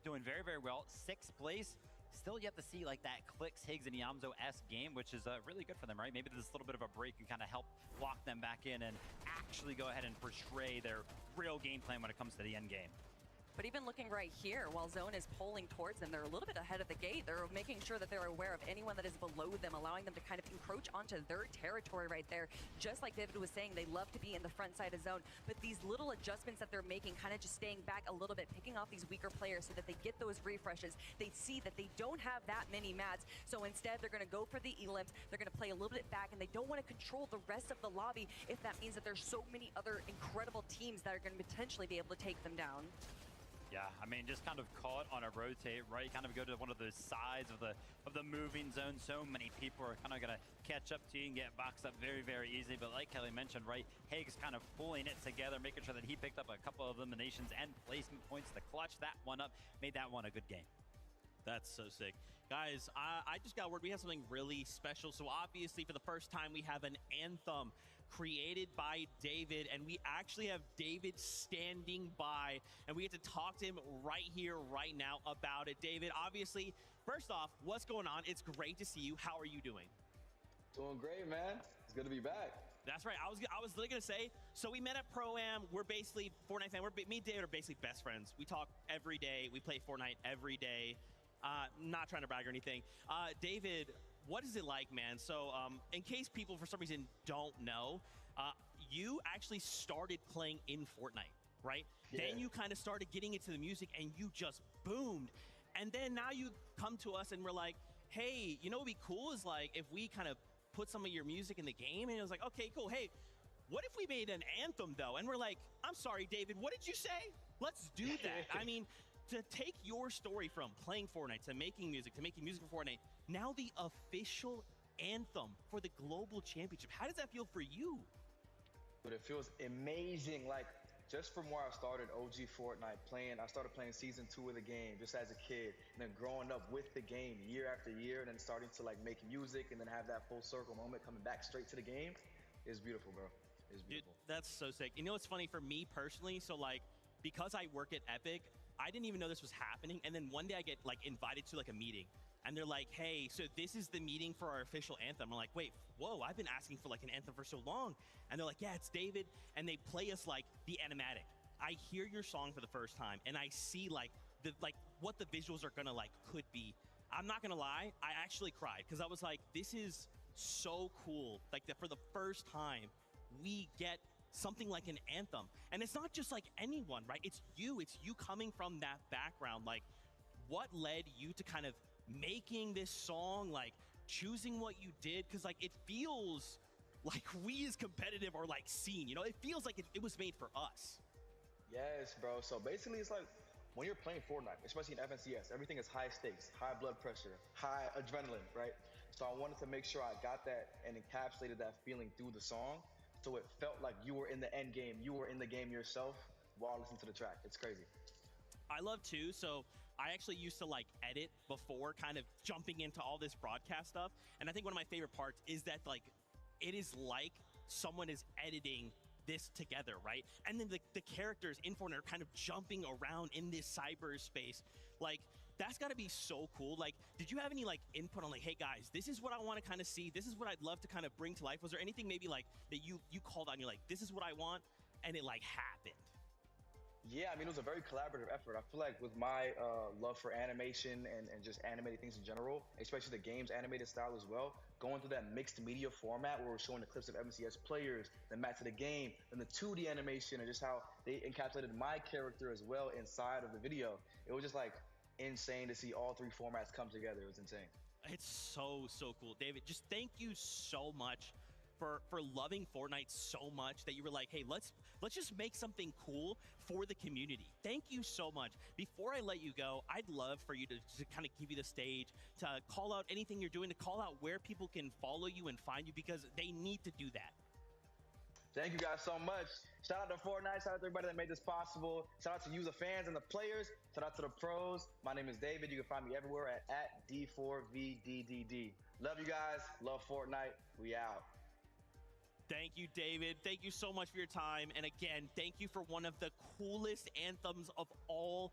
doing very, very well, 6th place. Still yet to see like that Clicks, Higgs, and Yamzo-esque game, which is really good for them, right? Maybe this little bit of a break can kind of help lock them back in and actually go ahead and portray their real game plan when it comes to the end game. But even looking right here, while Zone is pulling towards them, they're a little bit ahead of the gate. They're making sure that they're aware of anyone that is below them, allowing them to kind of encroach onto their territory right there. Just like David was saying, they love to be in the front side of Zone, but these little adjustments that they're making, kind of just staying back a little bit, picking off these weaker players so that they get those refreshes. They see that they don't have that many mats, so instead they're going to go for the elims. They're going to play a little bit back, and they don't want to control the rest of the lobby if that means that there's so many other incredible teams that are going to potentially be able to take them down. Yeah, I mean, just kind of caught on a rotate, right? Kind of go to one of those sides of the moving zone. So many people are kind of going to catch up to you and get boxed up very, very easily. But like Kelly mentioned, right, Higgs kind of pulling it together, making sure that he picked up a couple of eliminations and placement points to clutch that one up, made that one a good game. That's so sick. Guys, I just got word we have something really special. So obviously for the first time we have an anthem created by David, and we actually have David standing by, and we get to talk to him right here, right now about it. David, obviously, first off, what's going on? It's great to see you. How are you doing? Doing great, man. It's good to be back. That's right. I was literally gonna say. So we met at Pro-Am. We're basically Fortnite fans. Me and David are basically best friends. We talk every day. We play Fortnite every day. Not trying to brag or anything. David, what is it like, man? So in case people for some reason don't know, you actually started playing in Fortnite, right? Yeah. Then you kind of started getting into the music and you just boomed. And then now you come to us and we're like, hey, you know what would be cool is like if we kind of put some of your music in the game. And it was like, okay, cool. Hey, what if we made an anthem though? And we're like, I'm sorry, David, what did you say? Let's do that. I mean, to take your story from playing Fortnite to making music for Fortnite, now the official anthem for the global championship. How does that feel for you? But it feels amazing. Like just from where I started OG Fortnite I started playing season 2 of the game just as a kid, and then growing up with the game year after year, and then starting to like make music and then have that full circle moment coming back straight to the game is beautiful, bro. It's beautiful. Dude, that's so sick. You know what's funny for me personally? So like, because I work at Epic, I didn't even know this was happening. And then one day I get like invited to like a meeting and they're like, hey, so this is the meeting for our official anthem. I'm like, wait, whoa, I've been asking for like an anthem for so long. And they're like, yeah, it's David. And they play us like the animatic. I hear your song for the first time and I see like what the visuals are gonna like could be. I'm not gonna lie, I actually cried because I was like, this is so cool. Like that for the first time we get something like an anthem. And it's not just like anyone, right? It's you coming from that background. Like what led you to kind of making this song, like choosing what you did? Because like it feels like we as competitive are like seen, you know, it feels like it was made for us. Yes, bro. So basically it's like when you're playing Fortnite, especially in FNCS, everything is high stakes, high blood pressure, high adrenaline, right? So I wanted to make sure I got that and encapsulated that feeling through the song. So it felt like you were in the end game. You were in the game yourself while listening to the track. It's crazy. I love too. So I actually used to like edit before kind of jumping into all this broadcast stuff. And I think one of my favorite parts is that like, it is like someone is editing this together, right? And then the characters in Fortnite are kind of jumping around in this cyberspace. Like, that's got to be so cool. Like, did you have any like input on like, hey guys, this is what I want to kind of see. This is what I'd love to kind of bring to life. Was there anything maybe like that you called on, you're like, this is what I want, and it like happened? Yeah, I mean, it was a very collaborative effort. I feel like with my love for animation and just animated things in general, especially the game's animated style as well, going through that mixed media format where we're showing the clips of MCS players, the match of the game, and the 2D animation, and just how they encapsulated my character as well inside of the video. It was just like insane to see all 3 formats come together. It was insane. It's so cool. David, just thank you so much for loving Fortnite so much that you were like, hey, let's just make something cool for the community. Thank you so much. Before I let you go, I'd love for you to kind of give you the stage to call out anything you're doing, to call out where people can follow you and find you, because they need to do that. Thank you guys so much. Shout out to Fortnite. Shout out to everybody that made this possible. Shout out to you, the fans and the players. Shout out to the pros. My name is David. You can find me everywhere at D4VDDD. Love you guys. Love Fortnite. We out. Thank you, David. Thank you so much for your time. And again, thank you for one of the coolest anthems of all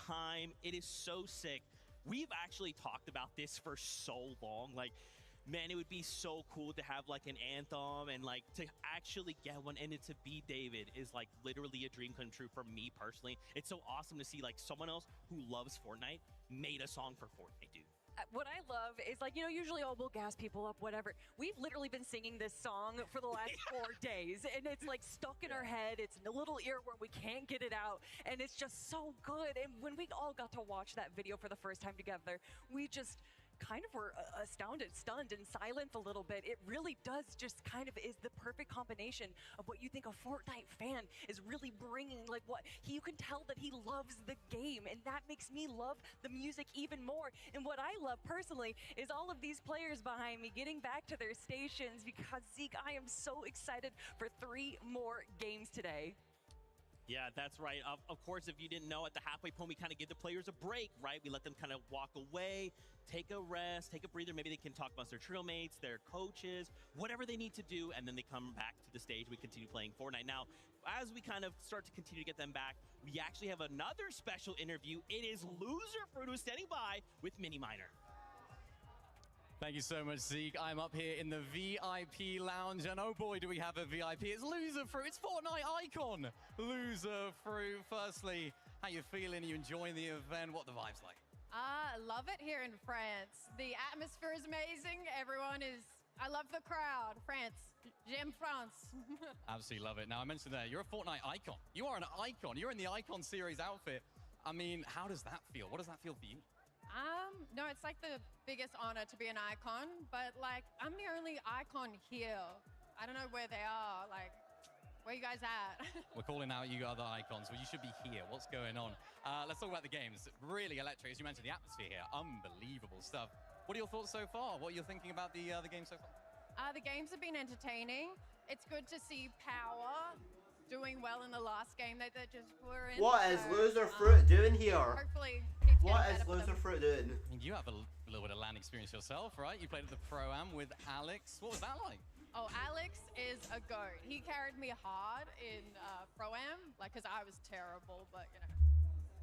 time. It is so sick. We've actually talked about this for so long. Like, man, it would be so cool to have like an anthem, and like to actually get one, and it to be David is like literally a dream come true for me personally. It's so awesome to see like someone else who loves Fortnite made a song for Fortnite, dude. What I love is, like, you know, usually, oh, we'll gas people up, whatever. We've literally been singing this song for the last 4 days, and it's like stuck in our head. It's in a little earworm. We can't get it out, and it's just so good. And when we all got to watch that video for the first time together, we just kind of were astounded, stunned, and silent a little bit. It really does just kind of is the perfect combination of what you think a Fortnite fan is really bringing. Like, what you can tell that he loves the game, and that makes me love the music even more. And what I love personally is all of these players behind me getting back to their stations, because Zeke, I am so excited for 3 more games today. Yeah, that's right. Of course, if you didn't know, at the halfway point, we kind of give the players a break, right? We let them kind of walk away, take a rest, take a breather. Maybe they can talk about their trio mates, their coaches, whatever they need to do, and then they come back to the stage. We continue playing Fortnite. Now, as we kind of start to continue to get them back, we actually have another special interview. It is Loser Fruit who's standing by with Mini Miner. Thank you so much, Zeke. I'm up here in the VIP lounge, and oh boy, do we have a VIP. It's Loser Fruit. It's Fortnite icon, Loser Fruit. Firstly, how you feeling? Are you enjoying the event? What are the vibes like? I love it here in France. The atmosphere is amazing. I love the crowd. France. J'aime France. Absolutely love it. Now, I mentioned there, you're a Fortnite icon. You are an icon. You're in the Icon Series outfit. I mean, how does that feel? What does that feel for you? No, it's like the biggest honor to be an icon, but like, I'm the only icon here. I don't know where they are. Like, where you guys at? We're calling out you other icons. Well, you should be here. What's going on? Let's talk about the games. Really electric, as you mentioned, the atmosphere here. Unbelievable stuff. What are your thoughts so far? What are you thinking about the game so far? The games have been entertaining. It's good to see Power doing well in the last game that they just were in. What is Loser Fruit doing here? Hopefully, what is Loser Fruit doing? I mean, you have a little bit of land experience yourself, right? You played at the Pro-Am with Alex. What was that like? Oh, Alex is a goat. He carried me hard in Pro-Am, like, because I was terrible, but, you know,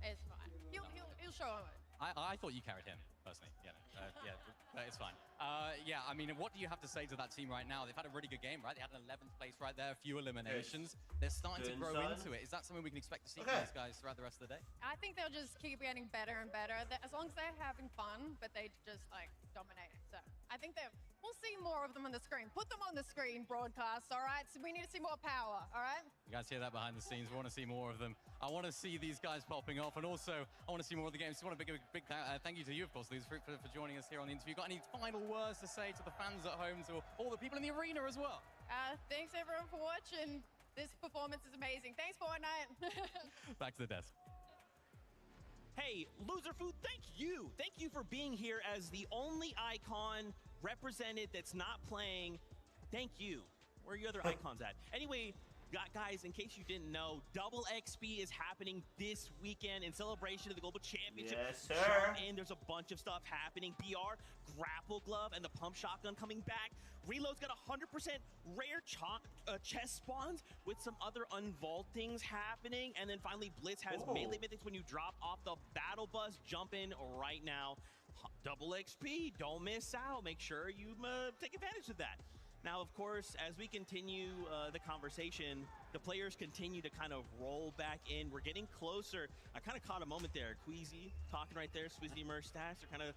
it's fine. He'll show him it. I thought you carried him, personally. Yeah, but it's fine. Yeah, I mean, what do you have to say to that team right now? They've had a really good game, right? They had an 11th place right there, a few eliminations. They're starting to grow into it. Is that something we can expect to see from these guys throughout the rest of the day? I think they'll just keep getting better and better, as long as they're having fun, but they just, like, dominate it. So I think we'll see more of them on the screen. Put them on the screen, broadcast, all right? So we need to see more Power, all right? You guys hear that behind the scenes. We want to see more of them. I want to see these guys popping off, and also I want to see more of the games. So I want to big thank you to you, of course, Loser Fruit, for joining us here on the interview. Got any final words to say to the fans at home, to all the people in the arena as well? Thanks, everyone, for watching. This performance is amazing. Thanks, Fortnite. Back to the desk. Hey, Loser Fruit, thank you. Thank you for being here as the only icon represented that's not playing. Thank you. Where are your other icons at? Anyway, guys, in case you didn't know, Double XP is happening this weekend in celebration of the Global Championship. Yes, sir. And there's a bunch of stuff happening. BR, Grapple Glove, and the Pump Shotgun coming back. Reload's got 100% rare chest spawns with some other unvaultings happening. And then finally, Blitz has melee mythics when you drop off the battle bus. Jump in right now. Double XP, don't miss out. Make sure you take advantage of that. Now, of course, as we continue the conversation, the players continue to kind of roll back in. We're getting closer. I kind of caught a moment there. Queasy talking right there. Swizzy Merch Stats are kind of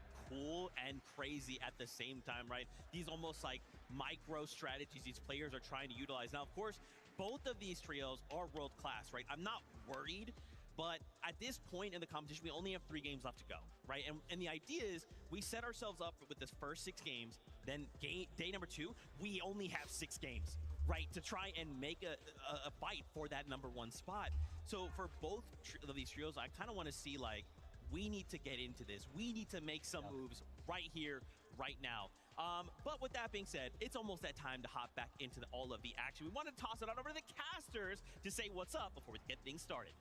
cool and crazy at the same time, right? These almost like micro strategies these players are trying to utilize. Now, of course, both of these trios are world class, right? I'm not worried, but at this point in the competition, we only have 3 games left to go, right? And the idea is we set ourselves up with this first 6 games, then day number 2, we only have 6 games, right? To try and make a fight for that #1 spot. So for both of these trios, I kind of want to see like, we need to get into this. We need to make some moves right here, right now. But with that being said, it's almost that time to hop back into all of the action. We want to toss it on over to the casters to say what's up before we get things started.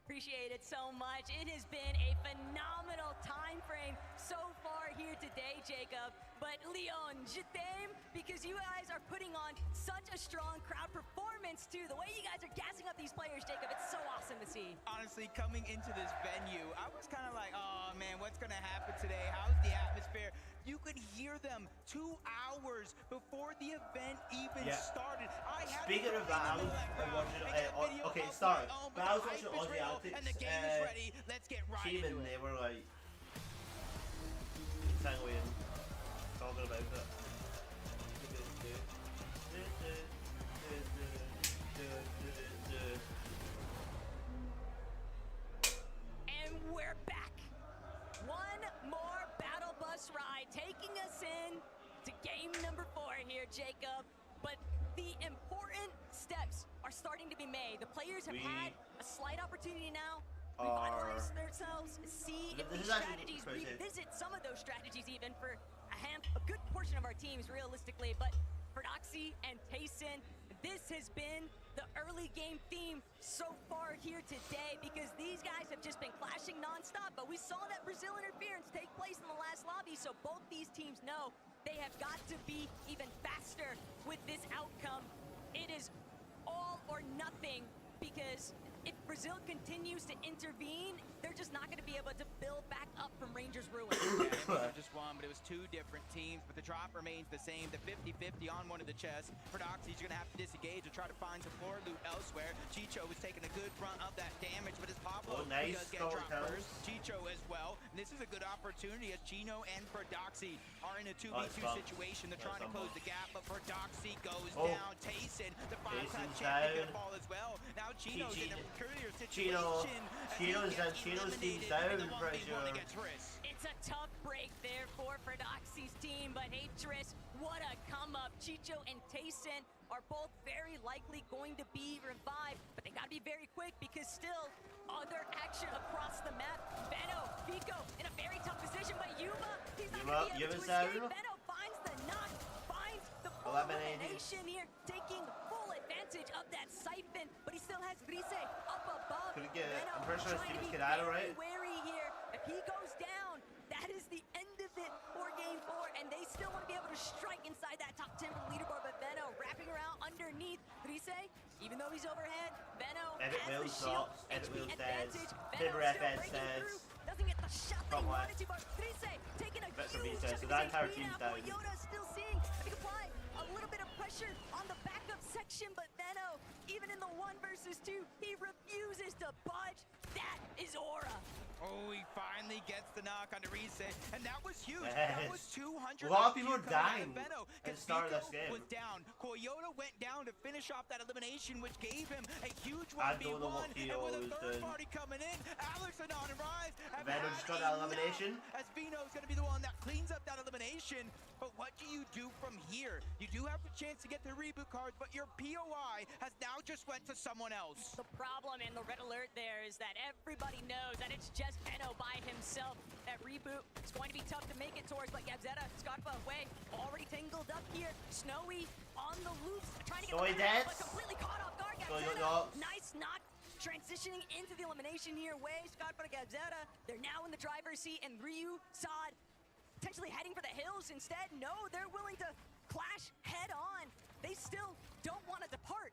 Appreciate it so much. It has been a phenomenal time frame so far here today, Jacob. But Leon, je t'aime, because you guys are putting on such a strong crowd performance too. The way you guys are gassing up these players, Jacob, it's so awesome to see. Honestly, coming into this venue, I was kind of like, oh man, what's gonna happen today? How's the atmosphere? You could hear them 2 hours before the event even started. Speaking of that, I was watching, okay, it started, but I was watching Aussie Antics team, and they were like, saying talking about it. And we're back. One more battle bus ride taking us in to game number 4 here, Jacob. But the important steps are starting to be made. The players have had a slight opportunity now. Revitalize themselves, see if these strategies, revisit some of those strategies even for a good portion of our teams realistically. But for Doxy and Tayson, this has been the early game theme so far here today, because these guys have just been clashing nonstop. But we saw that Brazil interference take place in the last lobby, so both these teams know they have got to be even faster with this outcome. It is all or nothing, because if Brazil continues to intervene, they're just not going to be able to build back up from Rangers' ruin. Yeah, just one, but it was 2 different teams, but the drop remains the same. The 50-50 on one of the chests. For Doxy, he's going to have to disengage and try to find some floor loot elsewhere. Chicho was taking a good brunt of that damage, but his Pablo does get dropped first. Chicho as well. And this is a good opportunity as Chino and for Doxy are in a 2v2 situation. They're trying to close the gap, but for Doxy goes down. Tayson, the 5-time champion, going to fall as well. Now Chino's in a peculiar situation. Chino's team's down, pretty sure. It's a tough break there for Doxy's team, but hey, Triss, what a come up. Chicho and Tayson are both very likely going to be revived, but they gotta be very quick because still other action across the map. Benno, Vico in a very tough position, but Yuba, he's not gonna be able to escape. Benno finds the knock, finds the full elimination here, taking full advantage of that siphon, but he still has Rise up above. Could get it. I'm pretty sure his team is get out of right. Wary here. If he goes down, that is the end of it for game 4, and they still want to be able to strike inside that top 10 from leaderboard. But Benno wrapping around underneath Rise, even though he's overhead, Benno has the shield, HP advantage. Benno still breaking through, doesn't get the shot they wanted to, but Rise taking a huge chunk of this HP now. Toyota still seeing if he can apply a little bit of pressure on the backup section, but Benno, even in the 1 versus 2, he refuses to budge. That is aura. Oh, he finally gets the knock on Rise, and that was huge. That was 200. A lot of people were dying at the start of this game. Was down. Coyote went down to finish off that elimination, which gave him a huge 1v1. And with a third party coming in, Alex and on Rise Veno just got that elimination. As Vino's going to be the one that cleans up that elimination. But what do you do from here? You do have the chance to get the reboot cards, but your POI has now just went to someone else. The problem in the red alert there is that everybody knows that it's just Benno by himself. That reboot is going to be tough to make it towards, but Gabzetta, Scarpa away, already tangled up here. Snowy on the loops, trying to get the but completely caught off guard. Gabzetta, nice knock. Transitioning into the elimination here, Way, Scarpa, Gabzetta. They're now in the driver's seat, and Ryu, Sod, potentially heading for the hills instead. No, they're willing to clash head on. They still don't want to depart.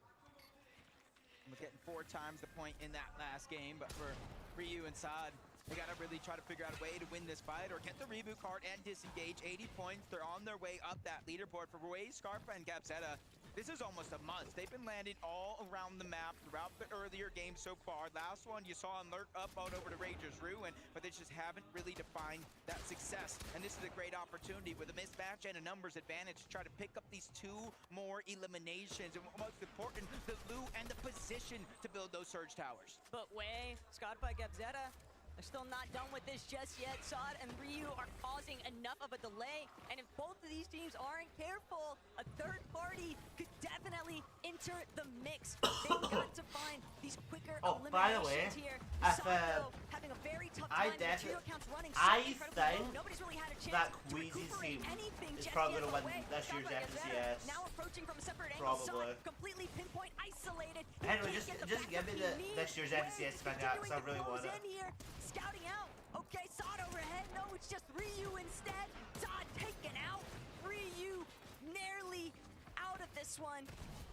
We're getting 4 times the point in that last game, but for Ryu and Sod, they gotta really try to figure out a way to win this fight or get the reboot card and disengage. 80 points, they're on their way up that leaderboard for Way, Scarpa, and Gabzetta. This is almost a must. They've been landing all around the map throughout the earlier games so far. Last one, you saw them lurk up on over to Rangers Ruin, but they just haven't really defined that success. And this is a great opportunity with a mismatch and a numbers advantage to try to pick up these 2 more eliminations. And most important, the loot and the position to build those surge towers. But Way, Scarpa, Gabzetta, they're still not done with this just yet. Sod and Ryu are causing enough of a delay, and if both of these teams aren't careful, a third party could definitely enter the mix. They've got to find these quicker eliminations here. Sod, though, having a very tough I time. The trio definitely, count's running so I incredibly think low. Nobody's really had a chance that to Queasy's recuperate team anything is just probably yet going to on the win way. this year's Scarpa gets better. FCS. Now approaching from a separate angle. Saw Probably. it completely pinpoint isolated. He Anyway, can't get the just give backup me he needs. this year's Where's FCS he spec out, because I continuing to really close want it. in here? Scouting out. Okay, Sod overhead. No, it's just Ryu instead. Sod taken out. Ryu nearly out of this one,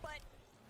but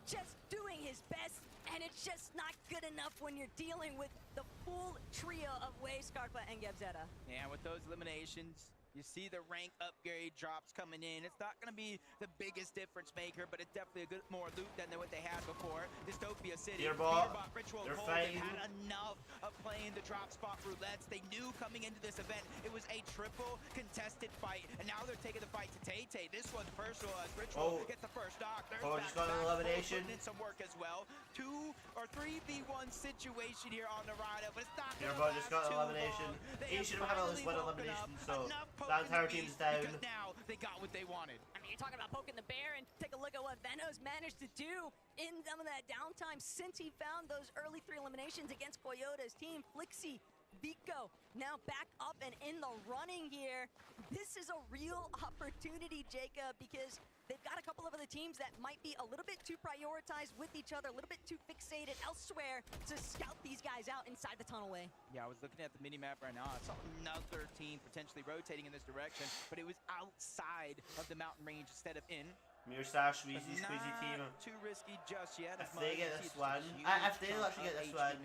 just doing his best, and it's just not good enough when you're dealing with the full trio of Way, Scarpa, and Gebzeta. Yeah, with those eliminations, you see the rank upgrade drops coming in. It's not going to be the biggest difference maker, but it's definitely a good more loot than what they had before. Dystopia City, Peterbot, Ritual they're Cold, they've fighting. had enough of playing the drop spot roulettes. They knew coming into this event it was a triple contested fight, and now they're taking the fight to Tay-Tay. This one's personal as Ritual gets the first knock. There's Just got an elimination. putting in some work as well. 2 or 3v1 situation here on the Rhino, but it's not going to Peterbot last just got an too elimination. long. They He have should have had at least one finally woken elimination, up so enough that poking entire the team's beast down. because now they got what they wanted. I mean, you're talking about poking the bear, and take a look at what Venos managed to do in some of that downtime since he found those early 3 eliminations against Coyota's team. Flixie, Vico, now back up and in the running here. This is a real opportunity, Jacob, because they've got a couple of other teams that might be a little bit too prioritized with each other, a little bit too fixated elsewhere to scout these guys out inside the tunnelway. Yeah, I was looking at the mini-map right now. I saw another team potentially rotating in this direction, but it was outside of the mountain range instead of in. Mirstash, Weezy, Squeezy team. Too risky just yet. If they get this one, if they actually get this one,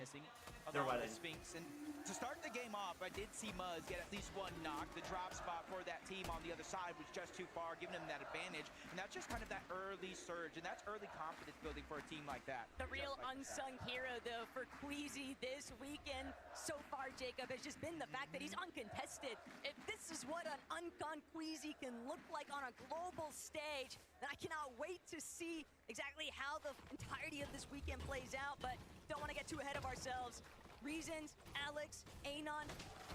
they're winning. Sphinx. And to start the game off, I did see Muzz get at least one knock. The drop spot for that team on the other side was just too far, giving them that advantage. And that's just kind of that early surge, and that's early confidence building for a team like that. The real unsung hero, though, for Queasy this weekend so far, Jacob, has just been the fact that he's uncontested. If this is what an uncon Queasy can look like on a global stage, then I cannot wait to see exactly how the entirety of this weekend plays out, but don't want to get too ahead of ourselves. Reasons, Alex, Anon,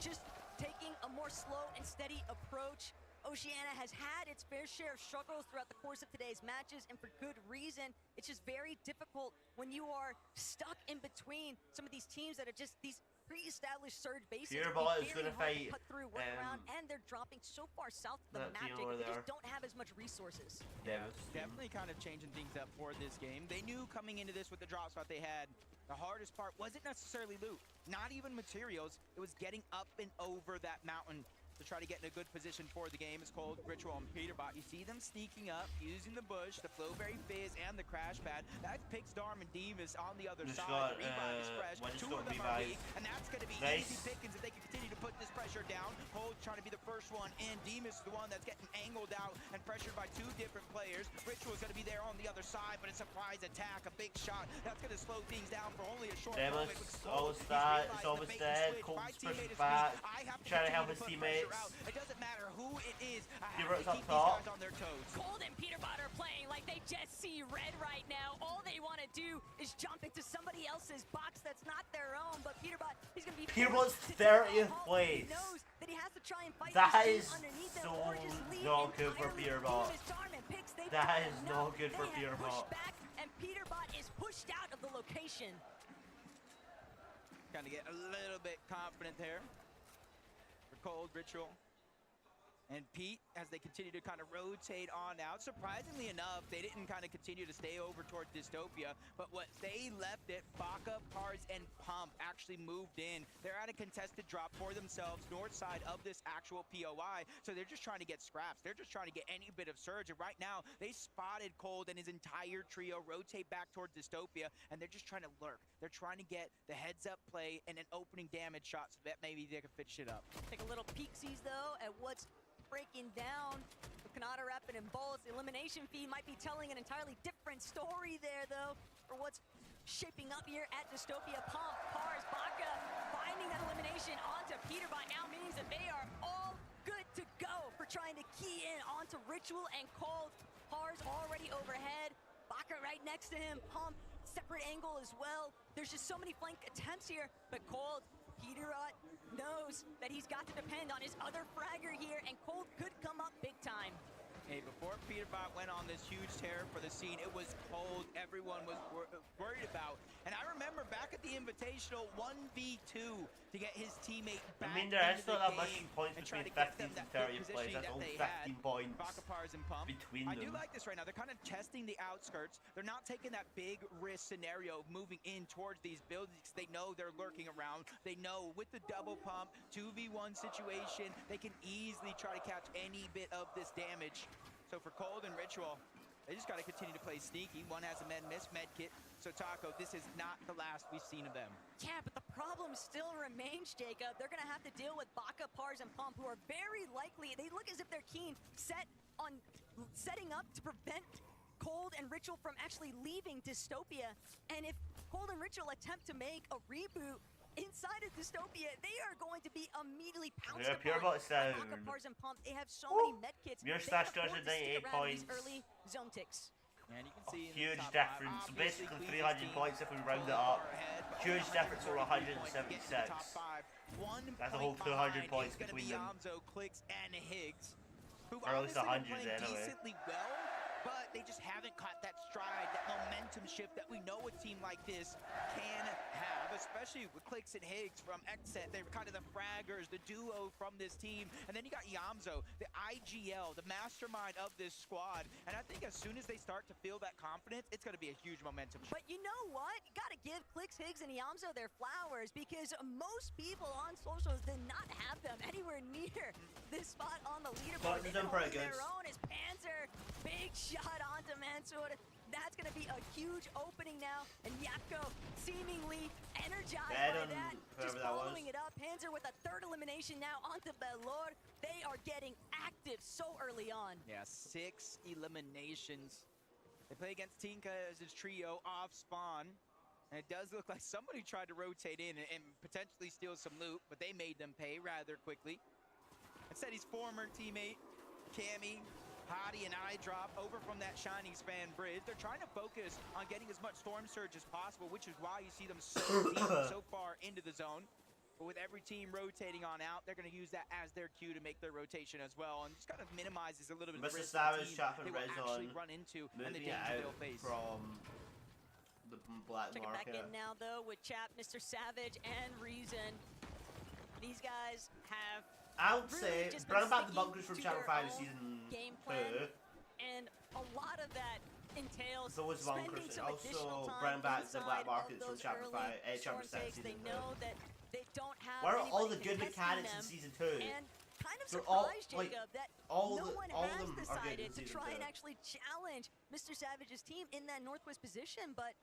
just taking a more slow and steady approach. Oceania has had its fair share of struggles throughout the course of today's matches, and for good reason. It's just very difficult when you are stuck in between some of these teams that are just these pre-established surge bases. Peterbot is going to fight cut through, work around, and they're dropping so far south of the map, Jacob, they just don't have as much resources. Yeah, definitely kind of changing things up for this game. They knew coming into this with the drop spot they had, the hardest part wasn't necessarily loot, not even materials. It was getting up and over that mountain to try to get in a good position for the game. It's called Ritual and Peterbot. You see them sneaking up, using the bush, the Flowberry Fizz, and the crash pad. That's Pix, Darm, and Demas on the other side. The revive is fresh. 2 of them are weak, and that's going to be easy pickings if they can continue to put this pressure down. Cold trying to be the first one in. Demas is the one that's getting angled out and pressured by 2 different players. Ritual is going to be there on the other side, but a surprise attack, a big shot. That's going to slow things down for only a short moment. Demas almost dead. It's almost dead. Colt's pushing back, trying to help his teammates. It doesn't matter who it is. I He have works to up keep top. these guys on their toes. Cold and Peterbot are playing like they just see red right now. All they want to do is jump into somebody else's box that's not their own, but Peterbot, he's going to be Peterbot's forced to 30th take a halt. place. He knows that he has to try and fight That his is team underneath them so or just leave not good for entirely. Peterbot. Demas, Darm, and Pix, they've That got is enough. not good for They have Peterbot. pushed back, and Peterbot is pushed out of the location. Kind of get a little bit confident there for Cold, Ritual, and Pete as they continue to kind of rotate on out. Surprisingly enough, they didn't kind of continue to stay over towards Dystopia, but what they left it, Baka, Pars, and Pump actually moved in. They're at a contested drop for themselves, north side of this actual POI, so they're just trying to get scraps. They're just trying to get any bit of surge, and right now, they spotted Cold and his entire trio rotate back towards Dystopia, and they're just trying to lurk. They're trying to get the heads-up play and an opening damage shot so that maybe they can fit shit up. Take a little peeksies, though, at what's breaking down. Kanata Rapid and Bolts. The elimination feed might be telling an entirely different story there, though, for what's shaping up here at Dystopia. Pump, Pars, Baka finding that elimination onto Peterbot now means that they are all good to go for trying to key in onto Ritual and Cold. Pars already overhead. Baka right next to him. Pump, separate angle as well. There's just so many flank attempts here, but Cold, Peterbot knows that he's got to depend on his other fragger here, and Cold could come up big time. Hey, before Peterbot went on this huge tear for the scene, it was Cold everyone was worried about. And I remember back at the Invitational 1v2 to get his teammate back I mean, there is into still the that game much points and try between to get 15th them and that good 30th place. positioning That's that only they 15 had. points Bakapars and Pump. between I them. do like this right now. They're kind of testing the outskirts. They're not taking that big risk scenario of moving in towards these buildings. They know they're lurking around. They know with the double pump, 2v1 situation, they can easily try to catch any bit of this damage. So for Cold and Ritual, they just got to continue to play sneaky. One has a med kit. So Taco, this is not the last we've seen of them. Yeah, but the problem still remains, Jacob. They're going to have to deal with Baka, Pars, and Pump, who are very likely, they look as if they're keen, set on setting up to prevent Cold and Ritual from actually leaving Dystopia. And if Cold and Ritual attempt to make a reboot inside of Dystopia, they are going to be immediately pounced Yeah, Pure upon Bot by sound. Baka, Pars, and Pump. They have so many medkits. Your They stash can does afford at to stick 98 around these points. early zone ticks. And you can see in Huge the top difference. five, So obviously basically Queasy's 300 team points if we round it so up. far ahead, but Huge only difference for 133 points to get to the top 176. five. 1 That's a point whole 200 behind points is gonna between be them. Yamzo, Clicks, and Higgs, who Or at least obviously 100 been playing anyway. decently well, but they just haven't caught that stride, that momentum shift that we know a team like this can have, especially with Clicks and Higgs from Xset. They're kind of the fraggers, the duo from this team. And then you got Yamzo, the IGL, the mastermind of this squad. And I think as soon as they start to feel that confidence, it's going to be a huge momentum shift. But you know what? You gotta give Clicks, Higgs, and Yamzo their flowers, because most people on socials did not have them anywhere near this spot on the leaderboard. But They they're hold pretty their good. own as Panzer, big shot onto Mansour. That's gonna be a huge opening now, and Yapko seemingly energized Dead by on that. whoever Just that was. following it up. Panzer with a third elimination now onto Belor. They are getting active so early on. Yeah, 6 eliminations. They play against Tinka as his trio off spawn. And it does look like somebody tried to rotate in and potentially steal some loot, but they made them pay rather quickly. Instead, his former teammate, Cammy, Hottie, and iDrop over from that Shining Span bridge. They're trying to focus on getting as much Storm Surge as possible, which is why you see them so deep so far into the zone. But with every team rotating on out, they're going to use that as their cue to make their rotation as well, and just kind of minimizes a little bit of Mr. risk Savage, the Chap, team and they will Res actually on run into and the moving danger out they'll face. from the black Check it back market. in now, though, with Chap, Mr. Savage, and Reason. These guys have I would really say just bring been back the sticking bunkers from to Chapter their 5 own season game plan, 2. and a lot of that entails Those spending bunkers, some and additional also time bring back the inside black of markets from those Chapter early 5, storm Chapter 6 takes. They season 2. know that they don't have Where are all the anybody good contesting mechanics in them, season 2? and kind of They're all, surprised, like, Jacob, that all no the- one all of has them are good in decided to season try 2. and actually challenge Mr. Savage's team in that Northwest position, but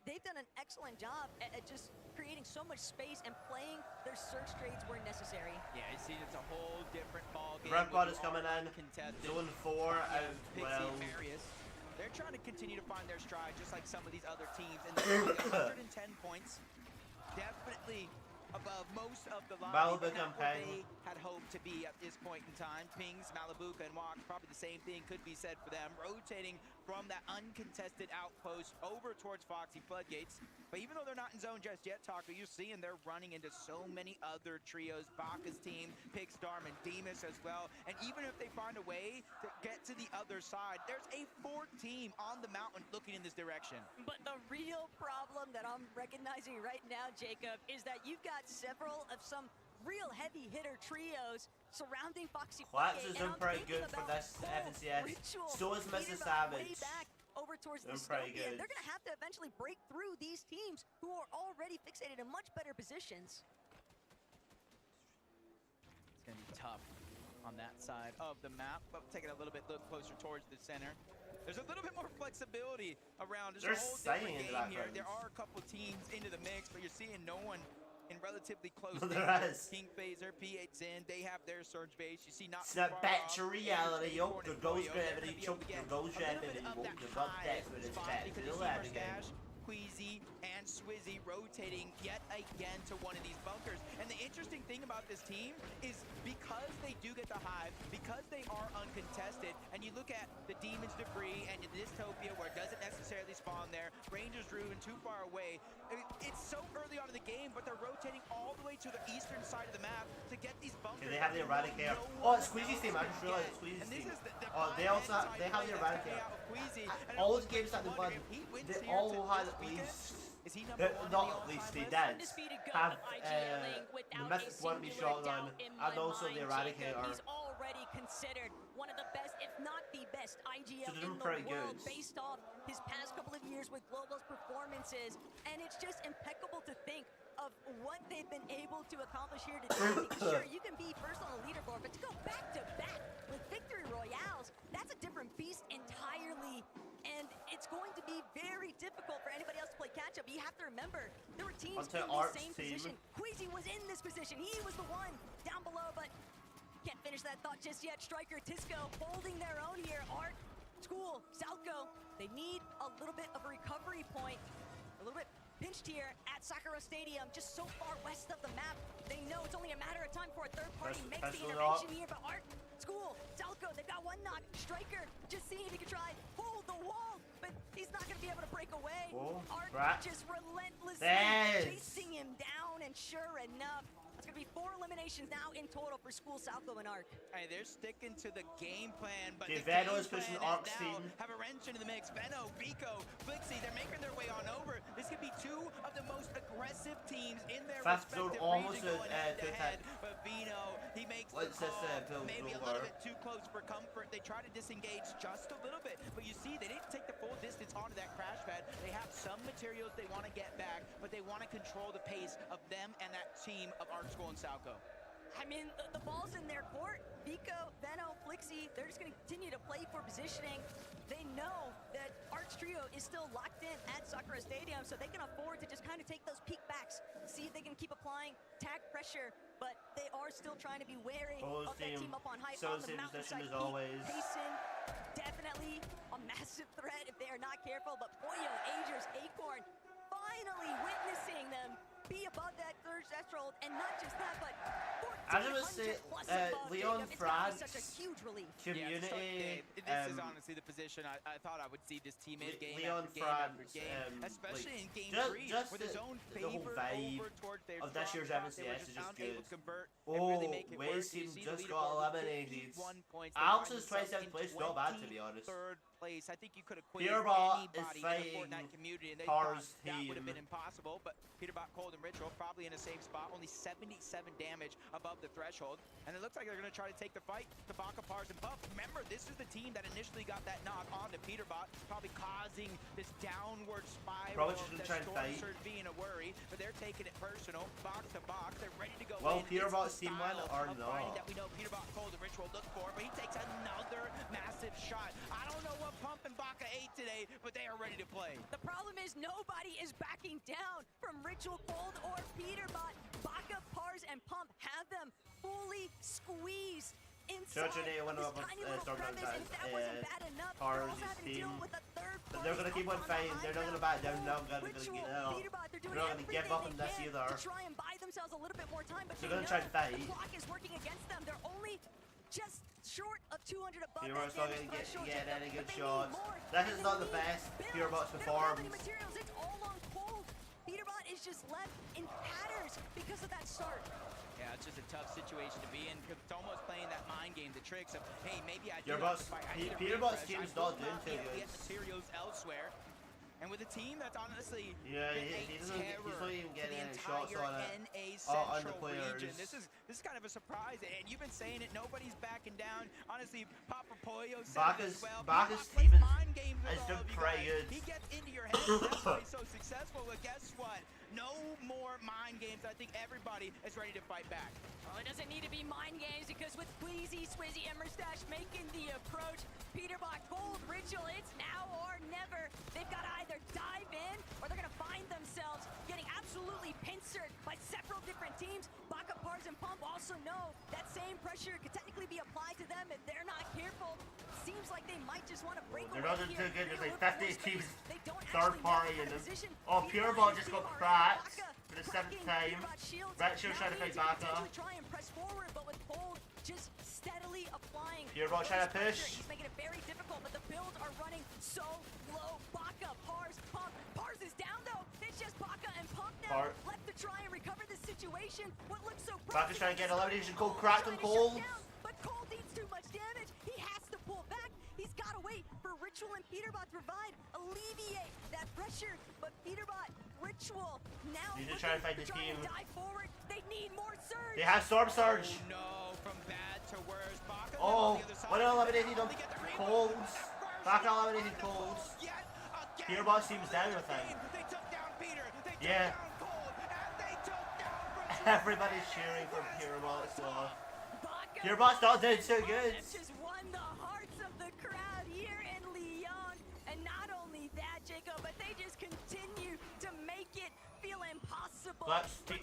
they've done an excellent job at just creating so much space and playing their search trades where necessary. Yeah, you see, it's a whole different ball game. Red Blood with is coming in. contested. Doing 4 out Yeah, of Pixie 12. Marius. They're trying to continue to find their stride, just like some of these other teams. And they're 110 points. Definitely above most of the line. Malibu but not what campaign. they had hoped to be at this point in time. Pings, Malibuka, and Walk, probably the same thing could be said for them. Rotating from that uncontested outpost over towards Foxy Floodgates. But even though they're not in zone just yet, Taco, you're seeing they're running into so many other trios. Baka's team, Pixstorm, and Demus as well. And even if they find a way to get to the other side, there's a 4th team on the mountain looking in this direction. But the real problem that I'm recognizing right now, Jacob, is that you've got several of some real heavy hitter trios surrounding Foxy Quacks Floodgate, is and doing I'm pretty thinking good for about this Cold, FNCS. Ritual, So is Mr. Peterbilt Savage. way back over towards Doing pretty Dystopia. good. They're going to have to eventually break through these teams who are already fixated in much better positions. It's going to be tough on that side of the map, but taking a little bit look closer towards the center. There's a little bit more flexibility around. There's They're a whole saying different in the game here. background. There are a couple teams into the mix, but you're seeing no one in relatively close There danger. is. King Phaser, P8 Zen, they have their surge base. You see not too Snap far back off. to reality, yo. Corner There goes Froyo, they're gravity, gonna be able chunk, to there get goes a little bit gravity, of won't that give up high death with his spot back because to you the see lab again. Mustache, Queasy, and Swizzy rotating yet again to one of these bunkers. And the interesting thing about this team is because they do get the hive, because they are uncontested, and you look at the Demon's Debris and the Dystopia where it doesn't necessarily spawn there, Ranger's Ruin too far away. It's so early on in the game, but they're rotating all the way to the eastern side of the map to get these bunkers. Okay, they have the that Eradicator. no Oh, one it's Squeezy's else team. I can just realized get. it's Squeezy's And this team. is the Oh, they also have, five-man they have the side play that's Eradicator. coming out of Queasy. And it All almost the games makes that you they've wonder won, if he wins they here all to had this at weekend, least Is he number one? Not at least he did have the Mythic Wannabe Shotgun and also the Eradicator. He's already considered one of the best, if not the best, IGL So they're in the pretty world good. based off his past couple of years with Global's performances. And it's just impeccable to think of what they've been able to accomplish here today. Because sure, you can be first on the leaderboard, but to go back to back with victory royales, that's a different beast entirely. And it's going to be very difficult for anybody else to play catch up. You have to remember, there were teams in the same position. Queasy was in this position. He was the one down below, but can't finish that thought just yet. Striker, Tisco holding their own here. Art, School, Southco, they need a little bit of a recovery point. A little bit pinched here at Sakura Stadium, just so far west of the map. They know it's only a matter of time before a third party makes the intervention here, but Art, School, Southco, they've got one knock. Striker, just seeing if he can try hold the wall, but he's not going to be able to break away. Art just relentlessly chasing him down, and sure enough, it's going to be 4 eliminations now in total for School, Southco, and Arc. Hey, they're sticking to the game plan, but okay, the game is pushing plan Arc's is now team. have a wrench into the mix. Veno, Vico, Flixie, they're making their way on over. This could be 2 of the most aggressive teams in their respective region going head-to-head. But Veno, he makes the call, maybe a little bit too close for comfort. They try to disengage just a little bit, but you see, they didn't take the full distance onto that crash pad. They have some materials they want to get back, but they want to control the pace of them and that team of Art School and Southco. I mean, the ball's in their court. Vico, Veno, Flixie, they're just going to continue to play for positioning. They know that Arch Trio is still locked in at Sakura Stadium, so they can afford to just kind of take those peek backs, see if they can keep applying tag pressure, but they are still trying to be wary of that team up on height. On the mountainside, as always. Payson, definitely a massive threat if they are not careful, but Boyo, Agers, Acorn, finally witnessing them be above that third threshold, and not just that, but I was gonna say, Leon France such a huge relief. Community. This is honestly the position I thought I would see this team in game Leon after game France, after game, especially like, in game just, 3, just where the zone the whole vibe over towards their of this year's MCS is just good. Wade's team just got eliminated. Alex's 27th place, not bad to be honest. Third place. I think you could have quitted Peterbot is anybody in the fighting Fortnite community, and they Tar's thought that would have team. been impossible, but Peterbot, Cold, and Ritual probably in the same spot, only 77 damage above the threshold, and it looks like they're going to try to take the fight to Baka, Pars, and Puff. Remember, this is the team that initially got that knock onto Peterbot, probably causing this downward spiral. Probably just gonna of try and Storm fight. Surge being a worry, but they're taking it personal, box to box. They're ready to go. Well, in. Peterbot's It's the team win style or of fighting not? that we know Peterbot, Cold, and Ritual look for, but he takes another massive shot. I don't know what Pump and Baka ate today, but they are ready to play. The problem is nobody is backing down from Ritual, Cold, or Peterbot. Baka, Pars, and Pump have them fully squeezed inside Today, one this of tiny little crevice, and if that wasn't bad enough, they're Pars' also having to deal team. with a third But they're gonna keep on fighting. They're not gonna back down. They're not gonna Ritual, get out. Peterbot, they're They're doing not gonna give up on everything this they either. can to try and buy themselves a little bit more time, but They're they gonna know try to fight. the clock is working against them. They're only just short of 200 above Peterbot's that not damage gonna threshold, get any good but they shots. need more, This and is they not the need best builds. Peterbot's They don't have any performed. materials. It's all on Cold. Peterbot is just left in tatters because of that start. Yeah, it's just a tough situation to be in, because it's almost playing that mind game, the tricks of, hey, maybe I do have to fight. I need a Peterbot's refresh. team's I will not doing too get good. materials elsewhere. And with a team that's honestly Yeah, been he's a not terror even to getting the any shots entire on it. NA On the Central players. region. This is kind of a surprise, and you've been saying it. Nobody's backing down. Honestly, Papa Pollo said it as well. Baka's Peterbot team plays is mind games with all doing of you pretty guys. good. He gets into your head. That's why he's so successful. But guess what? No more mind games. I think everybody is ready to fight back. Oh, it doesn't need to be mind games, because with Queasy, Swizzy, and Mustache making the approach, Peterbot, Gold, Ritual, it's now or never. They've got to either dive in, or they're going to find themselves getting absolutely pincered by several different teams. Baka, Pars, and Pump also know that same pressure could technically be applied to them if they're not careful. Seems like they might just want to break They're away not doing here. too good. There's like They're 50 forced teams, They don't third actually party know in the them. position. Oh, Peterbot just got cracked Baka for the 7th time. Shields. Ritual Now trying to he fight needs to Baka. potentially try and press forward, but with Cold just steadily applying. Peterbot trying to pressure, push. He's making it very difficult, but the builds are running so low. Baka, Pars, Pump. Pars is down though. It's just Baka and Pump now left to try and recover the situation. What looks so Baka's trying to get elimination. Cold cracked on trying to shut Cold. down, but Cold needs too much damage. He has to pull back. He's got to wait for Ritual Ritual and Peterbot provide, alleviate that pressure, but Peterbot, Ritual, now Need to try to find the team. dive forward. They need more surge. They have Storm Surge. Oh no, from bad to worse. Baka Oh, on the other side. one eliminated on Colds. Back eliminated Colds. Peterbot seems down, I think. They took down Peter. They took Yeah. down Cold. And they took down Ritual. Everybody's cheering for Peterbot, so Peterbot's not doing so good. Just won the hearts of the crowd here in Lyon. And not only that, Jacob, but they just continue to make it feel impossible. Black's still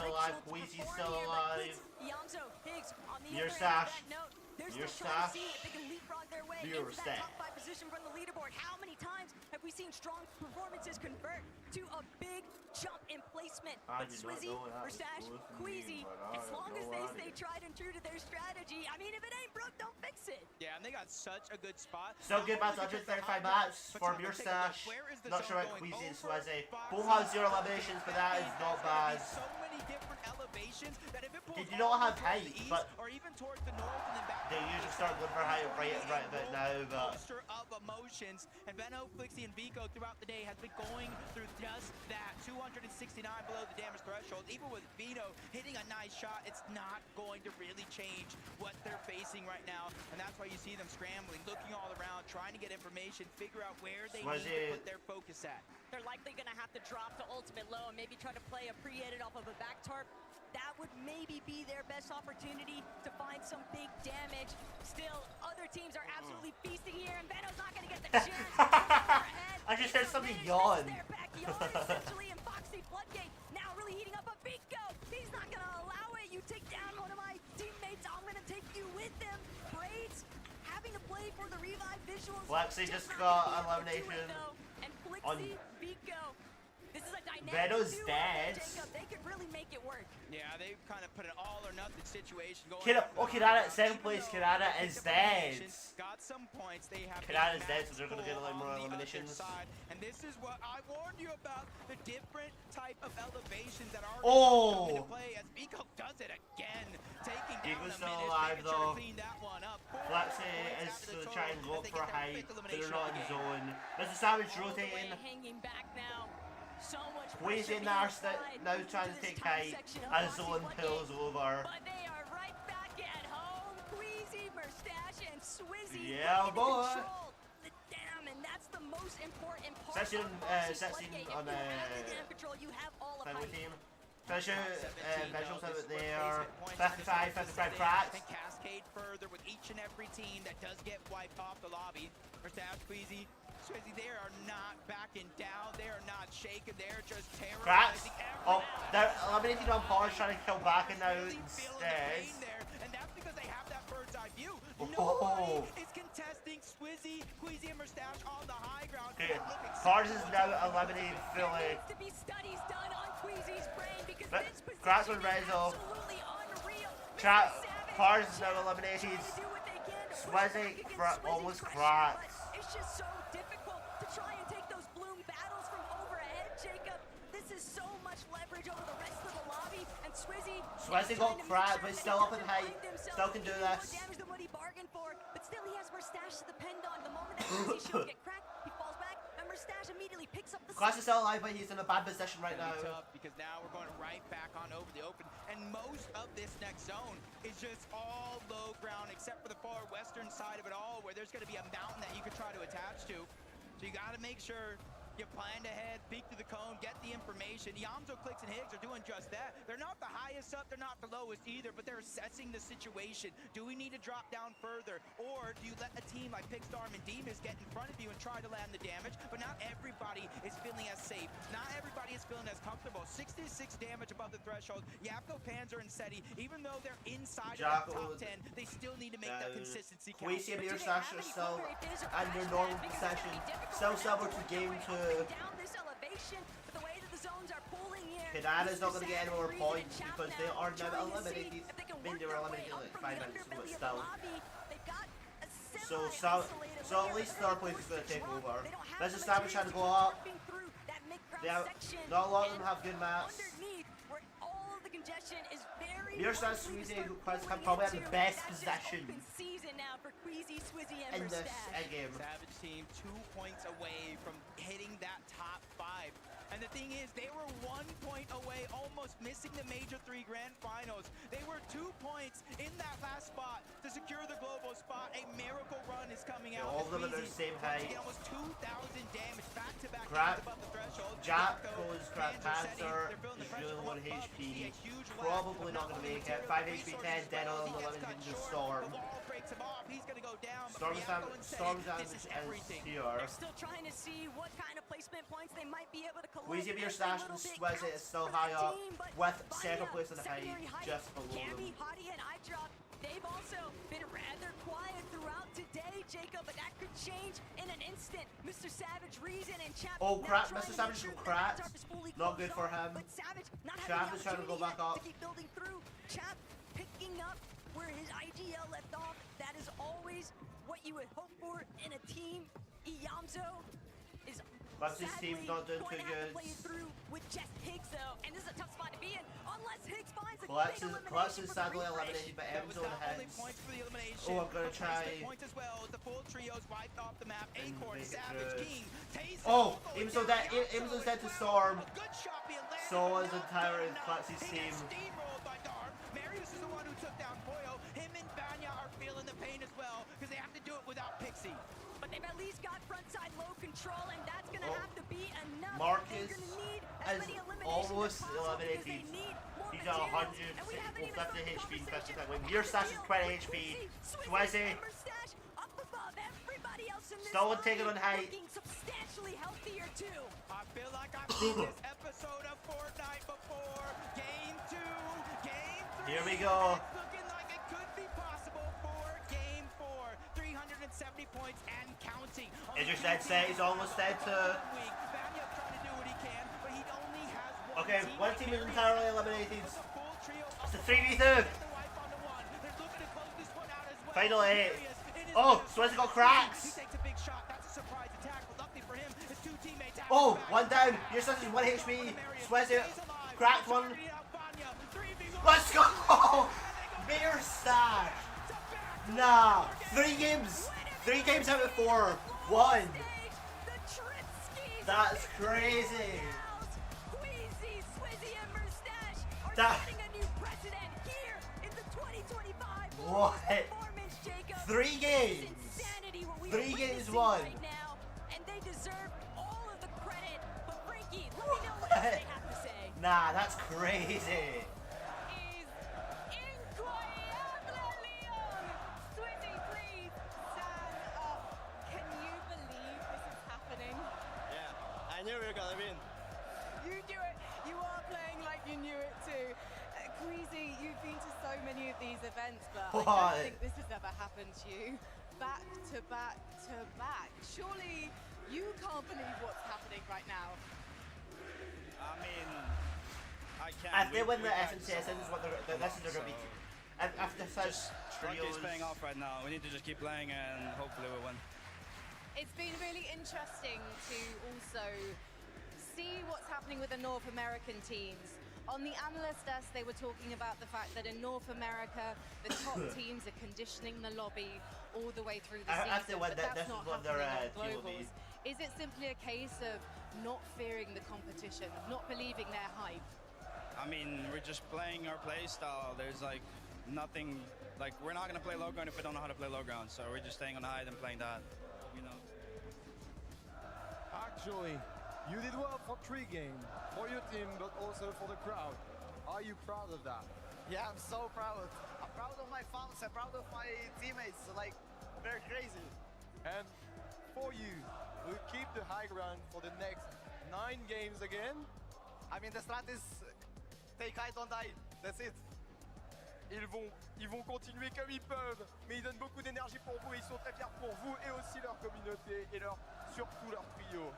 alive, Queasy's still alive. Yamzo, Higgs, on the Your other stash. end of that note, they're Your still trying to stash. see if they can leapfrog their way Your into stash. that top 5 position from the leaderboard. How many times have we seen strong performances convert to a big jump in placement? I But did not Swizzy, know that was Verstash, supposed to Queasy, mean, but I as have long no as they idea. stay tried and true to their strategy, I mean, if it ain't broke, don't fix it. Yeah, and they got such a good spot. Still good match, 135 mats for your stash. Not sure about Queasy and Swizzy. Both have 0 eliminations, but that is not bad. So many different elevations that if it pulls They do not have all the way to height, the east but or even towards the north and then back they usually start going for height right about now, but coaster of emotions. And Venno, Flixie, and Vico throughout the day has been going through just that. 269 below the damage threshold. Even with Vino hitting a nice shot, it's not going to really change what they're facing right now. And that's why you see them scrambling, looking all around, trying to get information, figure out where they need to put their focus at. They're likely going to have to drop to ultimate low and maybe try to play a pre-edit off of a back tarp. That would maybe be their best opportunity to find some big damage. Still, other teams are absolutely feasting here, and Venno's not going to get the chance. I just heard somebody yawn. Their backyard, essentially, and Foxy Floodgate now really heating up a Vico. He's not going to allow it. You take down one of my teammates. I'm going to take you with them. Braids having to play for the revive visuals. Flexi just got elimination And on Flixie, Vico. This is a dynamic Vedo's duo, dead. Jacob. They could really make it work. Yeah, they've kind of put an all-or-nothing situation going. Kirada at 2nd place, Kirada is dead. Got some points. They have Kirada's dead, so they're going to get a lot more eliminations. And this is what I warned you about, the different type of elevations that are Oh! coming into play as Vico does it again. Taking down Vico's the still Minish, alive, making sure to though. clean that one up. Flexi is going to try and go up for a height, but they're not in zone. There's a Savage rotating. Hanging back now. So much Queasy and Nars now trying to take height as Zone pulls over. But they are right back at home. Queasy, Mustache, and Swizzy. Yeah, boy. The dam, and that's the most important part. Section on the control, you have all of Fenway height. team. Treasure visuals out there. 55 cracks. And cascade further with each and every team that does get wiped off the lobby. Mustache, Queasy, Swizzy, they are not backing down. They are not shaking. They're just Cracks. terrorizing Oh, they're eliminating on pause, trying to kill back and now instead. And that's because they have that bird's eye view. Oh. Nobody is contesting Swizzy, Queasy, and Mustache on the high ground. Okay, Pars is now eliminated fully. To be studies done on Queasy's brain because But this position Cracks is with Rezo. absolutely unreal. Pars is now eliminated. Swizzy almost cracks. It's just so difficult to try and take those bloom battles from overhead, Jacob. This is so much leverage over the rest of the lobby, and Swizzy got cracked, but he's still up in height. Still can do this. Damage than what he bargained for, but still he has Mustache to depend on. The moment that Queasy shield get cracked, he falls back, and Mustache immediately picks up the Class is still alive, but he's in a bad position right now. Tough because now we're going right back on over the open, and most of this next zone is just all low ground except for the far western side of it all, where there's going to be a mountain that you could try to attach to. So you got to make sure you planned ahead, peek through the cone, get the information. Yamzo, Clicks, and Higgs are doing just that. They're not the highest up, they're not the lowest either, but they're assessing the situation. Do we need to drop down further? Or do you let a team like Pigstorm and Demas get in front of you and try to land the damage? But not everybody is feeling as safe. Not everybody is feeling as comfortable. 66 damage above the threshold. Yapko, Panzer, and Seti, even though they're inside of the top 10, they still need to make that consistency count. Queasy and Mustache are still under normal possession. Still similar to game 2. Down this elevation, but the way that the zones are pulling here. Kedada's not going to get any more points because they are now eliminated. I mean, they were eliminated like 5 minutes ago, but still. So at least third place is going to take over. Let's establish how to go up. section. Not a lot of them have good maps. Underneath, where all the congestion is very Mirstash, Swizzy, and Quest have probably had the best possession season now for Queasy, Swizzy, and in this game. Savage team 2 points away from hitting that top 5. And the thing is, they were 1 point away, almost missing the Major 3 Grand Finals. They were 2 points in that last spot to secure the global spot. A miracle run is coming out. All of them at the same height. Almost 2,000 damage back-to-back above the threshold. Jack goes Crab Panther. He's really low on HP. Probably not going to make it. 5 HP, 10 dead on the lemon into Storm. Storm's damage is here. They're still trying to see what kind of placement points they might be able to collect. Queasy, Mirstash, and Swizzy is still high up, with second place in the height just below them. Hottie, and iDrop, they've also been rather quiet throughout today, Jacob, but that could change in an instant. Mr. Savage, Reason, and Chap. Oh crap, Mr. Savage is cracked. Not good for him. Chap is trying to go back up. To keep building through. Chap picking up where his IGL left off. That is always what you would hope for in a team. Iyamzo is but this team's not doing too good. With just Higgs though, and this is a tough spot to be in unless Higgs finds a Clutch is sadly eliminated, but M's on Higgs. Oh, I'm gonna try. Oh, Imzo's dead. Imzo's dead to Storm. So is entire Clutch's team. Marius is the one who took down Poyo. Him and Banya are feeling the pain as well because they have to do it without Pixie. But they've at least got frontside low control, and that's going to have to be enough. Marcus is almost eliminated. He's at 150 HP, 50 that win. Mirstash is 20 HP. Swizzy still taking on height. Substantially healthier too. I feel like I've seen this episode of Fortnite before. Game 2, game 3. Here we go. It's looking like it could be possible for game 4. 370 points and counting. Idris dead set. He's almost dead to. Okay, one team is entirely eliminated. It's a 3v2. Final 8. Oh, Swizzy got cracks. Oh, one down. Your son is 1 HP. Swizzy cracked one. Let's go. Mirstash. Nah. 3 games. 3 games out of 4. 1. That's crazy. That. What? 3 games. 3 games won. Right now, and they deserve all of the credit. But Frankie, let me know what they have to say. Nah, that's crazy. Can you believe this is happening? Yeah, I knew we were gonna win. You do it. You are playing like you knew it too. Queasy, you've been to so many of these events, but I don't think this has ever happened to you. Back to back to back. Surely you can't believe what's happening right now. I mean, I can't. If they win the FNCS, this is what this is their going to be. After such trios. It's paying off right now. We need to just keep playing and hopefully we'll win. It's been really interesting to also see what's happening with the North American teams. On the analyst desk, they were talking about the fact that in North America, the top teams are conditioning the lobby all the way through the season, but that's not happening on globals. Is it simply a case of not fearing the competition, not believing their hype? I mean, we're just playing our play style. There's like nothing, like we're not going to play low ground if we don't know how to play low ground, so we're just staying on high and playing that, you know. Actually, you did well for 3 games, for your team, but also for the crowd. Are you proud of that? Yeah, I'm so proud. I'm proud of my fans, I'm proud of my teammates, like, they're crazy. And for you, will you keep the high ground for the next 9 games again? I mean, the strat is take high, don't die, that's it. Ils vont continuer comme ils peuvent, mais ils donnent beaucoup d'énergie pour vous et ils sont très fiers pour vous et aussi leur communauté et surtout leur trio.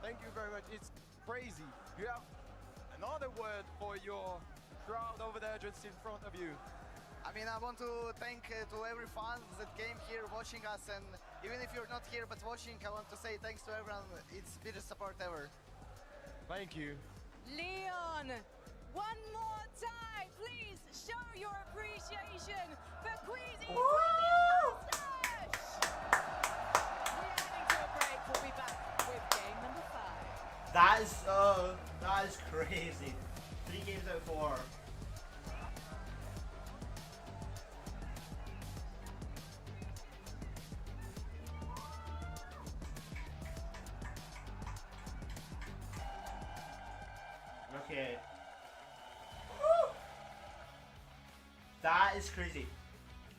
Thank you very much. It's crazy. You have another word for your crowd over there just in front of you. I mean, I want to thank to every fan that came here watching us, and even if you're not here but watching, I want to say thanks to everyone. It's biggest support ever. Thank you. Leon, one more time, please show your appreciation for Queasy Mustache. We're heading to a break. We'll be back with game number 5. That is crazy. 3 games out of 4. Okay. Woo! That is crazy.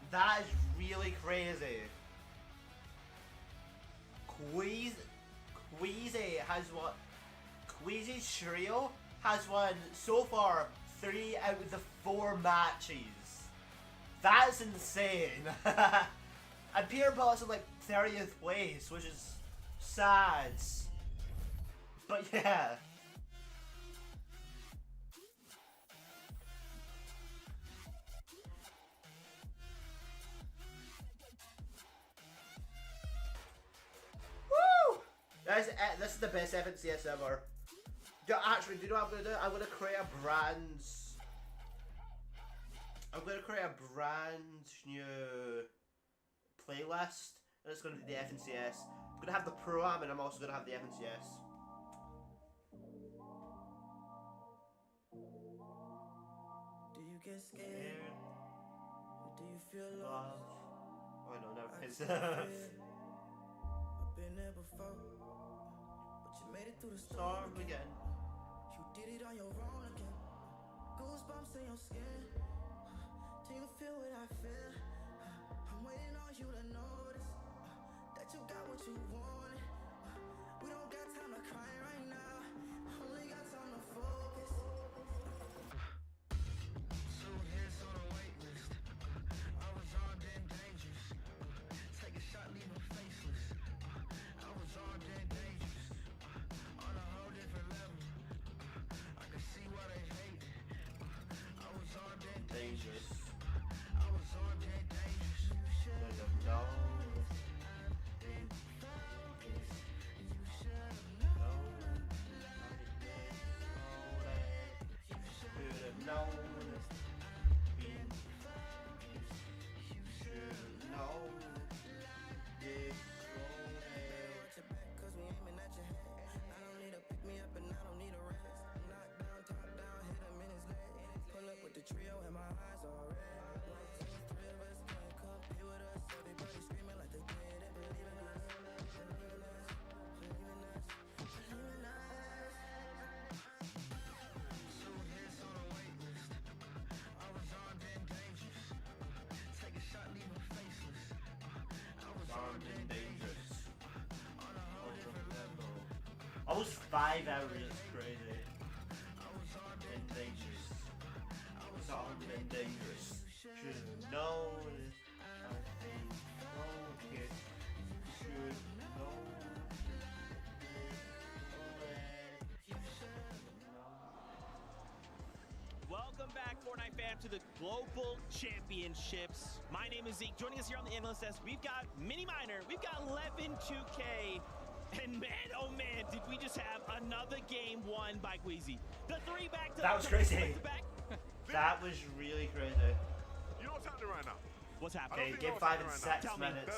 That is really crazy. Queasy has won. Queasy's trio has won so far 3 out of the 4 matches. That's insane. And Peter Bot's in like 30th place, which is sad. But yeah. Woo! This is the best FNCS ever. Actually, do you know what I'm gonna do? I'm gonna create a brand new playlist, and it's gonna be the FNCS. I'm gonna have the Pro-Am, and I'm also gonna have the FNCS. Do you get scared? Or do you feel lost? Oh no, never mind. I've been there before, but you made it through the storm again. You did it on your own again. Goosebumps in your skin. Do you feel what I feel? I'm waiting on you to notice that you got what you wanted. We don't got time to cry right now. Only got time to focus. 2 hits on a wait list. I was armed and dangerous. Take a shot, leave them faceless. I was armed and dangerous. On a whole different level. I can see why they hate it. I was armed and dangerous. I was armed and dangerous. You should have known. Trio and my eyes all red. 1, 2, 3 of us can't compete with us. Everybody screaming like they did and believe in us. Believe in us, believe in us, believe in us. 2 hits on a wait list. I was armed and dangerous. Take a shot, leave them faceless. I was armed and dangerous. On a whole different level. Almost 5 hours is crazy. I was armed and dangerous. Armed and dangerous. Should know it. I think okay. Should know. Welcome back, Fortnite fam, to the Global Championships. My name is Zeke. Joining us here on the analyst desk, we've got Mini Miner, we've got 11-2K, and man, oh man, did we just have another game won by Queasy. The 3 back-to-back. That was crazy. That was really crazy. You know what's happening right now? What's happening? Okay, game 5 in 6 minutes.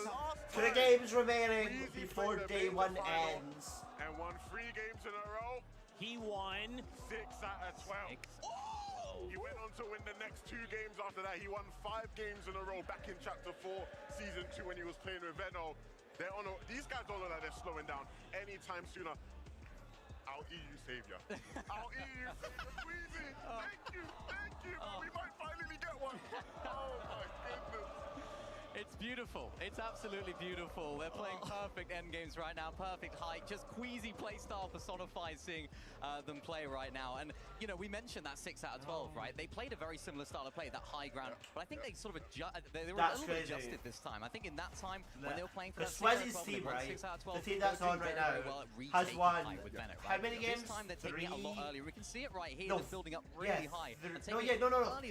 3 games remaining before day 1 ends. And won 3 games in a row. He won 6 out of 12. Oh! He went on to win the next 2 games after that. He won 5 games in a row back in Chapter 4, Season 2 when he was playing with Venno. These guys don't look like they're slowing down anytime sooner. I'll eat you, savior. I'll eat you, savior. Queasy, thank you, but we might finally get one. Oh my goodness. It's beautiful. It's absolutely beautiful. They're playing perfect end games right now, perfect height. Just Queasy playstyle personified seeing them play right now. And, you know, we mentioned that 6 out of 12, right? They played a very similar style of play, that high ground. But I think they sort of they were a little bit adjusted this time. I think in that time, when they were playing for that 6 out of 12, team, right? 6 out of 12, the team that's on right now well has won with Bennett, how right? many games? This time they're taking it a lot earlier. We can see it right here. No, They're building up really high. No. Early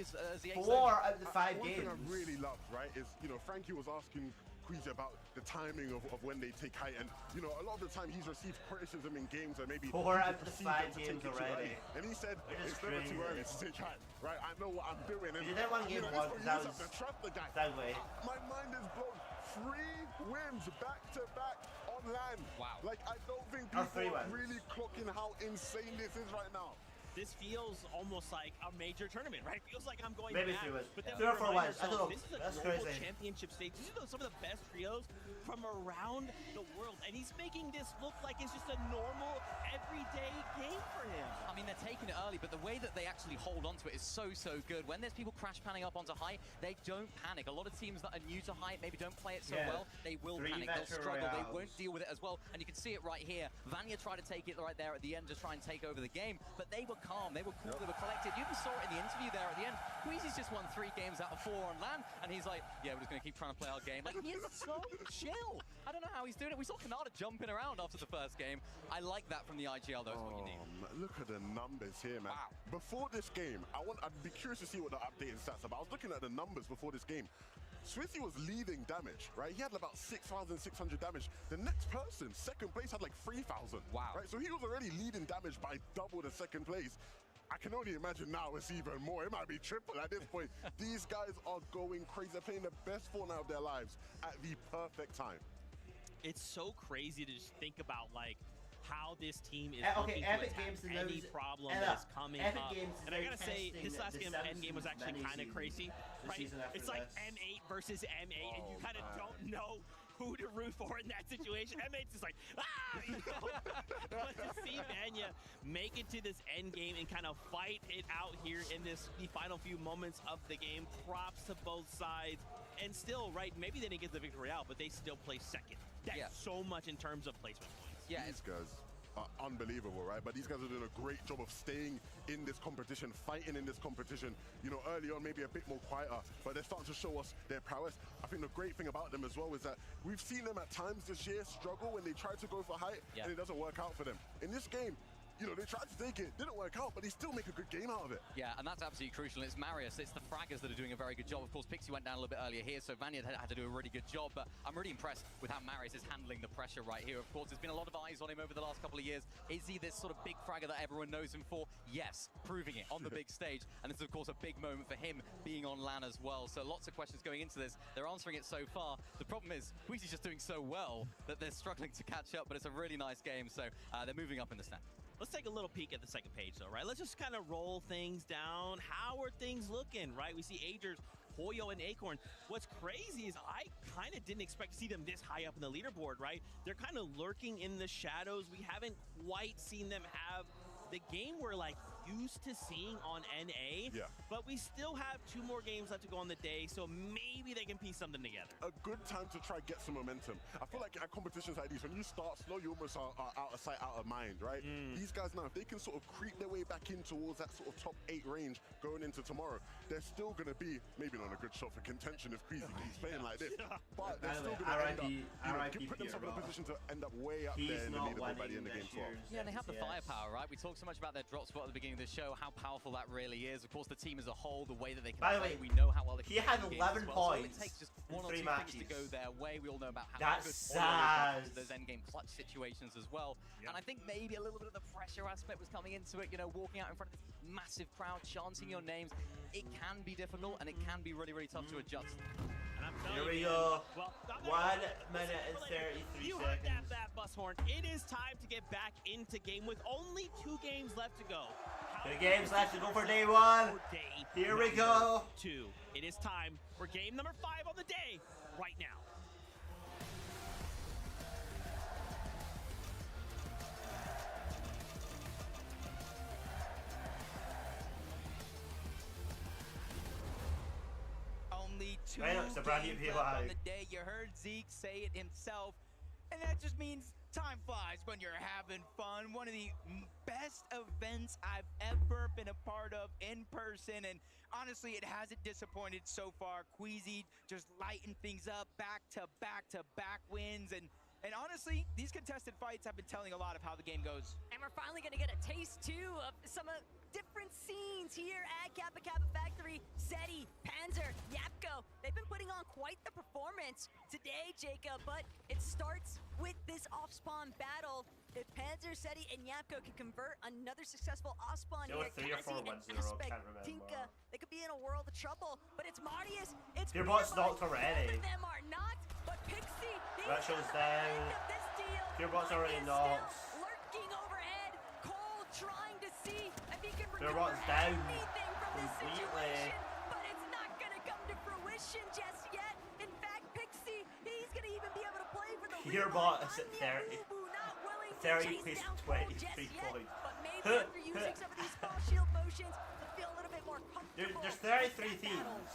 as the 4 out of the 5 One games. thing I really loved, right, is, you know, Frankie was asking Queasy about the timing of when they take height. And, you know, a lot of the time he's received criticism in games and maybe 4 out of perceived 5 them to take games it too already. early. And he said, Which is it's never too crazy. early to take height, right? I know what I'm doing. And You did one game you know, once, you that just was have to trust the guy. that way. My mind is blown. 3 wins back to back on land. Wow. Like, I don't think Or people 3 are wins. really clocking how insane this is right now. This feels almost like a major tournament, right? Feels like I'm going Maybe back. 3 wins. But then 3 or 4 remind wins. I don't yourself, know. This is a That's global crazy. championship stage. These are some of the best trios from around the world. And he's making this look like it's just a normal, everyday game for him. I mean, they're taking it early, but the way that they actually hold on to it is so good. When there's people crash panning up onto height, they don't panic. A lot of teams that are new to height maybe don't play it so well. They will 3 panic. They'll veteran struggle. They royales. won't deal with it as well. And you can see it right here. Vanya tried to take it right there at the end to try and take over the game, but they were calm. They were cool. They were collected. You even saw it in the interview there at the end. Queasy's just won 3 games out of 4 on land, and he's like, yeah, we're just going to keep trying to play our game. Like, he's so chill. I don't know how he's doing it. We saw Canada jumping around after the first game. I like that from the IGL, though. It's what you need. Look at the numbers here, man. Wow. Before this game, I'd be curious to see what the updated stats are, but I was looking at the numbers before this game. Swizzy was leading damage, right? He had about 6,600 damage. The next person, second place, had like 3,000. Wow. Right? So he was already leading damage by double the second place. I can only imagine now it's even more. It might be triple at this point. These guys are going crazy. They're playing the best Fortnite of their lives at the perfect time. It's so crazy to just think about, like, how this team is Okay, looking Epic to attack Games any knows- problem and, that is coming Epic up. Games is And I gotta now say, testing this last the game, Seven Endgame, was Seasons actually mini kind of season. crazy, The right? season after It's like this. M8 versus M8, and you kind of don't know who to root for in that situation. M8's just like, ah! You know? But to see Vanya make it to this end game and kind of fight it out here in the final few moments of the game, props to both sides. And still, right, maybe they didn't get the victory out, but they still place second. That's so much in terms of placement points. Yeah, These guys are unbelievable, right? But these guys are doing a great job of staying in this competition, fighting in this competition. You know, early on, maybe a bit more quieter, but they're starting to show us their prowess. I think the great thing about them as well is that we've seen them at times this year struggle when they try to go for height, and it doesn't work out for them. In this game, you know, they tried to take it, didn't work out, but they still make a good game out of it. Yeah, and that's absolutely crucial. It's Marius, it's the fraggers that are doing a very good job. Of course, Pixie went down a little bit earlier here, so Vanya had to do a really good job, but I'm really impressed with how Marius is handling the pressure right here. Of course, there's been a lot of eyes on him over the last couple of years. Is he this sort of big fragger that everyone knows him for? Yes, proving it on the big stage. And this is, of course, a big moment for him being on LAN as well. So lots of questions going into this. They're answering it so far. The problem is, Queasy's just doing so well that they're struggling to catch up, but it's a really nice game, so they're moving up in the stand. Let's take a little peek at the second page, though, right? Let's just kind of roll things down. How are things looking, right? We see Agers, Hoyo, and Acorn. What's crazy is I kind of didn't expect to see them this high up in the leaderboard, right? They're kind of lurking in the shadows. We haven't quite seen them have the game we're like used to seeing on NA. Yeah. But we still have 2 more games left to go on the day, so maybe they can piece something together. A good time to try get some momentum. I feel like at competitions like these, when you start slow, you almost are out of sight, out of mind, right? These guys now, if they can sort of creep their way back in towards that sort of top 8 range going into tomorrow, they're still going to be maybe not a good shot for contention if Queasy keeps playing like this, but they're still going to end up, you know, put themselves in a position to end up way up there in the leaderboard by the end of game 12. Yeah, they have the firepower, right? We talked so much about their drop spot at the beginning of the show, how powerful that really is. Of course, the team as a whole, the way that they can By the play, way, we know how well they can he play had the games 11 as well. So points it takes just in 1 or 3 2 matches. things to go their way. We all know about how That's good Hoyo is sad. those endgame clutch situations as well. And I think maybe a little bit of the pressure aspect was coming into it, you know, walking out in front of this massive crowd, chanting your names. It can be difficult and it can be really, really tough to adjust. And I'm telling Here you, we man, go. well, 1 minute and 33 You heard that bus horn. It is time to get back into game with only 2 games left to go. 2 games left to go for day 1. Day Here we number go. 2. It is time for game number 5 on the day right now. Only 2 Right, it's a brand new games left on POI. the day. You heard Zeke say it himself, and that just means time flies when you're having fun. One of the best events I've ever been a part of in person, and honestly, it hasn't disappointed so far. Queasy just lighting things up, back-to-back-to-back wins, and honestly, these contested fights have been telling a lot of how the game goes. And we're finally going to get a taste, too, of some different scenes here at Kappa Kappa Factory. Seti, Panzer, Yapko, they've been putting on quite the performance performance today, Jacob, but it starts with this off-spawn battle. If Panzer, Seti, and Yapko can convert another successful off-spawn There were here, 3 or 4 Kazi and wins in a row, Aspect, can't remember. Tinka, they could be in a world of trouble, but it's Marius, it's Gearbot's Beerbot. knocked already. Both of them are not, but Pixie, he's Rachel's on the down. end of this deal. Gearbot's already Marius knocked. still lurking overhead. Cole trying to see if he can recover Gearbot's down anything from this completely. situation, but it's not going to come to fruition just yet. In fact, Pixie, he's going to even be able to play for the Gearbot is at 30. 30 plays 23 points. But maybe after using some of these small shield motions, he'll feel a little bit more comfortable. There's 33 teams.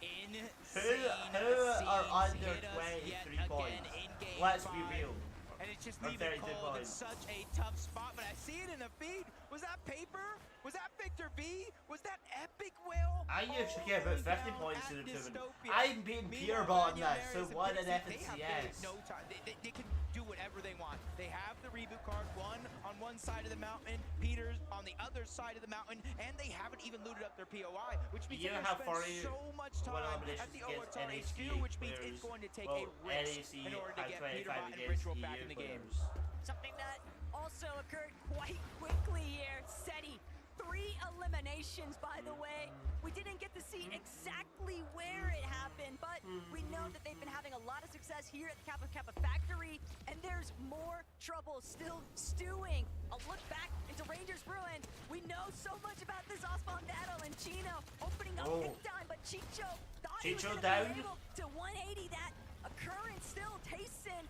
Insane Who are under seeing us 23 yet points? again in game Let's be 5. real. And it's just Or leaving 32 Cole in points. such a tough spot, but I see it in the feed. Was that Paper? Was that Victor V? Was that Epic Will? I used to get about 50 points in the tournament. I'm beating Gearbot in this, so what an FNCS. No time. They can do whatever they want. They have the reboot card, one on one side of the mountain, Peter's on the other side of the mountain, and they haven't even looted up their POI, which means You they have spend 40 so much time at the against OTR NAC HQ, which means players. it's going to take Well, a risk NAC in order to had get 25 Peterbot and against Ritual EU back in the game. players. Something that also occurred quite quickly here. Seti, 3 eliminations, by the way. We didn't get to see exactly where it happened, but we know that they've been having a lot of success here at the Kappa Kappa factory, and there's more trouble still stewing. A look back into Rangers Ruin. We know so much about this Osmond battle, and Chino opening up big time, but Chicho thought he was Chicho gonna down. be able to 180 that occurrence still. Tayson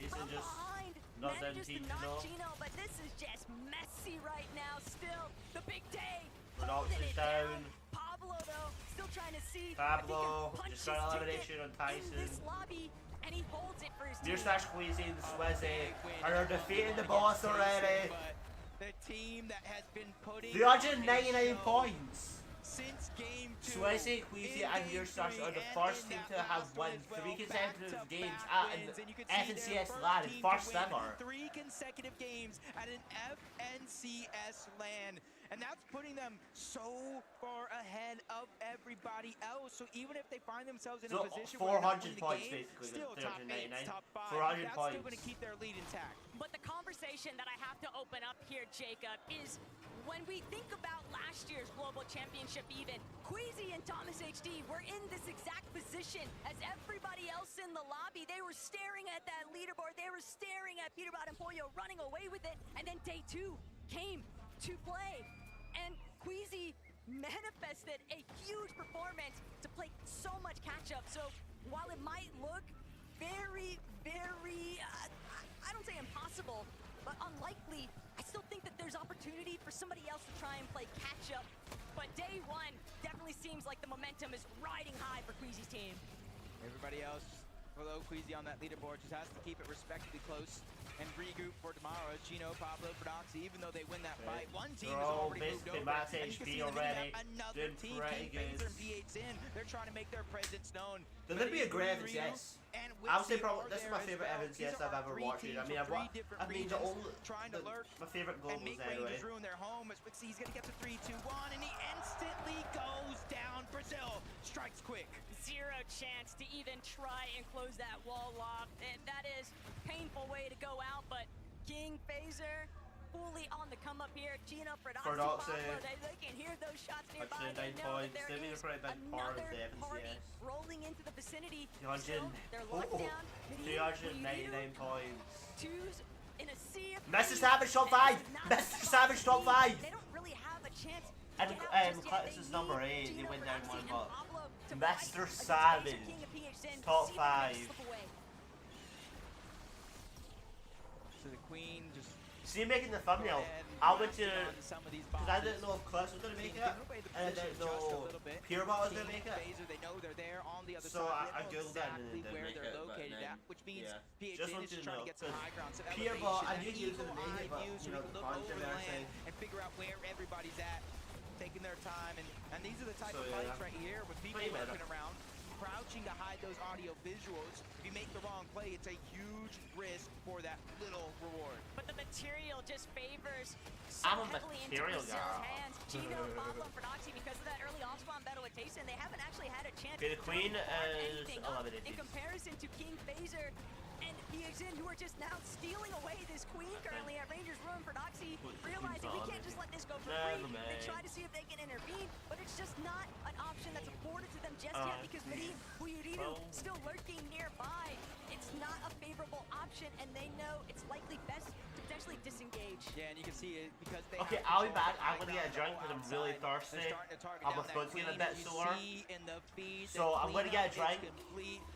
from just behind not done manages to Chino. knock Chino, but this is just messy right now. Still, the big day. Redox holding is it down. Pablo, though, still trying to see Pablo if he can just punch got his elimination on ticket Tyson. in this lobby, and he holds it for his team. Mustache Queasy and Swizzy are defeating the boss already. The team that has been putting 399 points. since game 2. Swizzy, Queasy and Mustache are the first team to have won 3 consecutive games at an FNCS LAN, first ever. 3 consecutive games at an FNCS LAN. And that's putting them so far ahead of everybody else. So even if they find themselves in a position where they're not 400 winning the points game, basically. still top 8, top 5, 400 that's points. still going to keep their lead intact. But the conversation that I have to open up here, Jacob, is when we think about last year's Global Championship even, Queasy and Thomas HD were in this exact position as everybody else in the lobby. They were staring at that leaderboard. They were staring at Peterbot and Pollo running away with it. And then day 2 came to play. And Queasy manifested a huge performance to play so much catch-up. So while it might look very, very, I don't say impossible, but unlikely, I still think that there's opportunity for somebody else to try and play catch-up. But day 1 definitely seems like the momentum is riding high for Queasy's team. Everybody else below Queasy on that leaderboard just has to keep it respectably close and regroup for tomorrow. Chino, Pablo, Prodoxy, even though they win that fight, one team has already moved over. Max And you can HP see in the already. mini-map, another Doing team, pretty King Phaser good. and P8's in. They're trying to make their presence known. There's gonna be a great FNCS. I would say probably this is my favorite FNCS I've ever watched. I mean, my favorite globals and anyway. Rangers ruin their home as Wixie, he's gonna get to 3-2-1, and he instantly goes down. Brazil strikes quick. Zero chance to even try and close that wall off. And that is a painful way to go out, but King Phaser fully on the come up here. Chino, Prodoxy, Pablo, they can hear those shots nearby. They know that there is another party rolling into the vicinity. Still, they're locked down. 399 points. Twos in a sea of Mr. Savage top 5! Mr. Savage top 5! They don't really have a chance. And Cletus is number 8, they went down 1 buck. Mr. Savage, top 5. So the Queen just... See, making the thumbnail, I went to, because I didn't know if Cletus was going to make it, and I didn't know Peterbot was going to make it. They know they're there on the other So side. I googled that and it didn't where make they're it, but located then, at, which means yeah. PHN is just trying to get some high ground. Some Peterbot, I knew elevation, he was going to make it, but, views, you know, so we the can look funds over and the everything. land and figure out where everybody's at, taking their time, and these are the type of fights right here with people lurking around, crouching to hide those audio visuals. If you make the wrong play, it's a huge risk for that little reward. But the material just favors so I'm a heavily into material Brazil's guy. hands. Chino, Pablo, and Prodoxy, because of that early off-spawn battle with Tayson. They haven't actually had a chance Okay, the Queen to warm is anything up eliminated. in comparison to King Phaser and PXN, who are just now stealing away this Queen currently at Rangers Ruin. For Noxy realizing we can't just let this go for free. They try to see if they can intervene, but it's just not an option that's afforded to them just yet because Medivh Buyurinu still lurking nearby. It's not a favorable option, and they know it's likely best to potentially disengage. Yeah, and you can see it because they Okay, I'll be back. I'm gonna get a drink because I'm really thirsty. I'm supposed to get a bit sore. So I'm gonna get a drink.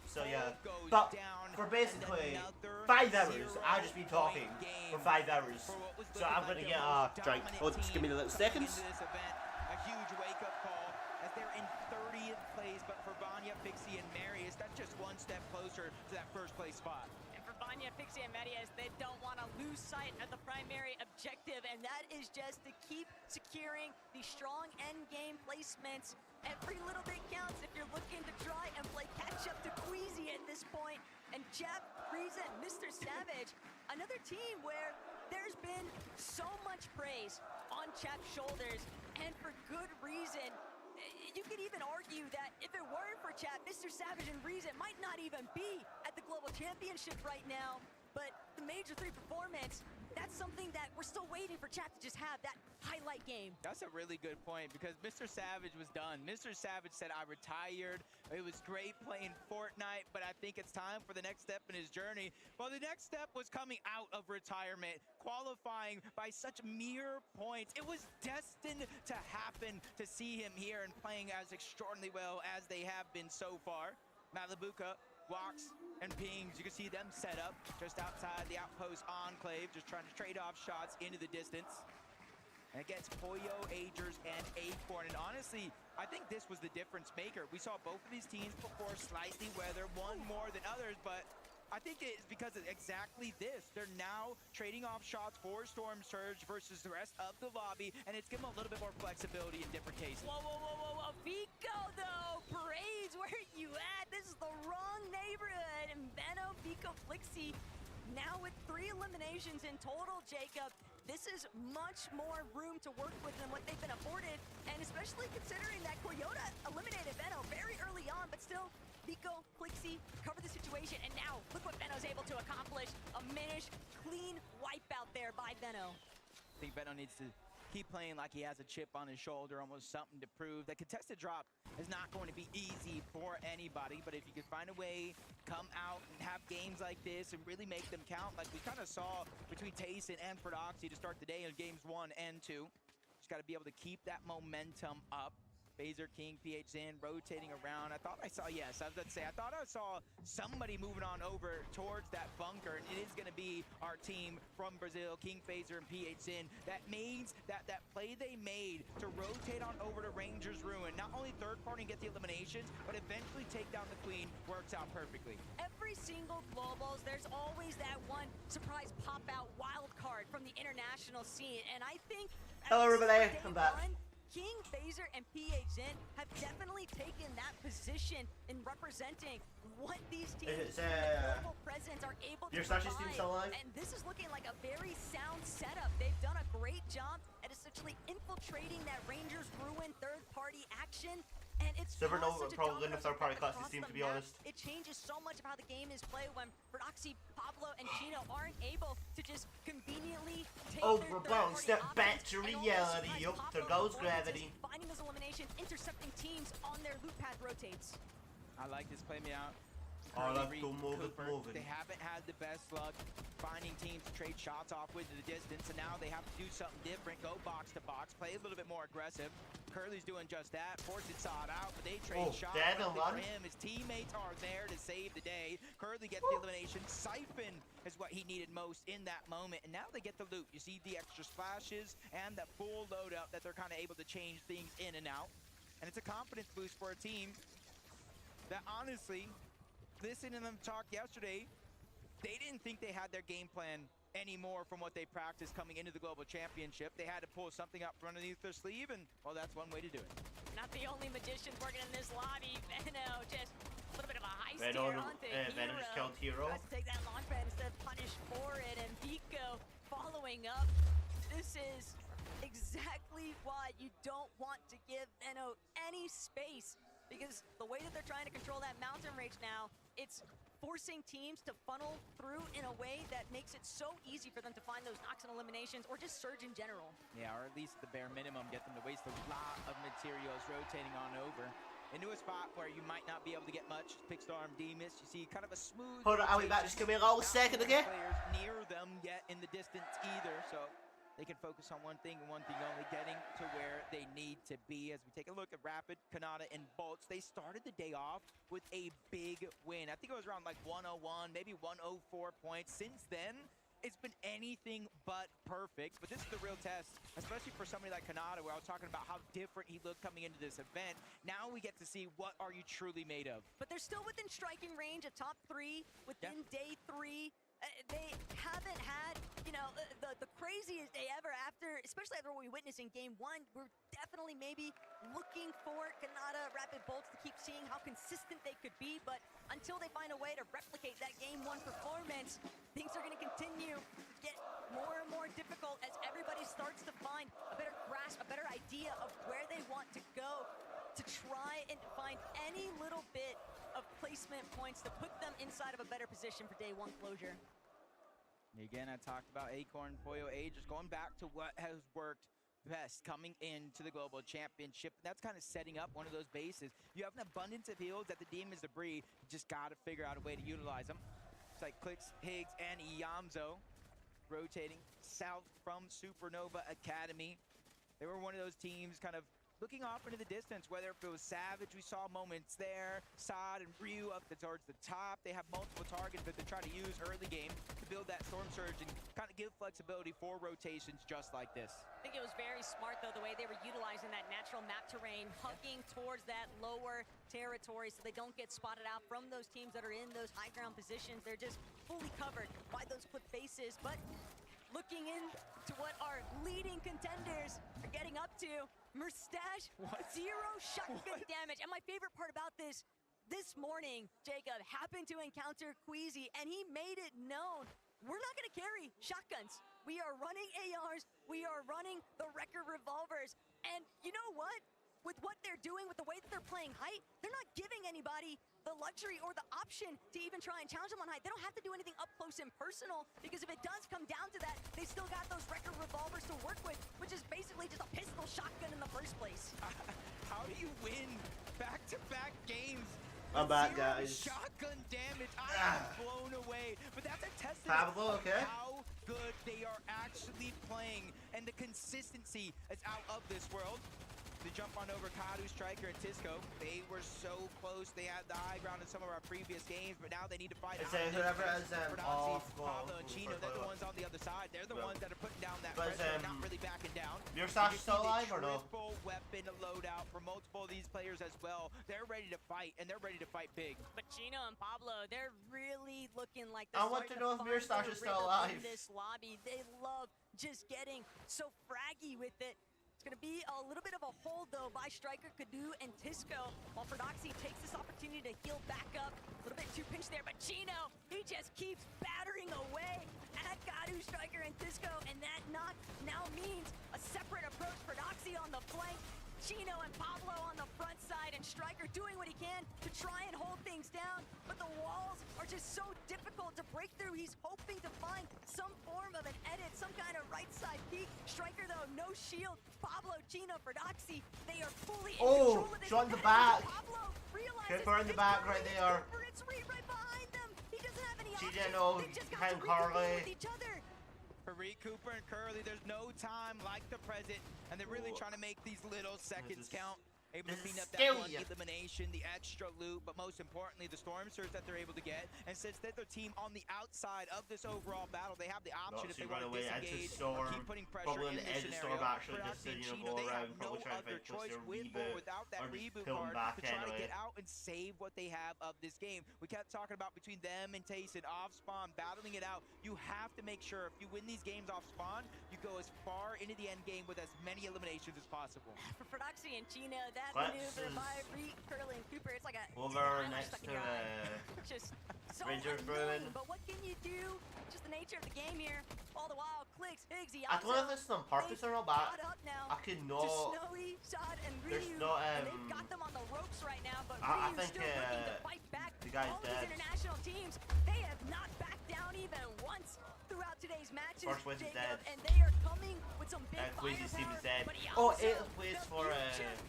So yeah. But for basically 5 hours, I've just been talking for 5 hours. So I'm gonna get a drink. Oh, just give me a little seconds. A huge wake-up call as they're in 30th place, but for Vanya, Pixie, and Marius, that's just one step closer to that first place spot. And for Vanya, Pixie, and Marius, they don't want to lose sight of the primary objective, and that is just to keep securing the strong end game placements. Every little bit counts if you're looking to try and play catch-up to Queasy at this point. And Jap, Frieza, and Mr. Savage, another team where there's been so much praise on Chap's shoulders, and for good reason. You could even argue that if it weren't for Chap, Mr. Savage and Reason might not even be at the Global Championship right now. But the Major 3 performance, that's something that we're still waiting for Chap to just have that highlight game. That's a really good point because Mr. Savage was done. Mr. Savage said, I retired. It was great playing Fortnite, but I think it's time for the next step in his journey. Well, the next step was coming out of retirement, qualifying by such mere points. It was destined to happen to see him here and playing as extraordinarily well as they have been so far. Malibuka walks and pings. You can see them set up just outside the outpost enclave, just trying to trade off shots into the distance. And it gets Poyo, Agers, and Acorn. And honestly, I think this was the difference maker. We saw both of these teams before slightly weather, one more than others, but I think it's because of exactly this. They're now trading off shots for Storm Surge versus the rest of the lobby, and it's given them a little bit more flexibility in different cases. Whoa, whoa, whoa, whoa, whoa. Vico, though. Parades, where are you at? This is the wrong neighborhood. And Benno, Vico, Flixie, now with 3 eliminations in total, Jacob. This is much more room to work with than what they've been afforded, and especially considering that Koyota eliminated Benno very early on, but still, Vico, Flixie cover the situation, and now look what Benno's able to accomplish. A Minish, clean wipeout there by Benno. I think Benno needs to keep playing like he has a chip on his shoulder, almost something to prove. The contested drop is not going to be easy for anybody, but if you can find a way, come out and have games like this and really make them count, like we kind of saw between Tayson and Prodoxy to start the day in games 1 and 2. Just got to be able to keep that momentum up. Phaser, King, PHN rotating around. I thought I saw, yes, I was about to say, I thought I saw somebody moving on over towards that bunker, and it is going to be our team from Brazil, King, Phaser, and PHN. That means that play they made to rotate on over to Rangers Ruin, not only third party and get the eliminations, but eventually take down the Queen, works out perfectly. Every single Globals, there's always that one surprise pop-out wild card from the international scene, and I think... Hello, everybody. I'm back. King, Phaser, and PHN have definitely taken that position in representing what these teams global presence are able to provide. And this is looking like a very sound setup. They've done a great job at essentially infiltrating that Rangers Ruin third-party action. And it's Supernova probably in the third-party class team, to be honest. It changes so much of how the game is played when Prodoxy, Pablo, and Chino aren't able to just conveniently take their one step back to reality. Yup, there goes gravity. Finding those eliminations, intercepting teams on their loop path rotates. I like this play me out. Oh, let's go moving. They haven't had the best luck finding teams to trade shots off with the distance, and now they have to do something different, go box to box, play a little bit more aggressive. Curly's doing just that. Forced it saw it out, but they trade shots for him. His teammates are there to save the day. Curly gets the elimination. Siphon is what he needed most in that moment, and now they get the loot. You see the extra splashes and that full loadout that they're kind of able to change things in and out. And it's a confidence boost for a team that honestly, listening to them talk yesterday, they didn't think they had their game plan anymore from what they practiced coming into the Global Championship. They had to pull something up from underneath their sleeve, and, well, that's one way to do it. Not the only magicians working in this lobby. Benno just a little bit of a heist here onto Hero. Benno just killed Hero. Tries to take that launch pad instead of punish for it, and Vico following up. This is exactly why you don't want to give Veno any space, because the way that they're trying to control that mountain rage now, it's forcing teams to funnel through in a way that makes it so easy for them to find those knocks and eliminations or just surge in general. Yeah, or at least the bare minimum, get them to waste a lot of materials rotating on over into a spot where you might not be able to get much. Pixstorm, Demus, you see kind of a smooth. Hold on, I'll be back. Just give me a little second, okay? Players near them yet in the distance either, so they can focus on one thing and one thing only, getting to where they need to be. As we take a look at Rapid, Kanata, and Bolts, they started the day off with a big win. I think it was around like 101, maybe 104 points. Since then, it's been anything but perfect, but this is the real test, especially for somebody like Kanata, where I was talking about how different he looked coming into this event. Now we get to see what are you truly made of. But they're still within striking range of top 3 within day 3. They haven't had, you know, the craziest day ever after, especially after what we witnessed in Game 1. We're definitely maybe looking for Kanata, Rapid Bolts to keep seeing how consistent they could be, but until they find a way to replicate that Game 1 performance, things are going to continue to get more and more difficult as everybody starts to find a better grasp, a better idea of where they want to go to try and find any little bit of placement points to put them inside of a better position for day 1 closure. Again, I talked about Acorn, Poyo A, just going back to what has worked best coming into the Global Championship. That's kind of setting up one of those bases. You have an abundance of heals at the Demon's Debris. You just got to figure out a way to utilize them. It's like Clicks, Higgs, and Iyamzo rotating south from Supernova Academy. They were one of those teams kind of looking off into the distance, whether if it was Savage, we saw moments there, Saad and Ryu up towards the top. They have multiple targets that they're trying to use early game to build that Storm Surge and kind of give flexibility for rotations just like this. I think it was very smart, though, the way they were utilizing that natural map terrain, hugging towards that lower territory so they don't get spotted out from those teams that are in those high ground positions. They're just fully covered by those cliff faces, but looking into what our leading contenders are getting up to, Mustache, 0 shotgun damage. And my favorite part about this morning, Jacob happened to encounter Queasy, and he made it known, we're not going to carry shotguns. We are running ARs. We are running the record revolvers. And you know what? With what they're doing, with the way that they're playing height, they're not giving anybody the luxury or the option to even try and challenge them on height. They don't have to do anything up close and personal, because if it does come down to that, they still got those record revolvers to work with, which is basically just a pistol shotgun in the first place. How do you win back-to-back games? I'm back, 0 guys. shotgun damage. I'm blown away. But that's a testament Pablo, of okay. how good they are actually playing, and the consistency is out of this world. They jump on over Kadu, Striker, and Tisco. They were so close. They had the high ground in some of our previous games, but now they need to fight. It's whoever has off Pablo and Chino, they're the ones on the other side. They're the ones that are putting down that But, pressure, not really backing down. Your Sash still alive or no? Triple weapon loadout for multiple of these players as well. They're ready to fight, and they're ready to fight big. But Chino and Pablo, they're really looking like they're I want to know if Mirror Stash is still alive. in this lobby. They love just getting so fraggy with it. It's going to be a little bit of a hold, though, by Striker, Kadu, and Tisco, while Prodoxy takes this opportunity to heal back up. A little bit too pinched there, but Chino, he just keeps battering away at Kadu, Striker, and Tisco, and that knock now means a separate approach. Prodoxy on the flank, Chino and Pablo on the front side, and Striker doing what he can to try and hold things down, but the walls are just so difficult to break through. He's hoping to find some form of an edit, some kind of right side peek. Striker, though, no shield. Pablo, Chino, Prodoxy, they are fully in control of this. Shot in the back. Pablo realizes Get her in the back right there. It's Reed right behind them. He doesn't have any options. They just got to recompete with each other. For Reed Cooper and Curly, there's no time like the present, and they're really trying to make these little seconds count. Able to clean up that one elimination, the extra loot, but most importantly, the Storm Surge that they're able to get. And since they're the team on the outside of this overall battle, they have the option if they want to disengage or keep putting pressure in this scenario. Actually, just to, go around, probably trying to choice with reboot, or without that reboot card to try to get out and save what they have of this game. We kept talking about between them and Tayson off spawn, battling it out. You have to make sure if you win these games off spawn, you go as far into the end game with as many eliminations as possible. For Prodoxy and Chino, that Clips maneuver is by Curly and Cooper. It's like a over eyelash next stuck to in your eye. Just so Rangers annoying, Bruin. but what can you do? Just the nature of the game here. All the while, Clicks, Higgs, I don't know if this is on purpose or not, but I could not. Snowy, Sod, and There's Ryu, not, and they've got them on the ropes right now, but I Ryu's think, still looking to fight back. the guy's All dead. these international teams, they have not backed down even once throughout today's matches, First Wiz is Jacob, dead. and they are coming with some big Queasy's team is firepower, dead. but he Oh, also, 8th place for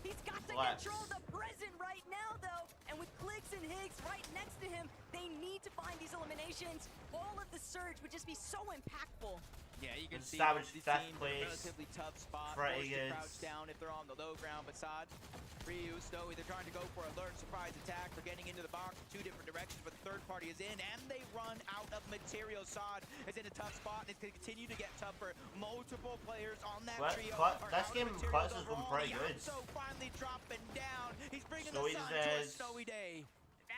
he's got to Flex. control the present right now, though, and with Clicks and Higgs right next to him, they need to find these eliminations. All of the surge would just be so impactful. Yeah, you can see Savage these fifth teams in a place. relatively tough spot, Pretty forced to good. crouch down if they're on the low ground. But Sod, Ryu, Snowy, they're trying to go for a lurch surprise attack. They're getting into the box in two different directions, but the third party is in, and they run out of material. Sod is in a tough spot, and it's going to continue to get tougher. Multiple players on that trio. This game Clutch is going pretty good. So finally dropping down. He's bringing Snowy the sun to a says- snowy day.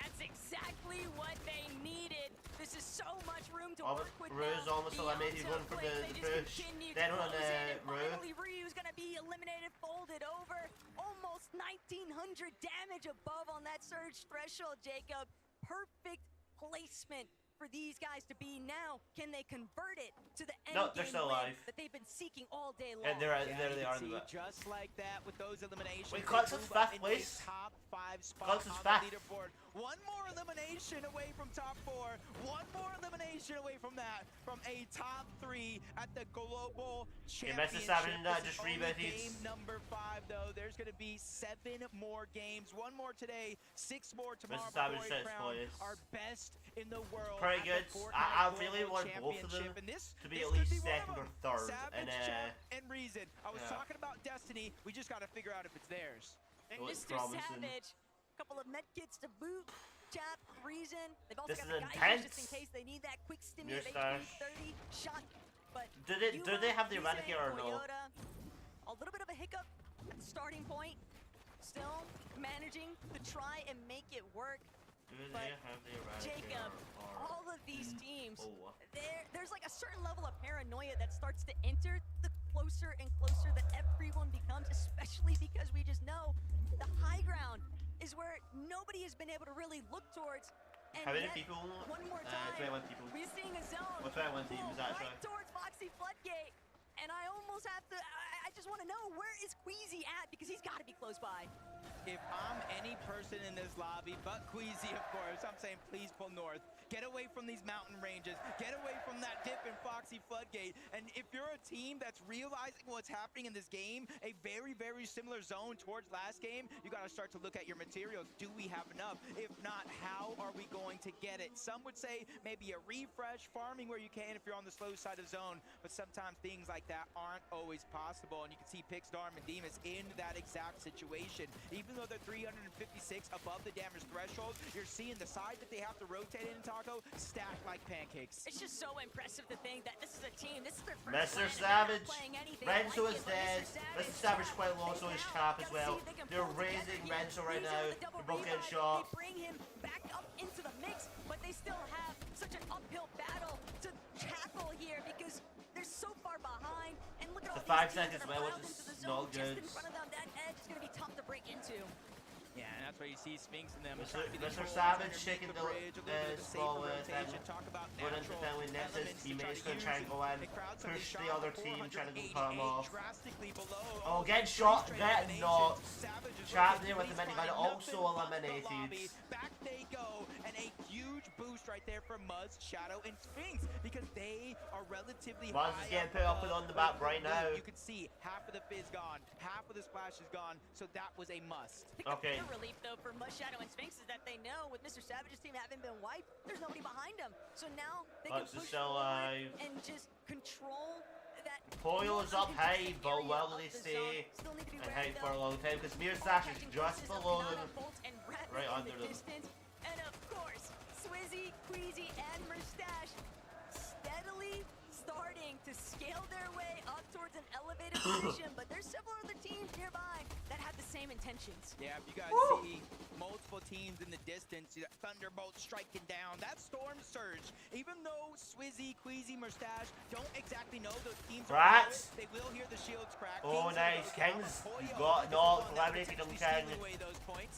That's exactly what they needed. This is so much room to Almost, work with Rue's now. almost eliminated one for the push. Then on Rue. Finally, Ryu's gonna be eliminated, folded over. Almost 1900 damage above on that surge threshold, Jacob. Perfect placement for these guys to be now. Can they convert it to the end No, they're game still win alive. that they've been seeking all day long? And there they are in See, the just like that with those eliminations. Wait, they Clutch is move up 5th into a place? top 5 spot Clutch is on 5th. the leaderboard. One more elimination away from top 4. One more elimination away from that. From a top 3 at the global championship. Savage, This just is only rebooted. game number 5, though. There's going to be 7 more games. 1 more today, 6 more tomorrow. Savage before we sixth crown place. our best in the world. Pretty at good. the Fortnite I really Global want both of them Championship. And this to be this at could least one of second or them. third. Savage, And Chap, and Reason. I was yeah. talking about Destiny. We just got to figure out if it's theirs. And It looks Mr. promising. Savage, a couple of med kits to boot. Chap, Reason. They've also This got is the guys intense. just in case they need that quick stimulate Mustache. HP 30 shot. But Do they have the Yuma, Eradicator or no? Toyota, a little bit of a hiccup at the starting point. Still managing to try and make it work. Do But they have the Eradicator Jacob, or... all of these teams, Oh. there's like a certain level of paranoia that starts to enter the closer and closer that everyone becomes, especially because we just know the high ground is where nobody has been able to really look towards. And How many yet, people? One more time, 21 people. we're seeing a zone. Well, 21 teams, pull actually. right towards Foxy Floodgate. And I almost have to, I just want to know, where is Queasy at? Because he's got to be close by. If I'm any person in this lobby, but Queasy, of course, I'm saying please pull north. Get away from these mountain ranges. Get away from that dip in Foxy Floodgate. And if you're a team that's realizing what's happening in this game, a very, very similar zone towards last game, you got to start to look at your materials. Do we have enough? If not, how are we going to get it? Some would say maybe a refresh, farming where you can if you're on the slow side of zone, but sometimes things like that aren't always possible. And you can see Pixdarm and Demas in that exact situation. Even though they're 356 above the damage threshold, you're seeing the side that they have to rotate in, Taco, stacked like pancakes. It's just so impressive to think that this is a team, this is their first Mr. win, Savage, playing anything Renzo like is it, but dead. Mr. Savage quite low, so is Cap as well. They're raising Renzo right now. They're both getting shot. They bring him back up into the mix, but they still have such an uphill battle to tackle here because they're so far behind. And look at all The these 5 teams seconds that are well, piled which into the is zone not just good. in front of them. That edge is going to be tough to break into. Yeah, and that's why you see Sphinx in them. Mr. Savage shaking the small thing. Going into thing with Nexus. Teammates going to try and go in. Push the other team, trying to go cut him off. Oh, get shot, get knocked. Chap there with the minigun, also eliminated. Back they go, and a huge boost right there for Muzz, Shadow, and Sphinx because they are relatively Muzz high is getting put up on the map right now. You can see half of the fizz gone, half of the splash is gone, so that was a must. Okay. The relief though for Muzz, Shadow, and Sphinx is that they know with Mr. Savage's team having been wiped, there's nobody behind them. So now they can Lux is push still forward alive. and just control that. Coil is up high, but area will of they the stay zone. Still need to be and wary, hide for a though. long time? Because Mirsash is just below them, And right in under the them. distance. And of course, Swizzy, Queasy, and Mustache steadily starting to scale their way up towards an elevated position. But there's several other teams nearby that have the same intentions. Yeah, if you guys see multiple teams in the distance, you got Thunderbolt striking down, that Storm Surge, even though Swizzy, Queasy, Mustache don't exactly know those teams are below it, they will hear the shields crack. Oh, King's nice. gonna go down, Kings but Poyo got is the knocked, one that eliminated him, potentially King. stealing away those points.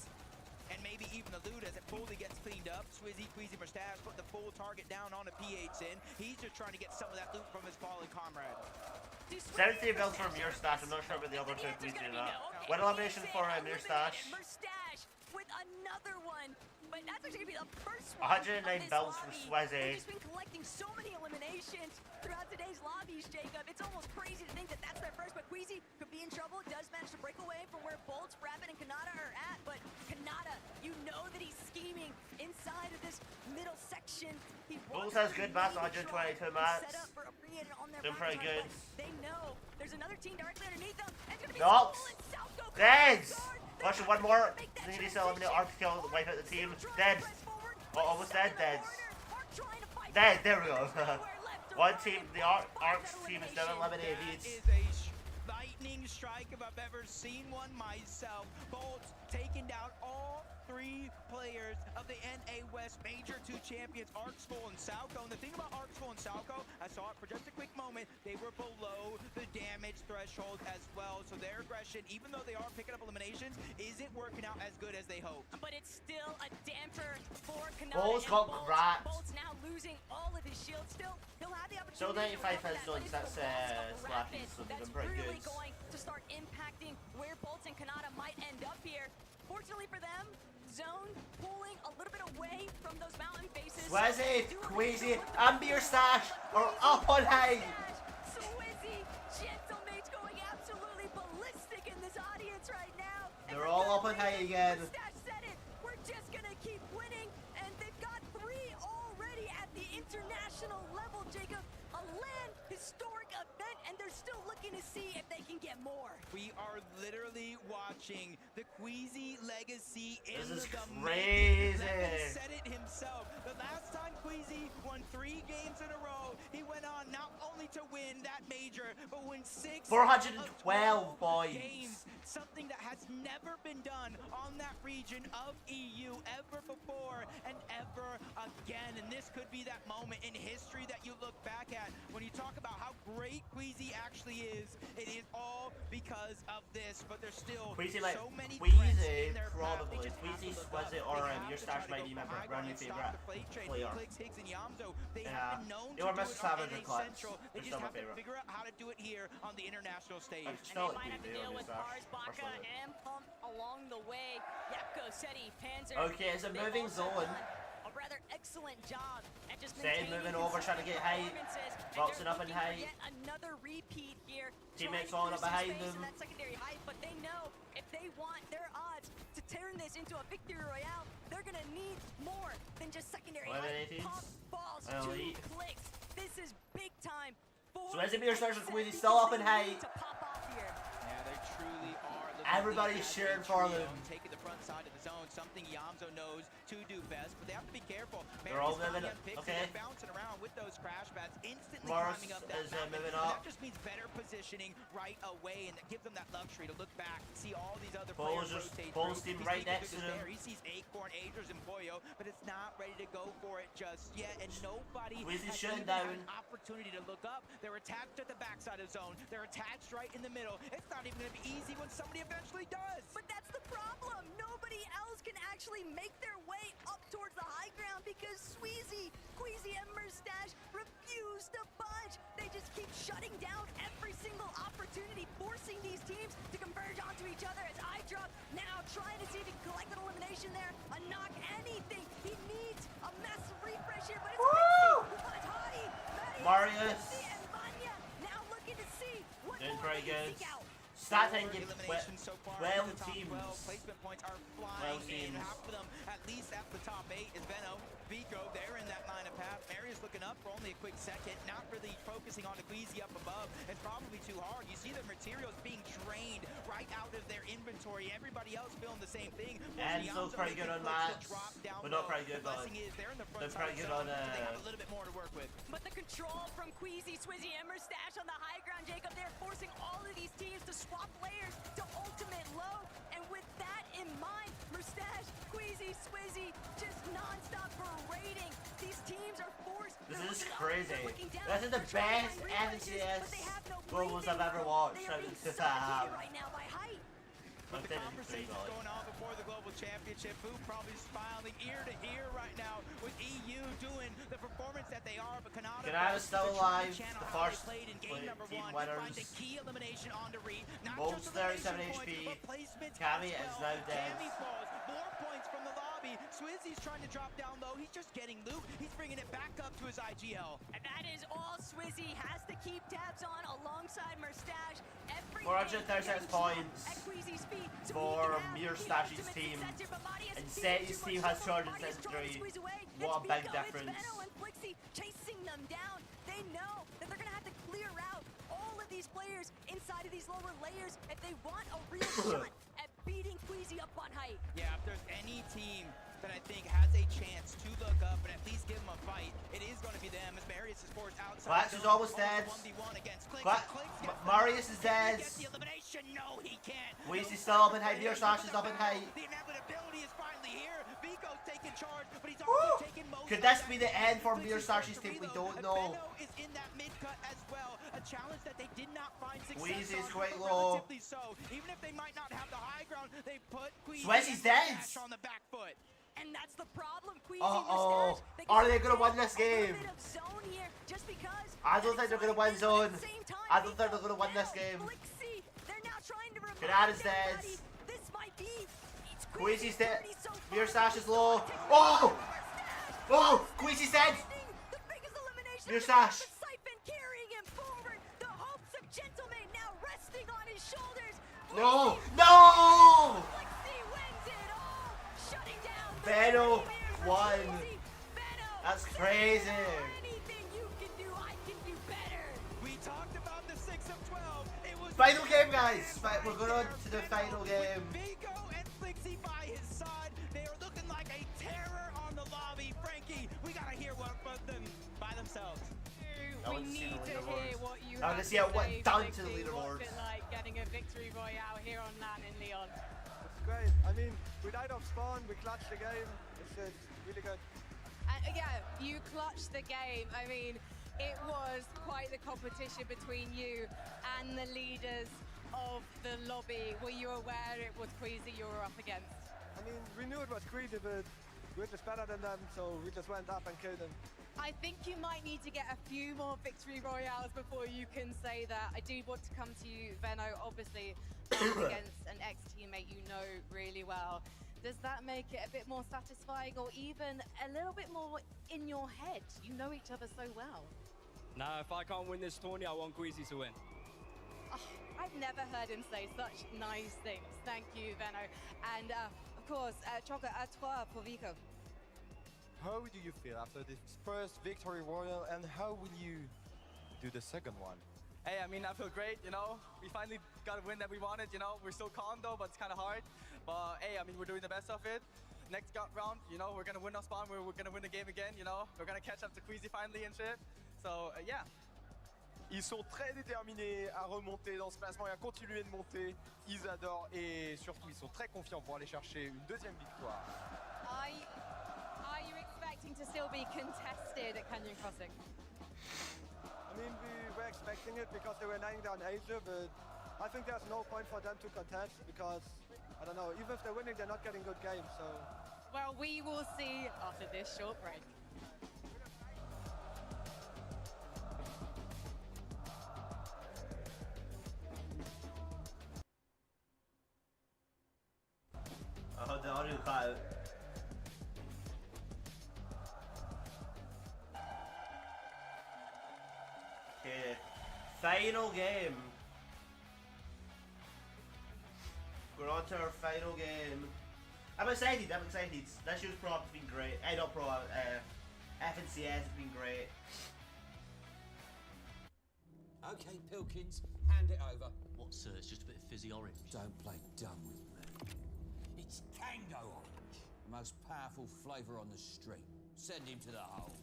And maybe even the loot as it fully gets cleaned up. Swizzy, Queasy, Mustache put the full target down on a PH in. He's just trying to get some of that loot from his fallen comrade. 70 builds from your stash. I'm not sure about the other two Queasy or not. One elimination for your stash. Mustache with another one. But that's actually going to be the first one 109 of this builds from lobby. Swizzy. They've just been collecting so many eliminations throughout today's lobbies, Jacob. It's almost crazy to think that that's their first, but Queasy could be in trouble. Does manage to break away from where Bolts, Rapid, and Kanata are at, but Kanata, you know that he's scheming inside of this middle section. He Bolts has good mats, 122 mats. set up for a Brian on their Doing pretty good. They know there's another team directly underneath them. And it's gonna be Knocked. Soul and Salco. Dead! Watching one more. They need to eliminate Arc to kill, wipe out the team. Dead. Oh, almost dead. Dead. Dead. There we go. One team, the Arc's team is now eliminated. That is a lightning strike if I've ever seen one myself. Bolts taking down all 3 players of the NA West Major 2 champions, Arcsful and Salco. And the thing about Arcsful and Salco, I saw it for just a quick moment, they were below the damage threshold as well. So their aggression, even though they are picking up eliminations, isn't working out as good as they hoped. But it's still a damper for Kanata. Bolts got cracked. Bolts now losing all of his shields. Still, he'll have the opportunity. So 95 has to zones, that's slashes, so they've been pretty really good. going to start impacting where Bolts and Kanata might end up here. Fortunately for them, Zone pulling a little bit away from those mountain faces. Swizzy, Queasy, and Beer Stash are up on high. Swizzy, Gentlemate's going absolutely ballistic in this audience right now. They're all up on high again. Mustache said it. We're just gonna keep winning, and they've got 3 already at the international level, Jacob. A land historic event, and they're still looking to see if they can get more. We are literally watching the Queasy legacy in This is the crazy. Lemon said it himself. The last time Queasy won 3 games in a row, he went on not only to win that major, but win 6 412 of 12 points. games. Something that has never been done on that region of EU ever before and ever again. And this could be that moment in history that you look back at when you talk about how great Queasy actually is. It is all because of this, but there's still Queasy, like, so many Queasy, probably. Queasy, Swizzy, or your stash might be my brand new favorite player. Yeah, they were Mr. Savage and Clutch. They're They still just my have to favorite. figure out how to do it here on the international stage. I'm still Might have to deal with Bars, Baka, and Pump along the way. Yapko, Seti, Panzer. Okay, it's a they've moving also zone. done a rather excellent job at just Seti maintaining moving over, trying to get height. performances, and Boxing they're up in looking for height. Yet another repeat here. Teammates trying to falling up clear some behind space in them. that secondary height, but they know if they want their odds to turn this into a victory royale, they're gonna need more than just secondary height. 180s. Pop balls, Elite. 2 clicks. This is big time. So as a Beer Stash and Queasy still up in height. To pop off here. Yeah, they truly are. Everybody's cheering for them. Taking the front side of the zone, something Yamzo knows to do best, but they have to be careful. They're all Marius moving Valiant up. picks Okay. and they're bouncing around with those crash pads, instantly Morris climbing up that is mountain. moving And up. that just means better positioning right away, and that gives them that luxury to look back, see all these other Bulls players just- rotate Bulls through. team He's right thinking next through to this him. there. He sees Acorn, Agers, and Boyo, but it's not ready to go for it just yet, and nobody Queasy's has shutting even had down. an opportunity to look up. They're attached at the backside of zone. They're attached right in the middle. It's not even going to be easy when somebody eventually does. But that's the problem. Nobody else can actually make their way up towards the high ground because Sweezy, Queasy, and Mustache refuse to budge. They just keep shutting down every single opportunity, forcing these teams to converge onto each other as iDrop now trying to see if he can collect an elimination there. A knock, anything. He needs a massive refresh here, but it's Queasy. Marius. And Vanya now looking to see what Doing more pretty they can good. seek out. Stat time give Eliminations so far 12 in the top teams. 12. Placement points are 12 flying in. teams. Half of them, at least at the top 8, is Veno, Vico. They're in that line of path. Marius looking up for only a quick second, not really focusing on the Queasy up above. It's probably too hard. You see the materials being drained right out of their inventory. Everybody else feeling the same thing. And so pretty good on mats. But not pretty good on. They're in the front They're pretty side good zone, on. so they have a little bit more to work with. But the control from Queasy, Swizzy, and Mustache on the high ground, Jacob, they're forcing all of these teams to swap layers to ultimate low. And with teams are forced. This is crazy. This is the best FNCS globals I've ever watched. Right now by height. With the conversations going on before the Global Championship, Boo probably smiling ear to ear right now with EU doing the performance that they are, but Canada is still alive. The first played in game number team 1 winners. finds a key elimination on Reed. Bolt's 37 HP. Cammy is now dead. Cammy falls. More points from the lobby. Swizzy's trying to drop down low. He's just getting loot. He's bringing it back up to his IGL. And that is all Swizzy has to keep tabs on alongside Mustache. 436 points for Mustach's team. And Seti's team has 273. What a big difference. Chasing them down. They know that they're going to have to clear out all of these players inside of these lower layers if they want a real shot at beating Queasy up on height. Yeah, if there's any team that I think has a chance to look up and at least give them a fight, it is going to be them as Marius is forced outside. Flax is almost dead. Marius is dead. No, he can't. Weezy's still up in height. Mustach is up in height. The inevitability is finally here. Vico's taking charge, but he's also taking most. Could this be the end for Mustach's team? We don't know. Is in that mid cut as well. A challenge that they did not find success Weezy is on, quite low. relatively so. Even if they might not have the high ground, they put Swizzy's dead. on the back foot. And that's the problem. Uh-oh. Are they going to win this game? I don't think they're going to win zone. I don't think they're going to win this game. Canada's dead. Queasy's dead. Mustach is low. Oh! Oh! Queasy's dead. Mustach. No! No! Veno won. That's crazy. We talked about the 6 of 12. It was final game, guys. We're going on to the final game. Vico and Flixie by his side. They are looking like a terror on the lobby. Frankie, we gotta hear what from them by themselves. We need to hear what you have to say. What done to the leaderboard? What's it like getting a victory royale here on LAN in Leon? It's great. I mean, we died off spawn, we clutched the game. It's really good. Yeah, you clutched the game. I mean, it was quite the competition between you and the leaders of the lobby. Were you aware it was Queasy you were up against? I mean, we knew it was Queasy, but we're just better than them, so we just went up and killed them. I think you might need to get a few more victory royales before you can say that. I do want to come to you, Veno, obviously against an ex-teammate you know really well. Does that make it a bit more satisfying or even a little bit more in your head? You know each other so well. Nah, if I can't win this tourney, I want Queasy to win. Oh, I've never heard him say such nice things. Thank you, Veno. And of course, Choco, à toi pour Vico. How do you feel after this first victory royal, and how will you do the second one? Hey, I mean, I feel great, you know. We finally got a win that we wanted, you know. We're still calm though, but it's kind of hard. But hey, I mean, we're doing the best of it. Next round, you know, we're gonna win our spawn. We're gonna win the game again, you know. We're gonna catch up to Queasy finally and shit. So yeah. Ils sont très déterminés à remonter dans ce classement et à continuer de monter. Ils adorent et surtout ils sont très confiants pour aller chercher une deuxième victoire. Are you expecting to still be contested at Canyon Crossing? I mean, we were expecting it because they were laying down Asia, but I think there's no point for them to contest because, I don't know, even if they're winning, they're not getting good games, so... Well, we will see after this short break. Oh, the audio cut out. Okay, final game. We're on to our final game. I'm excited. This year's Pro has been great. Not Pro, FNCS has been great. Okay, Pilkins, hand it over. What, sir? It's just a bit of fizzy orange. Don't play dumb with me. It's Tango Orange, the most powerful flavour on the street. Send him to the hole.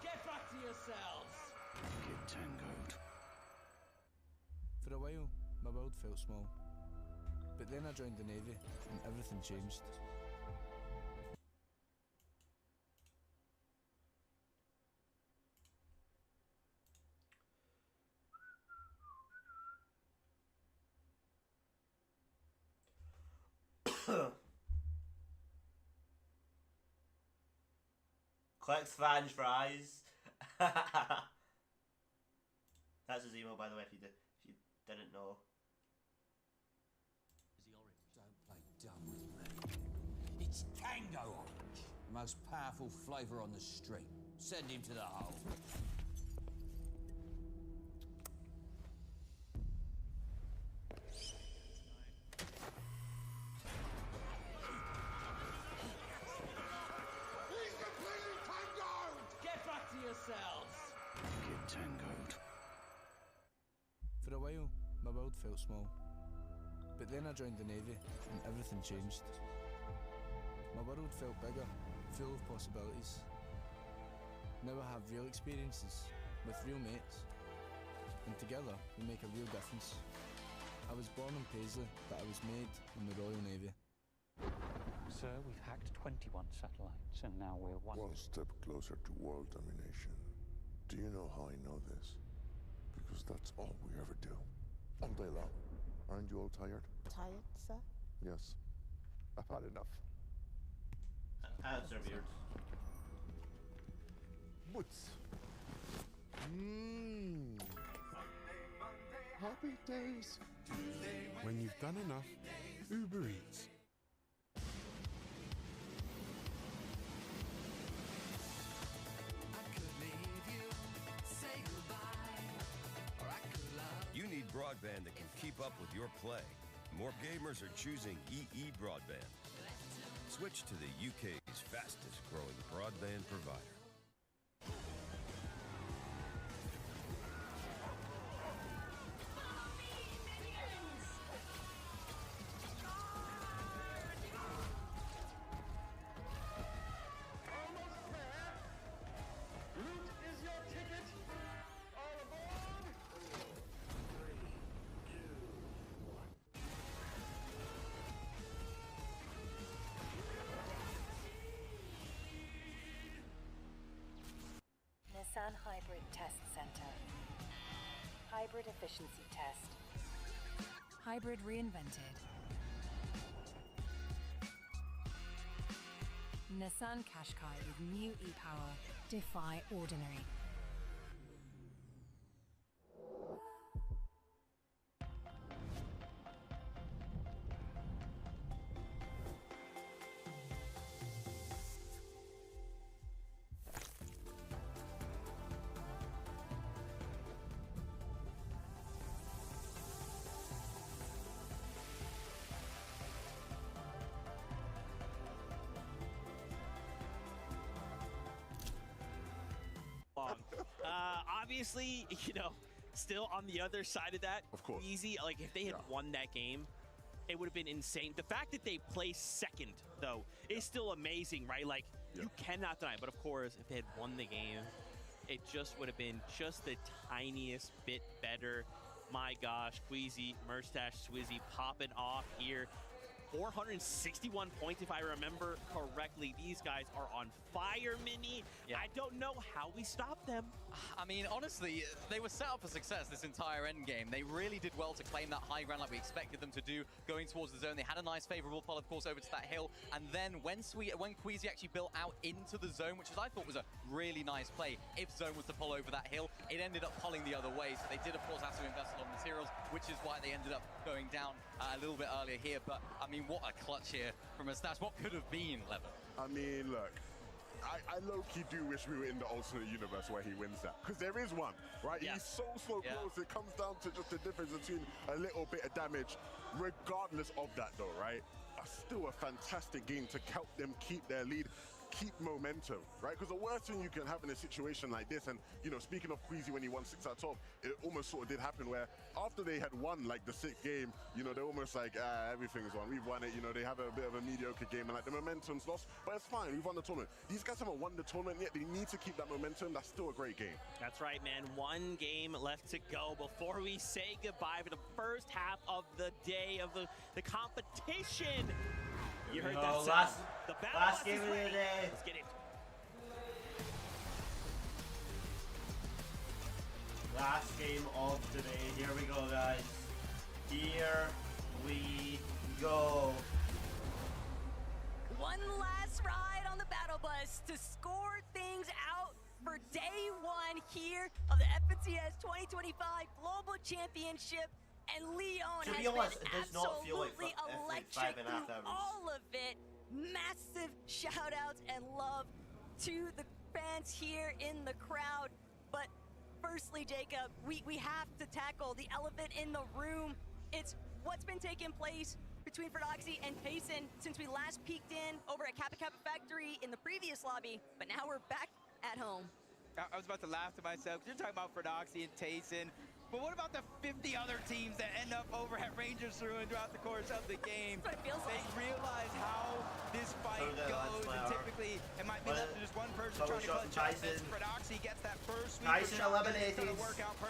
Get back to your cell. felt small. But then I joined the Navy and everything changed. Collects French fries. That's his email, by the way, if you didn't know. Don't play dumb with me. It's Tango Orange, the most powerful flavour on the street. Send him to the hole. Get back to yourselves! Get tangled. For a while, my world felt small. But then I joined the Navy and everything changed. My world felt bigger, full of possibilities. Now I have real experiences with real mates. And together, we make a real difference. I was born in Paisley, but I was made in the Royal Navy. Sir, we've hacked 21 satellites, and now we're one step closer to world domination. Do you know how I know this? Because that's all we ever do. All day long. Aren't you all tired? Tired, sir? Yes. I've had enough. Answer weird. Boots. Happy days. When you've done enough, Uber Eats. You need broadband that can keep up with your play. More gamers are choosing EE Broadband. Switch to the UK's fastest growing broadband provider. Nissan Hybrid Test Center. Hybrid efficiency test. Hybrid reinvented. Nissan Qashqai with new e-power. Defy ordinary. Obviously, you know, still on the other side of that, of course, easy. Like if they had won that game, it would have been insane. The fact that they placed second, though, is still amazing, right? Like you cannot deny. But of course, if they had won the game, it just would have been just the tiniest bit better. My gosh, Queasy, Murstache, Swizzy popping off here. 461 points, if I remember correctly. These guys are on fire, Mini. Yeah. I don't know how we stop them. I mean, honestly, they were set up for success this entire end game. They really did well to claim that high ground like we expected them to do going towards the zone. They had a nice favorable pull, of course, over to that hill. And then when Queasy actually built out into the zone, which I thought was a really nice play, if zone was to pull over that hill, it ended up pulling the other way. So they did, of course, have to invest a lot of materials, which is why they ended up going down a little bit earlier here. But, I mean, what a clutch here from Murstache. What could have been, Levin? I mean, look, I low-key do wish we were in the alternate universe where he wins that. Because there is one, right? Yeah. He's so close. It comes down to just the difference between a little bit of damage. Regardless of that, though, right? Still a fantastic game to help them keep their lead. keep momentum, right? Because the worst thing you can have in a situation like this, and you know, speaking of Queasy when he won 6 out of 12, it almost sort of did happen where after they had won like the 6th game, you know, they're almost like, everything's won, we've won it, you know, they have a bit of a mediocre game and like the momentum's lost, but it's fine, we've won the tournament. These guys haven't won the tournament yet, they need to keep that momentum, that's still a great game. That's right, man. One game left to go before we say goodbye for the first half of the day of the competition. You heard that sound. Last game of the day. Let's get it. Last game of the day. Here we go, guys. Here we go. One last ride on the battle bus to score things out for day 1 here of the FNCS 2025 Global Championship. And Leon To has be honest, been it does not feel like absolutely like 5.5 electric hours. through all of it. Massive shout outs and love to the fans here in the crowd. But firstly, Jacob, we have to tackle the elephant in the room. It's what's been taking place between Ferdoxy and Tayson since we last peeked in over at Kappa Kappa Factory in the previous lobby, but now we're back at home. I was about to laugh to myself. You're talking about Ferdoxy and Tayson. But what about the 50 other teams that end up over at Rangers Ruin throughout the course of the game? That's what it feels they realize how this fight goes, and typically it might be left to just one person trying to clutch up. As Ferdoxy gets that first sweep. Tyson eliminated.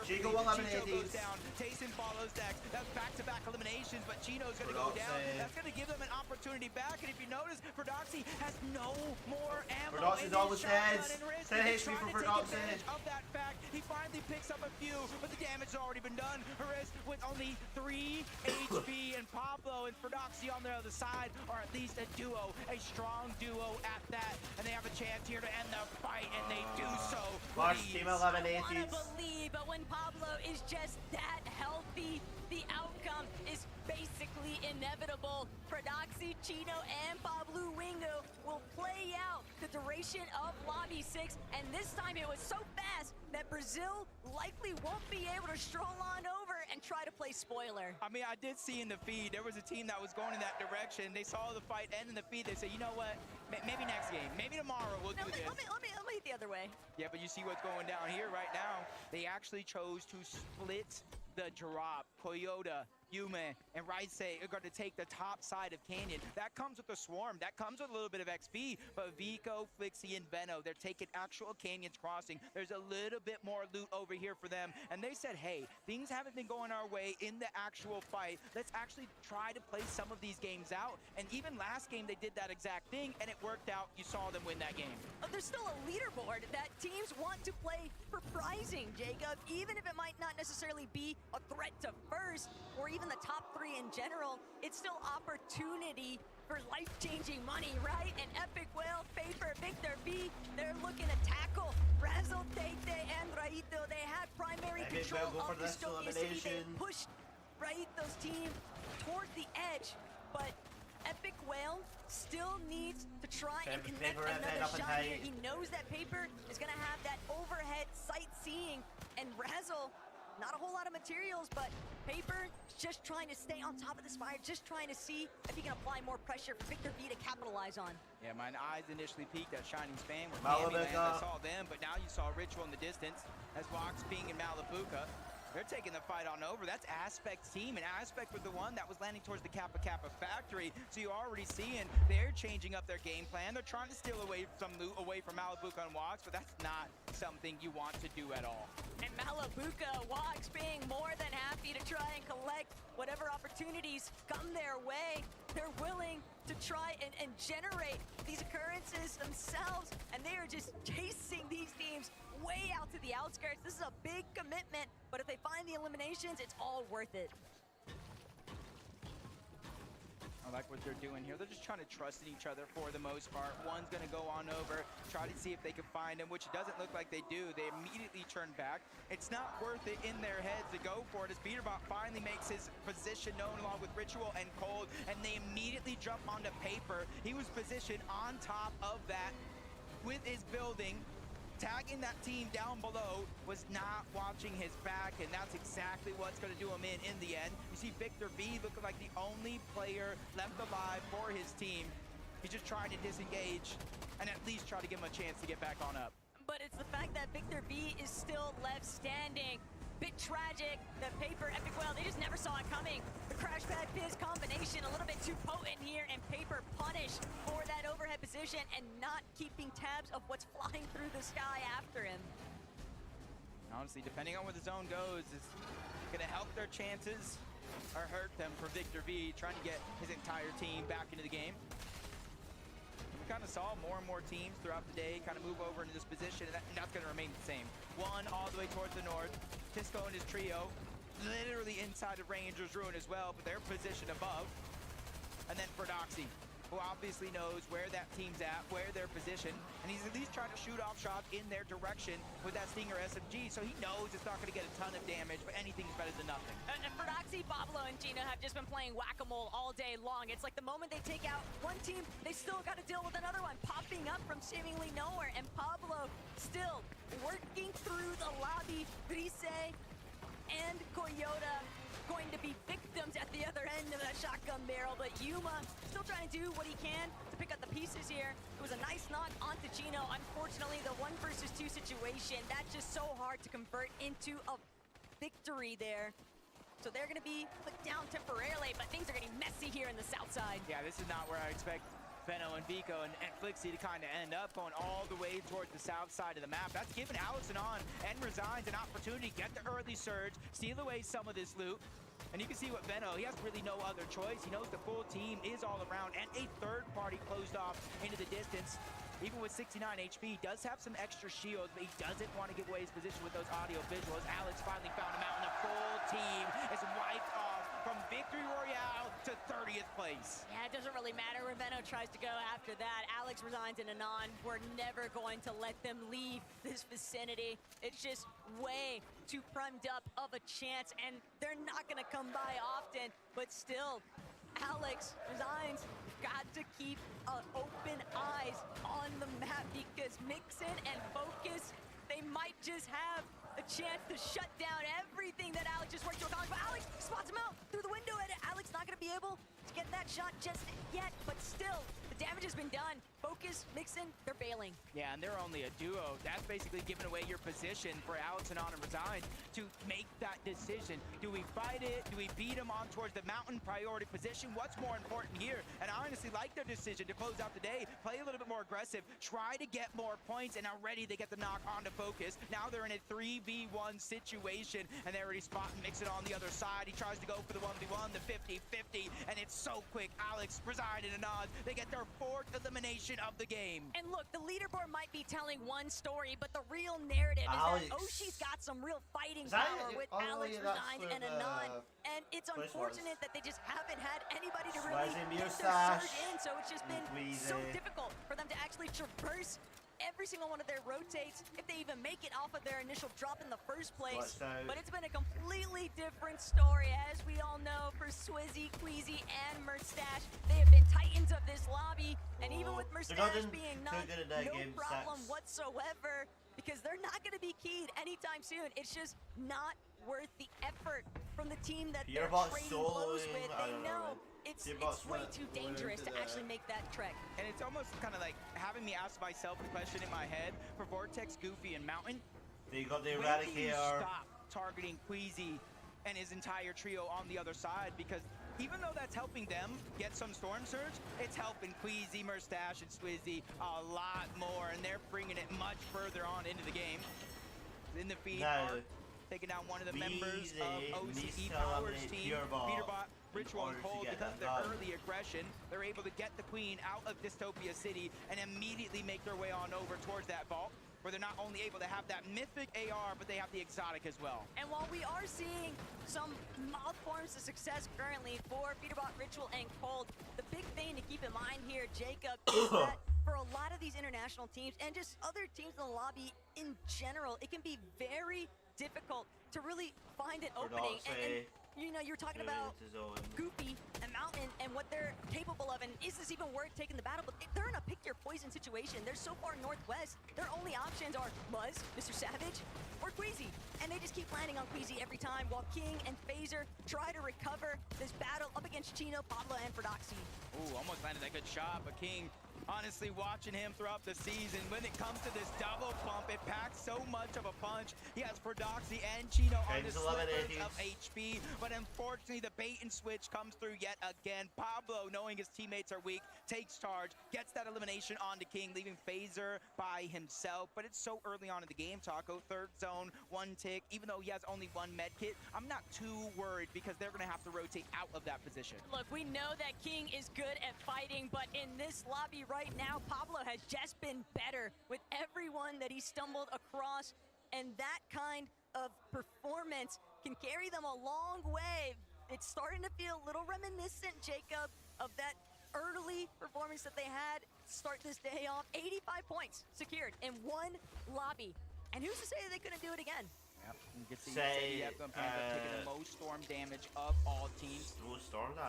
Chico eliminated. goes down. Tayson follows next. That's back-to-back eliminations, but Chino's going to go down. That's going to give them an opportunity back. And if you notice, Ferdoxy has no more ammo. Ferdoxy's always dead. 10 HP for Ferdoxy. Of that fact, he finally picks up a few, but the damage has already been done. Jerez with only 3 HP, and Pablo and Ferdoxy on the other side are at least a duo, a strong duo at that, and they have a chance here to end the fight, and they do so. Large team eliminated. I want to believe, but when Pablo is just that healthy, the outcome is basically inevitable. Ferdoxy, Chino, and Pablo Wingo will play out the duration of Lobby 6, and this time it was so fast that Brazil likely won't be able to stroll on over and try to play spoiler. I mean, I did see in the feed, there was a team that was going in that direction. They saw the fight end in the feed. They said, you know what, maybe next game, maybe tomorrow we'll do this. Let me hit the other way. Yeah, but you see what's going down here right now. They actually chose to split the drop. Toyota, Yume, and Rice are going to take the top side of Canyon. That comes with a swarm. That comes with a little bit of XP. But Vico, Flixie, and Veno, they're taking actual Canyons crossing. There's a little bit more loot over here for them. And they said, hey, things haven't been going our way in the actual fight. Let's actually try to play some of these games out. And even last game, they did that exact thing, and it worked out. You saw them win that game. There's still a leaderboard that teams want to play for prizing, Jacob. Even if it might not necessarily be a threat to first, or even the top 3 in general, it's still opportunity for life-changing money, right? And Epic Whale, Paper, Victor V, they're looking to tackle Razzle, Tate, and Raito. They had primary control of the Stoke City. They pushed Raito's team toward the edge, but Epic Whale still needs to try and connect another shot here. He knows that Paper is going to have that overhead sightseeing, and Razzle, not a whole lot of materials, but Paper just trying to stay on top of this fire, just trying to see if he can apply more pressure for Victor V to capitalize on. Yeah, my eyes initially peeked at Shining Span where I saw them, but now you saw Ritual in the distance as Vox being in Malabuka. They're taking the fight on over. That's Aspect's team, and Aspect was the one that was landing towards the Kappa Kappa factory. So you're already seeing they're changing up their game plan. They're trying to steal away some loot away from Malabuka and Wox, but that's not something you want to do at all. And Malabuka, Wox being more than happy to try and collect whatever opportunities come their way. They're willing to try and generate these occurrences themselves, and they are just chasing these teams way out to the outskirts. This is a big commitment, but if they find the eliminations, it's all worth it. I like what they're doing here. They're just trying to trust in each other for the most part. One's going to go on over, try to see if they can find him, which it doesn't look like they do. They immediately turn back. It's not worth it in their heads to go for it as Peterbot finally makes his position known along with Ritual and Cold, and they immediately jump onto Paper. He was positioned on top of that with his building. Tagging that team down below, was not watching his back, and that's exactly what's going to do him in the end. You see Victor V looking like the only player left alive for his team. He's just trying to disengage. and at least try to give him a chance to get back on up. But it's the fact that Victor V is still left standing. Bit tragic. The Paper Epic Well, they just never saw it coming. The Crash Pad Fizz combination a little bit too potent here, and Paper punished for that overhead position and not keeping tabs of what's flying through the sky after him. Honestly, depending on where the zone goes, it's gonna help their chances or hurt them for Victor V, trying to get his entire team back into the game. We kind of saw more and more teams throughout the day kind of move over into this position, and that's going to remain the same. One all the way towards the north. Tisco and his trio, literally inside of Ranger's Ruin as well, but they're positioned above. And then Ferdoxy, who obviously knows where that team's at, where they're positioned, and he's at least trying to shoot off shots in their direction with that Stinger SMG, so he knows it's not going to get a ton of damage, but anything's better than nothing. And Ferdoxy, Pablo, and Gino have just been playing whack-a-mole all day long. It's like the moment they take out one team, they still got to deal with another one popping up from seemingly nowhere, and Pablo still working through the lobby. Grise and Coyota going to be victims at the other end of that shotgun barrel, but Yuma still trying to do what he can to pick up the pieces here. It was a nice knock onto Gino. Unfortunately, the 1 versus 2 situation, that's just so hard to convert into a victory there. So they're going to be put down temporarily, but things are getting messy here in the south side. Yeah, this is not where I expect Veno and Vico and Flixie to kind of end up, going all the way towards the south side of the map. That's given Alex and Resigns an opportunity to get the early surge, steal away some of this loot. And you can see what Veno, he has really no other choice. He knows the full team is all around, and a third party closed off into the distance. Even with 69 HP, does have some extra shields, but he doesn't want to give away his position with those audio visuals. Alex finally found him out, and the full team is wiped off from Victory Royale to 30th place. Yeah, it doesn't really matter where Veno tries to go after that. Alex Resigns and Anon, we're never going to let them leave this vicinity. It's just way too primed up of a chance, and they're not going to come by often, but still, Alex Resigns got to keep open eyes on the map, because Mixin and Focus, they might just have a chance to shut down everything that Alex just worked to accomplish. But Alex spots him out through the window, and Alex not going to be able to get that shot just yet, but still, the damage has been done. Focus, Mixin, they're bailing. Yeah, and they're only a duo. That's basically giving away your position for Alex and Resigns to make that decision. Do we fight it? Do we beat them on towards the mountain priority position? What's more important here? And I honestly like their decision to close out the day, play a little bit more aggressive, try to get more points, and already they get the knock onto Focus. Now they're in a 3v1 situation, and they already spot and mix it on the other side. He tries to go for the 1v1, the 50-50, and it's so quick. Alex, Resign, and Anand, they get their 4th elimination of the game. And look, the leaderboard might be telling one story, but the real narrative is that Oshi's got some real fighting power with Alex, Resigns, and Anand. And it's unfortunate that they just haven't had anybody to really get their surge in, so it's just been so difficult for them to actually traverse every single one of their rotates, if they even make it off of their initial drop in the first place. But it's been a completely different story, as we all know, for Swizzy, Queasy, and Merstash. They have been titans of this lobby, and even with Merstash being not no problem whatsoever, because they're not going to be keyed anytime soon. It's just not worth the effort from the team that they're trading blows with. They know it's way too dangerous to actually make that trek. And it's almost kind of like having me ask myself the question in my head for Vortex, Goofy, and Mountain. They got the When do you Eradicator. stop targeting Queasy and his entire trio on the other side? Because even though that's helping them get some Storm Surge, it's helping Queasy, Merstash, and Swizzy a lot more, and they're bringing it much further on into the game. In the feed, taking down one of the members of OCE Power's team, Peterbot, Ritual, and Cold, because of their early aggression. They're able to get the Queen out of Dystopia City and immediately make their way on over towards that vault, where they're not only able to have that mythic AR, but they have the exotic as well. And while we are seeing some mild forms of success currently for Peterbot, Ritual, and Cold, the big thing to keep in mind here, Jacob, is that for a lot of these international teams and just other teams in the lobby in general, it can be very difficult to really find an opening. And you know, you're talking about Goofy and Mountain and what they're capable of, and is this even worth taking the battle? But they're in a pick your poison situation. They're so far northwest, their only options are Muzz, Mr. Savage, or Queasy. And they just keep landing on Queasy every time, while King and Phaser try to recover this battle up against Chino, Pablo, and Ferdoxy. Ooh, almost landed that good shot, but King Honestly, watching him throughout the season, when it comes to this double pump, it packs so much of a punch. He has Prodoxy and Chino on the slivers of HP, but unfortunately, the bait and switch comes through yet again. Pablo, knowing his teammates are weak, takes charge, gets that elimination onto King, leaving Phaser by himself. But it's so early on in the game, Taco. Third zone, 1 tick. Even though he has only 1 med kit, I'm not too worried because they're going to have to rotate out of that position. Look, we know that King is good at fighting, but in this lobby right now, Pablo has just been better with everyone that he stumbled across, and that kind of performance can carry them a long way. It's starting to feel a little reminiscent, Jacob, of that early performance that they had to start this day off. 85 points secured in 1 lobby. And who's to say they couldn't do it again? Yep, you can see taking the most storm damage of all teams.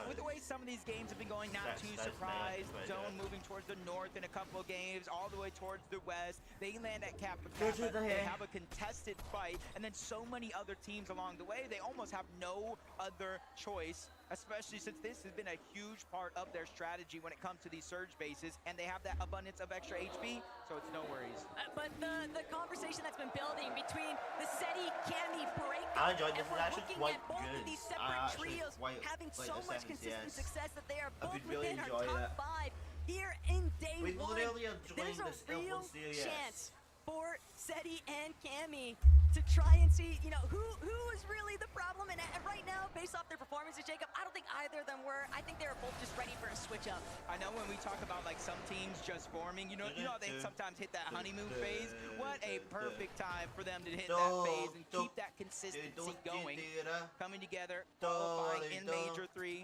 With the way some of these games have been going, not too surprised. Zone moving towards the north in a couple of games, all the way towards the west. They land at Kappa. They have a contested fight, and then so many other teams along the way, they almost have no other choice, especially since this has been a huge part of their strategy when it comes to these surge bases, and they have that abundance of extra HP, so it's no worries. But the conversation that's been building between the SETI, Cammy, breakup, I enjoyed this. and we're It's actually looking quite at both good. of these separate trios having so much consistent success that they are both within our top 5 here in day We 1. really enjoyed There's a this real series. chance for SETI and Cammy to try and see, you know, who is really the problem. And right now, based off their performances, Jacob, I don't think either of them were. I think they were both just ready for a switch up. I know when we talk about like some teams just forming, you know how they sometimes hit that honeymoon phase. What a perfect time for them to hit that phase and keep that consistency going, coming together, qualifying in Major 3.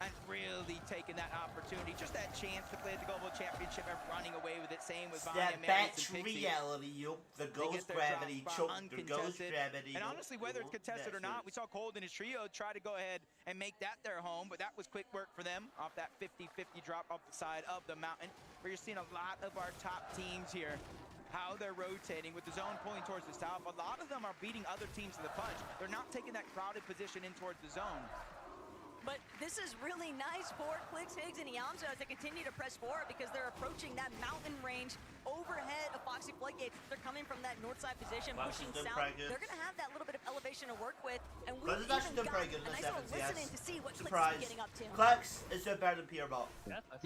And really taking that opportunity, just that chance to play at the Global Championship and running away with it. Same with Vanya, That's and Pixie. reality, the ghost gravity, the ghost gravity. And honestly, whether it's contested or not, we saw Cold and his trio try to go ahead and make that their home, but that was quick work for them off that 50-50 drop off the side of the mountain, where you're seeing a lot of our top teams here, how they're rotating with the zone pulling towards the south. A lot of them are beating other teams to the punch. They're not taking that crowded position in towards the zone. But this is really nice for Clicks, Higgs, and Iamzo as they continue to press forward because they're approaching that mountain range overhead of Foxy Floodgates. They're coming from that north side position, pushing south. They're going to have that little bit of elevation to work with. And we've even got a nice little listening to see what Clicks is getting up to. Clicks is doing better than Pierbot.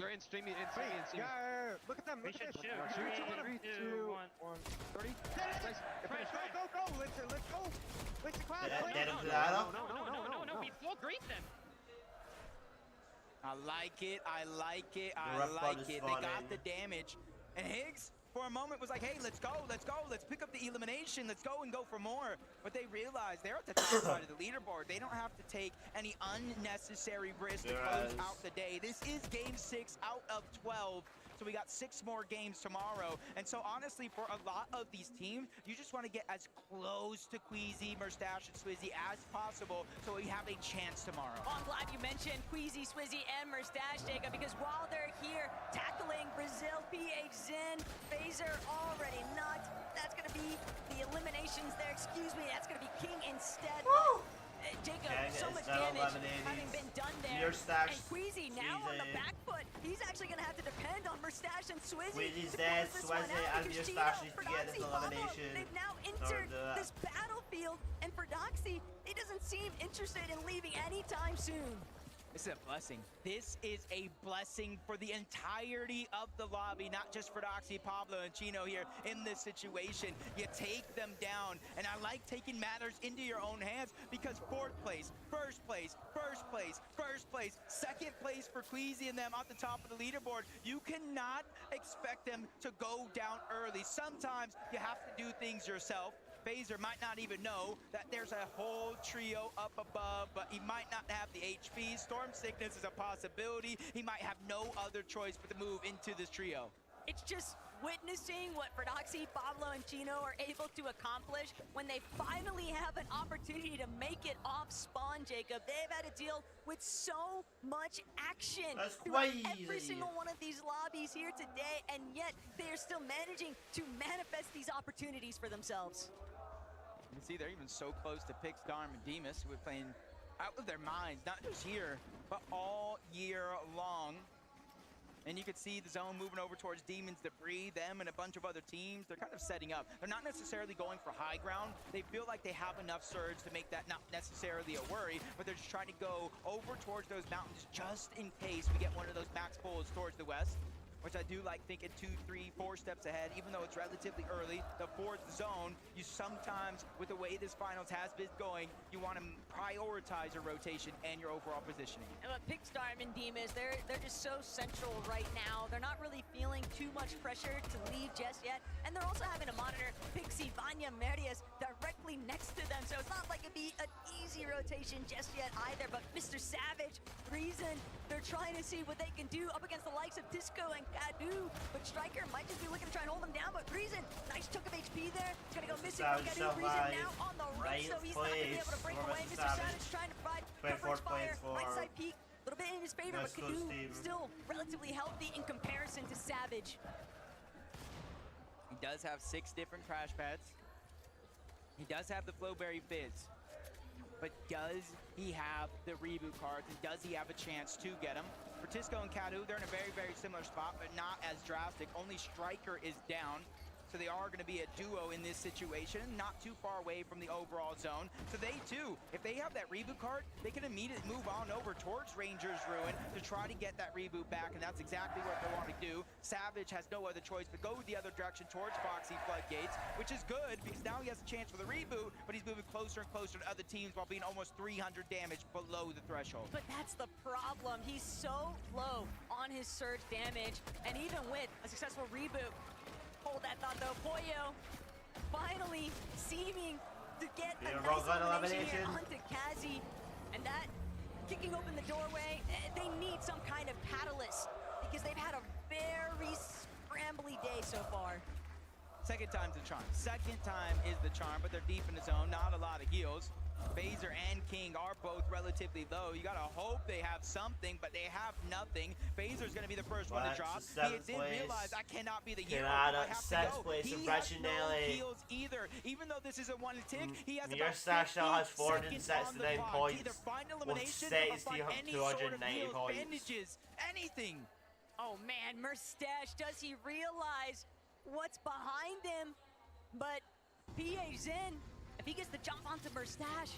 They're in streaming. Yeah, look at them. Look at this. 3, 2, 1. 30. Go. Let's go. Let's go. No. We full greet them. I like it. I like it. They got the damage. And Higgs, for a moment, was like, hey, let's go. Let's pick up the elimination. Let's go and go for more. But they realized they're at the top side of the leaderboard. They don't have to take any unnecessary risk to close out the day. This is game 6 out of 12. So we got 6 more games tomorrow. And so honestly, for a lot of these teams, you just want to get as close to Queasy, Murstache, and Swizzy as possible so we have a chance tomorrow. Well, I'm glad you mentioned Queasy, Swizzy, and Murstache, Jacob, because while they're here tackling Brazil, PH, Zen, Phaser already knocked. That's going to be the eliminations there. Excuse me, that's going to be King instead. Jacob, so much damage having been done there. And Queasy now on the back foot. He's actually going to have to depend on Murstache and Swizzy. Queasy's dead, Swizzy and Murstache need to get this elimination. They've now entered this battlefield, and for Doxy, he doesn't seem interested in leaving anytime soon. This is a blessing. This is a blessing for the entirety of the lobby, not just for Doxy, Pablo, and Chino here in this situation. You take them down, and I like taking matters into your own hands because 4th place, 1st place, 1st place, 1st place, 2nd place for Queasy and them at the top of the leaderboard. You cannot expect them to go down early. Sometimes you have to do things yourself. Phaser might not even know that there's a whole trio up above, but he might not have the HP. Storm Sickness is a possibility. He might have no other choice but to move into this trio. It's just witnessing what Prodoxy, Pablo, and Chino are able to accomplish when they finally have an opportunity to make it off spawn, Jacob. They've had to deal with so much action throughout every single one of these lobbies here today, and yet they are still managing to manifest these opportunities for themselves. You can see they're even so close to Pix, Darm, and Demus, who are playing out of their minds, not just here, but all year long. And you can see the zone moving over towards Demon's Debris, them and a bunch of other teams. They're kind of setting up. They're not necessarily going for high ground. They feel like they have enough surge to make that not necessarily a worry, but they're just trying to go over towards those mountains just in case we get one of those max pulls towards the west, which I do like thinking 2, 3, 4 steps ahead, even though it's relatively early. The fourth zone, you sometimes, with the way this finals has been going, you want to prioritize your rotation and your overall positioning. But Pigstar and Demas, they're just so central right now. They're not really feeling too much pressure to leave just yet, and they're also having to monitor Pixie, Vanya, Marius directly next to them, so it's not like it'd be an easy rotation just yet either. But Mr. Savage, Reason, they're trying to see what they can do up against the likes of Tisco and Kadu, but Striker might just be looking to try and hold him down. But Reason, nice chunk of HP there. It's gonna go missing from Kadu. Reason now on the roof, so he's not gonna be able to break away. Mr. Savage trying to provide coverage fire. Right side peek, a little bit in his favor, but Kadu still relatively healthy in comparison to Savage. He does have 6 different crash pads. He does have the Flowberry Fizz. But does he have the reboot cards, and does he have a chance to get them? For Tisco and Kadu, they're in a very, very similar spot, but not as drastic. Only Striker is down, so they are going to be a duo in this situation, not too far away from the overall zone. So they too, if they have that reboot card, they can immediately move on over towards Rangers Ruin to try to get that reboot back, and that's exactly what they want to do. Savage has no other choice but go the other direction towards Foxy Floodgates, which is good because now he has a chance for the reboot, but he's moving closer and closer to other teams while being almost 300 damage below the threshold. But that's the problem. He's so low on his surge damage, and even with a successful reboot, hold that thought though, Pollo finally seeming to get a nice elimination here onto Kazi, and that kicking open the doorway. They need some kind of catalyst because they've had a very scrambly day so far. Second time's the charm. Second time is the charm, but they're deep in the zone, not a lot of heals. Phaser and King are both relatively low. You gotta hope they have something, but they have nothing. Phaser's gonna be the first one to drop. He did realize I cannot be the hero. I have to go. He has no heals either. Even though this is a one tick, he has about 50 now has 469 seconds on the clock. points. Either find elimination With or find any 290 sort of heals, points. bandages, anything. Oh man, Merstash, does he realize what's behind him? But PA Zen, if he gets the jump onto Merstash,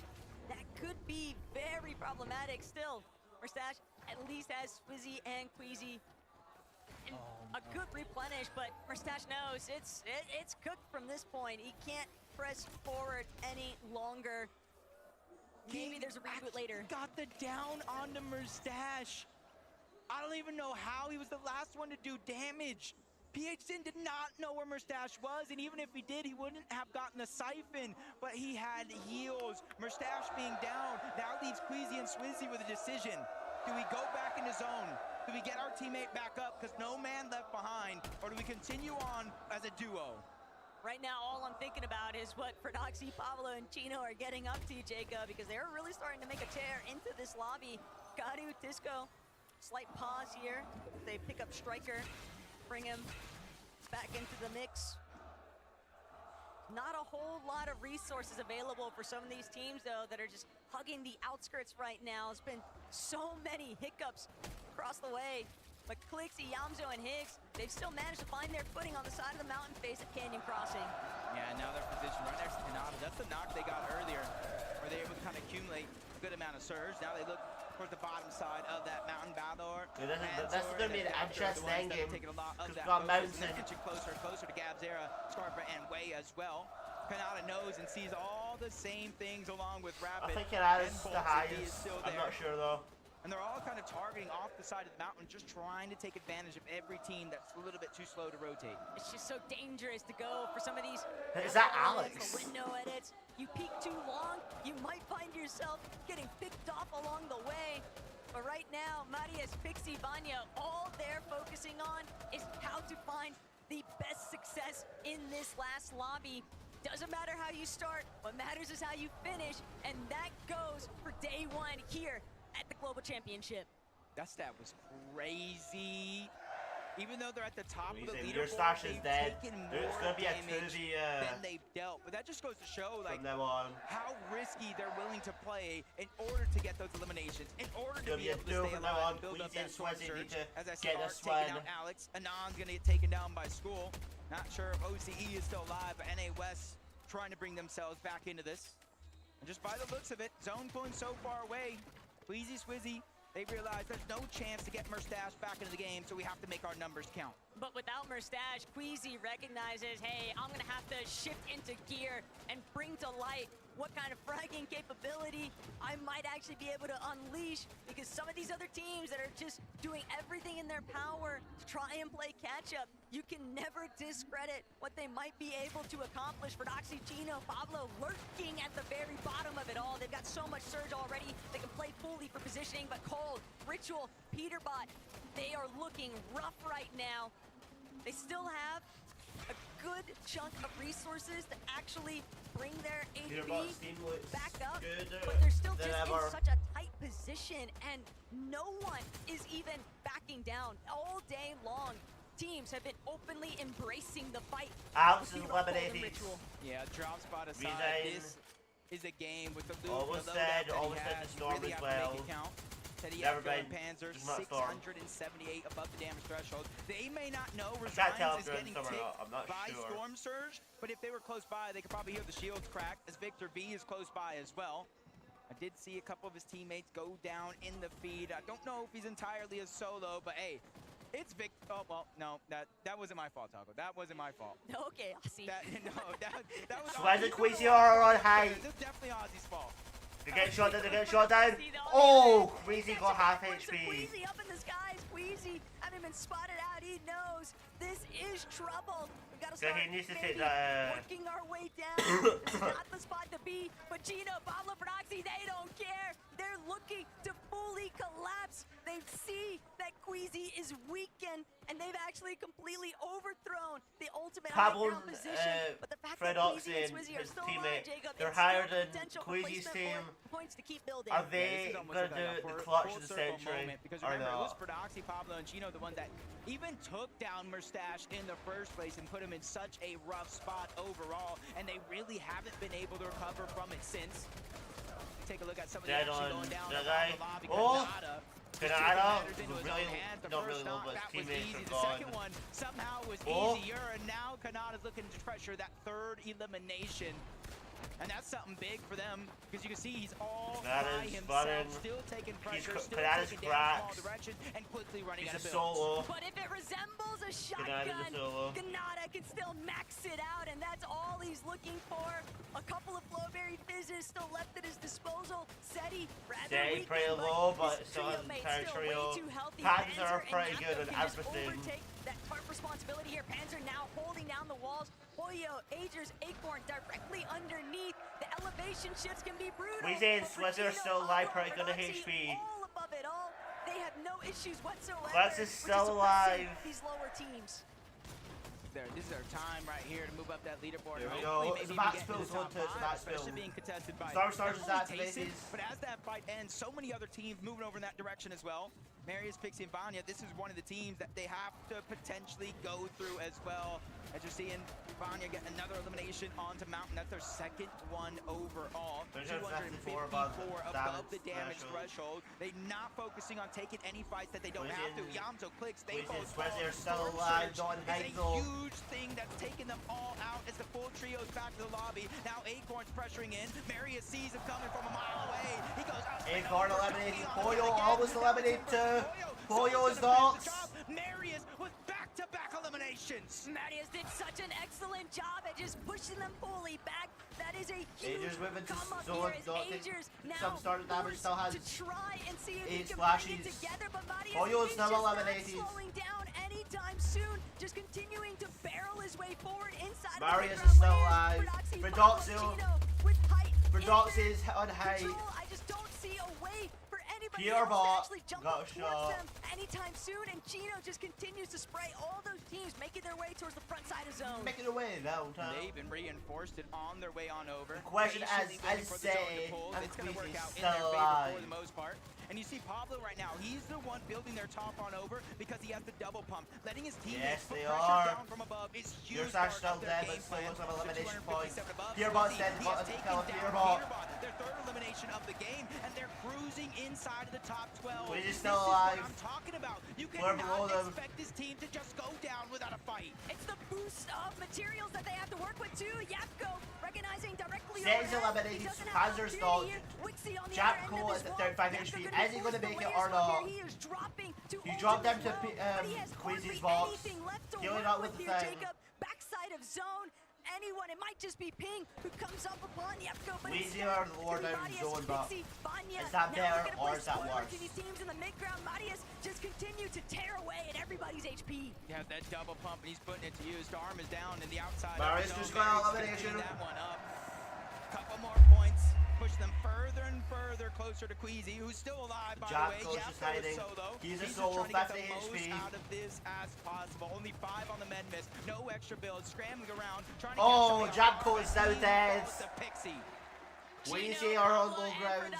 that could be very problematic still. Merstash at least has Swizzy and Queasy. And a good replenish, but Merstash knows it's cooked from this point. He can't press forward any longer. Maybe there's a reboot later. Got the down onto Merstash. I don't even know how he was the last one to do damage. PHN did not know where Merstash was, and even if he did, he wouldn't have gotten the siphon, but he had heals. Merstash being down now leaves Queasy and Swizzy with a decision. Do we go back into zone? Do we get our teammate back up because no man left behind, or do we continue on as a duo? Right now, all I'm thinking about is what Prodoxy, Pablo, and Chino are getting up to, Jacob, because they're really starting to make a tear into this lobby. Kadu, Tisco, slight pause here. They pick up Striker, bring him back into the mix. Not a whole lot of resources available for some of these teams, though, that are just hugging the outskirts right now. It's been so many hiccups across the way. But Clix, Yamzo, and Higgs, they've still managed to find their footing on the side of the mountain face at Canyon Crossing. Yeah, now they're positioned right next to Kanata. That's the knock they got earlier, where they were able to kind of accumulate a good amount of surge. Now they look towards the bottom side of that mountain battle. Yeah, this is going to be an interesting endgame, because we've got Mountain. Inching closer and closer to Gabzera, Scarpa, and Way as well. Kanata knows and sees all the same things along with Rapid. I think Kanata's the highest. I'm not sure though. And they're all kind of targeting off the side of the mountain, just trying to take advantage of every team that's a little bit too slow to rotate. It's just so dangerous to go for some of these. Is that Alex? The window edits. You peek too long, you might find yourself getting picked off along the way. But right now, Marius, Pixie, Vanya, all they're focusing on is how to find the best success in this last lobby. Doesn't matter how you start, what matters is how you finish, and that goes for day one here at the Global Championship. That stat was crazy. Even though they're at the top of the Your leaderboard, stash is they've dead. taken It's more gonna be a damage 2v than they've dealt. But that just goes to show, like, from them on. how risky they're willing to play in order to get those eliminations, in order to be able to stay from now alive on. and build up Queasy and that storm Swizzy surge. need to As I see get Art this taking one. out Alex, Anon's gonna get taken down by School. Not sure if OCE is still alive, but NA West trying to bring themselves back into this. And just by the looks of it, zone pulling so far away. Queasy, Swizzy, they realize there's no chance to get Merstash back into the game, so we have to make our numbers count. But without Merstash, Queasy recognizes, hey, I'm gonna have to shift into gear and bring to light what kind of fragging capability I might actually be able to unleash, because some of these other teams that are just doing everything in their power to try and play catch up, you can never discredit what they might be able to accomplish. For Doxy, Gino, Pablo lurking at the very bottom of it all. They've got so much surge already. They can play fully for positioning, but Cold, Ritual, Peterbot, they are looking rough right now. They still have a good chunk of resources to actually bring their ADP back up, but they're still just in such a tight position, and no one is even backing down. All day long, teams have been openly embracing the fight. Alex is eliminated. Yeah, drop spot aside, Resign. this is a game with the loot, Almost the dead, loadout almost that dead he to has. Storm You really as have to well. make it count. Teddy Never Echo and mind. Panzer, It's not Storm. 678 above the damage threshold. They may not know I can't tell Resigns if is they're in getting Storm or ticked not. I'm not by sure. Storm Surge, but if they were close by, they could probably hear the shields crack, as Victor V is close by as well. I did see a couple of his teammates go down in the feed. I don't know if he's entirely a solo, but hey, it's Vic. Oh, well, no, that wasn't my fault, Taco. That wasn't my fault. Okay, Aussie. That was Swaz and Ozzy's Queasy fault. are on high. This is definitely Ozzy's fault. They're getting shot down, they're getting shot down. Oh, Queasy got half HP. Queasy up in the skies. Queasy having been spotted out. He knows this is trouble. We gotta So start he needs to maybe take that, working our way down. This is not the spot to be. But Gino, Pablo, Proxy, they don't care. They're looking to fully collapse. They see that Queasy is weakened, and they've actually completely overthrown the ultimate Pablo, high ground position. But the fact Fred that Queasy and Oxen, Swizzy are his still teammate, alive, Jacob, they're it's still higher than potential Queasy's replacement team. for points to keep building. Are Yeah, this they is almost gonna like a do the full clutch of the circle century moment, because or remember, it was not? Prodoxy, Pablo, and Gino the one that even took down Merstash in the first place and put him in such a rough spot overall, and they really haven't been able to recover from it since. Take a look at some of the Dead action on going down the around guy. the lobby. Oh! Canada Canada, into his really, own hands. The don't first really know, knock, but that his was teammates easy. are The gone. second one somehow was Oh. easier, and now Canada's looking to pressure that third elimination. And that's something big for them, because you can see he's all by Canada's himself, running. still taking pressure, He's- still Canada's taking damage in all cracked. directions, and quickly running He's out a of builds. solo. But if it resembles a Canada's a shotgun, solo. Canada can still max it out, and that's all he's looking for. A couple of Flowberry Fizzes still left at his disposal. Seti, rather They weakened, pretty low, but his still trio has mate's entire still trio. way too healthy. Panzer are and pretty Nato good on can just everything. overtake that tarp responsibility here. Panzer now holding down the walls. Hoyo, Agers, Acorn directly underneath. The elevation shifts can be brutal. Queasy and but for Swizz are Gino, still alive, Pablo, pretty good at Prodoxy, HP. all above it all. They have no issues whatsoever. Flex is which still suppressing alive. These lower teams. This is their time right here to move up that leaderboard. There we and go. hopefully It's a maybe back even get spill, to the top it's a back five, especially spill. being contested by Star Stars is not only activated. Tayson, but as that fight ends, so many other teams moving over in that direction as well. Marius, Pixie, and Vanya, this is one of the teams that they have to potentially go through as well. As you're seeing Vanya get another elimination onto Mountain. That's their second one overall. 254 above the damage threshold. They're not focusing on taking any fights that they don't have to. Yamzo clicks, they both fall. Swizz are still Storm alive, Surge Don is a Hagel. huge thing that's taking them all out as the full trio's back to the lobby. Now Acorn's pressuring in. Marius sees him coming from a mile away. He goes out. Acorn eliminated. Poyo almost eliminated too. Poyo is not. Marius with back-to-back eliminations. Marius did such an excellent job at just pushing them fully back. That is a huge Agers moving to come up zone, here as don't Agers now some started damage, still has to try and see if he 8 can bring it splashes. together, but Marius Poyo is is now just not eliminated. slowing down anytime soon, just continuing to barrel his way forward inside Marius of the is still ground alive. lanes. Redoxil. With height, Redox is on height. control. I just don't see a way for anybody Pure else to bot actually jump got up a towards shot. them. anytime soon, and Gino just continues to spray all those teams making their way towards the front side of zone. Making their way downtown. They've been reinforced and on their way on over. The question, as Patiently waiting for the zone to say, pull. I'm It's going to work out in still their favor alive. for the most part. And you see Pablo right now, he's the one building their top on over because he has the double pump. Letting his teammates put pressure down from above is huge. Your still dead, but still looks like elimination point. Fearbot's dead, but Fearbot. Their third elimination of the game, and they're cruising inside of the top 12. Queasy's This still is alive. what I'm talking about. You We're below cannot them. expect this team to just go down without a fight. It's the boost of materials that they have to work with too. Yapko recognizing directly Says overhead. eliminated, He doesn't have Panzer opportunity stalled. here. Wixie on the Jack other end Cole of at this the wall. 35 Yapko HP. gonna Is he be going to forced make it away or from not? here. He is dropping to He dropped them to ultimate low, but he has Queasy's hardly box. anything left to Killing work out with with the here, thing. Jacob. Backside of zone. Anyone, it might just be Ping who comes up upon Yapko, but Queasy are the lower down zone, but is Banya. that Now better we're gonna or play is that spoiler worse? to these teams in the mid-ground. Marius just continue to tear away at everybody's HP. Yeah, that double pump, and he's putting it to use. Arm is down in the outside. Marius of the just zone. got Marius elimination. picking that one up. Couple more points. Push them further and further closer to Queasy, who's still alive, by Jack the way. Cole's Yapko just hiding. is solo. He's a just solo, trying to 50 get the most HP. out of this as possible. Only 5 on the med miss. No extra builds. Scrambling around. Trying to Oh, get Jack Cole is now dead. Pixie. Queasy are on low grounds,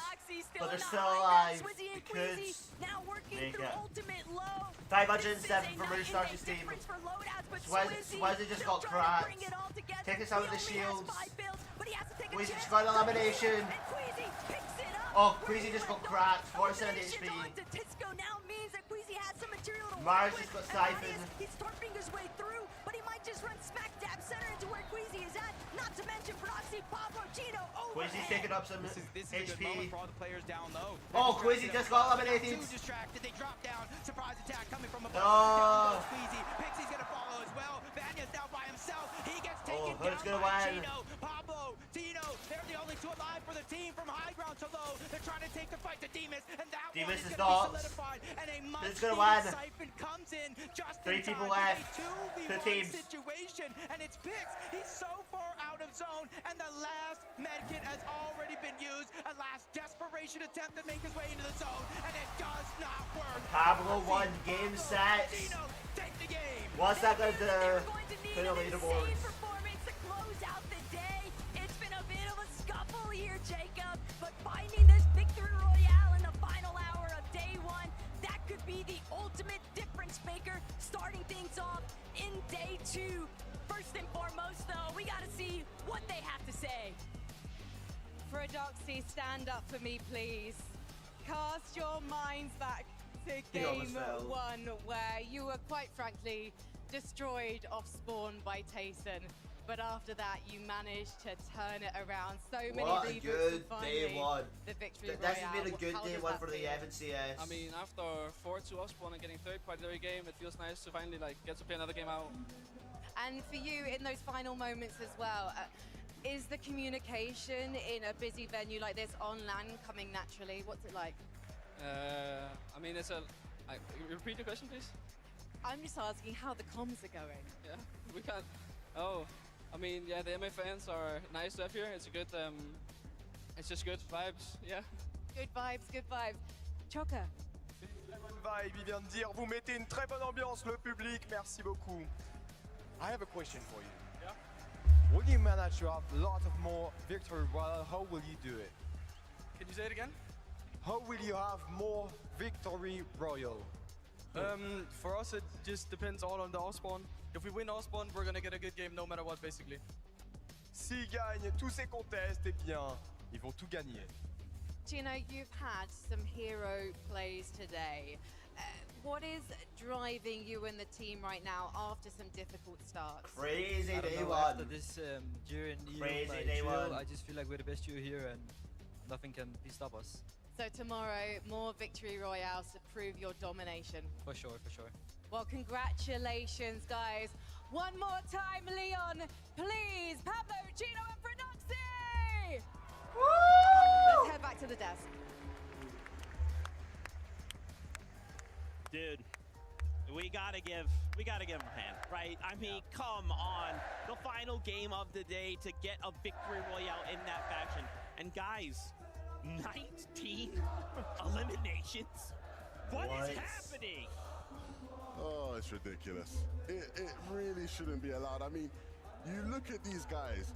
but they're still alive because now working they through get ultimate low. 507 from Restarting Steam. Swazzy just got cracked. Taking some of the shields. Queasy's got elimination. Oh, Queasy just got cracked. 47 HP. Mars just got siphoned. He's torping his way through, but he might just run smack dab center into where Queasy is at. Not to mention Proxy, Pablo, Gino, Queasy's taking up some This is a good moment for all the players down low. Oh, Queasy just got eliminated. Too distracted. They drop down. Surprise attack coming from above. Oh. Down goes Queasy. Pixie's gonna follow as well. Vanya's now by himself. He gets taken who's down gonna by win? Gino. Pablo, Tino. They're the only two alive for the team from high ground to low. They're trying to take the fight to Demas, and that Demas one is is gonna not. be solidified. And a Who's gonna much-needed win? siphon comes in just 3 in people time. left. A 2v1 2 teams. situation, and it's Pix. He's so far out of zone, and the last medkit has already been used. A last desperation attempt to make his way into the zone, and it does not work. Pablo won game 6. Gino, take the game. What's that going to do? Need To the an leaderboards. insane performance to close out the day. It's been a bit of a scuffle here, Jacob, but finding this victory royale in the final hour of day 1, that could be the ultimate difference maker, starting things off in day 2. First and foremost, though, we gotta see what they have to say. Frodoxy, stand up for me, please. Cast your minds back to He almost game fell. 1, where you were quite frankly destroyed off spawn by Tayson. But after that, you managed to turn it around. So many What a reboots good and finally day 1. the victory This has royale. been a good How day does 1 that for the feel? FNCS. I mean, after 4-2 off spawn and getting third part of the game, it feels nice to finally get to play another game out. And for you, in those final moments as well, is the communication in a busy venue like this on LAN coming naturally? What's it like? I mean, it's a... repeat the question, please? I'm just asking how the comms are going. Yeah, we can't... Oh, I mean, yeah, the MA fans are nice to have here. It's a good... it's just good vibes, yeah. Good vibes, good vibes. Choka. Très bonne vibe, il vient de dire, vous mettez une très bonne ambiance, le public, merci beaucoup. I have a question for you. Yeah? Will you manage to have a lot of more victory royale? How will you do it? Can you say it again? How will you have more victory royale? For us, it just depends all on the off spawn. If we win off spawn, we're gonna get a good game no matter what, basically. S'ils gagnent tous ces contests, eh bien, ils vont tout gagner. Gino, you've had some hero plays today. What is driving you and the team right now after some difficult starts? Crazy I don't day know, 1. After this during Crazy my day drill, 1. I just feel like we're the best duo here and nothing can stop us. So tomorrow, more victory royales to prove your domination. For sure, for sure. Well, congratulations, guys. One more time, Leon, please. Pablo, Gino, and Frodoxy! Let's head back to the desk. Dude, we gotta give him a hand, right? I mean, come on. The final game of the day to get a victory royale in that fashion. And guys, 19 eliminations. What is happening? Oh, it's ridiculous. It really shouldn't be allowed. I mean, you look at these guys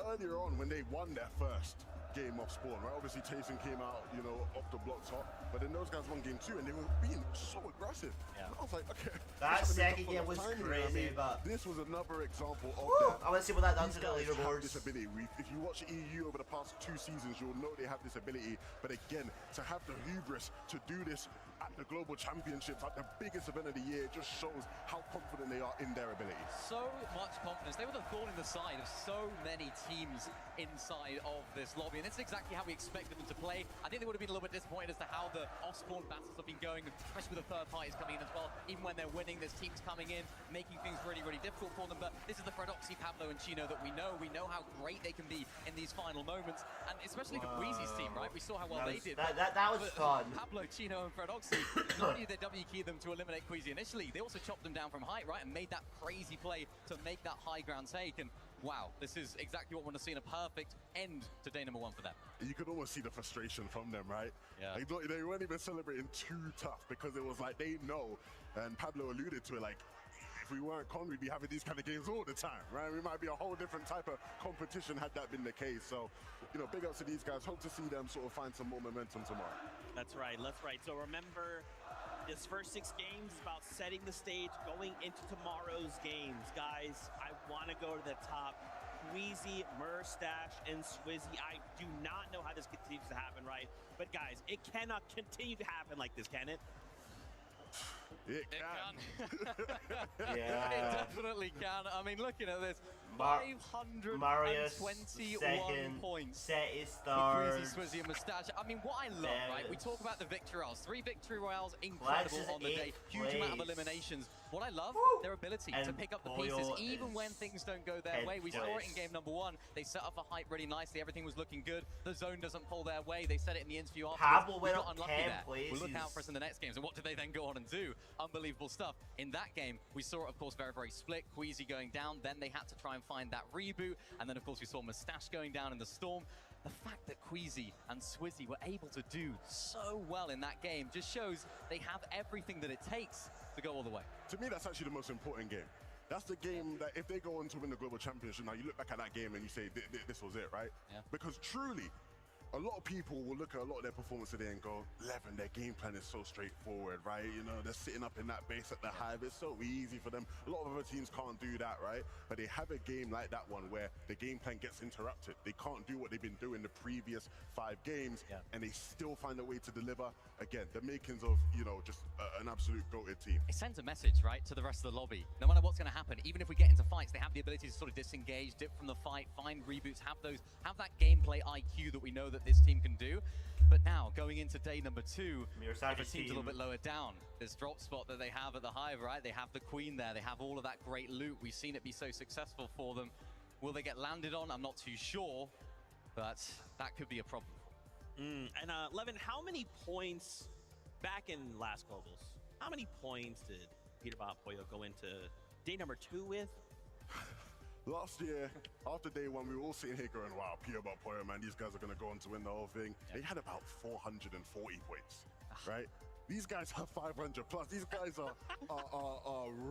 earlier on when they won their first game off Spawn, right? Obviously, Tayson came out, you know, off the blocks hot, but then those guys won game 2 and they were being so aggressive. Yeah. And I was like, okay. That second game was crazy, but this was another example of that. I want to see what that does to the leaderboards. This ability. If you watch EU over the past 2 seasons, you'll know they have this ability. But again, to have the hubris to do this at the global championships, at the biggest event of the year, it just shows how confident they are in their ability. So much confidence. They were the thorn in the side of so many teams inside of this lobby, and this is exactly how we expected them to play. I think they would have been a little bit disappointed as to how the off-spawn battles have been going, especially with the third parties coming in as well. Even when they're winning, there's teams coming in, making things really, really difficult for them. But this is the Fredoxy, Pablo, and Chino that we know. We know how great they can be in these final moments, and especially for Queasy's team, right? We saw how well they did. That was fun. Pablo, Chino, and Fredoxy, not only did they W-key them to eliminate Queasy initially, they also chopped them down from height, right? And made that crazy play to make that high ground take. And wow, this is exactly what we want to see in a perfect end to day number 1 for them. You could almost see the frustration from them, right? Yeah. Like, they weren't even celebrating too tough because it was like they know, and Pablo alluded to it, like, if we weren't Con, we'd be having these kind of games all the time, right? We might be a whole different type of competition had that been the case. So, you know, big ups to these guys. Hope to see them sort of find some more momentum tomorrow. That's right. So remember, this first 6 games is about setting the stage going into tomorrow's games. Guys, I want to go to the top. Queasy, Murstache, and Swizzy. I do not know how this continues to happen, right? But guys, it cannot continue to happen like this, can it? It can. Yeah. It definitely can. I mean, looking at this, 521 points. Set his stars. Queasy, Swizzy, and Moustache. I mean, what I love, right? We talk about the victory royals. 3 victory royals, incredible on the day. Huge amount of eliminations. What I love, their ability to pick up the pieces, even when things don't go their way. We saw it in game number 1. They set up a hype really nicely. Everything was looking good. The zone doesn't pull their way. They said it in the interview afterwards. We got unlucky there. We'll look out for us in the next games. And what did they then go on and do? Unbelievable stuff. In that game, we saw it, of course, very, very split. Queasy going down. Then they had to try and find that reboot. And then, of course, we saw Moustache going down in the storm. The fact that Queasy and Swizzy were able to do so well in that game just shows they have everything that it takes to go all the way. To me, that's actually the most important game. That's the game that if they go on to win the global championship, now you look back at that game and you say, this was it, right? Yeah. Because truly, a lot of people will look at a lot of their performance today and go, Levin, their game plan is so straightforward, right? You know, they're sitting up in that base at the hive. It's so easy for them. A lot of other teams can't do that, right? But they have a game like that one where the game plan gets interrupted. They can't do what they've been doing the previous 5 games, and they still find a way to deliver. Again, the makings of, you know, just an absolute goated team. It sends a message, right, to the rest of the lobby. No matter what's going to happen, even if we get into fights, they have the ability to sort of disengage, dip from the fight, find reboots, have that gameplay IQ that we know that this team can do. But now, going into day number 2, if a team's a little bit lower down, this drop spot that they have at the hive, right? They have the queen there. They have all of that great loot. We've seen it be so successful for them. Will they get landed on? I'm not too sure, but that could be a problem. And Levin, how many points back in last globals? How many points did Peter Bob Pollo go into day number 2 with? Last year, after day 1, we were all sitting here going, wow, Peter Bob Pollo, man, these guys are going to go on to win the whole thing. They had about 440 points, right? These guys have 500 plus. These guys are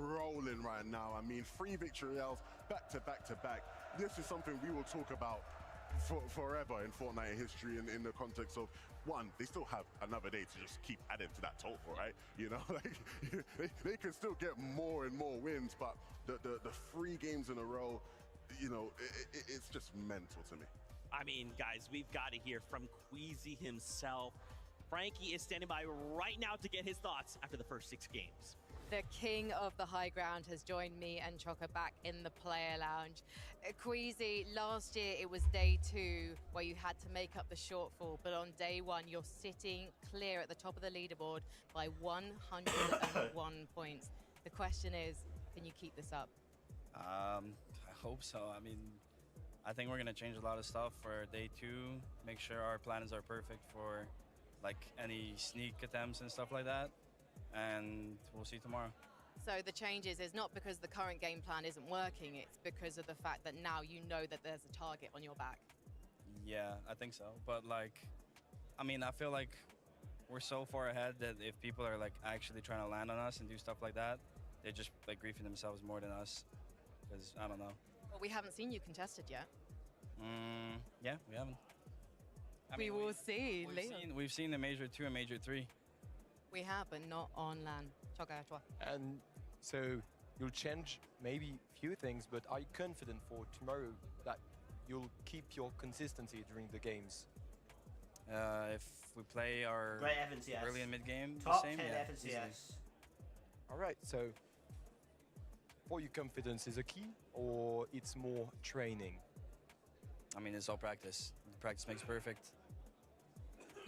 rolling right now. I mean, 3 victory royals back to back to back. This is something we will talk about forever in Fortnite history in the context of, one, they still have another day to just keep adding to that total, right? You know, like they can still get more and more wins, but the 3 games in a row, you know, it's just mental to me. I mean, guys, we've got to hear from Queasy himself. Frankie is standing by right now to get his thoughts after the first 6 games. The king of the high ground has joined me and Chocker back in the player lounge. Queasy, last year it was day 2 where you had to make up the shortfall, but on day 1 you're sitting clear at the top of the leaderboard by 101 points. The question is, can you keep this up? I hope so. I mean, I think we're gonna change a lot of stuff for day 2, make sure our plans are perfect for like any sneak attempts and stuff like that. And we'll see tomorrow. So the changes is not because the current game plan isn't working, it's because of the fact that now you know that there's a target on your back. Yeah, I think so. But like, I mean, I feel like we're so far ahead that if people are like actually trying to land on us and do stuff like that, they're just like griefing themselves more than us. Because I don't know. Well, we haven't seen you contested yet. Yeah, we haven't. We will see. We've seen the Major 2 and Major 3. We have, but not on LAN. Choca à toi. And so you'll change maybe few things, but are you confident for tomorrow that you'll keep your consistency during the games? If we play our Great FNCS. early and mid game the Top same, 10 yeah, FNCS. easily. All right, so for you, confidence is a key, or it's more training? I mean, it's all practice. Practice makes perfect.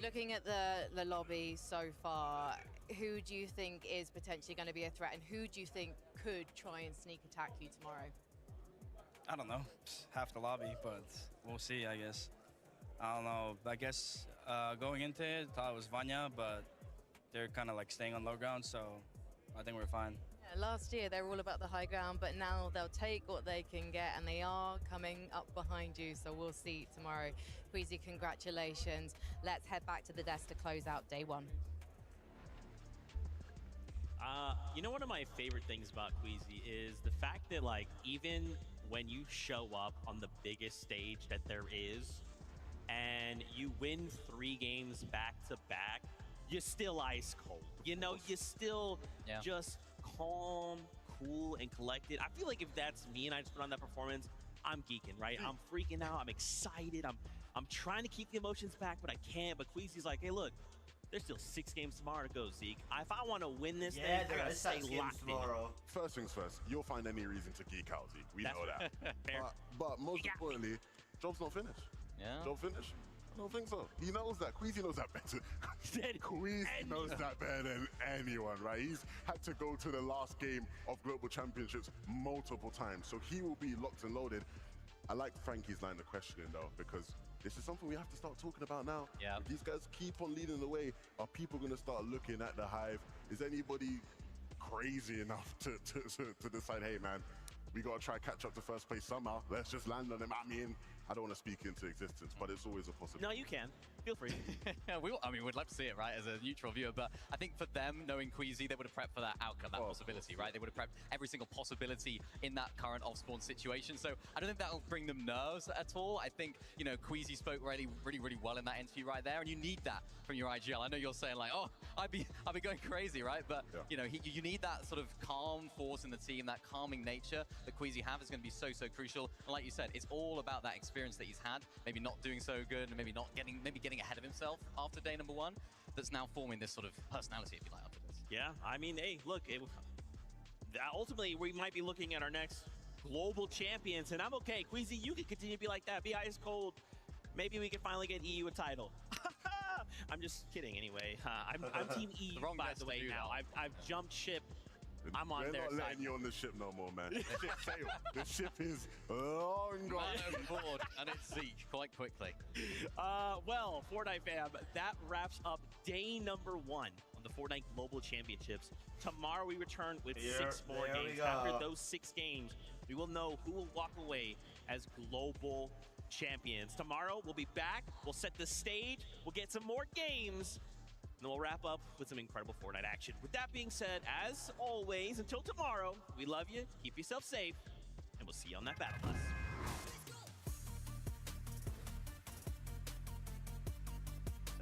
Looking at the lobby so far, who do you think is potentially going to be a threat, and who do you think could try and sneak attack you tomorrow? I don't know, half the lobby, but we'll see, I guess. I don't know. I guess going into it, thought it was Vanya, but they're kind of like staying on low ground, so I think we're fine. Yeah, last year they were all about the high ground, but now they'll take what they can get, and they are coming up behind you, so we'll see tomorrow. Queasy, congratulations. Let's head back to the desk to close out day 1. You know, one of my favorite things about Queasy is the fact that, like, even when you show up on the biggest stage that there is, and you win 3 games back to back, you're still ice cold. You know, you're still just calm, cool, and collected. I feel like if that's me and I just put on that performance, I'm geeking, right? I'm freaking out. I'm excited. I'm trying to keep the emotions back, but I can't. But Queasy's like, hey, look, there's still 6 games tomorrow to go, Zeke. If I want to win this thing, I gotta stay locked in. First things first, you'll find any reason to geek out, Zeke. We know that. Fair. But most importantly, job's not finished. Yeah. Job finished? I don't think so. He knows that. Queasy knows that better. Queasy knows that better than anyone, right? He's had to go to the last game of Global Championships multiple times, so he will be locked and loaded. I like Frankie's line of questioning, though, because this is something we have to start talking about now. Yeah. If these guys keep on leading the way, are people going to start looking at the Hive? Is anybody crazy enough to decide, hey, man, we got to try catch up to first place somehow. Let's just land on them. I mean, I don't want to speak into existence, but it's always a possibility. No, you can. Feel free. We'd love to see it, right, as a neutral viewer, but I think for them, knowing Queasy, they would have prepped for that outcome, that possibility, right? They would have prepped every single possibility in that current off-spawn situation, so I don't think that'll bring them nerves at all. I think, you know, Queasy spoke really well in that interview right there, and you need that from your IGL. I know you're saying, like, oh, I'd be going crazy, right? But, you know, you need that sort of calm force in the team, that calming nature that Queasy have is going to be so crucial. And like you said, it's all about that experience that he's had, maybe not doing so good, and maybe getting ahead of himself after day number 1, that's now forming this sort of personality, if you like, after this. Yeah, I mean, hey, look, ultimately we might be looking at our next global champions, and I'm okay. Queasy, you can continue to be like that, be ice cold. Maybe we can finally get EU a title. I'm just kidding anyway. I'm Team E, by the way, now. I've jumped ship. I'm on their side. We're not letting you on the ship no more, man. The ship sailed. The ship is long gone. Man overboard, and it's Zeke quite quickly. Well, Fortnite fam, that wraps up day number 1 on the Fortnite Global Championships. Tomorrow we return with 6 more games. After those 6 games, we will know who will walk away as global champions. Tomorrow we'll be back. We'll set the stage. We'll get some more games. And then we'll wrap up with some incredible Fortnite action. With that being said, as always, until tomorrow, we love you, keep yourself safe, and we'll see you on that battle bus.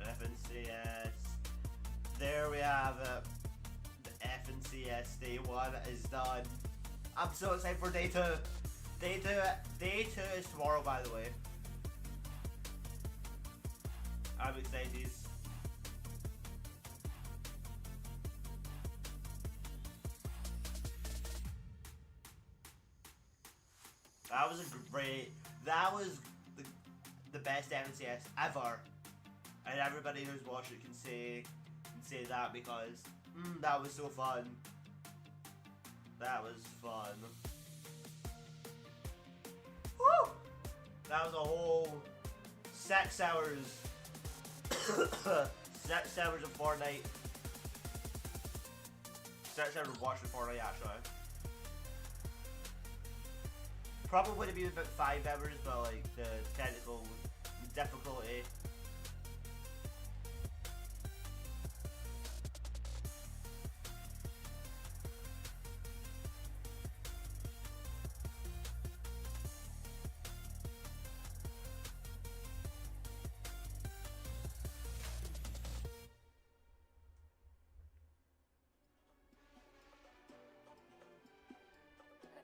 FNCS. There we have it. The FNCS day 1 is done. I'm so excited for day 2. Day 2 is tomorrow, by the way. I'm excited. That was that was the best FNCS ever, and everybody who's watched it can say that because that was so fun. That was fun. Woo! That was a whole 6 hours. 6 hours of Fortnite. 6 hours of watching Fortnite actually. Probably would have been about 5 hours, but like the technical difficulty.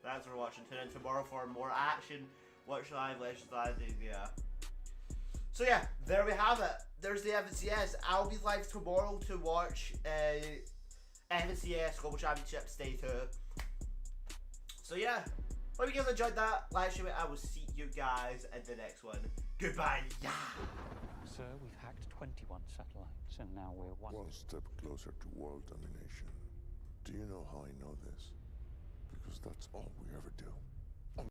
Thanks for watching. Tune in tomorrow for more action. Watch live, Legends Live, yeah. So yeah, there we have it. There's the FNCS. I'll be live tomorrow to watch FNCS Global Championships Day 2. So yeah, hope you guys enjoyed that. Like, share it. I will see you guys in the next one. Goodbye. Yeah. Sir, we've hacked 21 satellites, and now we're One step closer to world domination. Do you know how I know this? Because that's all we ever do.